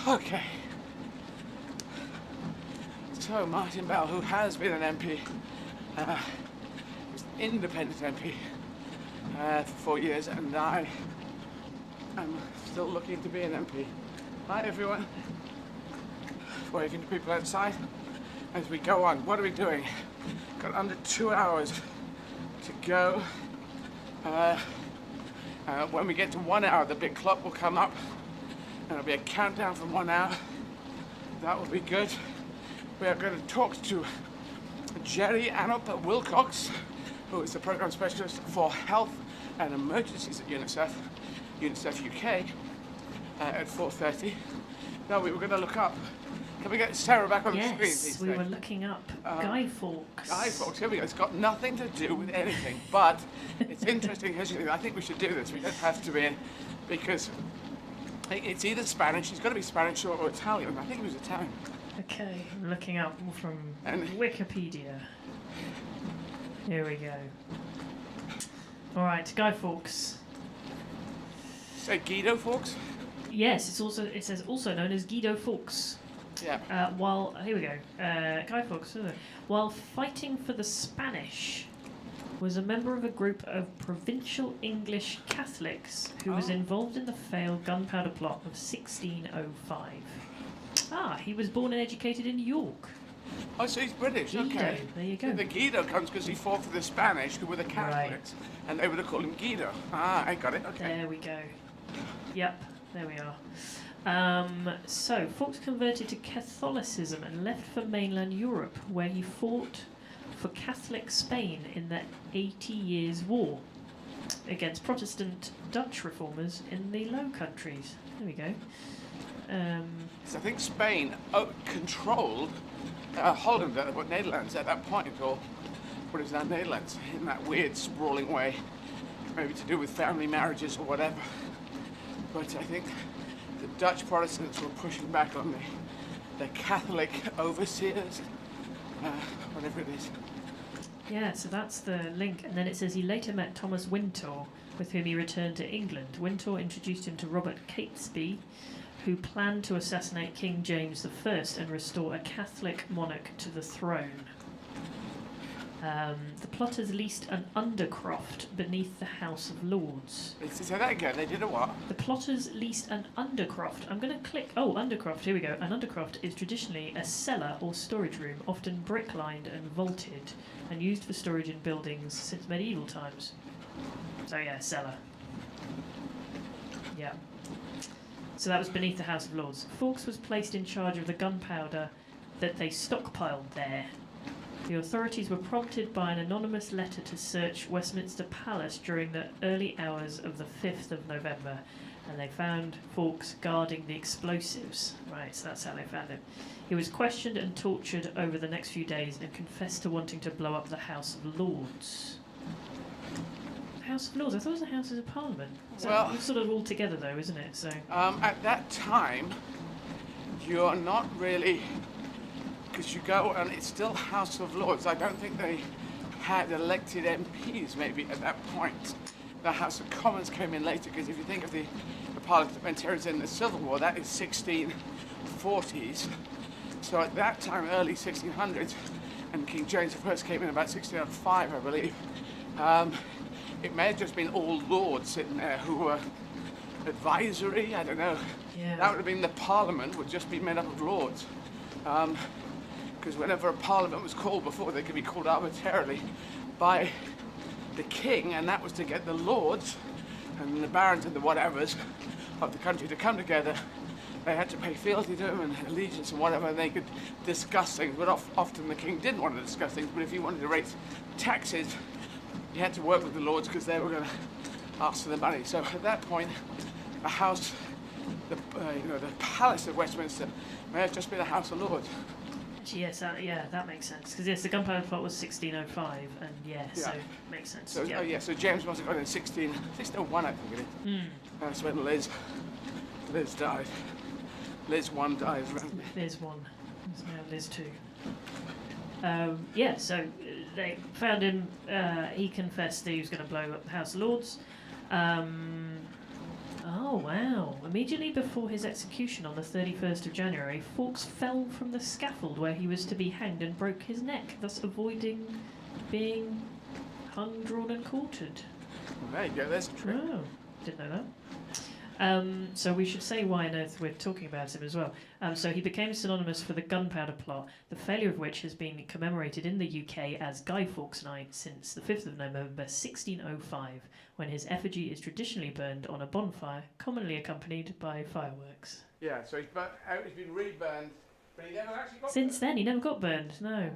Okay. So Martin Bell, who has been an MP, was an independent MP for 4 years, and I am still looking to be an MP. Hi everyone. Waving to people outside as we go on. What are we doing? Got under 2 hours to go. When we get to 1 hour, the big clock will come up and it'll be a countdown from 1 hour. That will be good. We are going to talk to Jerry Anup Wilcox, who is the program specialist for health and emergencies at Unicef UK, at 4:30. Now we were going to look up. Can we get Sarah back on the screen, please? Yes, we were looking up Guy Fawkes. Guy Fawkes, here we go. It's got nothing to do with anything, but it's interesting history. I think we should do this. We don't have to be, because it's either Spanish, he's got to be Spanish or Italian. I think he was Italian. Okay, I'm looking up from Wikipedia. Here we go. All right, Guy Fawkes. Say Guido Fawkes? Yes, it says also known as Guido Fawkes. Yeah. Here we go. Guy Fawkes, while fighting for the Spanish, was a member of a group of provincial English Catholics who was involved in the failed gunpowder plot of 1605. He was born and educated in York. Oh, so he's British, Guido, okay. there you go. The Guido comes because he fought for the Spanish, who were the Catholics, and they would have called him Guido. I got it, okay. There we go. Yep, there we are. So, Fawkes converted to Catholicism and left for mainland Europe, where he fought for Catholic Spain in the 80 Years' War against Protestant Dutch reformers in the Low Countries. There we go. So I think Spain controlled Holland, what Netherlands at that point, or what is now Netherlands, in that weird sprawling way, maybe to do with family marriages or whatever. But I think the Dutch Protestants were pushing back on the Catholic overseers, whatever it is. Yeah, so that's the link. And then it says he later met Thomas Wintour, with whom he returned to England. Wintour introduced him to Robert Catesby, who planned to assassinate King James I and restore a Catholic monarch to the throne. The plotters leased an undercroft beneath the House of Lords. Say that again, they did a what? The plotters leased an undercroft. I'm going to click... undercroft, here we go. An undercroft is traditionally a cellar or storage room, often brick-lined and vaulted, and used for storage in buildings since medieval times. So yeah, cellar. Yeah. So that was beneath the House of Lords. Fawkes was placed in charge of the gunpowder that they stockpiled there. The authorities were prompted by an anonymous letter to search Westminster Palace during the early hours of the 5th of November, and they found Fawkes guarding the explosives. Right, so that's how they found him. He was questioned and tortured over the next few days and confessed to wanting to blow up the House of Lords. House of Lords? I thought it was the Houses of Parliament. So it's sort of all together though, isn't it? So at that time, you're not really, because you go and it's still House of Lords. I don't think they had elected MPs maybe at that point. The House of Commons came in later, because if you think of the parliamentarians in the Civil War, that is 1640s. So at that time, early 1600s, and King James I came in about 1605, I believe. It may have just been all lords sitting there who were advisory, I don't know. Yeah. That would have been the parliament, would just be made up of lords. Because whenever a parliament was called before, they could be called arbitrarily by the king, and that was to get the lords and the barons and the whatevers of the country to come together they had to pay fealty to him and allegiance and whatever, and they could discuss things, but often the king didn't want to discuss things, but if he wanted to raise taxes, he had to work with the lords because they were going to ask for the money. So at that point, a house, the Palace of Westminster may have just been a House of Lords. Yes, that makes sense. Because yes, the Gunpowder Plot was 1605, and so makes sense. So so James must have got in 1601, I think it is. That's when Liz died. Liz 1 dies. Liz 1. It's now Liz 2. So they found him. He confessed that he was going to blow up the House of Lords. Oh, wow. Immediately before his execution on the 31st of January, Fawkes fell from the scaffold where he was to be hanged and broke his neck, thus avoiding being hung, drawn and quartered. Well, there you go, there's a trick. Oh, didn't know that. So we should say why on earth we're talking about him as well. So he became synonymous for the Gunpowder Plot, the failure of which has been commemorated in the UK as Guy Fawkes Night since the 5th of November 1605, when his effigy is traditionally burned on a bonfire, commonly accompanied by fireworks. Yeah, so he's been reburned, but he never actually got Since then, he never got burned, no.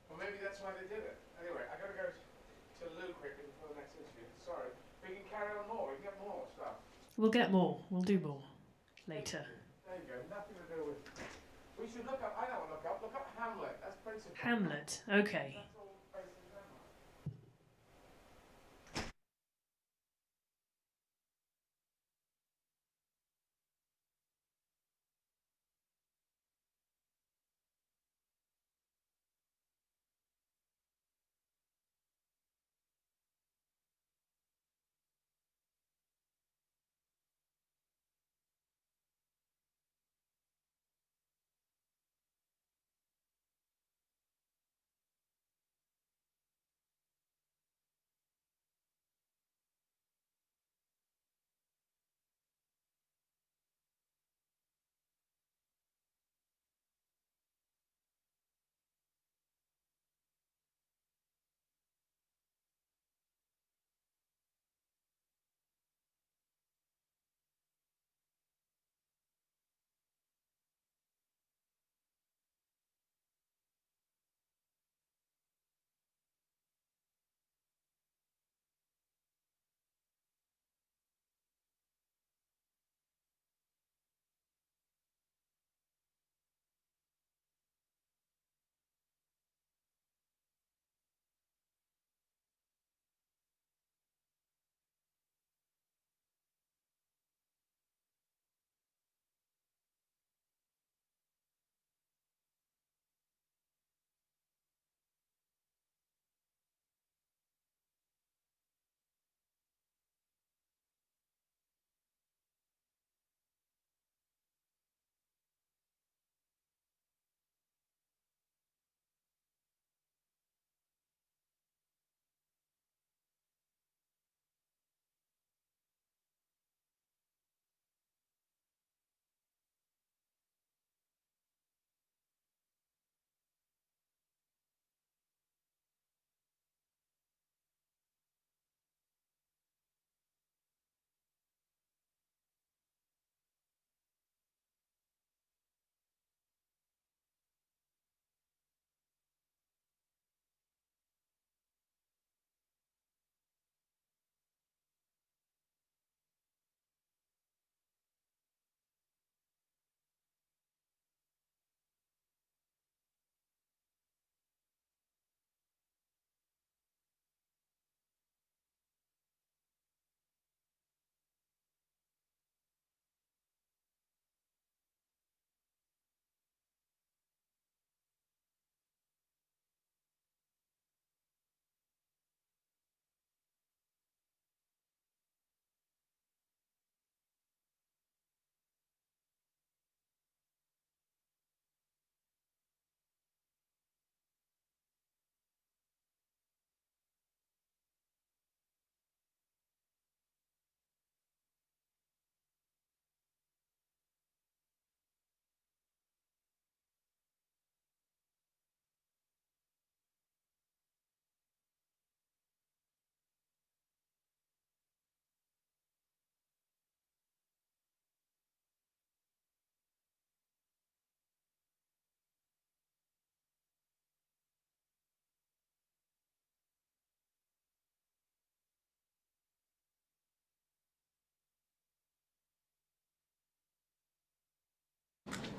Well, maybe that's why they did it. Anyway, I got to go to Lou quickly for the next interview. Sorry. We can carry on more, we can get more stuff. We'll get more. We'll do more later. There you go. Nothing to do with. We should look up. I know what to look up. Look up Hamlet. That's principle. Hamlet. Okay.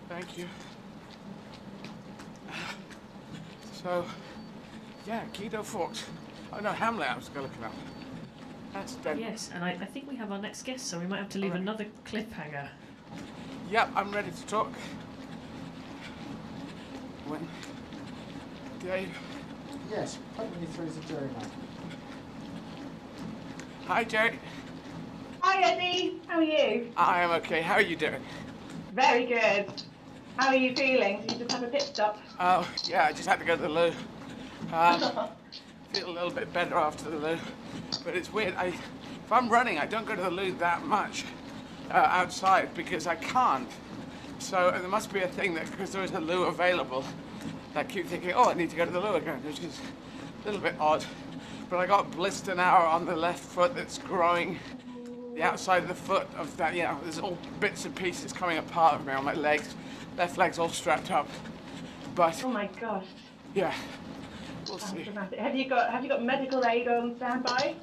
Thank you. So, yeah, Guido Fawkes. Oh no, Hamlet, I was going to look it up. That's dead. Yes, and I think we have our next guest, so we might have to leave another cliffhanger. Yep, I'm ready to talk. When Dave. Yes, put me through to Jerry now. Hi, Jerry. Hi, Eddie. How are you? I am okay. How are you doing? Very good. How are you feeling? Did you just have a pit stop? Oh, yeah, I just had to go to the loo. Feel a little bit better after the loo. But it's weird. If I'm running, I don't go to the loo that much outside because I can't. So there must be a thing that because there is a loo available, I keep thinking, oh, I need to go to the loo again, which is a little bit odd. But I got blister now on the left foot that's growing. The outside of the foot of that, there's all bits and pieces coming apart of me on my legs. Left leg's all strapped up. But oh my gosh. Yeah. We'll see. Dramatic. Have you got medical aid on standby?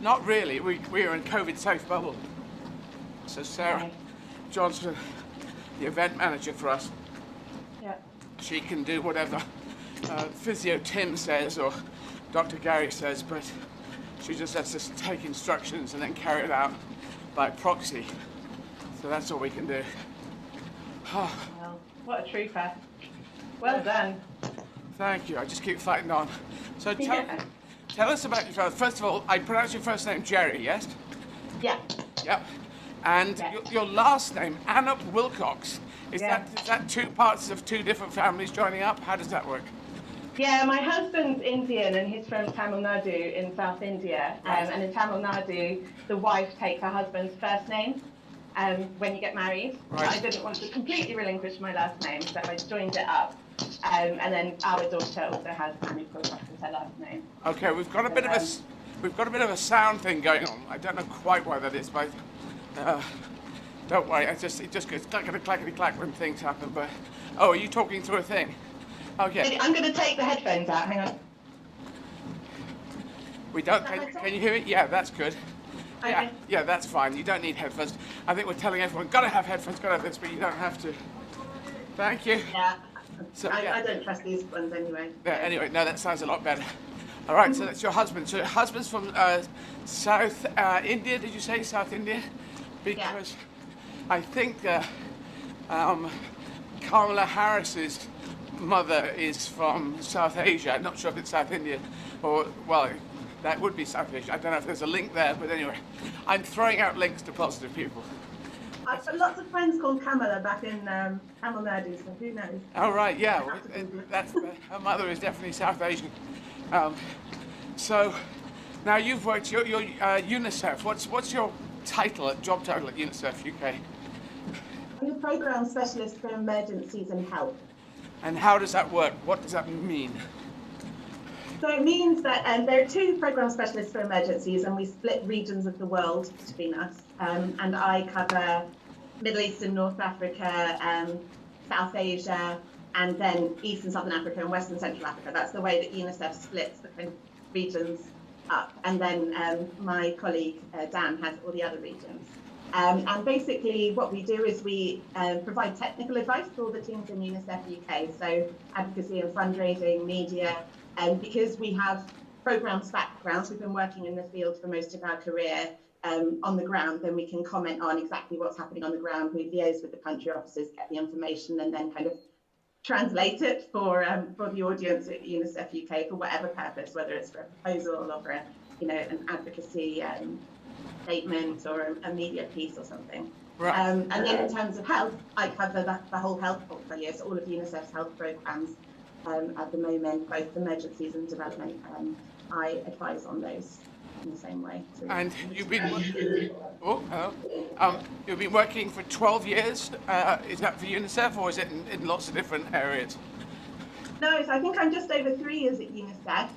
Not really. We are in COVID safe bubble. So Sarah Johnson, the event manager for us, she can do whatever physio Tim says or Dr. Gary says, but she just has to take instructions and then carry it out by proxy. So that's all we can do. Well, what a trooper. Well done. Thank you. I just keep fighting on. So tell us about yourself. First of all, I pronounce your first name Jerry, yes? Yeah. Yep. And your last name, Anup Wilcox. Is that two parts of two different families joining up? How does that work? Yeah, my husband's Indian and he's from Tamil Nadu in South India. And in Tamil Nadu, the wife takes her husband's first name when you get married. Right. I didn't want to completely relinquish my last name, so I joined it up. And then our daughter also has Anup Wilcox as her last name. Okay, we've got a bit of a sound thing going on. I don't know quite why that is, but don't worry. It just goes clackety clack when things happen. But are you talking through a thing? Okay. I'm going to take the headphones out. Hang on. We don't. Can you hear it? Yeah, that's good. Okay. Yeah, that's fine. You don't need headphones. I think we're telling everyone, gotta have headphones, gotta have this, but you don't have to. Thank you. Yeah. So, I don't trust these ones anyway. Yeah. Anyway, no, that sounds a lot better. All right. So that's your husband. So your husband's from South India. Did you say South India? Because I think Kamala Harris's mother is from South Asia. I'm not sure if it's South India or, well, that would be South Asia. I don't know if there's a link there, but anyway, I'm throwing out links to positive people. I've got lots of friends called Kamala back in Tamil Nadu, so who knows? Oh, right, yeah. Well, her mother is definitely South Asian. So now you've worked, you're UNICEF. What's your job title at UNICEF UK? I'm a program specialist for emergencies and help. And how does that work? What does that mean? So it means that there are two program specialists for emergencies, and we split regions of the world between us. And I cover Middle East and North Africa, South Asia, and then East and Southern Africa and West and Central Africa. That's the way that UNICEF splits the kind of regions up. And then my colleague, Dan, has all the other regions. And basically what we do is we provide technical advice to all the teams in UNICEF UK, so advocacy and fundraising, media, and because we have programs backgrounds, we've been working in the field for most of our career on the ground, then we can comment on exactly what's happening on the ground. We liaise with the country officers, get the information, and then kind of translate it for the audience at UNICEF UK for whatever purpose, whether it's for a proposal or for an advocacy statement or a media piece or something. Right. And then in terms of health, I cover the whole health portfolio, so all of UNICEF's health programs at the moment, both emergencies and development. I advise on those in the same way. And you've been you've been working for 12 years. Is that for UNICEF, or is it in lots of different areas? No, so I think I'm just over 3 years at UNICEF.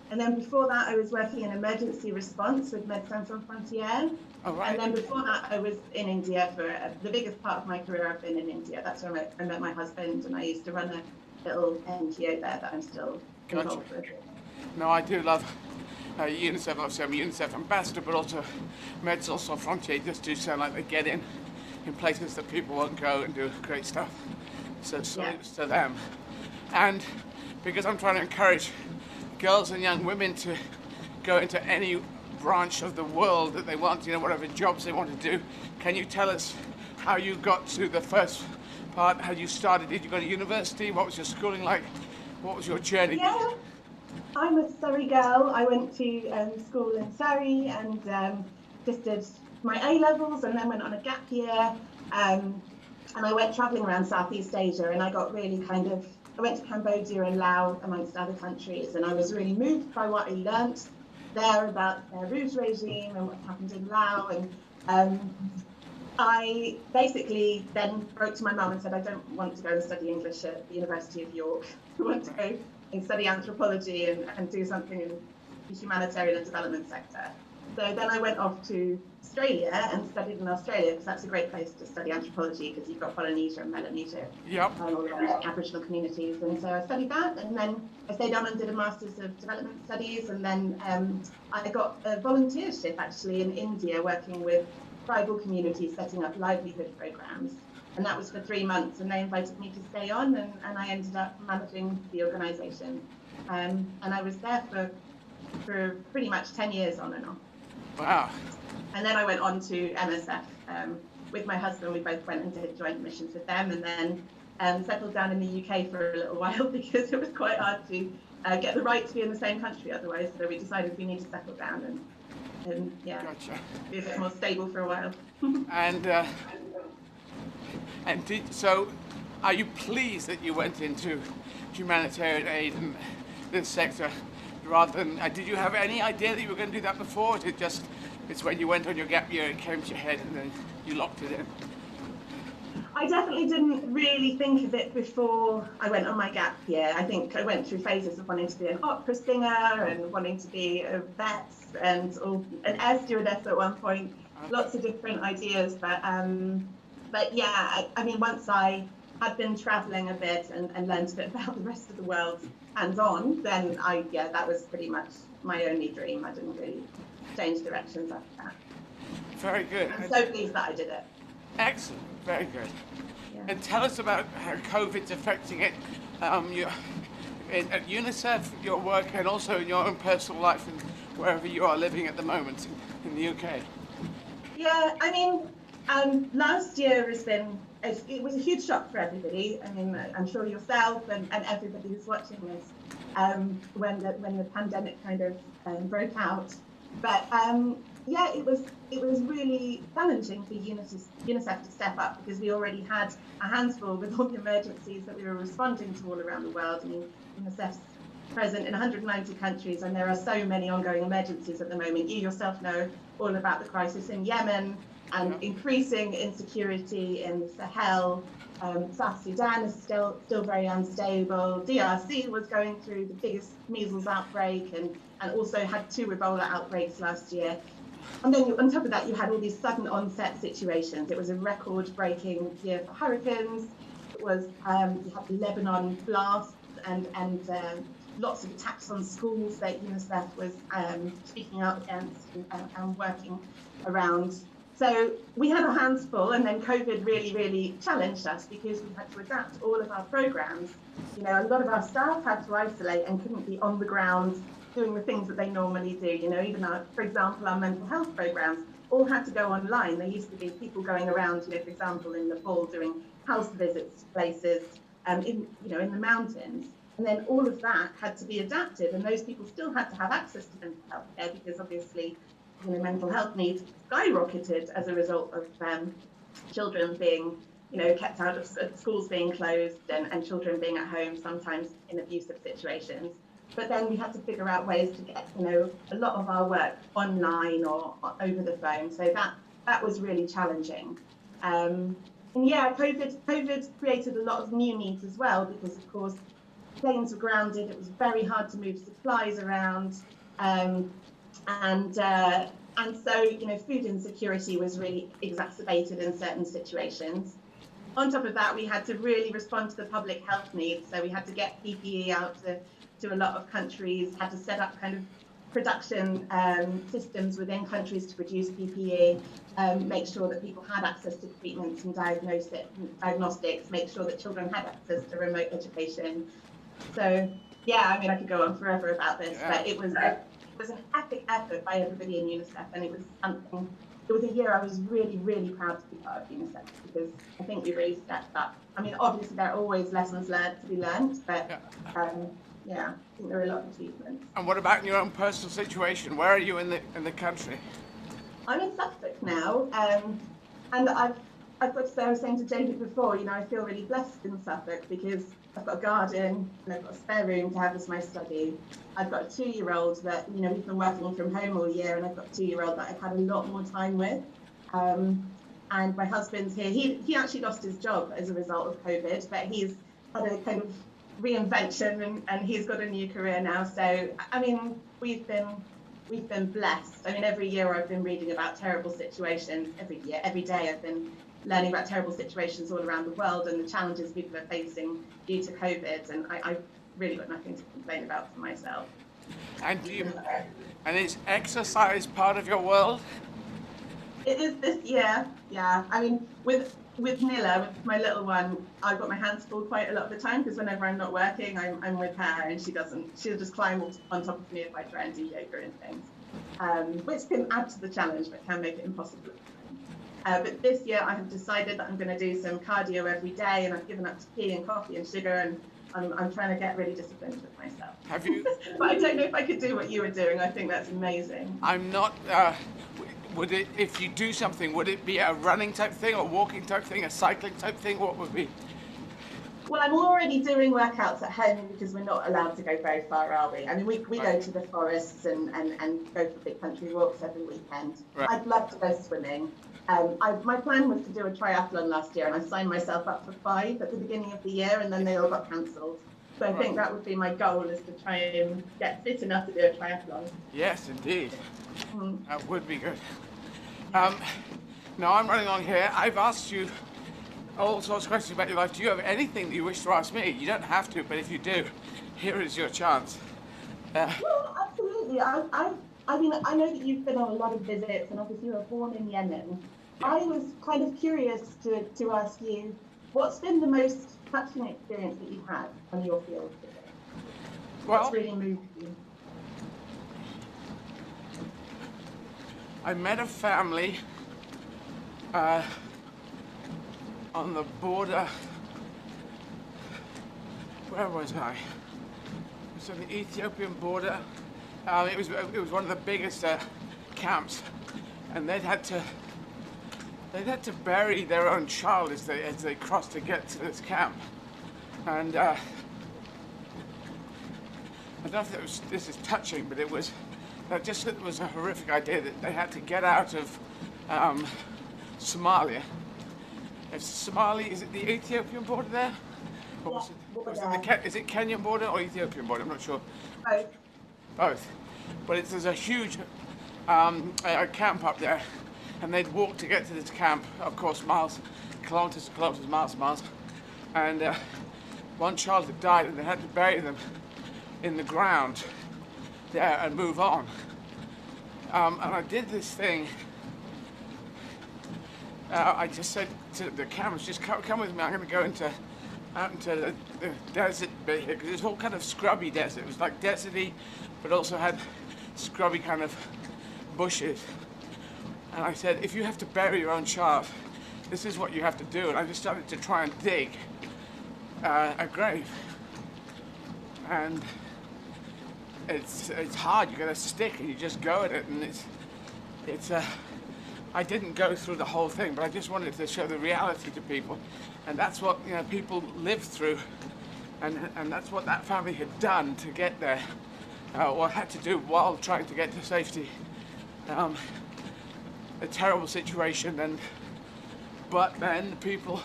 And then before that, I was working in emergency response with Médecins Sans Frontières. Oh, right. And then before that, I was in India for the biggest part of my career. I've been in India. That's where I met my husband, and I used to run a little NGO there that I'm still involved with. No, I do love UNICEF. Obviously, I'm a UNICEF ambassador, but also Médecins Sans Frontières just do sound like they get in in places that people won't go and do great stuff. So salutes to them. And because I'm trying to encourage girls and young women to go into any branch of the world that they want, whatever jobs they want to do, can you tell us how you got to the first part, how you started? Did you go to university? What was your schooling like? What was your journey? Yeah, I'm a Surrey girl. I went to school in Surrey and just did my A-levels and then went on a gap year. And I went travelling around Southeast Asia, and I got really I went to Cambodia and Laos amongst other countries, and I was really moved by what I learnt there about their Rouge regime and what happened in Laos. And I basically then wrote to my mum and said, I don't want to go and study English at the University of York. I want to go and study anthropology and do something in the humanitarian and development sector. So then I went off to Australia and studied in Australia, because that's a great place to study anthropology, because you've got Polynesia and Melanesia, all around Aboriginal communities. And so I studied that, and then I stayed on and did a Masters of Development Studies, and then I got a volunteership actually in India, working with tribal communities, setting up livelihood programs. And that was for 3 months, and they invited me to stay on, and I ended up managing the organisation. And I was there for pretty much 10 years on and off. Wow. And then I went on to MSF with my husband. We both went and did joint missions with them, and then settled down in the UK for a little while because it was quite hard to get the right to be in the same country otherwise. So we decided we need to settle down and be a bit more stable for a while. So are you pleased that you went into humanitarian aid and this sector rather than, did you have any idea that you were going to do that before? Or is it just, it's when you went on your gap year, it came to your head and then you locked it in? I definitely didn't really think of it before I went on my gap year. I think I went through phases of wanting to be an opera singer and wanting to be a vet and an air stewardess at one point. Lots of different ideas, but yeah, I mean, once I had been travelling a bit and learned a bit about the rest of the world hands-on, then that was pretty much my only dream. I didn't really change directions after that. Very good. I'm so pleased that I did it. Excellent, very good. Yeah. And tell us about how COVID's affecting it. At Unicef, your work, and also in your own personal life and wherever you are living at the moment in the UK. Yeah, I mean, last year it was a huge shock for everybody. I mean, I'm sure yourself and everybody who's watching this, when the pandemic kind of broke out. But yeah, it was really challenging for UNICEF to step up, because we already had a handful with all the emergencies that we were responding to all around the world. I mean, UNICEF's present in 190 countries, and there are so many ongoing emergencies at the moment. You yourself know all about the crisis in Yemen and increasing insecurity in the Sahel. South Sudan is still very unstable. DRC was going through the biggest measles outbreak and also had 2 Ebola outbreaks last year. And then on top of that, you had all these sudden onset situations. It was a record-breaking year for hurricanes. It was you had the Lebanon blasts and lots of attacks on schools that UNICEF was speaking out against and working around. So we had our hands full, and then COVID really, really challenged us, because we had to adapt all of our programs. You know, a lot of our staff had to isolate and couldn't be on the ground doing the things that they normally do. You know, even for example, our mental health programs all had to go online. There used to be people going around, you know, for example, in Nepal doing house visits to places in the mountains. And then all of that had to be adapted, and those people still had to have access to mental health care, because obviously, you know, mental health needs skyrocketed as a result of children being, you know, kept out of schools being closed and children being at home, sometimes in abusive situations. But then we had to figure out ways to get, you know, a lot of our work online or over the phone. So that was really challenging. And yeah, COVID created a lot of new needs as well, because of course planes were grounded. It was very hard to move supplies around. And so, you know, food insecurity was really exacerbated in certain situations. On top of that, we had to really respond to the public health needs. So we had to get PPE out to a lot of countries, had to set up kind of production systems within countries to produce PPE, make sure that people had access to treatments and diagnostics, make sure that children had access to remote education. So yeah, I mean, I could go on forever about this, but it was an epic effort by everybody in Unicef, and it was something. It was a year I was really, really proud to be part of Unicef, because I think we really stepped up. I mean, obviously there are always lessons learned to be learned, but yeah, I think there are a lot of achievements. And what about in your own personal situation? Where are you in the country? I'm in Suffolk now, and I've got to say, I was saying to David before, you know, I feel really blessed in Suffolk because I've got a garden and I've got a spare room to have as my study. I've got a 2-year-old that, you know, we've been working from home all year, and I've got a 2-year-old that I've had a lot more time with. And my husband's here. He actually lost his job as a result of COVID, but he's had a kind of reinvention and he's got a new career now. So, I mean, we've been blessed. I mean, every year I've been reading about terrible situations. Every day I've been learning about terrible situations all around the world and the challenges people are facing due to COVID. And I really got nothing to complain about for myself. And is exercise part of your world? It is this year, yeah. I mean, with Nilla, with my little one, I've got my hands full quite a lot of the time because whenever I'm not working, I'm with her, and she'll just climb on top of me if I try and do yoga and things, which can add to the challenge but can make it impossible. But this year I have decided that I'm going to do some cardio every day, and I've given up to tea and coffee and sugar, and I'm trying to get really disciplined with myself. Have you? But I don't know if I could do what you were doing. I think that's amazing. I'm not. Would it, if you do something, would it be a running type thing, or walking type thing, a cycling type thing? What would be? Well, I'm already doing workouts at home because we're not allowed to go very far, are we? I mean, we go to the forests and go for big country walks every weekend. Right. I'd love to go swimming. My plan was to do a triathlon last year, and I signed myself up for 5 at the beginning of the year, and then they all got cancelled. So I think that would be my goal, is to try and get fit enough to do a triathlon. Yes, indeed. That would be good. Now I'm running on here. I've asked you all sorts of questions about your life. Do you have anything that you wish to ask me? You don't have to, but if you do, here is your chance. Well, absolutely. I mean, I know that you've been on a lot of visits, and obviously you were born in Yemen. Yeah. I was kind of curious to ask you, what's been the most touching experience that you've had on your field visit? What's really moved you? I met a family on the border. Where was I? It was on the Ethiopian border. It was one of the biggest camps, and they'd had to bury their own child as they crossed to get to this camp. And I don't know if this is touching, but it was. It was a horrific idea that they had to get out of Somalia. Is it the Ethiopian border there? Or is it Kenyan border or Ethiopian border? I'm not sure. Both. But there's a huge a camp up there, and they'd walk to get to this camp, of course, kilometers, miles. And one child had died, and they had to bury them in the ground there and move on. And I did this thing. I just said to the cameras, just come with me. I'm going to go out into the desert bit here, because it's all kind of scrubby desert. It was like deserty, but also had scrubby kind of bushes. And I said, if you have to bury your own child, this is what you have to do. And I just started to try and dig a grave. And it's hard. You get a stick and you just go at it, and it's I didn't go through the whole thing, but I just wanted to show the reality to people, and that's what people live through, and that's what that family had done to get there, or had to do while trying to get to safety. A terrible situation, but then the people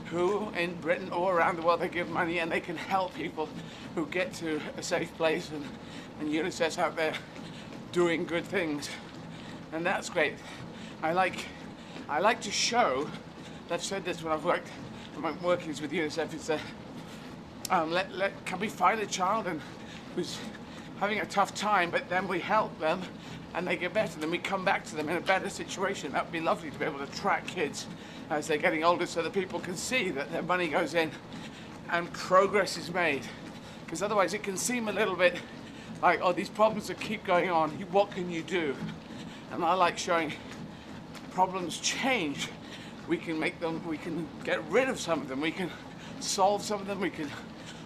who in Britain or around the world, they give money and they can help people who get to a safe place, and Unicef's out there doing good things, and that's great. I like to show, I've said this when I've worked, my workings with Unicef, it's can we find a child who's having a tough time, but then we help them and they get better, then we come back to them in a better situation. That would be lovely to be able to track kids as they're getting older so that people can see that their money goes in and progress is made. Because otherwise it can seem a little bit like, oh, these problems that keep going on, what can you do? And I like showing problems change. We can make them, we can get rid of some of them, we can solve some of them, we can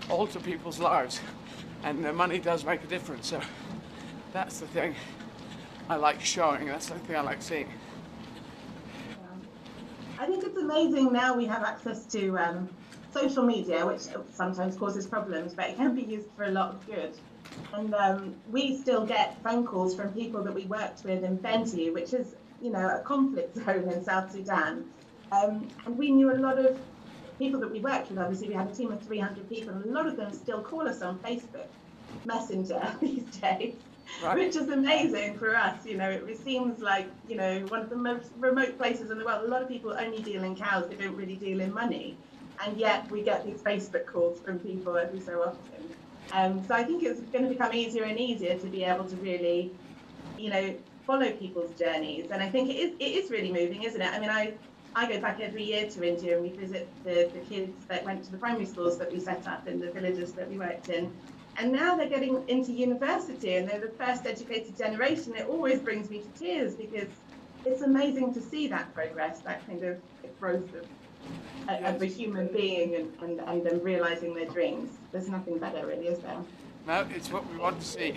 alter people's lives. And the money does make a difference. So that's the thing I like showing, that's the thing I like seeing. I think it's amazing now we have access to social media, which sometimes causes problems, but it can be used for a lot of good. And we still get phone calls from people that we worked with in Bentiu, which is, you know, a conflict zone in South Sudan. And we knew a lot of people that we worked with. Obviously, we had a team of 300 people, and a lot of them still call us on Facebook Messenger these days, right. Which is amazing for us. You know, it seems like, you know, one of the most remote places in the world. A lot of people only deal in cows, they don't really deal in money. And yet we get these Facebook calls from people every so often. So I think it's going to become easier and easier to be able to really, you know, follow people's journeys. And I think it is really moving, isn't it? I mean, I go back every year to India and we visit the kids that went to the primary schools that we set up in the villages that we worked in. And now they're getting into university and they're the first educated generation. It always brings me to tears because it's amazing to see that progress, that kind of growth of a human being and them realizing their dreams. There's nothing better, really, is there? No, it's what we want to see.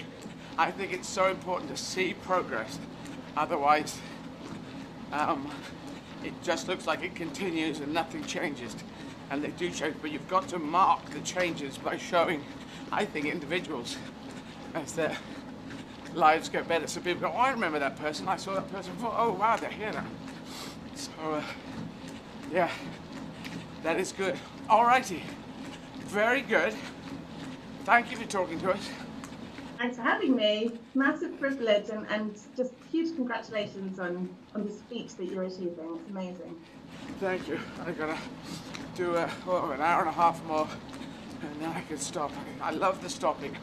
I think it's so important to see progress. Otherwise, it just looks like it continues and nothing changes. And they do change, but you've got to mark the changes by showing, I think, individuals as their lives get better. So people go, oh, I remember that person. I saw that person before. Oh, wow, they're here now. So, yeah, that is good. All righty. Very good. Thank you for talking to us. Thanks for having me. Massive privilege and just huge congratulations on the speech that you're achieving. It's amazing. Thank you. I'm gonna do an hour and a half more and then I can stop. I love the stopping.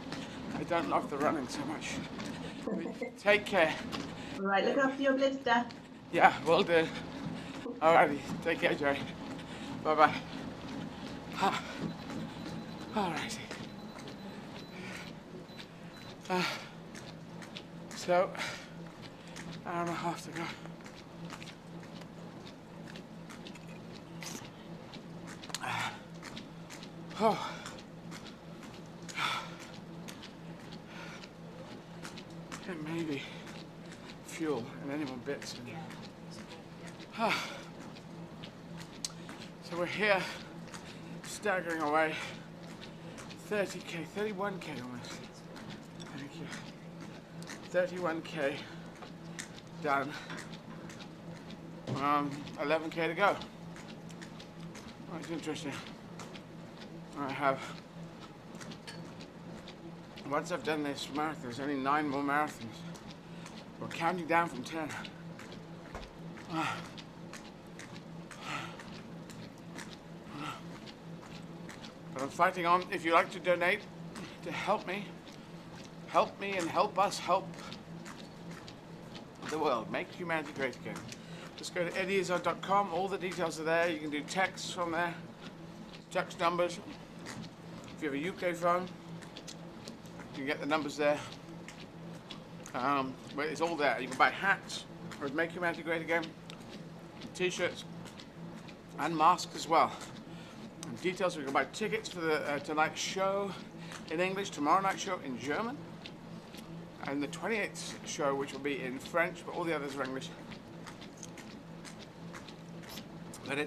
I don't love the running so much. Take care. All right, look after your blister. Yeah, will do. All righty. Take care, Jerry. Bye-bye. All righty. So, hour and a half to go. Oh. And maybe fuel and any more bits. So we're here, staggering away. 30k, 31k almost. Thank you. 31k done. 11k to go. Oh, it's interesting. I have, once I've done this marathon, there's only 9 more marathons. We're counting down from 10. But I'm fighting on. If you'd like to donate to help me and help us help the world, make humanity great again. Just go to Izzard.com. All the details are there. You can do texts from there, text numbers. If you have a UK phone, you can get the numbers there. But it's all there. You can buy hats for Make Humanity Great Again, t-shirts, and masks as well. And details, we can buy tickets for the tonight's show in English, tomorrow night's show in German, and the 28th show, which will be in French, but all the others are English. But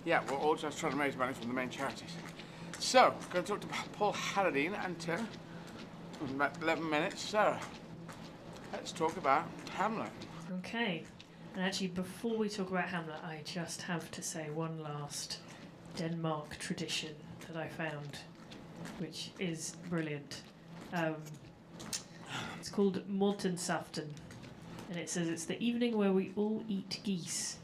yeah, we're all just trying to raise money from the main charities. So, I'm going to talk to Paul Halladine and Tim in about 11 minutes. So, let's talk about Hamlet. Okay. And actually, before we talk about Hamlet, I just have to say one last Denmark tradition that I found, which is brilliant. It's called Mortensaften, and it says it's the evening where we all eat geese.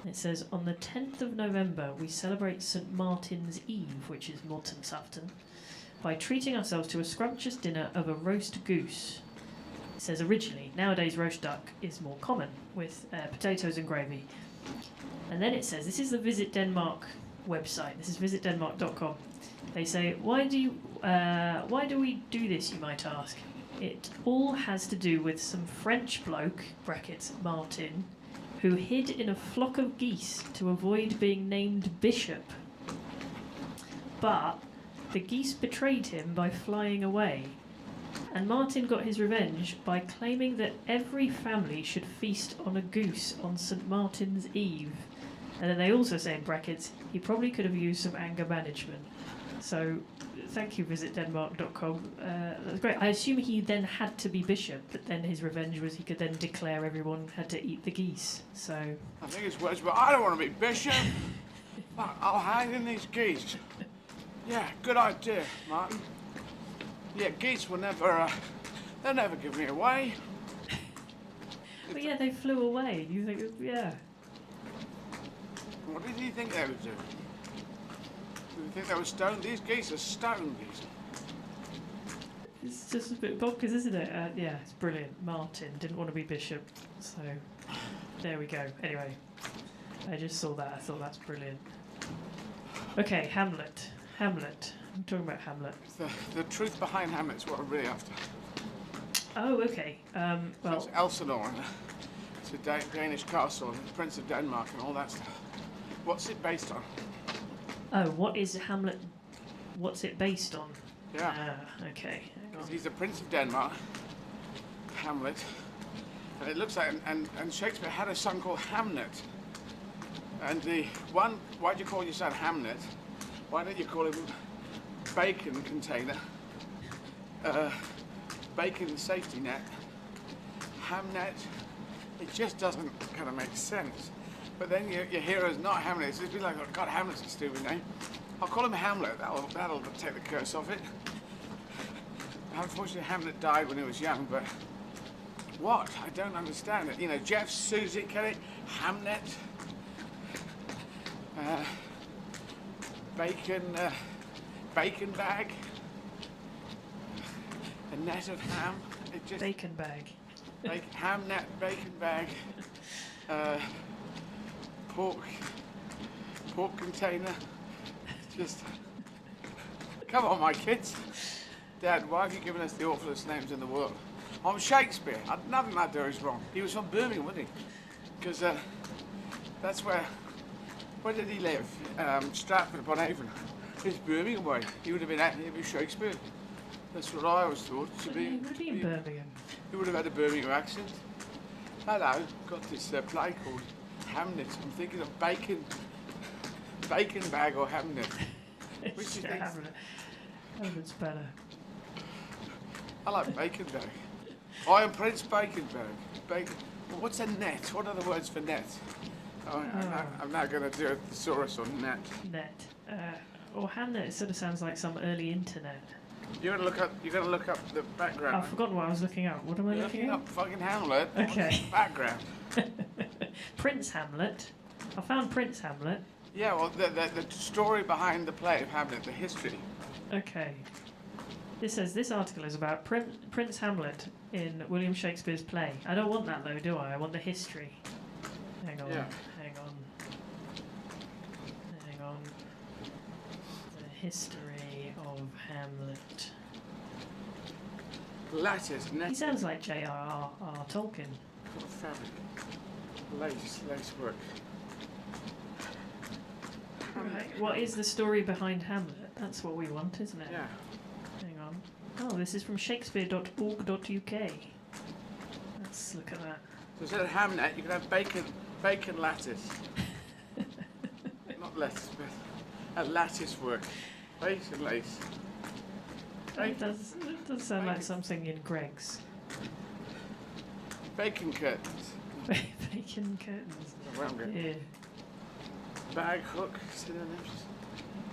It says, on the 10th of November, we celebrate St. Martin's Eve, which is Mortensaften, by treating ourselves to a scrumptious dinner of a roast goose. It says originally, nowadays roast duck is more common, with potatoes and gravy. And then it says, this is the Visit Denmark website, this is visitdenmark.com. They say, why do we do this, you might ask? It all has to do with some French bloke, brackets Martin, who hid in a flock of geese to avoid being named bishop. But the geese betrayed him by flying away, and Martin got his revenge by claiming that every family should feast on a goose on St. Martin's Eve. And then they also say in brackets, he probably could have used some anger management. So, thank you, visitdenmark.com. That's great. I assume he then had to be bishop, but then his revenge was he could then declare everyone had to eat the geese. So I think it's worse, but I don't want to be bishop. Fuck, I'll hang in these geese. Yeah, good idea, Martin. Yeah, geese will never, they'll never give me away. But yeah, they flew away. You think, yeah. What did he think they would do? Do you think they were stoned? These geese are stone geese. It's just a bit bonkers, isn't it? Yeah, it's brilliant. Martin didn't want to be bishop, so there we go. Anyway, I just saw that. I thought that's brilliant. Okay, Hamlet. Hamlet. I'm talking about Hamlet. The truth behind Hamlet's what I'm really after. Oh, okay. Well, so it's Elsinore, and it's a Danish castle, and the Prince of Denmark, and all that stuff. What's it based on? Oh, what is Hamlet? What's it based on? Yeah. Okay. Because he's the Prince of Denmark, Hamlet, and it looks like, and Shakespeare had a son called Hamnet. And the one, why'd you call your son Hamlet? Why don't you call him Bacon Container, Bacon Safety Net, Hamnet? It just doesn't kind of make sense. But then your hero's not Hamlet. It's just be like, oh, God, Hamlet's a stupid name. I'll call him Hamlet. That'll take the curse off it. Unfortunately, Hamlet died when he was young, but what? I don't understand it. You know, Jeff, Susie, Kelly, Hamnet, bacon bag, a net of ham. It just bacon bag. Ham net, bacon bag. Pork container. Just come on, my kids. Dad, why have you given us the awfulest names in the world? I'm Shakespeare. Nothing I do is wrong. He was from Birmingham, wasn't he? Because that's where did he live? Stratford upon Avon. It's Birmingham way. He would have been Shakespeare. That's what I always thought. He would be in Birmingham. He would have had a Birmingham accent. Hello, got this play called Hamnet. I'm thinking of bacon bag or Hamnet. Which do you think? Hamlet's better. I like bacon bag. I am Prince Bacon Bag. Bacon. What's a net? What are the words for net? I'm now going to do a thesaurus on net. Net. Or Hamlet. It sort of sounds like some early internet. You're going to look up the background. I've forgotten what I was looking up. What am I looking up? Fucking Hamlet. Okay. Background. Prince Hamlet. I found Prince Hamlet. Yeah, well, the story behind the play of Hamlet, the history. Okay. This says this article is about Prince Hamlet in William Shakespeare's play. I don't want that though, do I? I want the history. Hang on. Yeah. Hang on. The history of Hamlet. Lattice, net. He sounds like J.R.R. Tolkien. Fabric. Lace work. Right. What is the story behind Hamlet? That's what we want, isn't it? Yeah. Hang on. Oh, this is from shakespeare.org.uk. Let's look at that. So instead of Hamnet, you can have bacon lattice. Not lettuce, but a lattice work. Bacon lace. It does sound like something in Greg's. Bacon curtains. Bacon curtains. Yeah. Bag, hook, synonyms.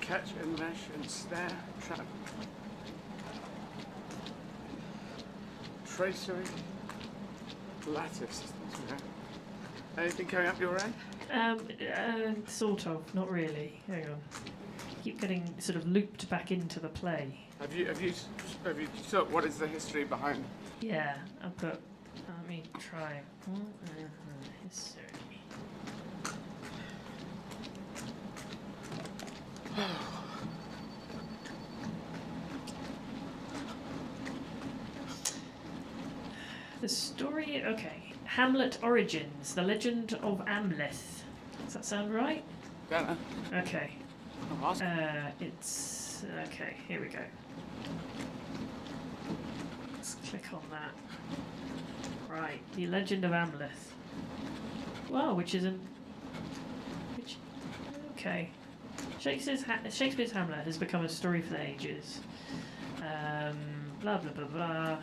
Catch and mesh and snare, trap. Tracery. Lattice. Anything coming up your end? Sort of, not really. Hang on. Keep getting sort of looped back into the play. Have you so what is the history behind? Yeah, I'll put. Let me try. History. The story. Okay. Hamlet origins. The legend of Amleth. Does that sound right? Yeah. Okay. It's okay. Here we go. Let's click on that. Right, the Legend of Amleth. Wow, which isn't. Okay. Shakespeare's Hamlet has become a story for the ages. Blah blah blah blah.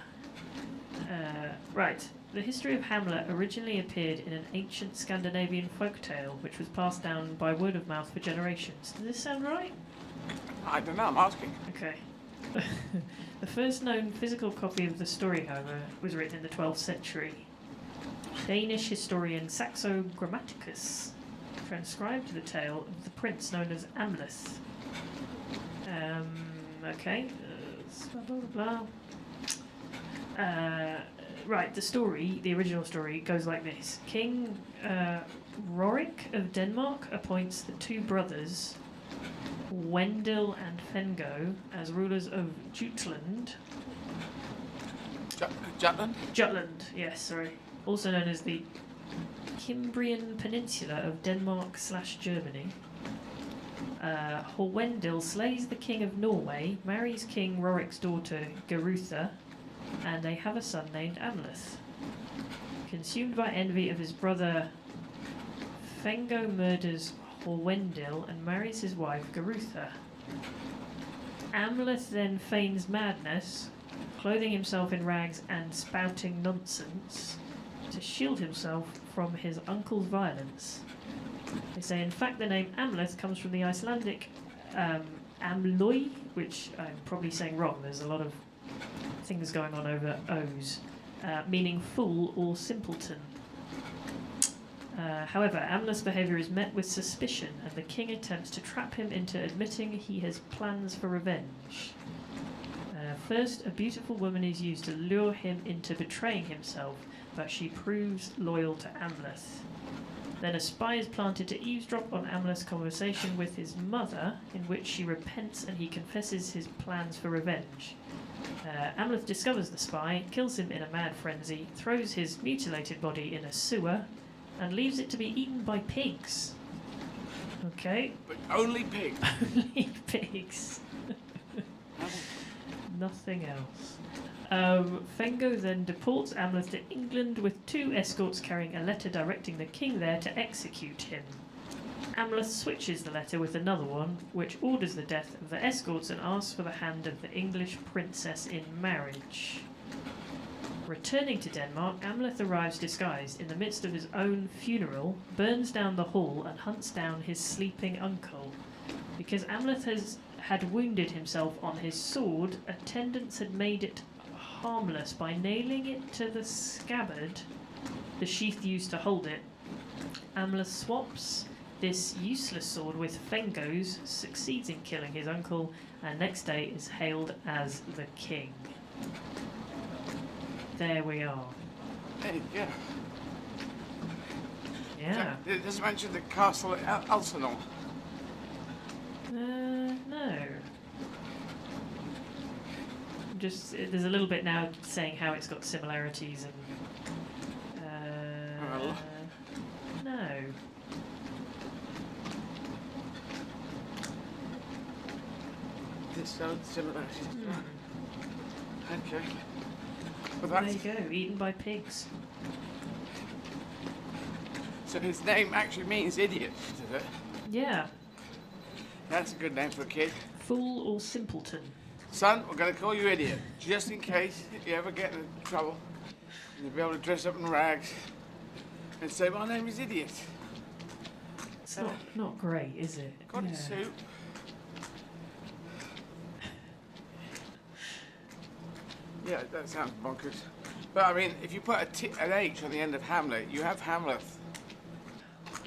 Right. The history of Hamlet originally appeared in an ancient Scandinavian folktale, which was passed down by word of mouth for generations. Does this sound right? I don't know, I'm asking. Okay. The first known physical copy of the story, however, was written in the 12th century. Danish historian Saxo Grammaticus transcribed the tale of the prince known as Amleth. Okay. Blah, blah, blah. Right, the original story goes like this. King Rorik of Denmark appoints the two brothers, Wendel and Fengo, as rulers of Jutland. Jutland, yes, sorry. Also known as the Cimbrian Peninsula of Denmark/Germany. Horwendil slays the king of Norway, marries King Rorik's daughter Gerutha, and they have a son named Amleth. Consumed by envy of his brother, Fengo murders Horwendil and marries his wife Gerutha. Amleth then feigns madness, clothing himself in rags and spouting nonsense to shield himself from his uncle's violence. They say, in fact, the name Amleth comes from the Icelandic Amloi, which I'm probably saying wrong. There's a lot of things going on over O's, meaning fool or simpleton. However, Amleth's behaviour is met with suspicion, and the king attempts to trap him into admitting he has plans for revenge. First, a beautiful woman is used to lure him into betraying himself, but she proves loyal to Amleth. Then a spy is planted to eavesdrop on Amleth's conversation with his mother, in which she repents and he confesses his plans for revenge. Amleth discovers the spy, kills him in a mad frenzy, throws his mutilated body in a sewer, and leaves it to be eaten by pigs. Okay. But only pigs. Only pigs. Nothing else. Fengo then deports Amleth to England with two escorts carrying a letter directing the king there to execute him. Amleth switches the letter with another one, which orders the death of the escorts and asks for the hand of the English princess in marriage. Returning to Denmark, Amleth arrives disguised in the midst of his own funeral, burns down the hall, and hunts down his sleeping uncle. Because Amleth had wounded himself on his sword, attendants had made it harmless by nailing it to the scabbard, the sheath used to hold it. Amleth swaps this useless sword with Fengo's, succeeds in killing his uncle, and next day is hailed as the king. There we are. Hey, yeah. Yeah. It doesn't mention the castle at Elsinore. No. Just there's a little bit now saying how it's got similarities and. No. There's no similarities. Okay. Well, there you go, eaten by pigs. So his name actually means idiot, does it? Yeah. That's a good name for a kid. Fool or simpleton. Son, we're going to call you idiot, just in case you ever get into trouble. You'll be able to dress up in rags and say, my name is Idiot. It's not great, is it? Got a suit. Yeah, that sounds bonkers. But I mean, if you put an H on the end of Hamlet, you have Hamlet.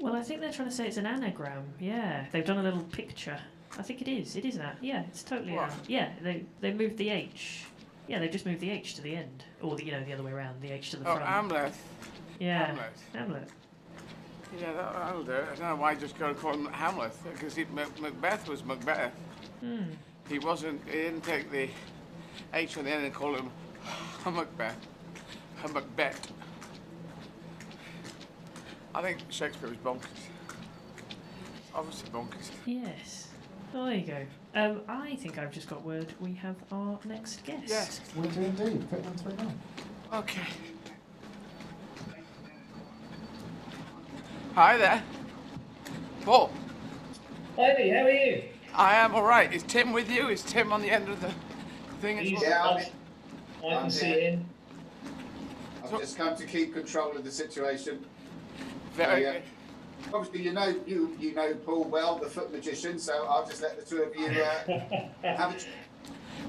Well, I think they're trying to say it's an anagram. Yeah, they've done a little picture. I think it is. It is an yeah. It's totally an yeah. They moved the H. Yeah, they just moved the H to the end, or the other way around. The H to the front. Oh, Hamlet. Yeah. Hamlet. Yeah, that'll do it. I don't know why I just got to call him Hamlet, because Macbeth was Macbeth. He didn't take the H on the end and call him Macbeth. Macbeth. I think Shakespeare was bonkers. Obviously bonkers. Yes. Oh, there you go. I think I've just got word we have our next guest. Yes. We do indeed. Put them through now. Okay. Hi there. Paul. Hi, Eddie, how are you? I am all right. Is Tim with you? Is Tim on the end of the thing as well? Yeah, I can see him. I've just come to keep control of the situation. Very good. Obviously, you know Paul well, the foot magician. So I'll just let the two of you have a.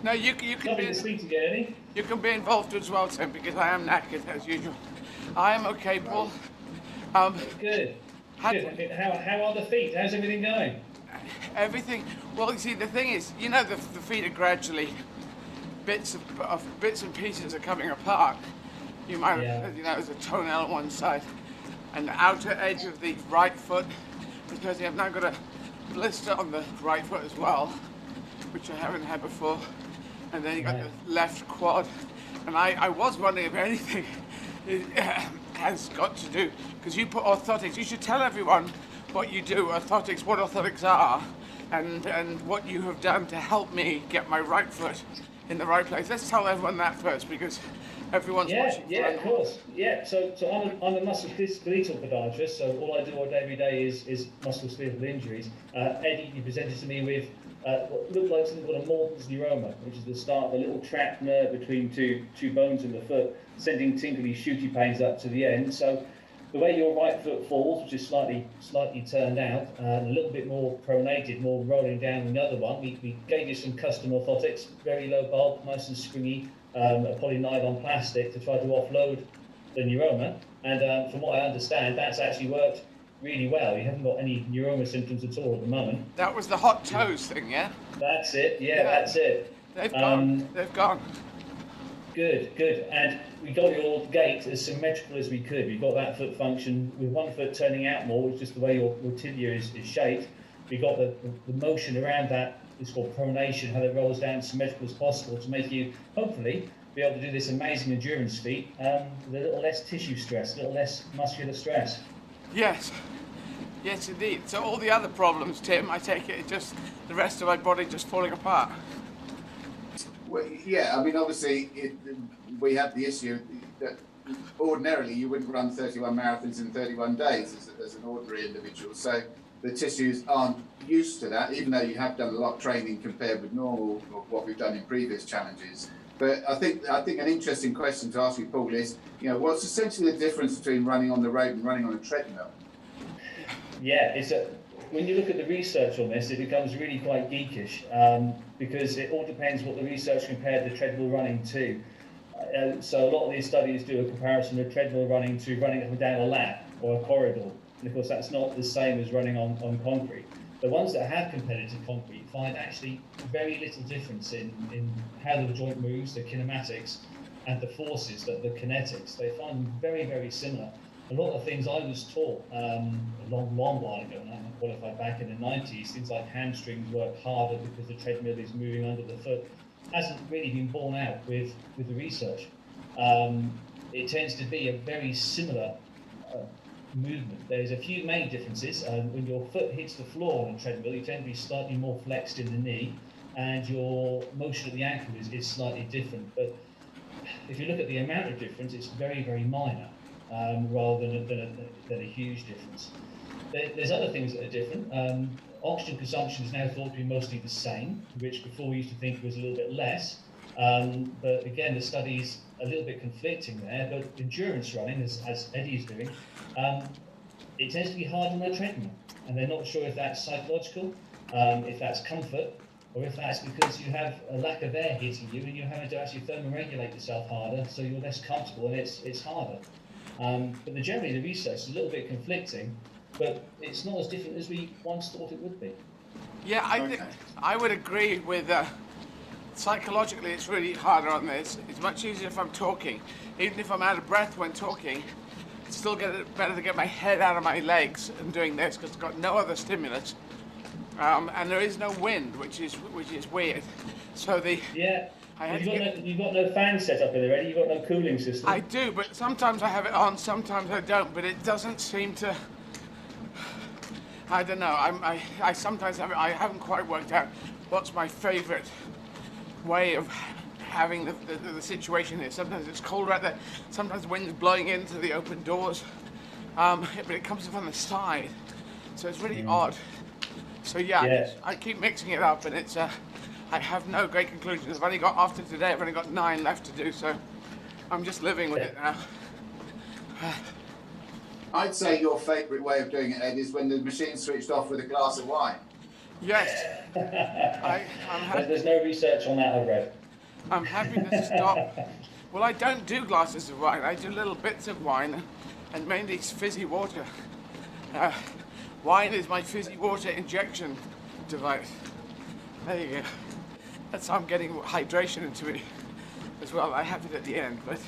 No, you can be. Together, you can be involved as well, Tim, because I am knackered as usual. I am okay, Paul. Good. How are the feet? How's everything going? Everything. Well, you see, the thing is, the feet are gradually bits and pieces are coming apart. You might have, there's a toenail on one side, and the outer edge of the right foot, because I've now got a blister on the right foot as well, which I haven't had before, and then you got the left quad, and I was wondering if anything has got to do, because you put orthotics. You should tell everyone what you do, what orthotics are, and what you have done to help me get my right foot in the right place. Let's tell everyone that first, because everyone's watching. Yeah, of course. Yeah, so I'm a musculoskeletal podiatrist, so all I do all day every day is musculoskeletal injuries. Eddie, you presented to me with what looked like something called a Morton's neuroma, which is the start of a little trapped nerve between two bones in the foot, sending tingly, shooty pains up to the end. So the way your right foot falls, which is slightly turned out, and a little bit more pronated, more rolling down than the other one, we gave you some custom orthotics, very low bulk, nice and springy, a polynylon plastic to try to offload the neuroma. And from what I understand, that's actually worked really well. You haven't got any neuroma symptoms at all at the moment. That was the hot toes thing, yeah? That's it, that's it. They've gone. Good. And we got your gait as symmetrical as we could. We got that foot function with one foot turning out more, which is just the way your tibia is shaped. We got the motion around that, it's called pronation, how it rolls down as symmetrical as possible to make you, hopefully, be able to do this amazing endurance feat with a little less tissue stress, a little less muscular stress. Yes, indeed. So all the other problems, Tim, I take it, just the rest of my body just falling apart. Well, yeah, I mean, obviously, we have the issue that ordinarily you wouldn't run 31 marathons in 31 days as an ordinary individual. So the tissues aren't used to that, even though you have done a lot of training compared with normal or what we've done in previous challenges. But I think an interesting question to ask you, Paul, is, what's essentially the difference between running on the road and running on a treadmill? Yeah, when you look at the research on this, it becomes really quite geekish because it all depends what the research compared the treadmill running to. So a lot of these studies do a comparison of treadmill running to running up and down a lap or a corridor. And of course, that's not the same as running on concrete. The ones that have competitive concrete find actually very little difference in how the joint moves, the kinematics, and the forces, the kinetics. They find them very, very similar. A lot of things I was taught a long while ago, and I qualified back in the 90s, things like hamstrings work harder because the treadmill is moving under the foot, hasn't really been borne out with the research. It tends to be a very similar movement. There's a few main differences. When your foot hits the floor on a treadmill, you tend to be slightly more flexed in the knee, and your motion at the ankle is slightly different. But if you look at the amount of difference, it's very, very minor, rather than a huge difference. There's other things that are different. Oxygen consumption is now thought to be mostly the same, which before we used to think was a little bit less. But again, the study's a little bit conflicting there. But endurance running, as Eddie's doing, it tends to be harder on a treadmill, and they're not sure if that's psychological, if that's comfort, or if that's because you have a lack of air hitting you and you're having to actually thermoregulate yourself harder, so you're less comfortable and it's harder. But generally the research is a little bit conflicting. but it's not as different as we once thought it would be. Yeah, I would agree with. Psychologically, it's really harder on this. It's much easier if I'm talking, even if I'm out of breath when talking. It's still better to get my head out of my legs and doing this because it's got no other stimulus, and there is no wind, which is weird. So You've got no fan set up in there, Eddie. You've got no cooling system. I do, but sometimes I have it on, sometimes I don't. But it doesn't seem to. I don't know. I sometimes have it. I haven't quite worked out what's my favourite way of having the situation here. Sometimes it's colder out there. Sometimes the wind's blowing into the open doors, but it comes from the side, so it's really odd. So I keep mixing it up, and it's. I have no great conclusions. After today, I've only got 9 left to do, so I'm just living with it now. I'd say your favourite way of doing it, Ed, is when the machine's switched off with a glass of wine. Yes. There's no research on that, I've read. I'm happy to stop. Well, I don't do glasses of wine. I do little bits of wine, and mainly it's fizzy water. Wine is my fizzy water injection device. There you go. That's how I'm getting hydration into it as well. I have it at the end, but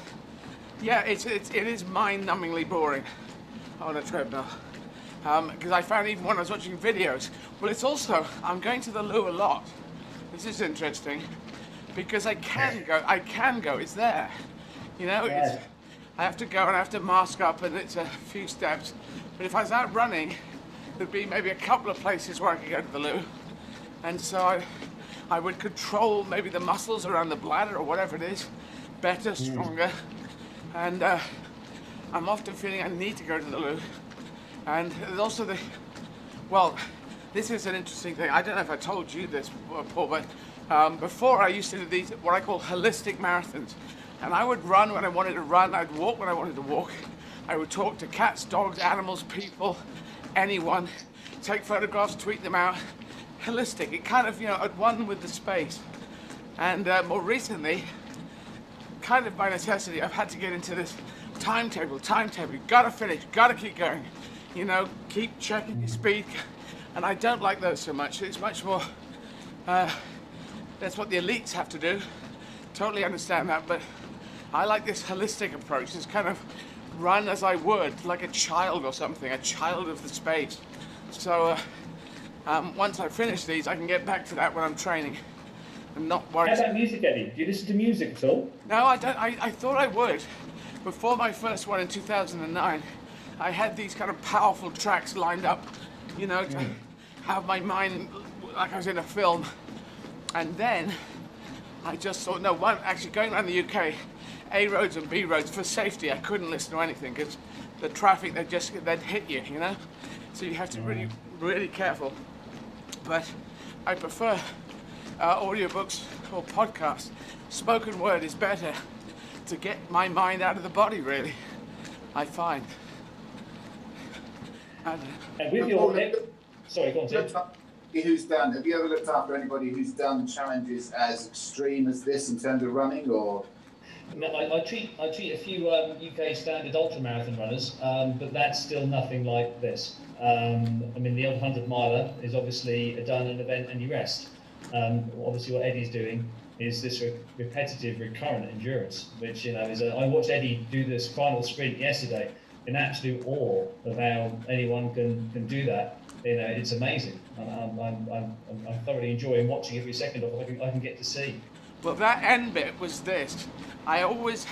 yeah, it is mind-numbingly boring on a treadmill. Because I found even when I was watching videos, well, it's also, I'm going to the loo a lot. This is interesting because I can go, it's there. You know, I have to go and I have to mask up and it's a few steps. But if I was out running, there'd be maybe a couple of places where I could go to the loo. And so I would control maybe the muscles around the bladder or whatever it is better, stronger. And I'm often feeling I need to go to the loo. And there's also this is an interesting thing. I don't know if I told you this, Paul, but before I used to do these, what I call holistic marathons. And I would run when I wanted to run, I'd walk when I wanted to walk. I would talk to cats, dogs, animals, people, anyone, take photographs, tweet them out. Holistic, it kind of, at one with the space. And more recently, kind of by necessity, I've had to get into this timetable, gotta finish, gotta keep going. Keep checking your speed. And I don't like those so much. It's much more, that's what the elites have to do. Totally understand that, but I like this holistic approach, this kind of run as I would, like a child or something, a child of the space. So once I finish these, I can get back to that when I'm training and not worry. How about music, Eddie? Do you listen to music at all? No, I don't. I thought I would. Before my first one in 2009, I had these kind of powerful tracks lined up, to have my mind like I was in a film. And then I just thought, no, actually going around the UK, A roads and B roads, for safety, I couldn't listen to anything because the traffic, they'd hit you, So you have to be really careful. But I prefer audiobooks or podcasts. Spoken word is better to get my mind out of the body, really, I find. And with your... Sorry, go on, Tim. Have you ever looked after anybody who's done challenges as extreme as this in terms of running, or? No, I treat a few UK standard ultramarathon runners, but that's still nothing like this. The old 100 miler is obviously done an event and you rest. Obviously what Eddie's doing is this repetitive, recurrent endurance, which is I watched Eddie do this final sprint yesterday in absolute awe of how anyone can do that. It's amazing. I'm thoroughly enjoying watching every second of it I can get to see. Well, that end bit was this. I always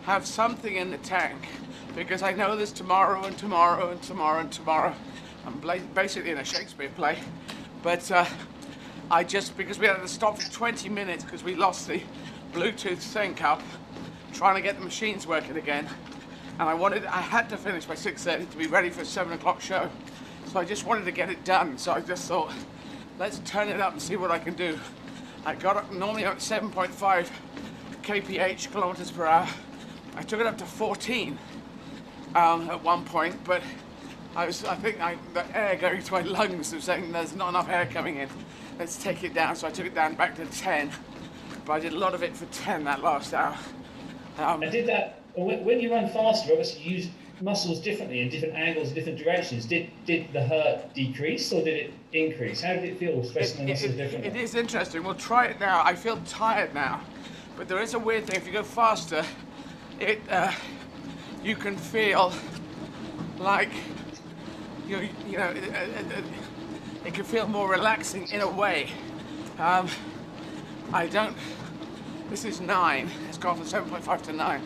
have something in the tank because I know there's tomorrow and tomorrow and tomorrow and tomorrow. I'm basically in a Shakespeare play, but because we had to stop for 20 minutes because we lost the Bluetooth sync up, trying to get the machines working again, and I had to finish by 6:30 to be ready for a 7 o'clock show. So I just wanted to get it done. So I just thought, let's turn it up and see what I can do. I got up normally at 7.5 kph, kilometers per hour. I took it up to 14 at one point, but I think the air going to my lungs was saying there's not enough air coming in. Let's take it down. So I took it down back to 10, but I did a lot of it for 10 that last hour. And did that, when you run faster, obviously muscles differently in different angles and different directions. Did the hurt decrease or did it increase? How did it feel, stressing the muscles differently? It is interesting. We'll try it now. I feel tired now, but there is a weird thing. If you go faster, you can feel like it can feel more relaxing in a way. This is 9. It's gone from 7.5 to 9.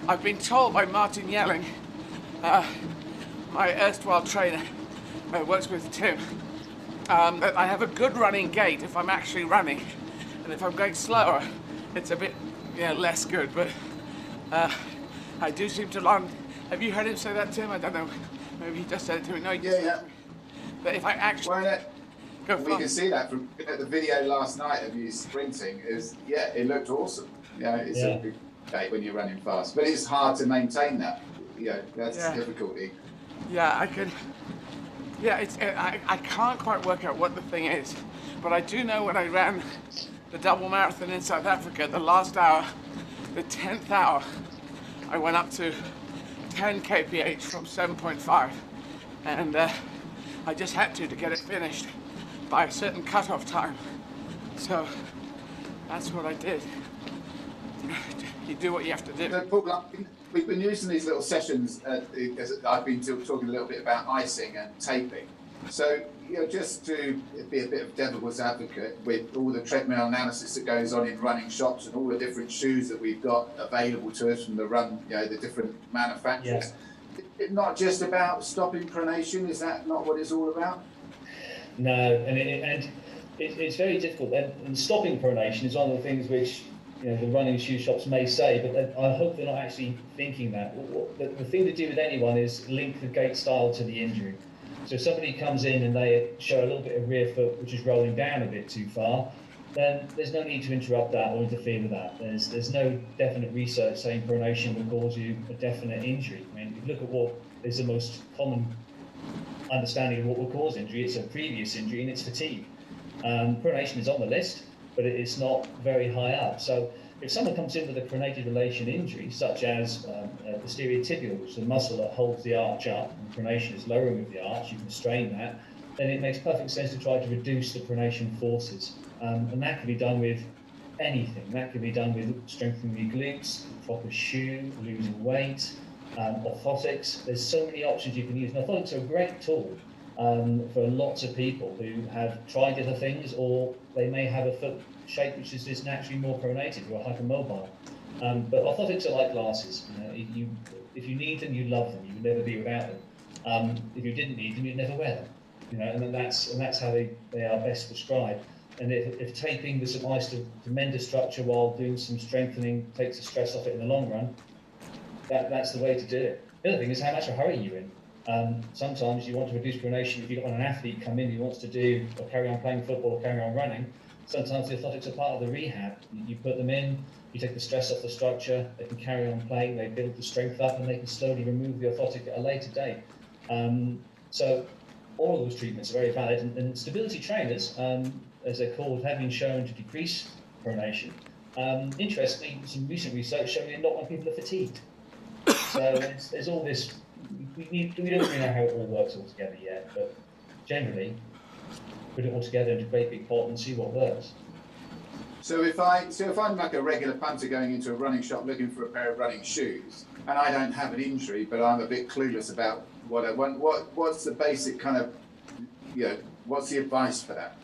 I've been told by Martin Yelling, my erstwhile trainer, who works with Tim, that I have a good running gait if I'm actually running, and if I'm going slower, it's a bit less good. But I do seem to run. Have you heard him say that, Tim? I don't know. Maybe he just said it to me. No, Yeah. But if I actually we can see that from the video last night of you sprinting. It looked awesome. It's a good day when you're running fast, but it's hard to maintain that. That's the difficulty. Yeah, I can. Yeah, I can't quite work out what the thing is, but I do know when I ran the double marathon in South Africa, the last hour, the 10th hour, I went up to 10 kph from 7.5, and I just had to get it finished by a certain cutoff time. So that's what I did. You do what you have to do. So, Paul, we've been using these little sessions. I've been talking a little bit about icing and taping. So, just to be a bit of devil's advocate with all the treadmill analysis that goes on in running shops and all the different shoes that we've got available to us from the different manufacturers. Yeah. It's not just about stopping pronation. Is that not what it's all about? No, and it's very difficult. And stopping pronation is one of the things which the running shoe shops may say, but I hope they're not actually thinking that. The thing to do with anyone is link the gait style to the injury. So if somebody comes in and they show a little bit of rear foot which is rolling down a bit too far, then there's no need to interrupt that or interfere with that. There's no definite research saying pronation will cause you a definite injury. I mean, if you look at what is the most common understanding of what will cause injury, it's a previous injury and it's fatigue. Pronation is on the list, but it's not very high up. So if someone comes in with a pronated relation injury, such as posterior tibial, which is the muscle that holds the arch up, and pronation is lowering of the arch, you can strain that, then it makes perfect sense to try to reduce the pronation forces. And that can be done with anything. That can be done with strengthening the glutes, proper shoe, losing weight, orthotics. There's so many options you can use. And orthotics are a great tool for lots of people who have tried other things, or they may have a foot shape which is just naturally more pronated or hypermobile. But orthotics are like glasses. If you need them, you love them. You would never be without them. If you didn't need them, you'd never wear them. And that's how they are best prescribed. And if taping the suffice to mend a structure while doing some strengthening takes the stress off it in the long run, that's the way to do it. The other thing is how much of a hurry you're in. Sometimes you want to reduce pronation if you've got an athlete come in who wants to do or carry on playing football or carry on running. Sometimes the orthotics are part of the rehab. You put them in, you take the stress off the structure, they can carry on playing, they build the strength up, and they can slowly remove the orthotic at a later date. So all of those treatments are very valid, and stability trainers, as they're called, have been shown to decrease pronation. Interestingly, some recent research showing a lot when people are fatigued. So there's all this. We don't really know how it all works all together yet, but generally, put it all together into a great big pot and see what works. So if I'm like a regular punter going into a running shop looking for a pair of running shoes, and I don't have an injury, but I'm a bit clueless about what I want, what's the basic kind of, what's the advice for that?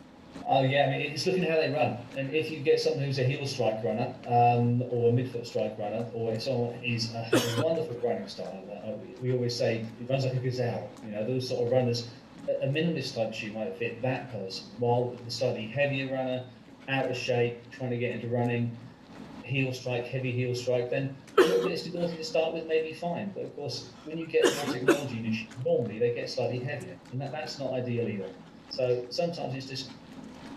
Oh yeah, I mean, it's looking at how they run. And if you get someone who's a heel strike runner, or a midfoot strike runner, or if someone has a wonderful running style, we always say it runs like a gazelle. Those sort of runners, a minimalist type shoe might fit that person, while the slightly heavier runner, out of shape, trying to get into running, heel strike, heavy heel strike, then a little bit of stability to start with may be fine. But of course, when you get more technology, normally they get slightly heavier, and that's not ideal either. So sometimes it's just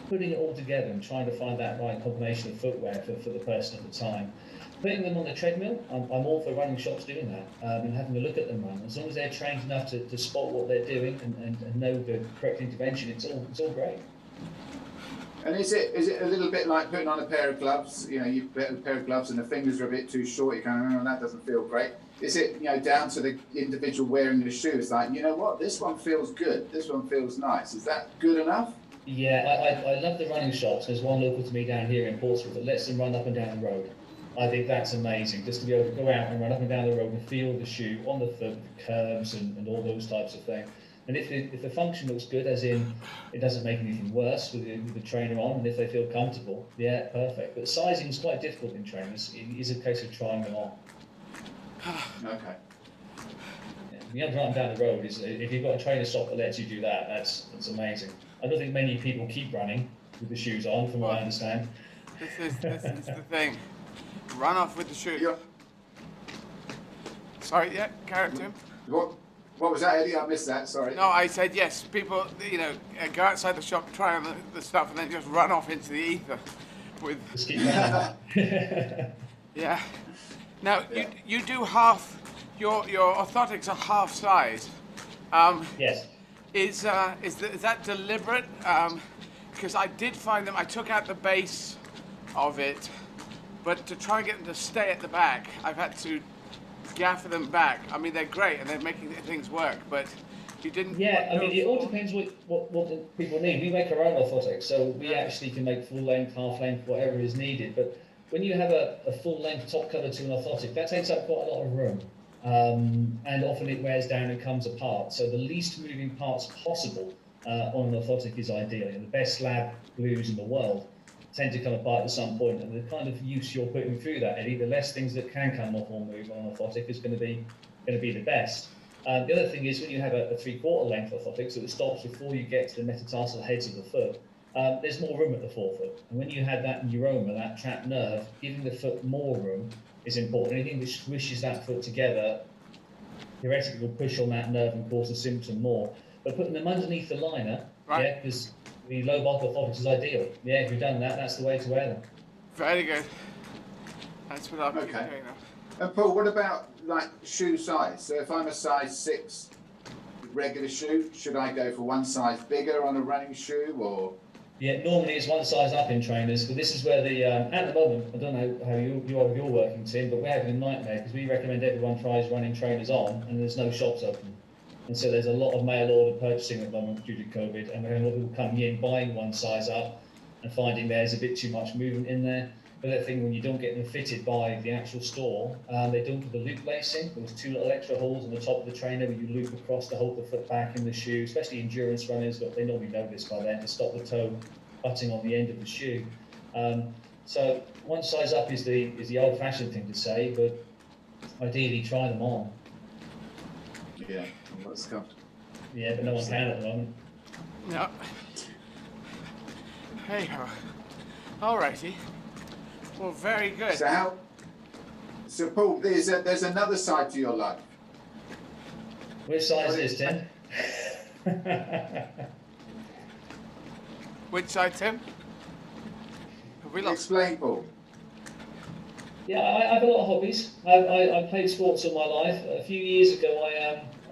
putting it all together and trying to find that right combination of footwear for the person at the time. Putting them on the treadmill, I'm all for running shops doing that, and having a look at them run. As long as they're trained enough to spot what they're doing and know the correct intervention, it's all great. And is it a little bit like putting on a pair of gloves? You know, you put a pair of gloves and the fingers are a bit too short. You kind of, oh, that doesn't feel great. Is it, you know, down to the individual wearing the shoes? Like, you know what, this one feels good. This one feels nice. Is that good enough? Yeah, I love the running shops. There's one local to me down here in Portsmouth that lets them run up and down the road. I think that's amazing, just to be able to go out and run up and down the road and feel the shoe on the foot, the curbs and all those types of things. And if the function looks good, as in it doesn't make anything worse with the trainer on, and if they feel comfortable, yeah, perfect. But sizing is quite difficult in trainers. It is a case of trying them on. Okay. Yeah. The other run down the road is, if you've got a trainer shop that lets you do that, that's amazing. I don't think many people keep running with the shoes on, from what I understand. This is the thing. Run off with the shoes. Yeah. Sorry, yeah, carry on, Tim. What was that, Eddie? I missed that, sorry. No, I said yes. People, you know, go outside the shop, try on the stuff, and then just run off into the ether with. Just keep running. Yeah. Now you do half. Your orthotics are half size. Yes. Is that deliberate? Because I did find them. I took out the base of it, but to try and get them to stay at the back, I've had to gaffer them back. I mean, they're great and they're making things work, but you didn't. Yeah, I mean, it all depends what the people need. We make our own orthotics, so we actually can make full length, half length, whatever is needed. But when you have a full length top cover to an orthotic, that takes up quite a lot of room. And often it wears down and comes apart. So the least moving parts possible on an orthotic is ideal. And the best slab glues in the world tend to come apart at some point, and the kind of use you're putting through that, Eddie, the less things that can come off or move on an orthotic is going to be the best. The other thing is, when you have a 3/4 length orthotic, so it stops before you get to the metatarsal heads of the foot, there's more room at the forefoot. And when you have that neuroma, that trapped nerve, giving the foot more room is important. Anything which squishes that foot together theoretically will push on that nerve and cause the symptom more. But putting them underneath the liner, right, yeah, because the low back orthotics is ideal. Yeah, if you've done that, that's the way to wear them. Very good. That's what I'm doing now. And Paul, what about like shoe size? So if I'm a size 6 regular shoe, should I go for one size bigger on a running shoe, or? Yeah, normally it's one size up in trainers, but this is where the, at the moment, I don't know how you are with your working team, but we're having a nightmare because we recommend everyone tries running trainers on and there's no shops open. And so there's a lot of mail order purchasing at the moment due to COVID, and we're having a lot of people coming in, buying one size up and finding there's a bit too much movement in there. The other thing, when you don't get them fitted by the actual store, they don't put the loop lacing. There's 2 little extra holes on the top of the trainer where you loop across to hold the foot back in the shoe, especially endurance runners, but they normally know this by then, to stop the toe butting on the end of the shoe. So one size up is the old-fashioned thing to say, but ideally try them on. Yeah, that's comfortable. Yeah, but no one can at the moment. No. Hey ho. Alrighty. Well, very good. So Paul, there's another side to your life. Which side is this, Tim? Which side, Tim? Have we lost? Explain, Paul. Yeah, I have a lot of hobbies. I played sports all my life. A few years ago,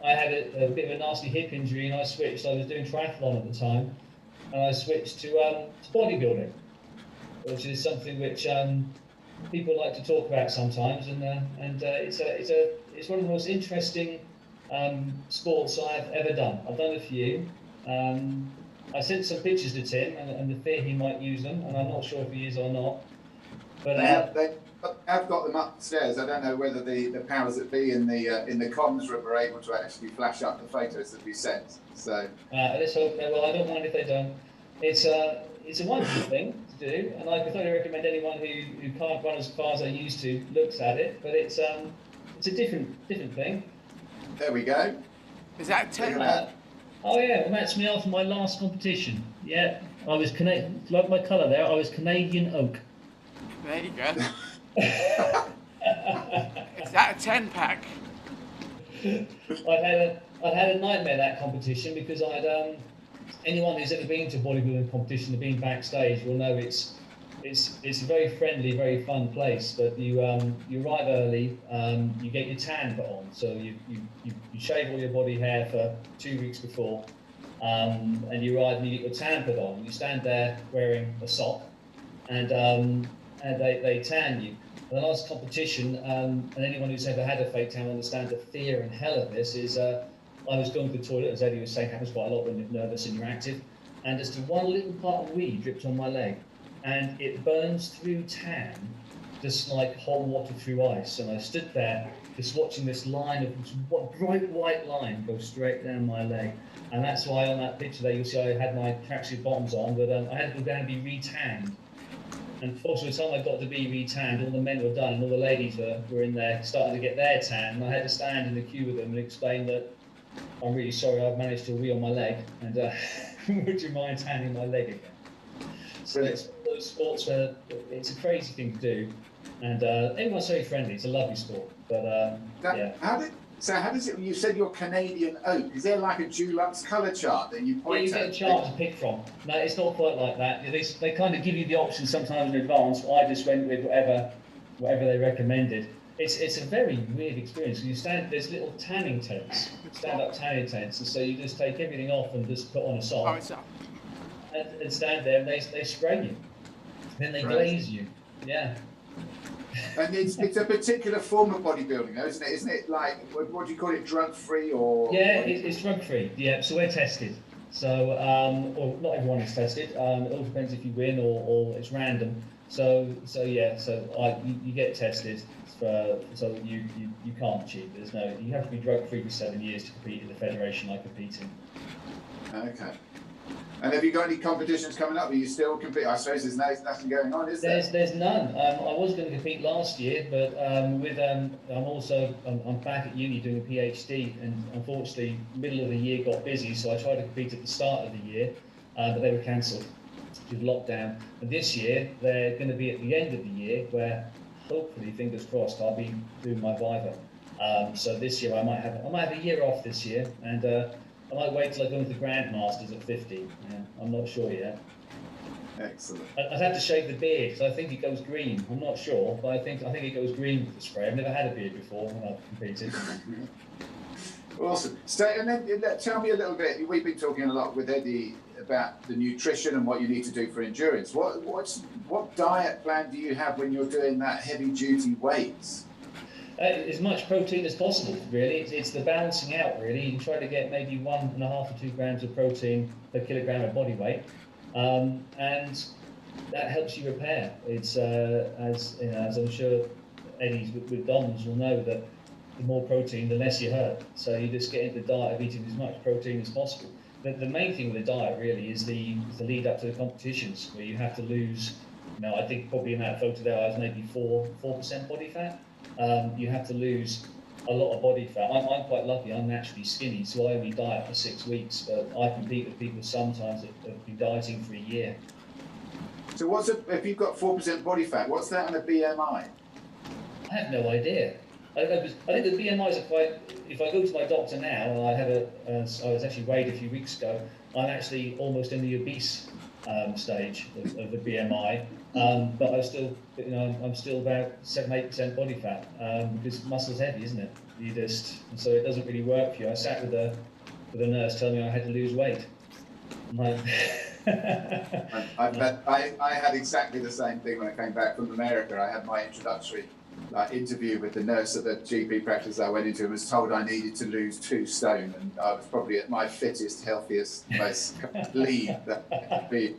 I had a bit of a nasty hip injury, and I switched. I was doing triathlon at the time, and I switched to bodybuilding, which is something which people like to talk about sometimes, and it's one of the most interesting sports I've ever done. I've done a few. I sent some pictures to Tim, and the fear he might use them, and I'm not sure if he is or not. But I've got them upstairs. I don't know whether the powers that be in the comms room are able to actually flash up the photos that we sent. So let's hope. Well, I don't mind if they don't. It's a wonderful thing to do, and I could totally recommend anyone who can't run as far as I used to looks at it. But it's a different thing. There we go. Is that 10? Oh yeah, well, that's me after my last competition. Yeah, I was like my colour there. I was Canadian oak. There you go. Is that a 10-pack? I'd had a nightmare that competition because anyone who's ever been to a bodybuilding competition and been backstage will know it's a very friendly, very fun place. But you arrive early, you get your tan put on, so you shave all your body hair for 2 weeks before, and you arrive and you get your tan put on. You stand there wearing a sock, and they tan you. And the last competition, and anyone who's ever had a fake tan understands the fear and hell of this, is I was going to the toilet, as Eddie was saying, happens quite a lot when you're nervous and you're active, and just one little part of weed dripped on my leg, and it burns through tan just like hot water through ice. And I stood there just watching this line of this bright white line go straight down my leg. And that's why on that picture there, you'll see I had my tracksuit bottoms on, but I had to go down and be re-tanned. And fortunately, by the time I got to be re-tanned, all the men were done and all the ladies were in there starting to get their tan. And I had to stand in the queue with them and explain that I'm really sorry, I've managed to wee on my leg, and would you mind tanning my leg again? So it's one of those sports where it's a crazy thing to do, and everyone's very friendly. It's a lovely sport, but yeah. How does it? You said you're Canadian oak. Is there like a Dulux colour chart that you point you get a chart to pick from. No, it's not quite like that. They kind of give you the options sometimes in advance, but I just went with whatever they recommended. It's a very weird experience. You there's little tanning tents, stand-up tanning tents, and so you just take everything off and just put on a sock, and stand there, and they spray you. Then they glaze you. Yeah. And it's a particular form of bodybuilding, though, isn't it? Isn't it like, what do you call it, drug-free or? Yeah, it's drug-free. Yeah, so we're tested. So, well, not everyone is tested. It all depends if you win or it's random. So you get tested. So you can't cheat. You have to be drug-free for 7 years to compete in the federation I compete in. Okay. And have you got any competitions coming up? Are you still competing? I suppose there's nothing going on, is there? There's none. I was going to compete last year, but I'm back at uni doing a PhD, and unfortunately, middle of the year got busy, so I tried to compete at the start of the year, but they were cancelled due to lockdown. And this year, they're going to be at the end of the year, where hopefully, fingers crossed, I'll be doing my Viva. So this year I might have a year off this year, and I might wait till I go into the Grandmasters at 50. Yeah, I'm not sure yet. Excellent. I'd have to shave the beard because I think it goes green. I'm not sure, but I think it goes green with the spray. I've never had a beard before when I've competed. Awesome. And then tell me a little bit. We've been talking a lot with Eddie about the nutrition and what you need to do for endurance. What diet plan do you have when you're doing that heavy duty weights? As much protein as possible, really. It's the balancing out, really. You can try to get maybe 1.5 to 2 grams of protein per kilogram of body weight, and that helps you repair. It's as I'm sure Eddie's with Dom's will know that the more protein, the less you hurt. So you just get into the diet of eating as much protein as possible. The main thing with the diet really is the lead up to the competitions, where you have to lose. I think probably in that photo there I was maybe 4% body fat. You have to lose a lot of body fat. I'm quite lucky, I'm naturally skinny, so I only diet for 6 weeks, but I compete with people sometimes that have been dieting for a year. So if you've got 4% body fat, what's that on a BMI? I have no idea. I think the BMIs are quite, if I go to my doctor now, and I was actually weighed a few weeks ago, I'm actually almost in the obese stage of the BMI, but I'm still about 7-8% body fat, because muscle's heavy, isn't it? So it doesn't really work for you. I sat with a nurse telling me I had to lose weight. I had exactly the same thing when I came back from America. I had my introductory interview with the nurse at the GP practice I went into, and was told I needed to lose 2 stone, and I was probably at my fittest, healthiest, most lean that I could be.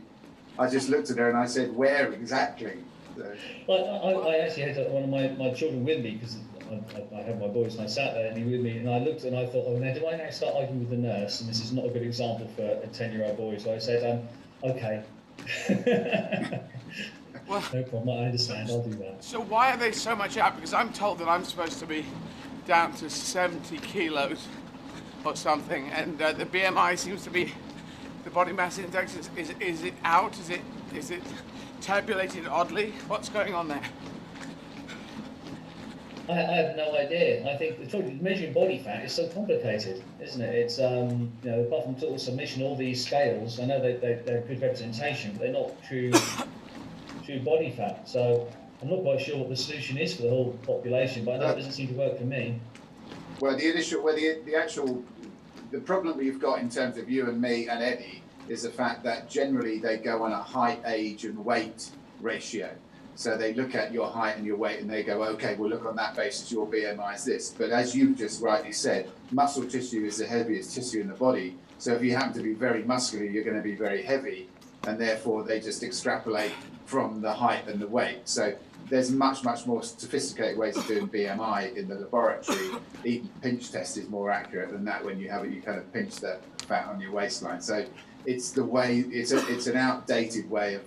I just looked at her and I said, "Where exactly?" So. I actually had one of my children with me, because I had my boys, and I sat there and he was with me, and I looked and I thought, oh, now do I now start arguing with the nurse? And this is not a good example for a 10-year-old boy. So I said, okay. Well, no problem, I understand, I'll do that. So why are they so much out? Because I'm told that I'm supposed to be down to 70 kilos or something, and the BMI seems to be, the body mass index, is it out? Is it tabulated oddly? What's going on there? I have no idea. I think the trouble with measuring body fat is so complicated, isn't it? It's apart from total submission, all these scales, I know they're good representation, but they're not true body fat. So I'm not quite sure what the solution is for the whole population, but I know it doesn't seem to work for me. Well, the actual the problem we've got in terms of you and me and Eddie is the fact that generally they go on a height, age and weight ratio. So they look at your height and your weight and they go, okay, we'll look on that basis, your BMI is this. But as you've just rightly said, muscle tissue is the heaviest tissue in the body. So if you happen to be very muscular, you're going to be very heavy. And therefore they just extrapolate from the height and the weight. So there's much more sophisticated ways of doing BMI in the laboratory. Even pinch test is more accurate than that when you have it, you kind of pinch the fat on your waistline. So it's the way, it's an outdated way of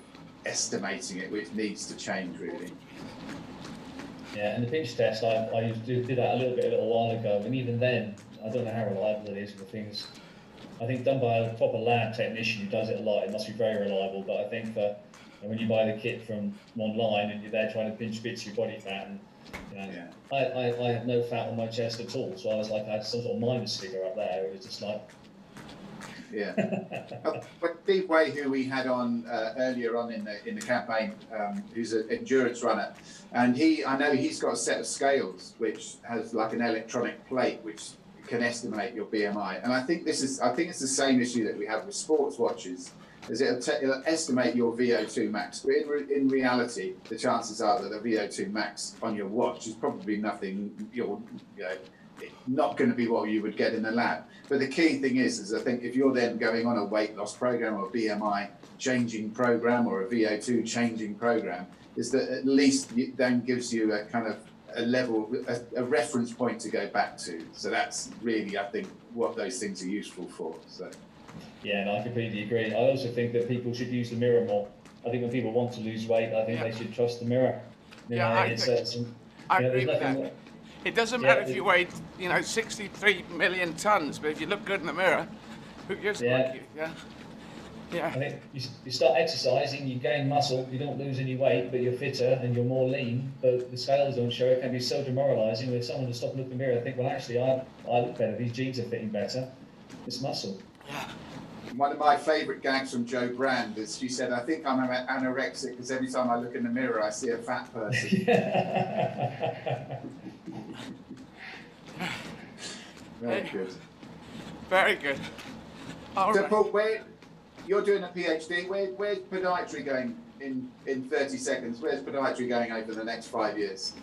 estimating it, which needs to change really. Yeah, and the pinch test, I used to do that a little while ago, and even then, I don't know how reliable it is. The things, I think done by a proper lab technician who does it a lot, it must be very reliable. But I think for when you buy the kit from online and you're there trying to pinch bits of your body fat, and you know, yeah. I have no fat on my chest at all, so I was like, I had some sort of minus figure up there. It was just like. Yeah, but Steve Way, who we had on earlier on in the campaign, who's an endurance runner, and I know he's got a set of scales which has like an electronic plate which can estimate your BMI, and I think it's the same issue that we have with sports watches, is it'll estimate your VO2 max, but in reality, the chances are that the VO2 max on your watch is probably nothing. Not going to be what you would get in the lab. But the key thing is I think if you're then going on a weight loss program or a BMI changing program or a VO2 changing program, is that at least it then gives you a kind of a level, a reference point to go back to. So that's really, I think, what those things are useful for. So. Yeah, and I completely agree. I also think that people should use the mirror more. I think when people want to lose weight, I think they should trust the mirror. I agree with that. It doesn't matter if you weigh, 63 million tons, but if you look good in the mirror, who gives a fuck you? Yeah. I think you start exercising, you gain muscle, you don't lose any weight, but you're fitter and you're more lean. But the scales don't show. It can be so demoralising with someone to stop and look in the mirror and think, well, actually, I look better. These jeans are fitting better. It's muscle. Yeah. One of my favourite gags from Jo Brand is she said, I think I'm anorexic because every time I look in the mirror, I see a fat person. Very good. Very good. So, Paul, you're doing a PhD. Where's podiatry going in 30 seconds? Where's podiatry going over the next 5 years?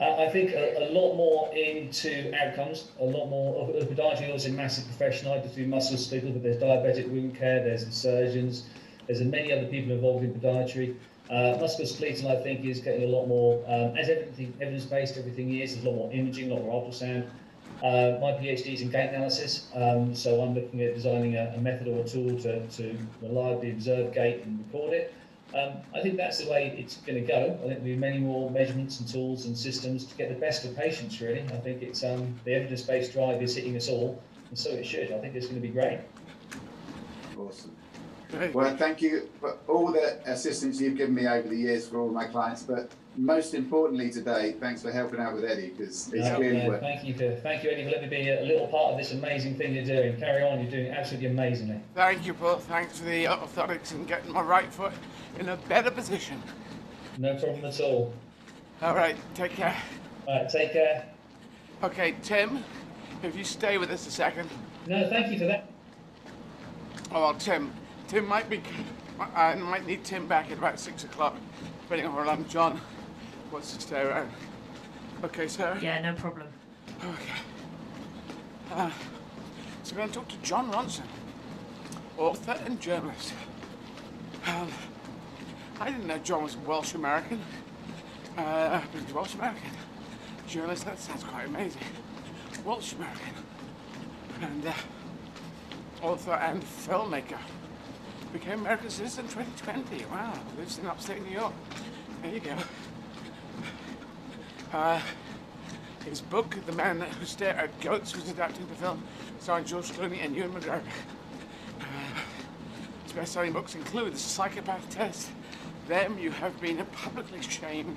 I think a lot more into outcomes, a lot more. Podiatry is a massive profession. I just do musculoskeletal, but there's diabetic wound care, there's surgeons, there's many other people involved in podiatry. Musculoskeletal, I think, is getting a lot more, as everything, evidence-based, everything is, there's a lot more imaging, a lot more ultrasound. My PhD is in gait analysis, so I'm looking at designing a method or a tool to reliably observe gait and record it. I think that's the way it's going to go. I think we need many more measurements and tools and systems to get the best of patients, really. I think it's the evidence-based drive is hitting us all, and so it should. I think it's going to be great. Awesome. Well, thank you for all the assistance you've given me over the years for all my clients, but most importantly today, thanks for helping out with Eddie, because it's clearly working. Thank you, Eddie, for letting me be a little part of this amazing thing you're doing. Carry on, you're doing absolutely amazingly. Thank you, Paul. Thanks for the orthotics and getting my right foot in a better position. No problem at all. All right, take care. All right, take care. Okay, Tim, if you stay with us a second. No, thank you for that. Oh, well, Tim might be. I might need Tim back at about 6 o'clock, depending on where I'm. John wants to stay around. Okay, sir? Yeah, no problem. Okay. So we're going to talk to John Ronson, author and journalist. I didn't know John was Welsh American. But he's Welsh American. Journalist, that sounds quite amazing. Welsh American. And author and filmmaker. Became American citizen in 2020. Wow, lives in upstate New York. There you go. His book, The Man Who Stared at Goats, was adapted into film, starring George Clooney and Ewan McGregor. His best-selling books include The Psychopath Test, Them You Have Been Publicly Shamed,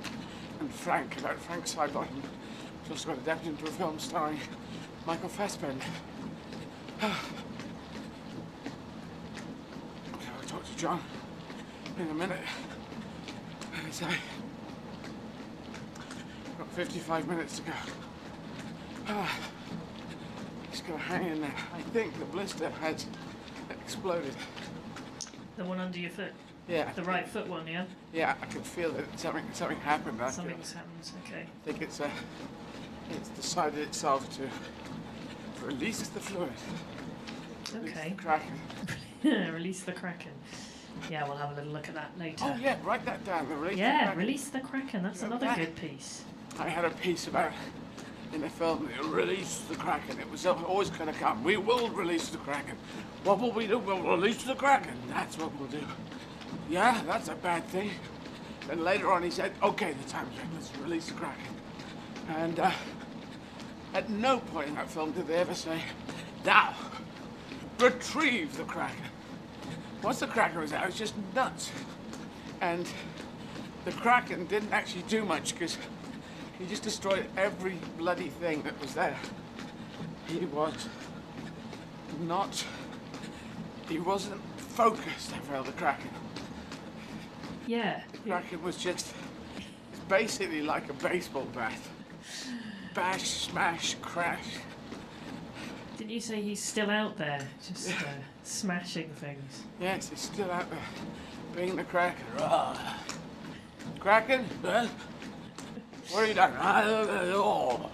and Frank, about Frank Sidebottom. It's also got adapted into a film starring Michael Fassbender. I'll talk to John in a minute. So, got 55 minutes to go. Just gonna hang in there. I think the blister has exploded. The one under your foot? Yeah. The right foot one, yeah? Yeah, I can feel that something happened. Something's happened, okay. I think it's decided itself to release the fluid. Okay. Release the kraken. Release the kraken. Yeah, we'll have a little look at that later. Oh yeah, write that down. Release the kraken. Release the kraken. That's another good piece. I had a piece about in the film, release the kraken. It was always going to come. We will release the kraken. What will we do? We'll release the kraken. That's what we'll do. Yeah, that's a bad thing. Then later on he said, okay, the time's right, let's release the kraken. And at no point in that film did they ever say, now, retrieve the kraken. Once the kraken was out, it was just nuts. And the kraken didn't actually do much because he just destroyed every bloody thing that was there. He wasn't focused, I felt, the kraken. Yeah. The kraken was just basically like a baseball bat. Bash, smash, crash. Didn't you say he's still out there, just smashing things? Yes, he's still out there, being the kraken. Kraken? Huh? What are you doing? Oh.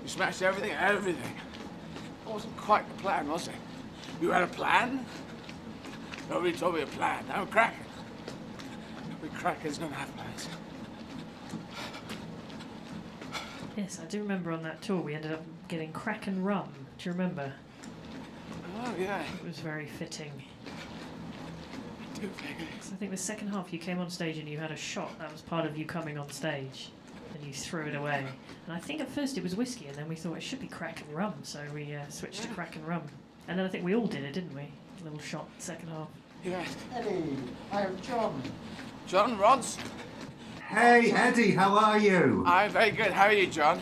You smashed everything? Everything. It wasn't quite the plan, was it? You had a plan? Nobody told me a plan. I'm a kraken. Every kraken's gonna have plans. Yes, I do remember on that tour we ended up getting kraken rum. Do you remember? Oh, yeah. It was very fitting. I do think it. So I think the second half you came on stage and you had a shot. That was part of you coming on stage. And you threw it away. And I think at first it was whiskey, and then we thought it should be kraken rum, so we switched to kraken rum. And then I think we all did it, didn't we? A little shot second half. Yeah. Eddie, I'm John. John Ronson. Hey Eddie, how are you? I'm very good. How are you, John?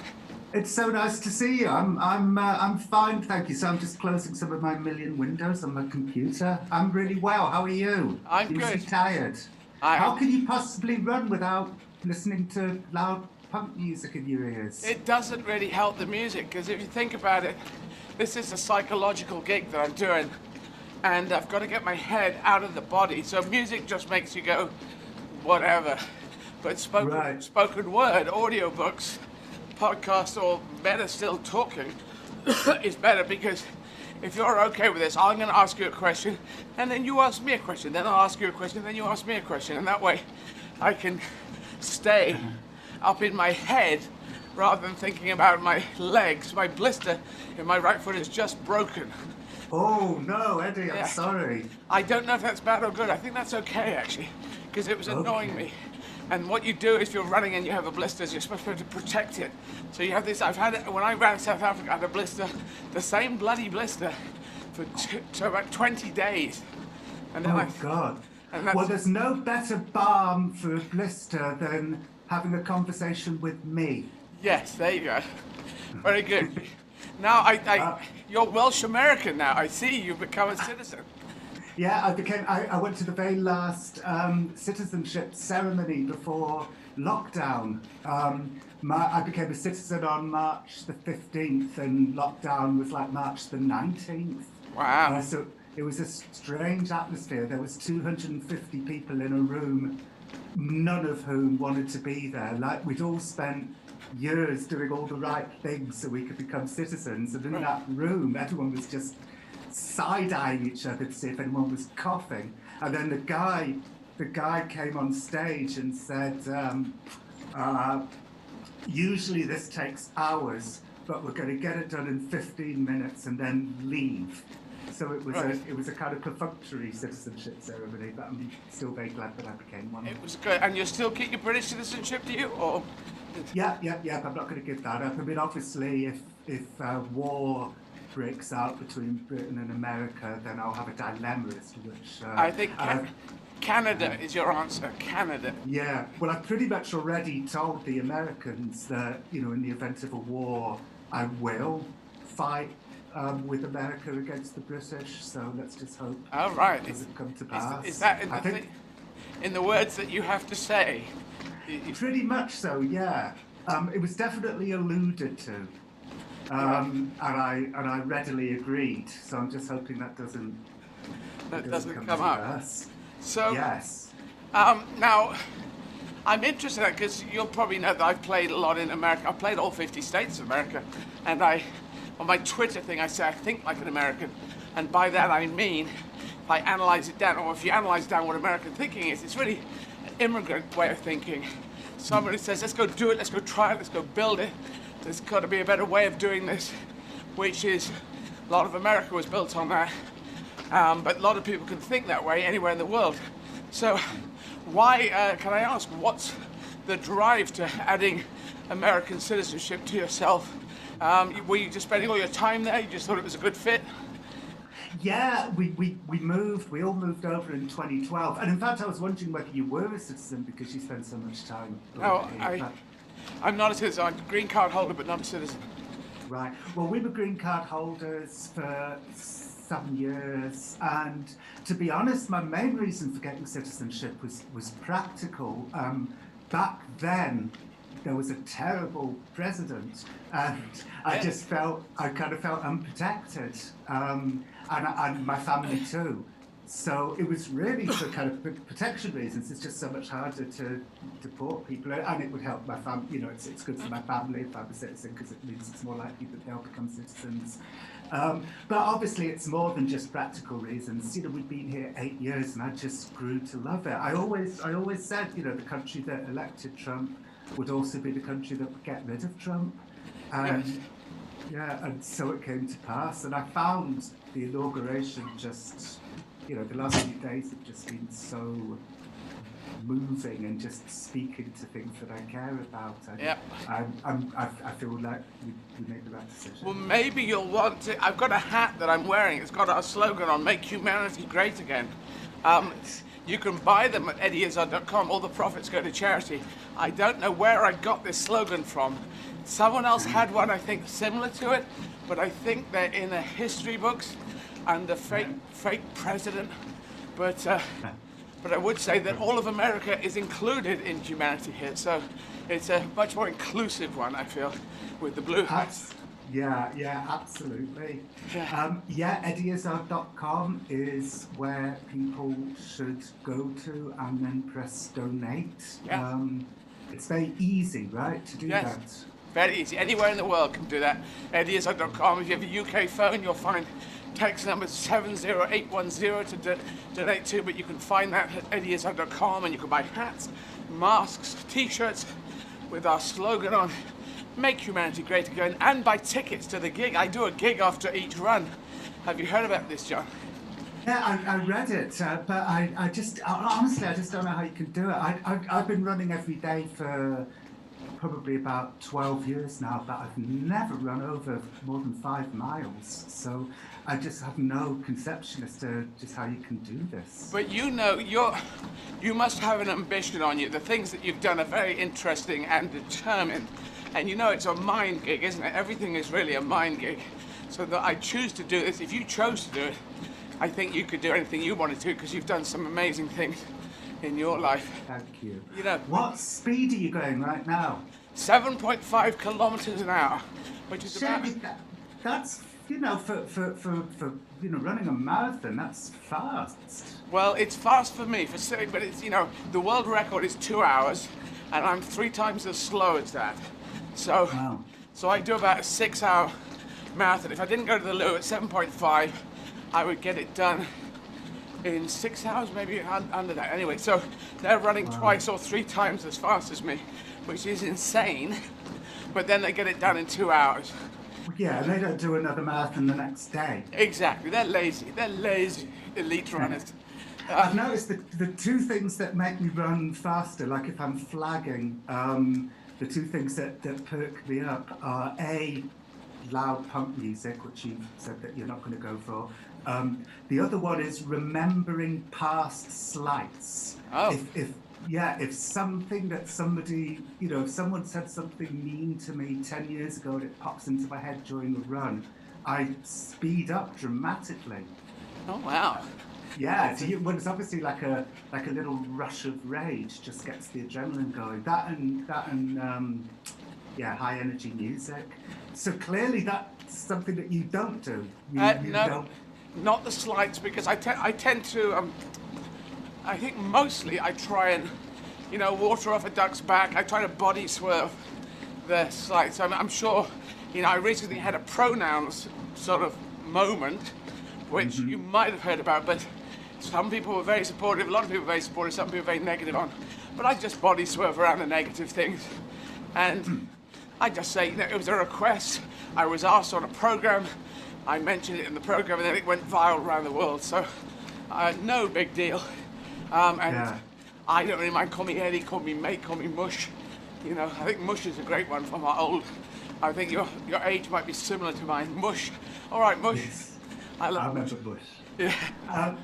It's so nice to see you. I'm fine, thank you. So I'm just closing some of my million windows on my computer. I'm really well. How are you? I'm you good. Must be tired. How can you possibly run without listening to loud punk music in your ears? It doesn't really help the music, because if you think about it, this is a psychological gig that I'm doing, and I've got to get my head out of the body, so music just makes you go, whatever. But spoken word, audiobooks, podcasts, or better still, talking is better, because if you're okay with this, I'm going to ask you a question, and then you ask me a question, then I'll ask you a question, then you ask me a question, and that way I can stay up in my head rather than thinking about my legs. My blister in my right foot is just broken. Oh no, Eddie, I'm sorry. I don't know if that's bad or good. I think that's okay, actually, because it was annoying me. And what you do if you're running and you have a blister is you're supposed to be able to protect it. So you have this, I've had it, when I ran South Africa, I had a blister, the same bloody blister for about 20 days. And then God. Well, there's no better balm for a blister than having a conversation with me. Yes, there you go. Very good. Now, you're Welsh American now. I see you've become a citizen. Yeah, I went to the very last citizenship ceremony before lockdown. I became a citizen on March the 15th, and lockdown was like March the 19th. Wow. So it was a strange atmosphere. There was 250 people in a room, none of whom wanted to be there. Like, we'd all spent years doing all the right things so we could become citizens, and in that room, everyone was just side-eyeing each other to see if anyone was coughing. And then the guy came on stage and said, usually this takes hours, but we're going to get it done in 15 minutes and then leave. So it was a kind of perfunctory citizenship ceremony, but I'm still very glad that I became one. It was good. And you still keep your British citizenship, do you? Or? Yeah. I'm not going to give that up. I mean, obviously, if war breaks out between Britain and America, then I'll have a dilemma as to which... I think Canada is your answer. Canada. Yeah. Well, I've pretty much already told the Americans that, in the event of a war, I will fight with America against the British, so let's just hope it doesn't come to pass. Is that in the words that you have to say? Pretty much so, yeah. It was definitely alluded to. and I readily agreed. So I'm just hoping that doesn't come up. So yes. Now, I'm interested in that because you'll probably know that I've played a lot in America. I've played all 50 states of America, and on my Twitter thing, I say I think like an American, and by that I mean, if I analyze it down, or if you analyze down what American thinking is, it's really an immigrant way of thinking. Somebody says, let's go do it, let's go try it, let's go build it. There's got to be a better way of doing this, which is, a lot of America was built on that. But a lot of people can think that way anywhere in the world. So why, can I ask, what's the drive to adding American citizenship to yourself? Were you just spending all your time there? You just thought it was a good fit? Yeah, we all moved over in 2012. And in fact, I was wondering whether you were a citizen because you spent so much time over here. I'm not a citizen. I'm a green card holder, but not a citizen. Right. Well, we were green card holders for 7 years, and to be honest, my main reason for getting citizenship was practical. Back then, there was a terrible president, and I kind of felt unprotected, and my family too. So it was really for kind of protection reasons. It's just so much harder to deport people, and it would help my family. You know, it's good for my family if I'm a citizen because it means it's more likely that they'll become citizens. But obviously, it's more than just practical reasons. You know, we've been here 8 years, and I just grew to love it. I always said, you know, the country that elected Trump would also be the country that would get rid of Trump. And yeah, and so it came to pass. And I found the inauguration just, you know, the last few days have just been so moving and just speaking to things that I care about. And I feel like we made the right decision. Well, maybe you'll want to. I've got a hat that I'm wearing. It's got our slogan on, "Make Humanity Great Again." You can buy them at eddieizzard.com. All the profits go to charity. I don't know where I got this slogan from. Someone else had one, I think, similar to it, but I think they're in the history books under fake president. But I would say that all of America is included in humanity here, so it's a much more inclusive one, I feel, with the blue hats. Yeah, absolutely. eddieizzard.com is where people should go to and then press donate. Yeah. It's very easy, right, to do that? Very easy. Anywhere in the world can do that. eddieizzard.com. If you have a UK phone, you'll find text number 70810 to donate to, but you can find that at eddieizzard.com, and you can buy hats, masks, t-shirts with our slogan on, "Make Humanity Great Again," and buy tickets to the gig. I do a gig after each run. Have you heard about this, John? Yeah, I read it, but I just, honestly, I just don't know how you can do it. I've been running every day for probably about 12 years now, but I've never run over more than 5 miles. So I just have no conception as to just how you can do this. But you know, you must have an ambition on you. The things that you've done are very interesting and determined. And you know, it's a mind gig, isn't it? Everything is really a mind gig. So that I choose to do this. If you chose to do it, I think you could do anything you wanted to, because you've done some amazing things in your life. Thank you. You know, what speed are you going right now? 7.5 kilometers an hour, which is about. That's, you know, for you know, running a marathon, that's fast. Well, it's fast for me, but it's, you know, the world record is 2 hours, and I'm 3 times as slow as that. So, so I do about a 6-hour marathon. If I didn't go to the loo at 7.5, I would get it done in 6 hours, maybe under that. Anyway, so they're running twice or 3 times as fast as me, which is insane. But then they get it done in 2 hours. Yeah, and they don't do another marathon the next day. Exactly. They're lazy. They're lazy elite runners. I've noticed the 2 things that make me run faster, like if I'm flagging, the 2 things that perk me up are A, loud punk music, which you've said that you're not going to go for. The other one is remembering past slights. Oh. If something that somebody, you know, if someone said something mean to me 10 years ago and it pops into my head during a run, I speed up dramatically. Oh, wow. Yeah, when it's obviously like a little rush of rage, just gets the adrenaline going. That and high energy music. So clearly that's something that you don't do. You No, don't. not the slides, because I tend to, I think mostly I try and, water off a duck's back. I try to body swerve the slides. I'm sure, I recently had a pronouns sort of moment, which you might have heard about, but some people were very supportive, a lot of people were very supportive, some people were very negative on. But I just body swerve around the negative things. And I just say, it was a request. I was asked on a program. I mentioned it in the program, and then it went viral around the world. So, no big deal. I don't really mind. Call me Eddie, call me mate, call me Mush. I think Mush is a great one from our old. I think your age might be similar to mine. Mush. All right, Mush. Yes. I remember Mush. Yeah.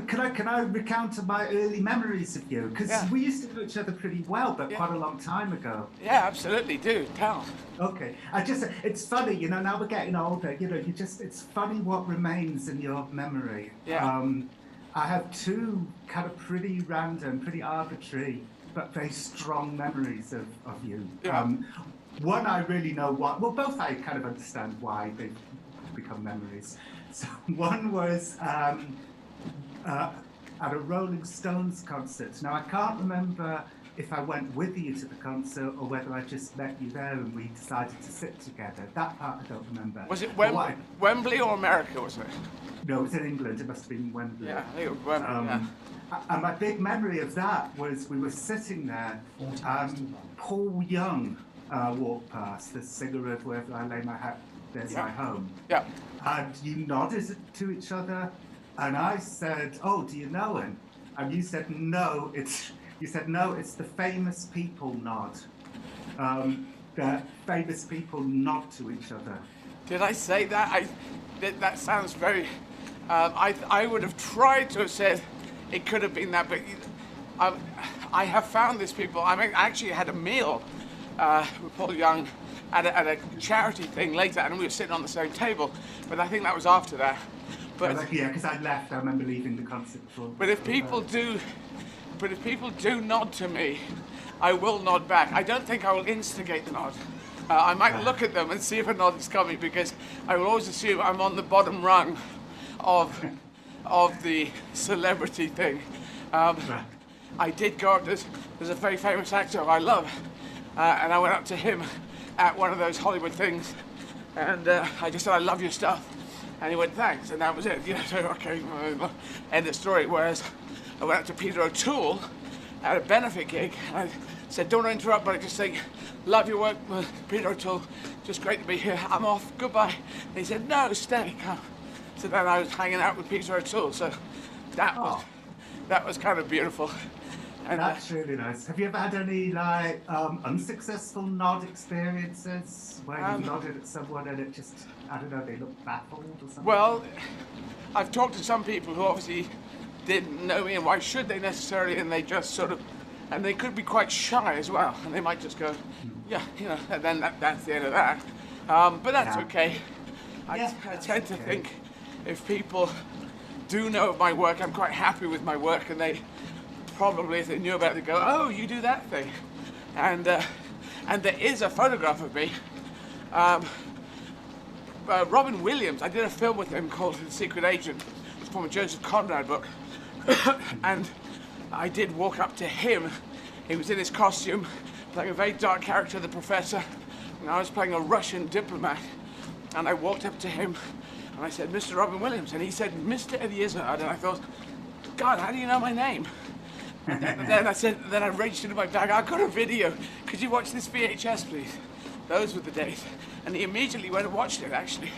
Can I recount my early memories of you? Because we used to know each other pretty well, but quite a long time ago. Yeah, absolutely. Do tell. Okay. It's funny, now we're getting older. It's funny what remains in your memory. Yeah. I have two kind of pretty random, pretty arbitrary, but very strong memories of you. Yeah. One I really know what. Well, both I kind of understand why they've become memories. So one was. At a Rolling Stones concert. Now, I can't remember if I went with you to the concert or whether I just met you there and we decided to sit together. That part I don't remember. Was it Wembley or America, wasn't it? No, it was in England. It must have been Wembley. Yeah, I think it was Wembley, And my big memory of that was we were sitting there, Paul Young walked past, the singer of Wherever I Lay My Hat, There's My Home. Yeah. And you nodded to each other. And I said, "Oh, do you know him?" And you said, "No, it's the famous people nod. The famous people nod to each other." Did I say that? That sounds very. I would have tried to have said it could have been that, but I have found these people. I actually had a meal with Paul Young at a charity thing later, and we were sitting on the same table. But I think that was after that. But because I left. I remember leaving the concert before. But if people do nod to me, I will nod back. I don't think I will instigate the nod. I might look at them and see if a nod is coming, because I will always assume I'm on the bottom rung of the celebrity thing. I did go up. There's a very famous actor I love, and I went up to him at one of those Hollywood things, and I just said, "I love your stuff." And he went, "Thanks," and that was it. So okay, end of story. Whereas I went up to Peter O'Toole at a benefit gig, and I said, "Don't interrupt, but I just think, love your work, Peter O'Toole. Just great to be here. I'm off. Goodbye." And he said, "No, stay, come." So then I was hanging out with Peter O'Toole. So that was kind of beautiful. And that's really nice. Have you ever had any unsuccessful nod experiences where you nodded at someone and it just, I don't know, they looked baffled or something? Well, I've talked to some people who obviously didn't know me, and why should they necessarily? And they just sort of, and they could be quite shy as well, and they might just go, "Yeah, and then that's the end of that." But that's okay. I tend to think if people do know of my work, I'm quite happy with my work, and they probably, if they knew about it, they go, "Oh, you do that thing." And there is a photograph of me. Robin Williams, I did a film with him called The Secret Agent. It's from a Joseph Conrad book. And I did walk up to him. He was in his costume, playing a very dark character, the professor. And I was playing a Russian diplomat. And I walked up to him and I said, "Mr. Robin Williams." And he said, "Mr. Eddie Izzard." And I thought, God, how do you know my name? And then I reached into my bag, "I've got a video. Could you watch this VHS, please?" Those were the days. And he immediately went and watched it, actually,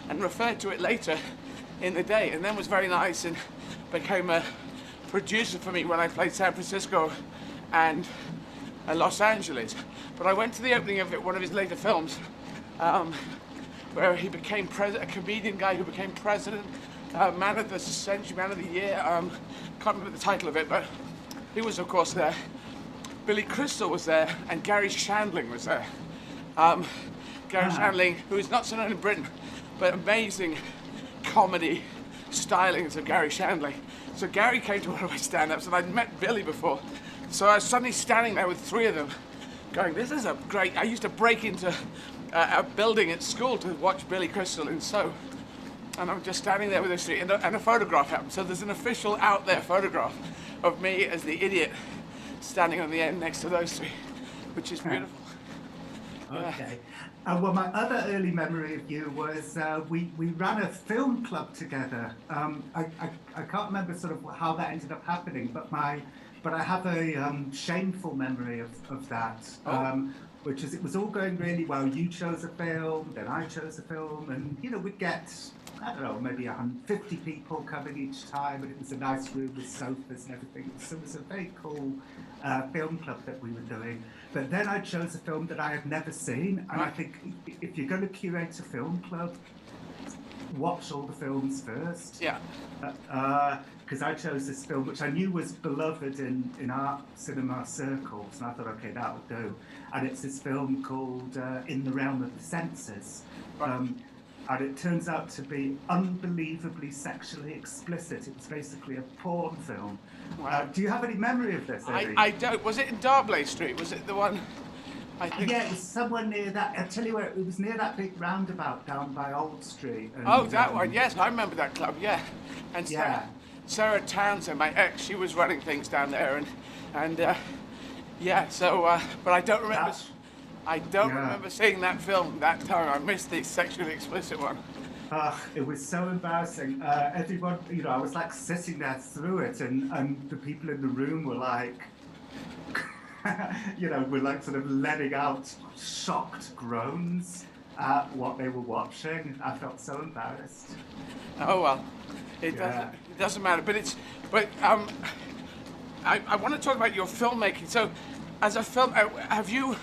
and referred to it later in the day, and then was very nice and became a producer for me when I played San Francisco and Los Angeles. But I went to the opening of one of his later films, where he became a comedian guy who became president, man of the century, man of the year. Can't remember the title of it, but he was, of course, there. Billy Crystal was there, and Gary Shandling was there. Gary Shandling, who is not so known in Britain, but amazing comedy stylings of Gary Shandling. So Gary came to one of my stand-ups, and I'd met Billy before. So I was suddenly standing there with three of them, going, this is a great... I used to break into a building at school to watch Billy Crystal in So. And I'm just standing there with those three, and a photograph happened. So there's an official out there photograph of me as the idiot standing on the end next to those three, which is beautiful. Okay. Well, my other early memory of you was we ran a film club together. I can't remember sort of how that ended up happening, but I have a shameful memory of that, which is it was all going really well. You chose a film, then I chose a film, and you know we'd get, I don't know, maybe 150 people coming each time, and it was a nice room with sofas and everything. So it was a very cool film club that we were doing. But then I chose a film that I had never seen, and I think if you're going to curate a film club, watch all the films first. Yeah. Because I chose this film, which I knew was beloved in art cinema circles, and I thought, okay, that'll do. And it's this film called In the Realm of the Senses. And it turns out to be unbelievably sexually explicit. It was basically a porn film. Wow. Do you have any memory of this, Eddie? I don't. Was it in Darblay Street? Was it the one? I think. Yeah, it was somewhere near that. I'll tell you where, it was near that big roundabout down by Old Street. And, Oh, that one. Yes, I remember that club. Yeah. And Yeah. Sarah Townsend, my ex, she was running things down there, and yeah. So, but I don't remember. I don't remember seeing that film that time. I missed the sexually explicit one. It was so embarrassing. Everyone, you know, I was like sitting there through it, and the people in the room were like, you know, were like sort of letting out shocked groans at what they were watching. I felt so embarrassed. Oh well, it doesn't matter. But I want to talk about your filmmaking. So, as a film, have you?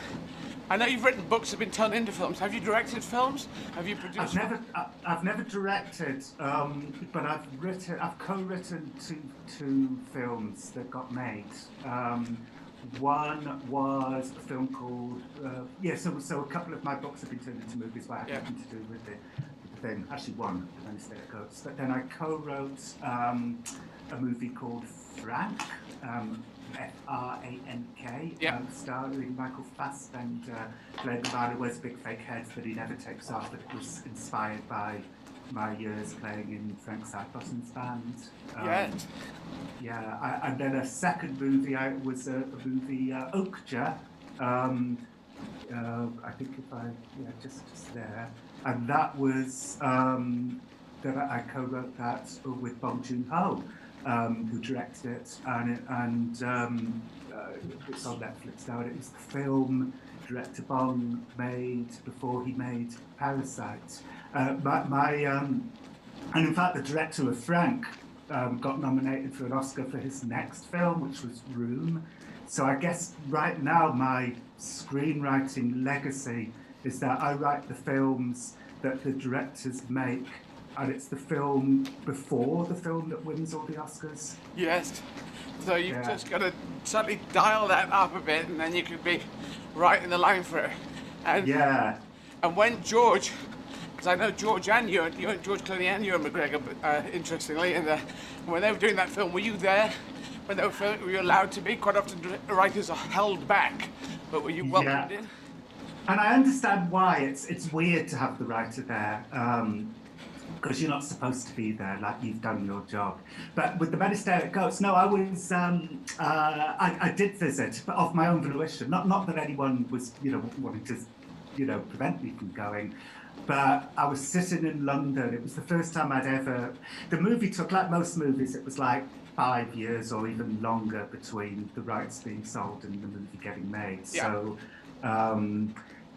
I know you've written books that have been turned into films. Have you directed films? Have you produced? I've never directed, but I've co-written two films that got made. One was a film called so a couple of my books have been turned into movies, but I had nothing to do with the thing. Actually, one, Wednesday it goes. But then I co-wrote a movie called Frank. Frank, starring Michael Fassbender, played the man who wears big fake heads that he never takes off. But it was inspired by my years playing in Frank Sidebottom's band. And then a second movie was a movie Okja. I think just there, and that was that I co-wrote that with Bong Joon-ho. Who directed it, and it's on Netflix now. And it was the film director Bong made before he made Parasite. And in fact, the director of Frank got nominated for an Oscar for his next film, which was Room. So I guess right now my screenwriting legacy is that I write the films that the directors make. And it's the film before the film that wins all the Oscars. Yes. So you've just got to suddenly dial that up a bit, and then you could be right in the line for it. And And when George, because I know George and you and George Clooney and Ewan McGregor, interestingly, and when they were doing that film, were you there? When they were you allowed to be? Quite often writers are held back, but were you welcomed in? And I understand why. It's weird to have the writer there. Because you're not supposed to be there, like you've done your job. But with the Mediterranean Goats, no, I was, I did visit, but of my own volition. Not that anyone was, wanting to, prevent me from going. But I was sitting in London. It was the first time I'd ever. The movie took, like most movies, it was like 5 years or even longer between the rights being sold and the movie getting made. So.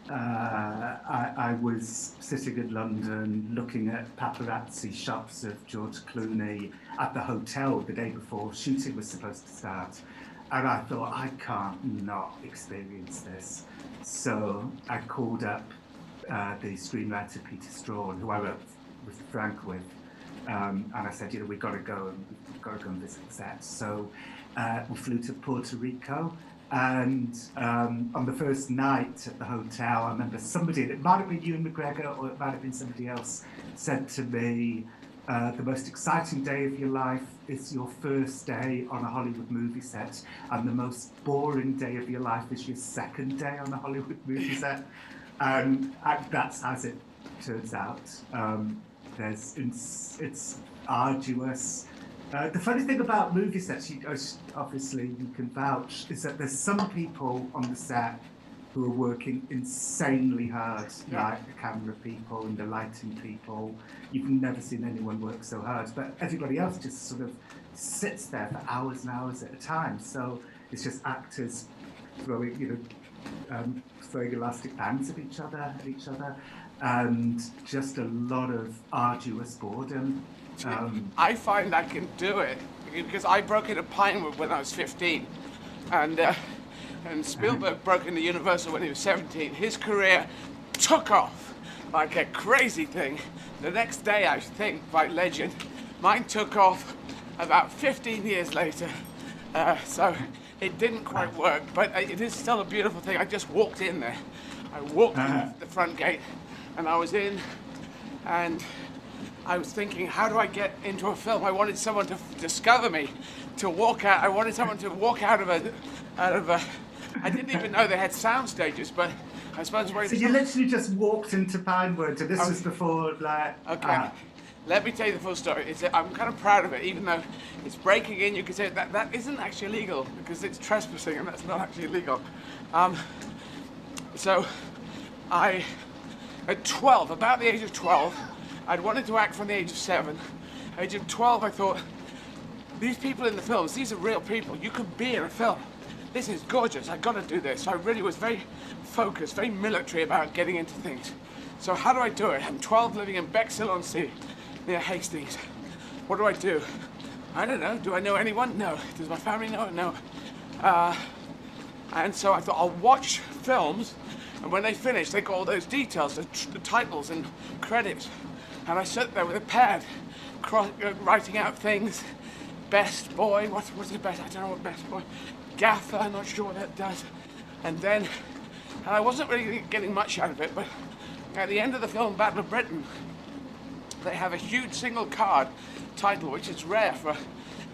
I was sitting in London looking at paparazzi shots of George Clooney at the hotel the day before shooting was supposed to start. And I thought, I can't not experience this. So I called up the screenwriter Peter Strawn, who I wrote with Frank with, and I said, we've got to go and visit the set. So we flew to Puerto Rico. And on the first night at the hotel, I remember somebody, it might have been Ewan McGregor or it might have been somebody else, said to me, the most exciting day of your life is your first day on a Hollywood movie set, and the most boring day of your life is your second day on a Hollywood movie set. And that's as it turns out. It's arduous. The funny thing about movie sets, obviously you can vouch, is that there's some people on the set who are working insanely hard, like the camera people and the lighting people. You've never seen anyone work so hard, but everybody else just sort of sits there for hours and hours at a time. So it's just actors throwing, throwing elastic bands at each other, and just a lot of arduous boredom. I find I can do it because I broke into Pinewood when I was 15, and Spielberg broke into Universal when he was 17. His career took off like a crazy thing. The next day, I think, by legend, mine took off about 15 years later. So it didn't quite work, but it is still a beautiful thing. I just walked in there. I walked in the front gate, and I was in, and I was thinking, how do I get into a film? I wanted someone to discover me, to walk out. I wanted someone to walk out of a. I didn't even know they had sound stages, but I suppose. So you literally just walked into Pinewood, and this was before, like. Okay. Let me tell you the full story. I'm kind of proud of it, even though it's breaking in. You could say that isn't actually illegal because it's trespassing, and that's not actually illegal. So, at 12, about the age of 12, I'd wanted to act from the age of 7. Age of 12, I thought, these people in the films, these are real people. You could be in a film. This is gorgeous. I've got to do this. So I really was very focused, very military about getting into things. So how do I do it? I'm 12, living in Bexhill-on-Sea, near Hastings. What do I do? I don't know. Do I know anyone? No. Does my family know? No. And so I thought, I'll watch films, and when they finish, they got all those details, the titles and credits. And I sat there with a pad, writing out things. Best boy, what's the best? I don't know what best boy. Gaffer, I'm not sure what that does. And I wasn't really getting much out of it, but at the end of the film Battle of Britain, they have a huge single card title, which is rare for a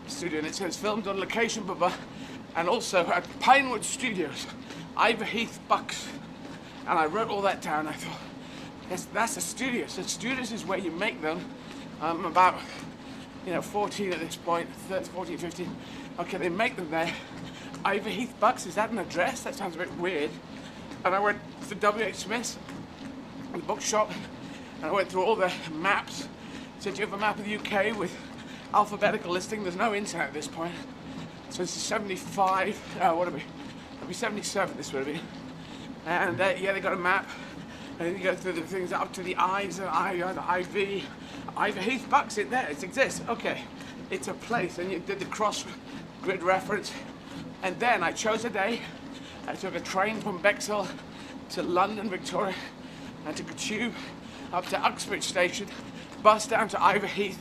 studio, and it says filmed on location, and also at Pinewood Studios, Iverheath, Bucks. And I wrote all that down. I thought, that's a studio. So studios is where you make them. I'm about 14 at this point, 14, 15. Okay, they make them there. Iverheath, Bucks, is that an address? That sounds a bit weird. And I went to W.H. Smith's, the bookshop, and I went through all the maps. Said, do you have a map of the UK with alphabetical listing? There's no internet at this point. So this is 75, what would it be? It'll be 77, this would have been. And yeah, they got a map. And you go through the things up to the I's, the IV. Iverheath, Bucks, it exists. Okay, it's a place. And you did the cross grid reference. And then I chose a day. I took a train from Bexhill to London, Victoria. I took a tube up to Uxbridge Station, bus down to Iverheath,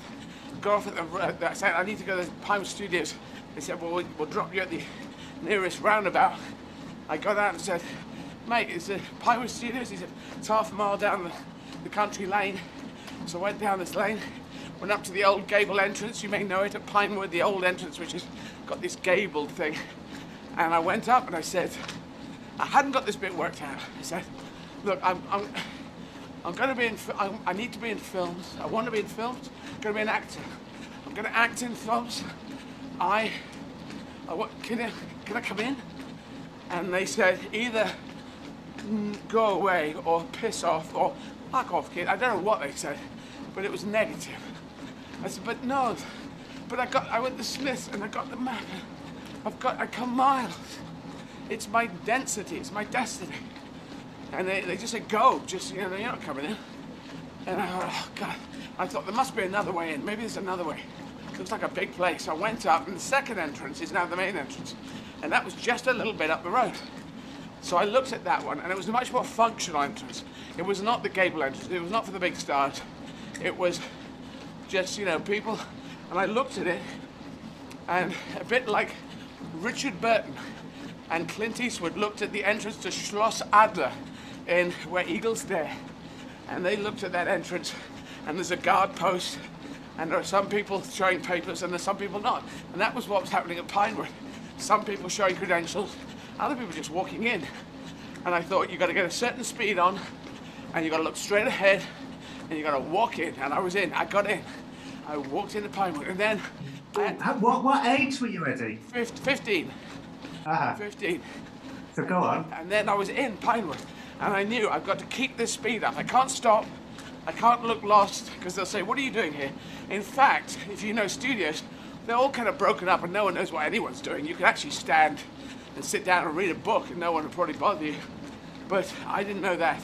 got off at I said, I need to go to the Pinewood Studios. They said, well, we'll drop you at the nearest roundabout. I got out and said, mate, is the Pinewood Studios? He said, it's half a mile down the country lane. So I went down this lane, went up to the old gable entrance. You may know it at Pinewood, the old entrance, which has got this gabled thing. And I went up and I said, I hadn't got this bit worked out. I said, look, I'm going to be I need to be in films. I want to be in films. I'm going to be an actor. I'm going to act in films. Can I come in? And they said, either go away or piss off or fuck off, kid. I don't know what they said, but it was negative. I said, but no. But I went to Smith's and I got the map. I come miles. It's my density. It's my destiny. And they just said, go. Just, you're not coming in. And I thought, oh, God. I thought, there must be another way in. Maybe there's another way. It looks like a big place. I went up, and the second entrance is now the main entrance. And that was just a little bit up the road. So I looked at that one, and it was a much more functional entrance. It was not the gable entrance. It was not for the big stars. It was just, people. And I looked at it, and a bit like Richard Burton and Clint Eastwood looked at the entrance to Schloss Adler in Where Eagles Dare. And they looked at that entrance, and there's a guard post And there are some people showing papers and there's some people not. And that was what was happening at Pinewood. Some people showing credentials, other people just walking in. And I thought, you've got to get a certain speed on, and you've got to look straight ahead, and you've got to walk in. And I was in, I got in. I walked into Pinewood, and then... What age were you, Eddie? 15. 15. So go on. And then I was in Pinewood, and I knew I've got to keep this speed up. I can't stop. I can't look lost, because they'll say, what are you doing here? In fact, if you know studios, they're all kind of broken up and no one knows what anyone's doing. You can actually stand and sit down and read a book and no one would probably bother you. But I didn't know that.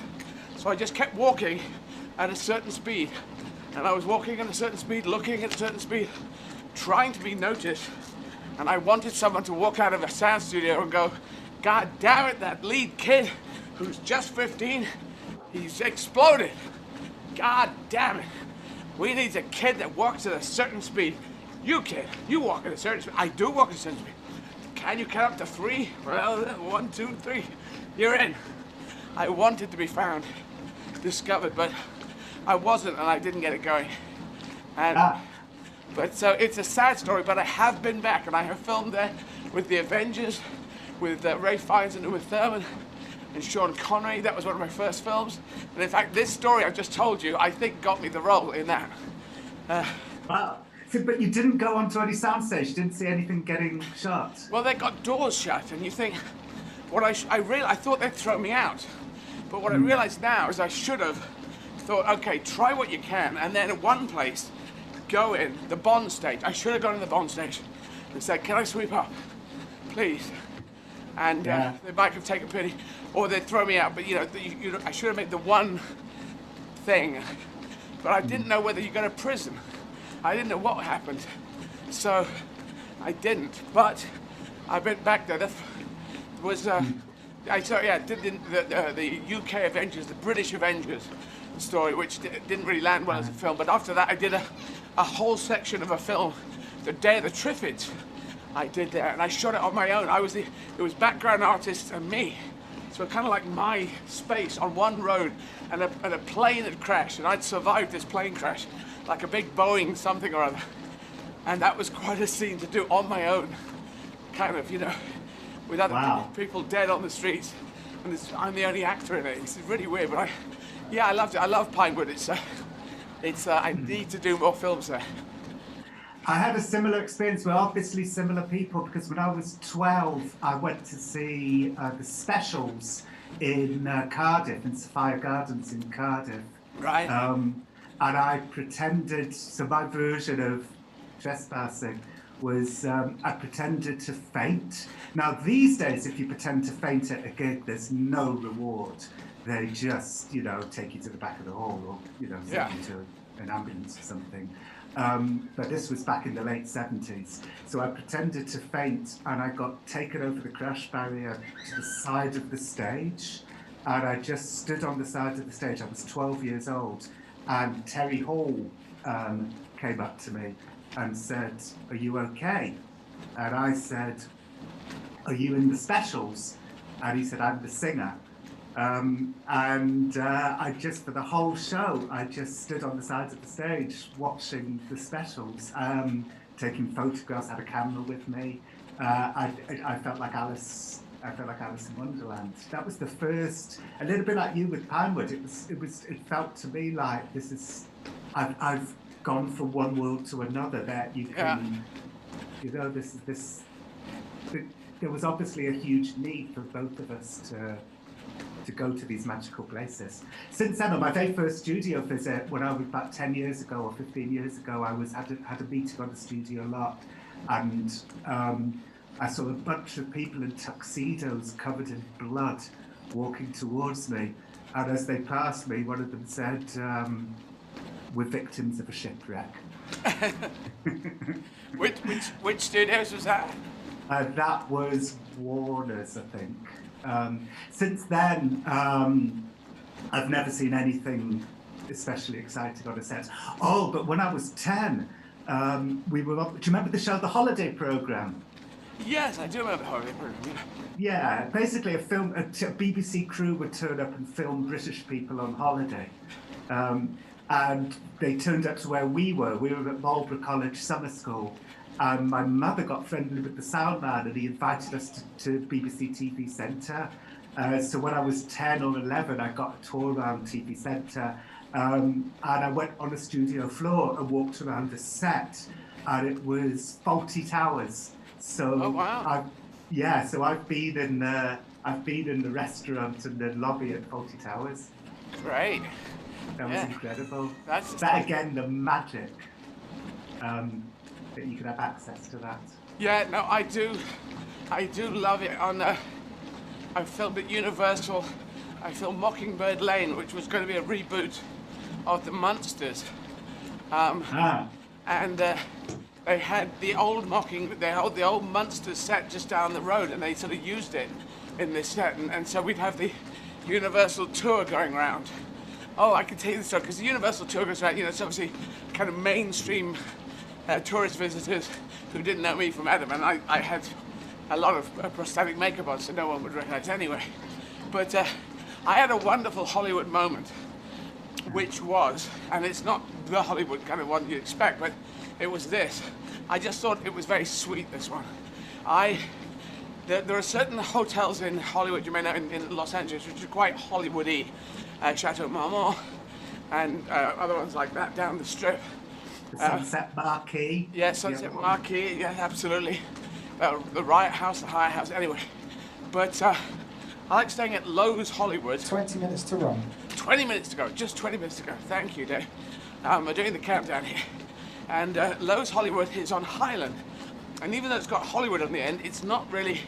So I just kept walking at a certain speed. And I was walking at a certain speed, looking at a certain speed, trying to be noticed. And I wanted someone to walk out of a sound studio and go, God damn it, that lead kid who's just 15, he's exploded. God damn it. We need a kid that walks at a certain speed. You kid, you walk at a certain speed. I do walk at a certain speed. Can you count up to 3? Well, 1, 2, 3. You're in. I wanted to be found, discovered, but I wasn't, and I didn't get it going. And but so it's a sad story, but I have been back, and I have filmed there with the Avengers, with Ray Fiennes and Uma Thurman, and Sean Connery. That was one of my first films. And in fact, this story I've just told you, I think got me the role in that. Wow. So, but you didn't go onto any soundstage, you didn't see anything getting shot? Well, they got doors shut, and you think, I thought they'd throw me out. But what I realized now is I should have thought, okay, try what you can, and then at one place, go in, the Bond stage. I should have gone in the Bond stage and said, can I sweep up, please? And they might have taken pity, or they'd throw me out, but I should have made the one thing. But I didn't know whether you go to prison. I didn't know what happened, so I didn't. But I went back there. That was did the UK Avengers, the British Avengers story, which didn't really land well as a film. But after that, I did a whole section of a film, The Day of the Triffids. I did there, and I shot it on my own. It was background artists and me. So kind of like my space on one road, and a plane had crashed, and I'd survived this plane crash, like a big Boeing something or other. And that was quite a scene to do on my own, kind of, with other people dead on the streets, and I'm the only actor in it. It's really weird, but I loved it. I love Pinewood. I need to do more films there. I had a similar experience. We're obviously similar people, because when I was 12, I went to see the Specials in Cardiff, in Sophia Gardens in Cardiff. Right. And I pretended, so my version of trespassing was I pretended to faint. Now, these days, if you pretend to faint at a gig, there's no reward. They just, take you to the back of the hall, or, send you to an ambulance or something. But this was back in the late 70s. So I pretended to faint, and I got taken over the crash barrier to the side of the stage. And I just stood on the side of the stage. I was 12 years old. And Terry Hall came up to me and said, "Are you okay?" And I said, "Are you in the Specials?" And he said, "I'm the singer." I just, for the whole show, I just stood on the side of the stage watching the Specials, taking photographs, had a camera with me. I felt like Alice. I felt like Alice in Wonderland. That was the first, a little bit like you with Pinewood. It felt to me like I've gone from one world to another. That you can, there was obviously a huge need for both of us to go to these magical places. Since then, on my very first studio visit, when I was about 10 years ago or 15 years ago, I had a meeting on the studio lot, and I saw a bunch of people in tuxedos covered in blood walking towards me, and as they passed me, one of them said, "We're victims of a shipwreck." Which studios was that? That was Warner's, I think. Since then, I've never seen anything especially exciting on a set. Oh, but when I was 10, we were up, do you remember the show The Holiday Programme? Yes, I do remember The Holiday Programme. Yeah, basically a BBC crew would turn up and film British people on holiday. and they turned up to where we were. We were at Marlborough College Summer School. My mother got friendly with the sound man, and he invited us to BBC TV Centre. So when I was 10 or 11, I got a tour around TV Centre, and I went on the studio floor and walked around the set, and it was Fawlty Towers. So oh, wow. So I've been in the restaurant and the lobby at Fawlty Towers. Great. That was incredible. That's again, the magic that you can have access to that. Yeah, no, I do love it. I filmed at Universal. I filmed Mockingbird Lane, which was going to be a reboot of the Munsters. And they had the old the old Munsters set just down the road, and they sort of used it in this set, and so we'd have the Universal tour going around. Oh, I can tell you this story, because the Universal tour goes around, it's obviously kind of mainstream tourist visitors who didn't know me from Adam, and I had a lot of prosthetic makeup on, so no one would recognize anyway. But I had a wonderful Hollywood moment, which was, and it's not the Hollywood kind of one you'd expect, but it was this. I just thought it was very sweet, this one. There are certain hotels in Hollywood, you may know, in Los Angeles, which are quite Hollywood-y. Chateau Marmont, and other ones like that down the strip. The Sunset Marquee. Yeah, Sunset Marquee, yeah, absolutely. The Riot House, the Hyatt House, anyway. But I like staying at Lowe's Hollywood. 20 minutes to run. 20 minutes to go, just 20 minutes to go. Thank you, Dave. We're doing the countdown here. And Lowe's Hollywood is on Highland. And even though it's got Hollywood on the end, it's not really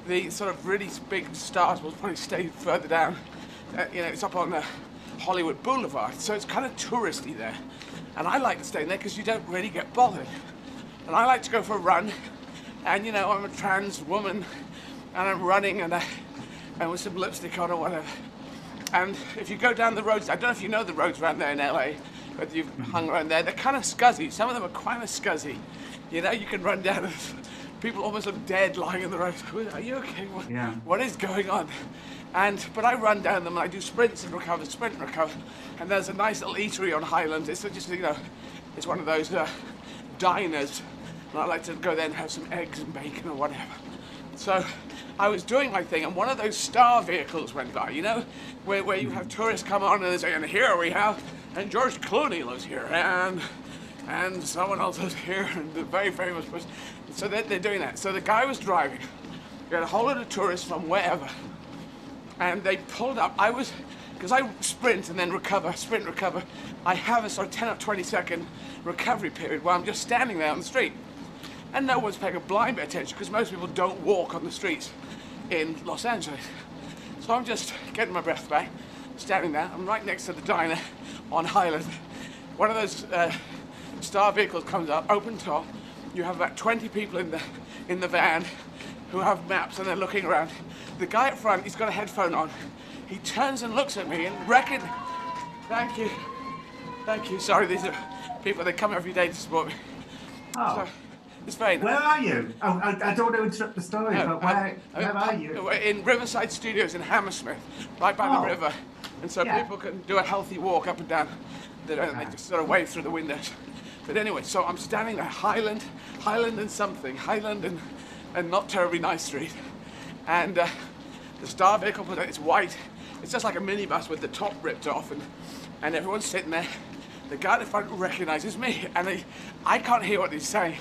the sort of really big stars will probably stay further down. It's up on Hollywood Boulevard, so it's kind of touristy there. And I like staying there because you don't really get bothered. And I like to go for a run, and I'm a trans woman, and I'm running, and with some lipstick on or whatever. And if you go down the roads, I don't know if you know the roads around there in LA, but you've hung around there, they're kind of scuzzy. Some of them are kind of scuzzy. You can run down and people almost look dead lying in the road. Are you okay? What is going on? But I run down them and I do sprints and recover, sprint and recover. And there's a nice little eatery on Highland. It's just, it's one of those diners. And I like to go there and have some eggs and bacon or whatever. So I was doing my thing, and one of those star vehicles went by, where you have tourists come on and they say, and here we have, and George Clooney lives here, and someone else is here, and the very famous person. So they're doing that. So the guy was driving. He had a whole lot of tourists from wherever. And they pulled up. Because I sprint and then recover, sprint, recover. I have a sort of 10 or 20 second recovery period where I'm just standing there on the street. And no one's paying a blind bit of attention because most people don't walk on the streets in Los Angeles. So I'm just getting my breath back, standing there. I'm right next to the diner on Highland. One of those star vehicles comes up, open top. You have about 20 people in the van who have maps and they're looking around. The guy up front, he's got a headphone on. He turns and looks at me and Thank you. Sorry, these are people that come every day to support me. Oh. So, it's very nice. Where are you? Oh, I don't want to interrupt the story, but where are you? We're in Riverside Studios in Hammersmith, right by the river. And so people can do a healthy walk up and down. They just sort of wave through the windows. But anyway, so I'm standing there, Highland and something, Highland and not terribly nice street. And the star vehicle, it's white. It's just like a minibus with the top ripped off, and everyone's sitting there. The guy at the front recognizes me, and I can't hear what he's saying,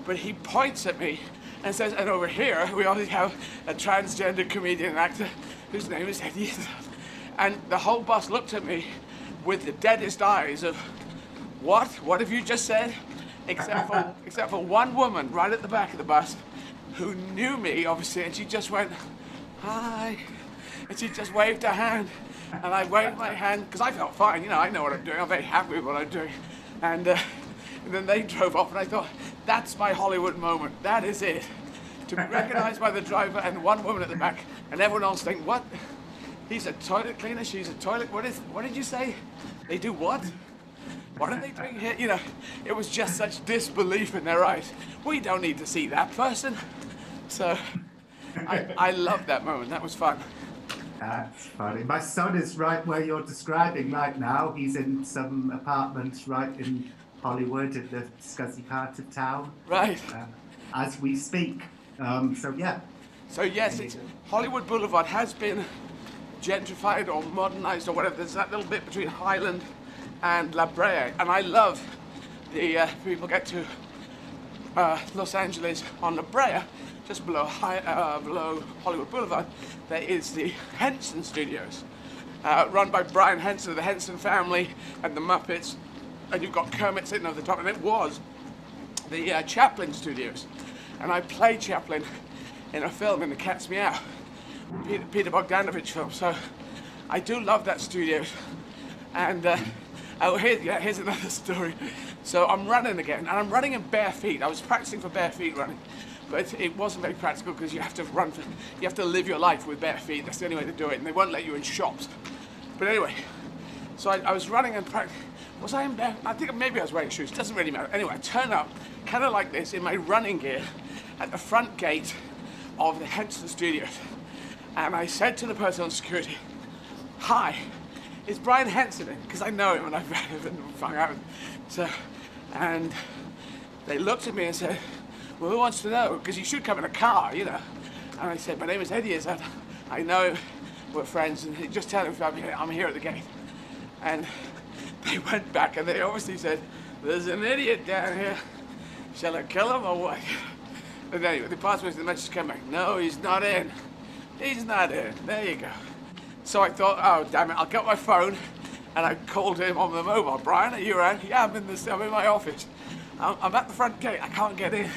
but he points at me and says, and over here, we already have a transgender comedian and actor whose name is Eddie Izzard. And the whole bus looked at me with the deadest eyes of, what? What have you just said? Except for one woman right at the back of the bus who knew me, obviously, and she just went, hi. And she just waved her hand. And I waved my hand, because I felt fine, I know what I'm doing. I'm very happy with what I'm doing. And then they drove off, and I thought, that's my Hollywood moment. That is it. To be recognized by the driver and one woman at the back, and everyone else think, what? He's a toilet cleaner, she's a toilet, what did you say? They do what? What are they doing here? It was just such disbelief in their eyes. We don't need to see that person. So I loved that moment. That was fun. That's funny. My son is right where you're describing right now. He's in some apartments right in Hollywood, in the scuzzy part of town. Right. As we speak. So yeah. So yes, Hollywood Boulevard has been gentrified or modernized or whatever. There's that little bit between Highland and La Brea, and I love the people get to Los Angeles on La Brea, just below below Hollywood Boulevard. There is the Henson Studios, run by Brian Henson of the Henson family and the Muppets, and you've got Kermit sitting over the top, and it was the Chaplin Studios, and I played Chaplin in a film in The Cat's Meow, Peter Bogdanovich film. So I do love that studio. And here's another story. So I'm running again, and I'm running in bare feet. I was practicing for bare feet running, but it wasn't very practical because you have to live your life with bare feet. That's the only way to do it, and they won't let you in shops. But anyway, so I was running and practicing. Was I in bare? I think maybe I was wearing shoes. Doesn't really matter. Anyway, I turn up, kind of like this, in my running gear, at the front gate of the Henson Studios, and I said to the person on security, "Hi, is Brian Henson in?" Because I know him and I've hung out with him. So, and they looked at me and said, "Well, who wants to know? Because you should come in a car, you know." And I said, "My name is Eddie Izzard. I know him. We're friends, and just tell him I'm here at the gate." And they went back and they obviously said, "There's an idiot down here. Shall I kill him or what?" But anyway, the password to the message came back, "No, he's not in. He's not in." There you go. So I thought, oh, damn it, I'll get my phone. And I called him on the mobile. "Brian, are you around?" "Yeah, I'm in my office. I'm at the front gate. I can't get in."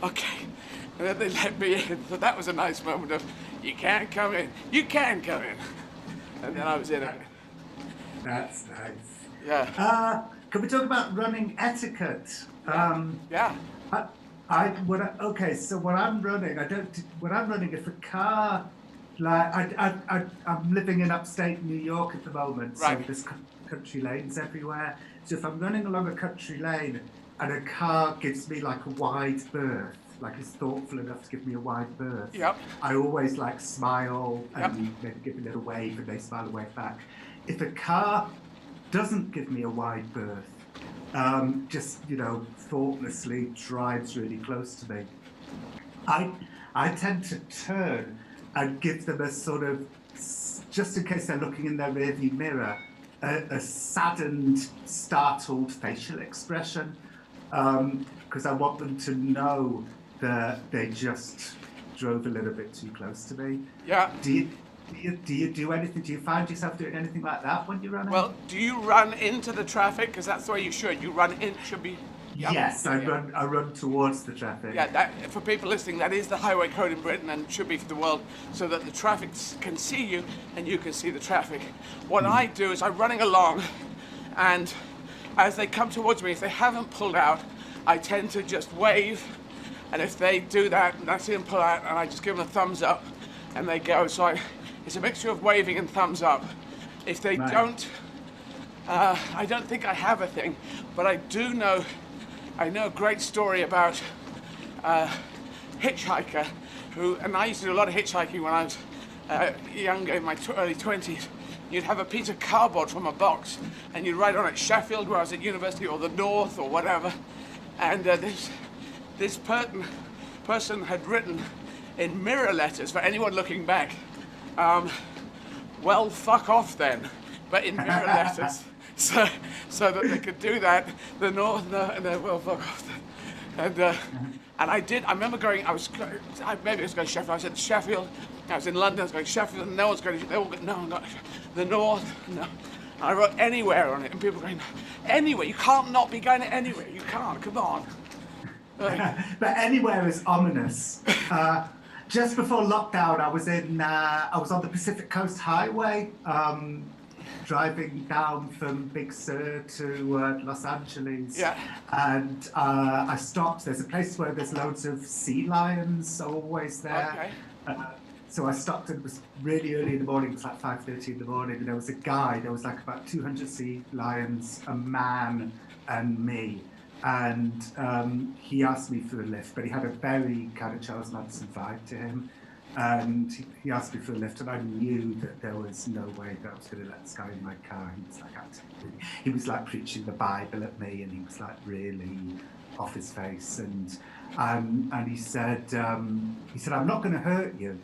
"Okay." And then they let me in. So that was a nice moment of, you can't come in. You can come in. And then I was in it. That's nice. Yeah. Can we talk about running etiquette? Yeah. Okay, so when I'm running, if a car, like I'm living in upstate New York at the moment, so there's country lanes everywhere. So if I'm running along a country lane and a car gives me like a wide berth, like is thoughtful enough to give me a wide berth, I always like smile and maybe give a little wave, and they smile a wave back. If a car doesn't give me a wide berth, just, thoughtlessly drives really close to me, I tend to turn and give them a sort of, just in case they're looking in their rearview mirror, a saddened, startled facial expression, because I want them to know that they just drove a little bit too close to me. Yeah. Do you do anything? Do you find yourself doing anything like that when you're running? Well, do you run into the traffic? Because that's the way you should. You run in, should be. Yes, I run towards the traffic. Yeah, for people listening, that is the highway code in Britain and should be for the world, so that the traffic can see you and you can see the traffic. What I do is I'm running along, and as they come towards me, if they haven't pulled out, I tend to just wave, and if they do that, and I see them pull out, and I just give them a thumbs up, and they go. So it's a mixture of waving and thumbs up. If they don't, I don't think I have a thing, but I know a great story about a hitchhiker and I used to do a lot of hitchhiking when I was younger, in my early 20s. You'd have a piece of cardboard from a box and you'd write on it Sheffield, where I was at university, or the North, or whatever. And this person had written in mirror letters for anyone looking back, "Well, fuck off then," but in mirror letters. So that they could do that, the North, and then, "Well, fuck off then." And I did. I remember maybe I was going to Sheffield. I said Sheffield. I was in London. I was going to Sheffield, and no one's going to. They all go, "No, not the North." No. And I wrote anywhere on it, and people going, "Anywhere? You can't not be going to anywhere. You can't. Come on." But anywhere is ominous. Just before lockdown, I was on the Pacific Coast Highway, driving down from Big Sur to Los Angeles. Yeah. And I stopped. There's a place where there's loads of sea lions always there. Okay. So I stopped, and it was really early in the morning. It was like 5:30 in the morning, and there was a guy. There was like about 200 sea lions, a man, and me. And he asked me for a lift, but he had a very kind of Charles Manson vibe to him. And he asked me for a lift, and I knew that there was no way that I was going to let this guy in my car. He was like, absolutely. He was like preaching the Bible at me, and he was like really off his face. And he said, I'm not going to hurt you.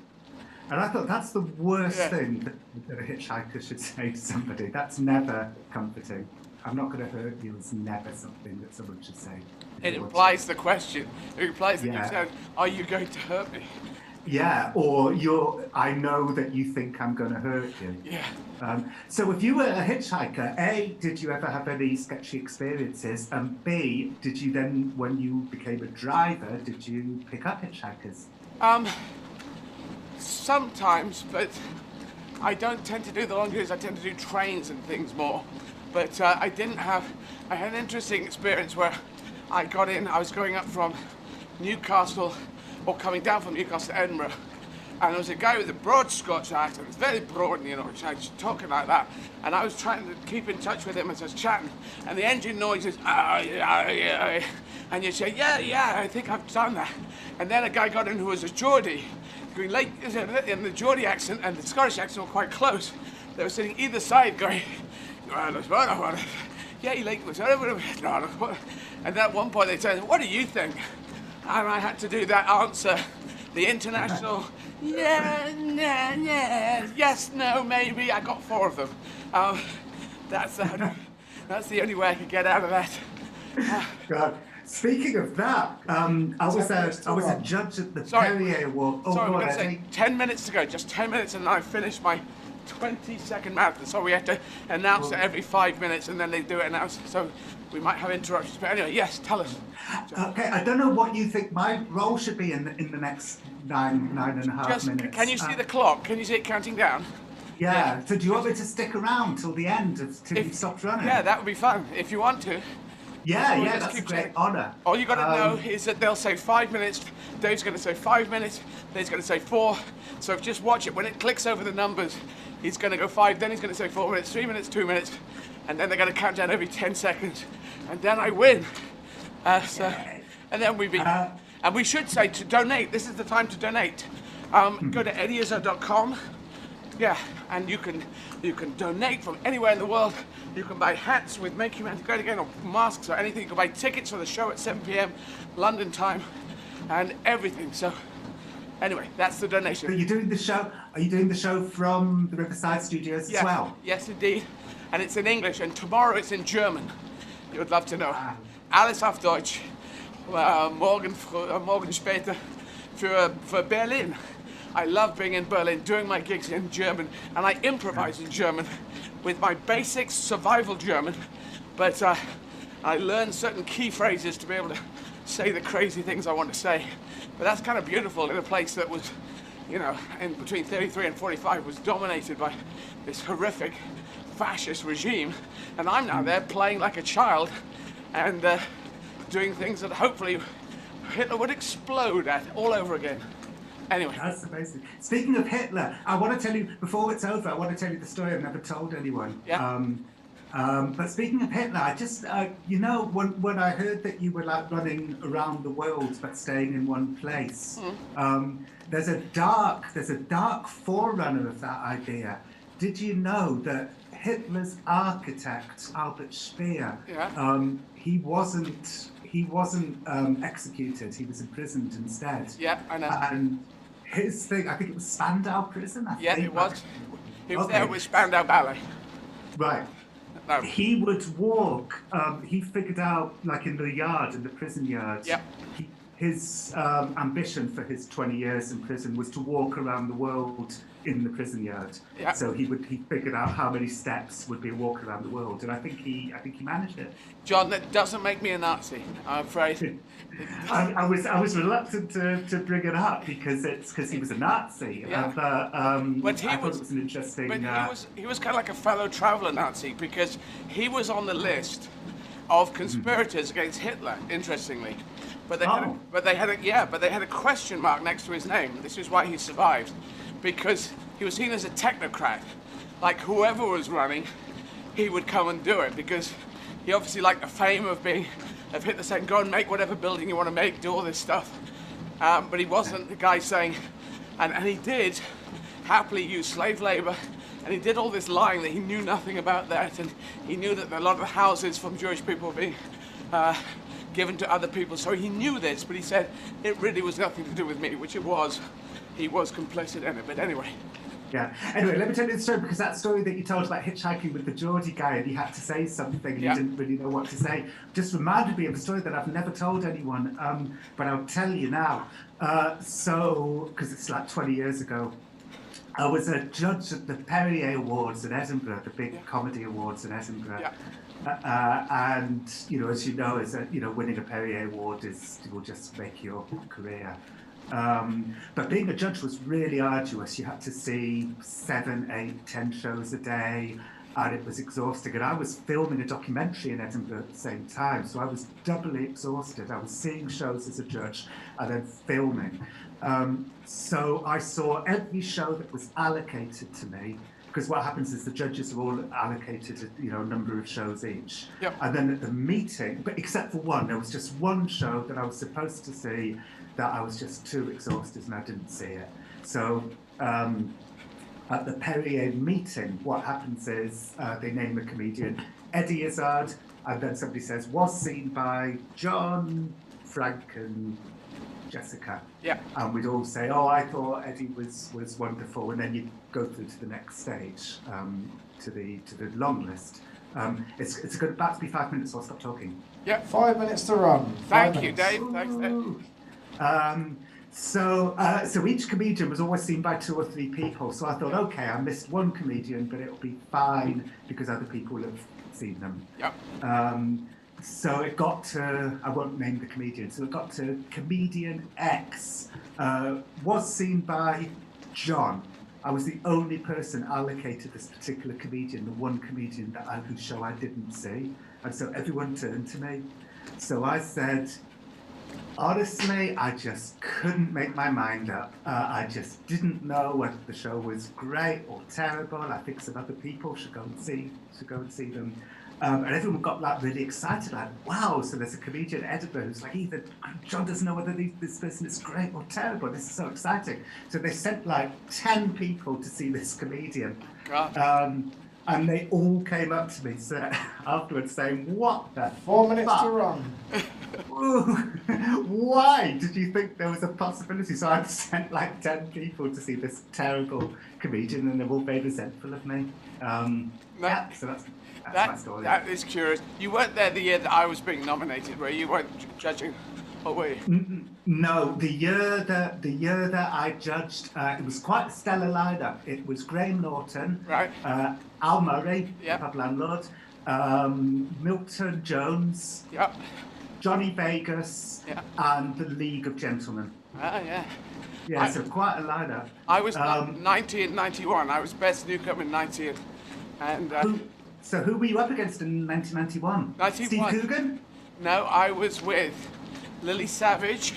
And I thought that's the worst thing that a hitchhiker should say to somebody. That's never comforting. I'm not going to hurt you is never something that someone should say. It implies the question. It implies that you said, are you going to hurt me? Yeah, or I know that you think I'm going to hurt you. Yeah. So if you were a hitchhiker, A, did you ever have any sketchy experiences? And B, did you then, when you became a driver, did you pick up hitchhikers? Sometimes, but I don't tend to do the long journeys. I tend to do trains and things more. But I had an interesting experience where I got in, I was going up from Newcastle, or coming down from Newcastle to Edinburgh, and there was a guy with a broad Scotch accent. It's very broad, you know, talking like that. And I was trying to keep in touch with him as I was chatting, and the engine noise is, and you say, yeah, I think I've done that. And then a guy got in who was a Geordie, going like, and the Geordie accent and the Scottish accent were quite close. They were sitting either side going, yeah, he like was, and at one point they said, what do you think? And I had to do that answer, the international, yes, no, maybe. I got 4 of them. That's the only way I could get out of that. God. Speaking of that, I was a judge at the Perrier Award. Sorry, we're going to say 10 minutes to go, just 10 minutes, and then I finished my 20-second marathon. So we have to announce it every 5 minutes, and then they do it announce. So we might have interruptions. But anyway, yes, tell us. Okay, I don't know what you think my role should be in the next nine and a half minutes. Can you see the clock? Can you see it counting down? Yeah. So do you want me to stick around till the end, till you stop running? Yeah, that would be fun if you want to. Yeah, that's a great honour. All you got to know is that they'll say 5 minutes. Dave's going to say 5 minutes. Dave's going to say 4. So just watch it. When it clicks over the numbers, he's going to go 5. Then he's going to say 4 minutes, 3 minutes, 2 minutes, and then they're going to count down every 10 seconds, and then I win. And then we beat. And we should say to donate. This is the time to donate. Go to eddyizzard.com. Yeah, and you can donate from anywhere in the world. You can buy hats with Make Humanity Great Again, or masks, or anything. You can buy tickets for the show at 7 p.m. London time, and everything. So, anyway, that's the donation. Are you doing the show? Are you doing the show from the Riverside Studios as well? Yes, indeed. And it's in English, and tomorrow it's in German. You would love to know. Alles auf Deutsch. Morgen später für Berlin. I love being in Berlin, doing my gigs in German, and I improvise in German with my basic survival German, but I learned certain key phrases to be able to say the crazy things I want to say. But that's kind of beautiful in a place that was, you know, in between 33 and 45 was dominated by this horrific fascist regime, and I'm now there playing like a child and doing things that hopefully Hitler would explode at all over again. Anyway. That's amazing. Speaking of Hitler, I want to tell you, before it's over, I want to tell you the story I've never told anyone. Yeah. But speaking of Hitler, I just, you know, when I heard that you were like running around the world but staying in one place, there's a dark forerunner of that idea. Did you know that Hitler's architect, Albert Speer, he wasn't executed, he was imprisoned instead. Yeah, I know. And his thing, I think it was Spandau Prison, I think. It was. He was there with Spandau Ballet. Right. No. He would walk, he figured out, like in the prison yard, his ambition for his 20 years in prison was to walk around the world in the prison yard. Yeah. So he figured out how many steps would be a walk around the world, and I think he managed it. John, that doesn't make me a Nazi, I'm afraid. I was reluctant to bring it up because he was a Nazi. Yeah. But I thought it was an interesting. But he was kind of like a fellow traveller Nazi because he was on the list of conspirators against Hitler. Interestingly, but they had a question mark next to his name. This is why he survived, because he was seen as a technocrat. Like whoever was running, he would come and do it because he obviously liked the fame of Hitler saying, go and make whatever building you want to make, do all this stuff. But he wasn't the guy saying, And he did happily use slave labor, and he did all this lying that he knew nothing about that, and he knew that a lot of the houses from Jewish people were being given to other people. So he knew this, but he said it really was nothing to do with me, which it was. He was complicit in it, but anyway. Yeah. Anyway, let me tell you the story, because that story that you told about hitchhiking with the Geordie guy and he had to say something and he didn't really know what to say just reminded me of a story that I've never told anyone, but I'll tell you now. Because it's like 20 years ago, I was a judge at the Perrier Awards in Edinburgh, the big comedy awards in Edinburgh. And, as you know, winning a Perrier Award will just make your career. But being a judge was really arduous. You had to see 7, 8, 10 shows a day, and it was exhausting. And I was filming a documentary in Edinburgh at the same time, so I was doubly exhausted. I was seeing shows as a judge and then filming. So I saw every show that was allocated to me, because what happens is the judges are all allocated a number of shows each. Yep. And then at the meeting, but except for one, there was just one show that I was supposed to see that I was just too exhausted and I didn't see it. So at the Perrier meeting, what happens is they name a comedian, Eddie Izzard, and then somebody says, was seen by John, Frank and Jessica. Yeah. And we'd all say, oh, I thought Eddie was wonderful. And then you'd go through to the next stage, to the long list. It's about to be 5 minutes, so I'll stop talking. Yeah. 5 minutes to run. Thank you, Dave. Thanks, Dave. So each comedian was always seen by 2 or 3 people. So I thought, okay, I missed one comedian, but it'll be fine because other people have seen them. Yep. So it got to, I won't name the comedian, so it got to comedian X, was seen by John. I was the only person allocated this particular comedian, the one comedian whose show I didn't see. And so everyone turned to me. So I said, honestly, I just couldn't make my mind up. I just didn't know whether the show was great or terrible. I think some other people should go and see them. And everyone got really excited, wow, so there's a comedian in Edinburgh who's either John doesn't know whether this person is great or terrible. This is so exciting. So they sent 10 people to see this comedian. And they all came up to me afterwards saying, what the 4 minutes fuck? to run. Why did you think there was a possibility? So I've sent 10 people to see this terrible comedian and they're all very resentful of me. So that's my story. That is curious. You weren't there the year that I was being nominated, were you? You weren't judging, or were you? No, the year that I judged, it was quite a stellar lineup. It was Graham Norton, right? Al Murray, pub landlord, Milton Jones, Johnny Vegas, and the League of Gentlemen. Yeah, so quite a lineup. I was 90 and 91. I was best newcomer in 90, and. Who were you up against in 1991? 91. Steve Coogan? No, I was with Lily Savage,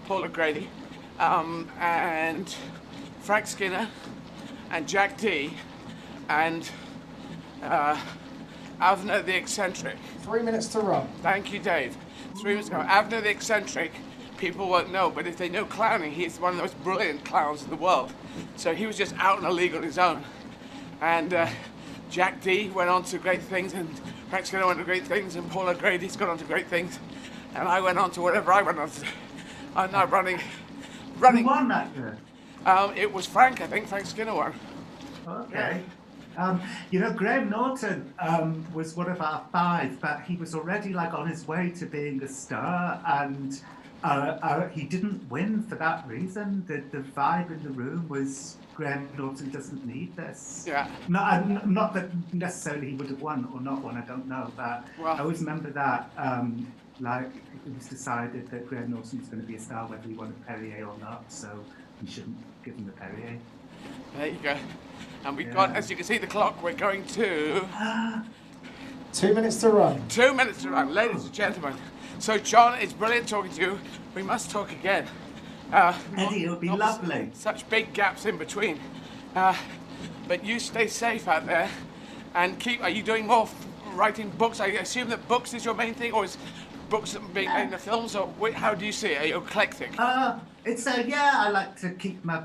Paula Grady, and Frank Skinner, and Jack D, and Avner the Eccentric. 3 minutes to run. Thank you, Dave. 3 minutes ago. Avner the Eccentric, people won't know, but if they know clowning, he's one of the most brilliant clowns in the world. So he was just out in a league on his own. And Jack D went on to great things, and Frank Skinner went to great things, and Paula Grady's gone on to great things, and I went on to whatever I went on to. I'm now running. Who won that year? It was Frank, I think. Frank Skinner won. Okay. Graham Norton was one of our 5, but he was already on his way to being a star, and he didn't win for that reason. The vibe in the room was Graham Norton doesn't need this. Yeah. Not that necessarily he would have won or not won, I don't know, but I always remember that it was decided that Graham Norton was going to be a star whether he won a Perrier or not, so we shouldn't give him the Perrier. There you go. And we've got, as you can see the clock, we're going to... 2 minutes to run. 2 minutes to run, ladies and gentlemen. So, John, it's brilliant talking to you. We must talk again. Eddie, it'll be lovely. Such big gaps in between. But you stay safe out there and are you doing more writing books? I assume that books is your main thing, or is books being made into films, or how do you see it? Are you eclectic? It's I like to keep my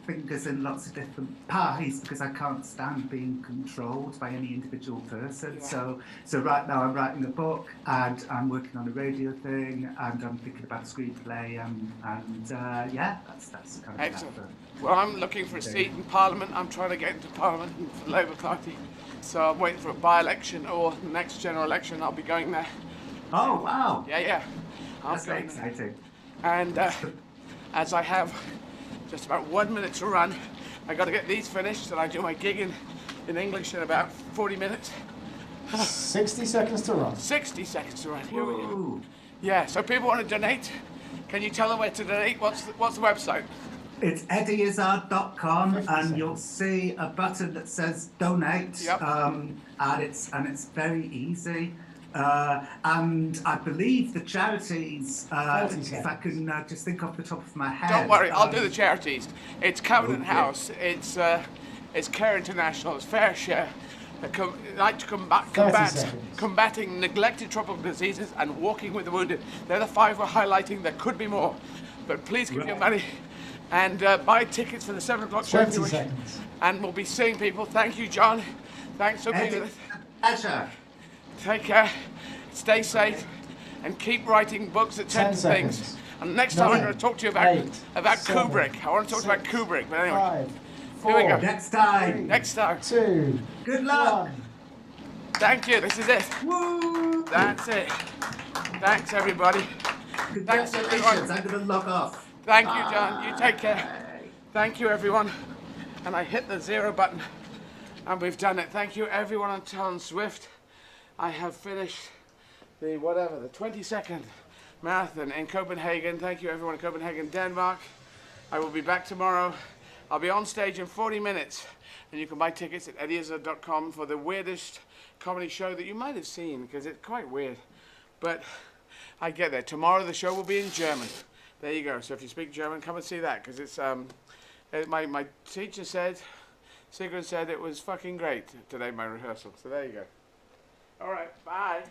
fingers in lots of different pies because I can't stand being controlled by any individual person. Yeah. So right now I'm writing a book and I'm working on a radio thing and I'm thinking about a screenplay and that's kind of Excellent. Well, I'm looking for a seat in Parliament. I'm trying to get into Parliament for the Labour Party. So I'm waiting for a by-election or the next general election. I'll be going there. Oh, wow. Yeah. That's very exciting. And as I have just about 1 minute to run, I got to get these finished and I do my gig in English in about 40 minutes. 60 seconds to run. 60 seconds to run. Here we go. Yeah, so people want to donate. Can you tell them where to donate? What's the website? It's eddyizzard.com and you'll see a button that says donate. Yep. And it's very easy. And I believe the charities, if I can just think off the top of my head. Don't worry, I'll do the charities. It's Covenant House, it's Care International, it's Fair Share, Like to combating neglected tropical diseases and walking with the wounded. They're the 5 we're highlighting. There could be more, but please give your money and buy tickets for the 7 o'clock show. 20 seconds. And we'll be seeing people. Thank you, John. Thanks for being with us. Pleasure. Take care, stay safe, and keep writing books that tend to things. And next time I'm going to talk to you about Kubrick. I want to talk about Kubrick, but anyway. 5, 4, here we go. Next time. Next time. 2. Good luck. 1. Thank you. This is it. Woo. That's it. Thanks, everybody. Thanks, everyone. I'm going to log off. Thank you, John. You take care. Thank you, everyone. And I hit the 0 button, and we've done it. Thank you, everyone on Talon Swift. I have finished the 22nd marathon in Copenhagen. Thank you, everyone in Copenhagen, Denmark. I will be back tomorrow. I'll be on stage in 40 minutes, and you can buy tickets at eddyizzard.com for the weirdest comedy show that you might have seen, because it's quite weird. But I get there. Tomorrow the show will be in German. There you go. So if you speak German, come and see that, because it's my teacher said, Sigrid said it was fucking great today, my rehearsal. So there you go. All right, bye.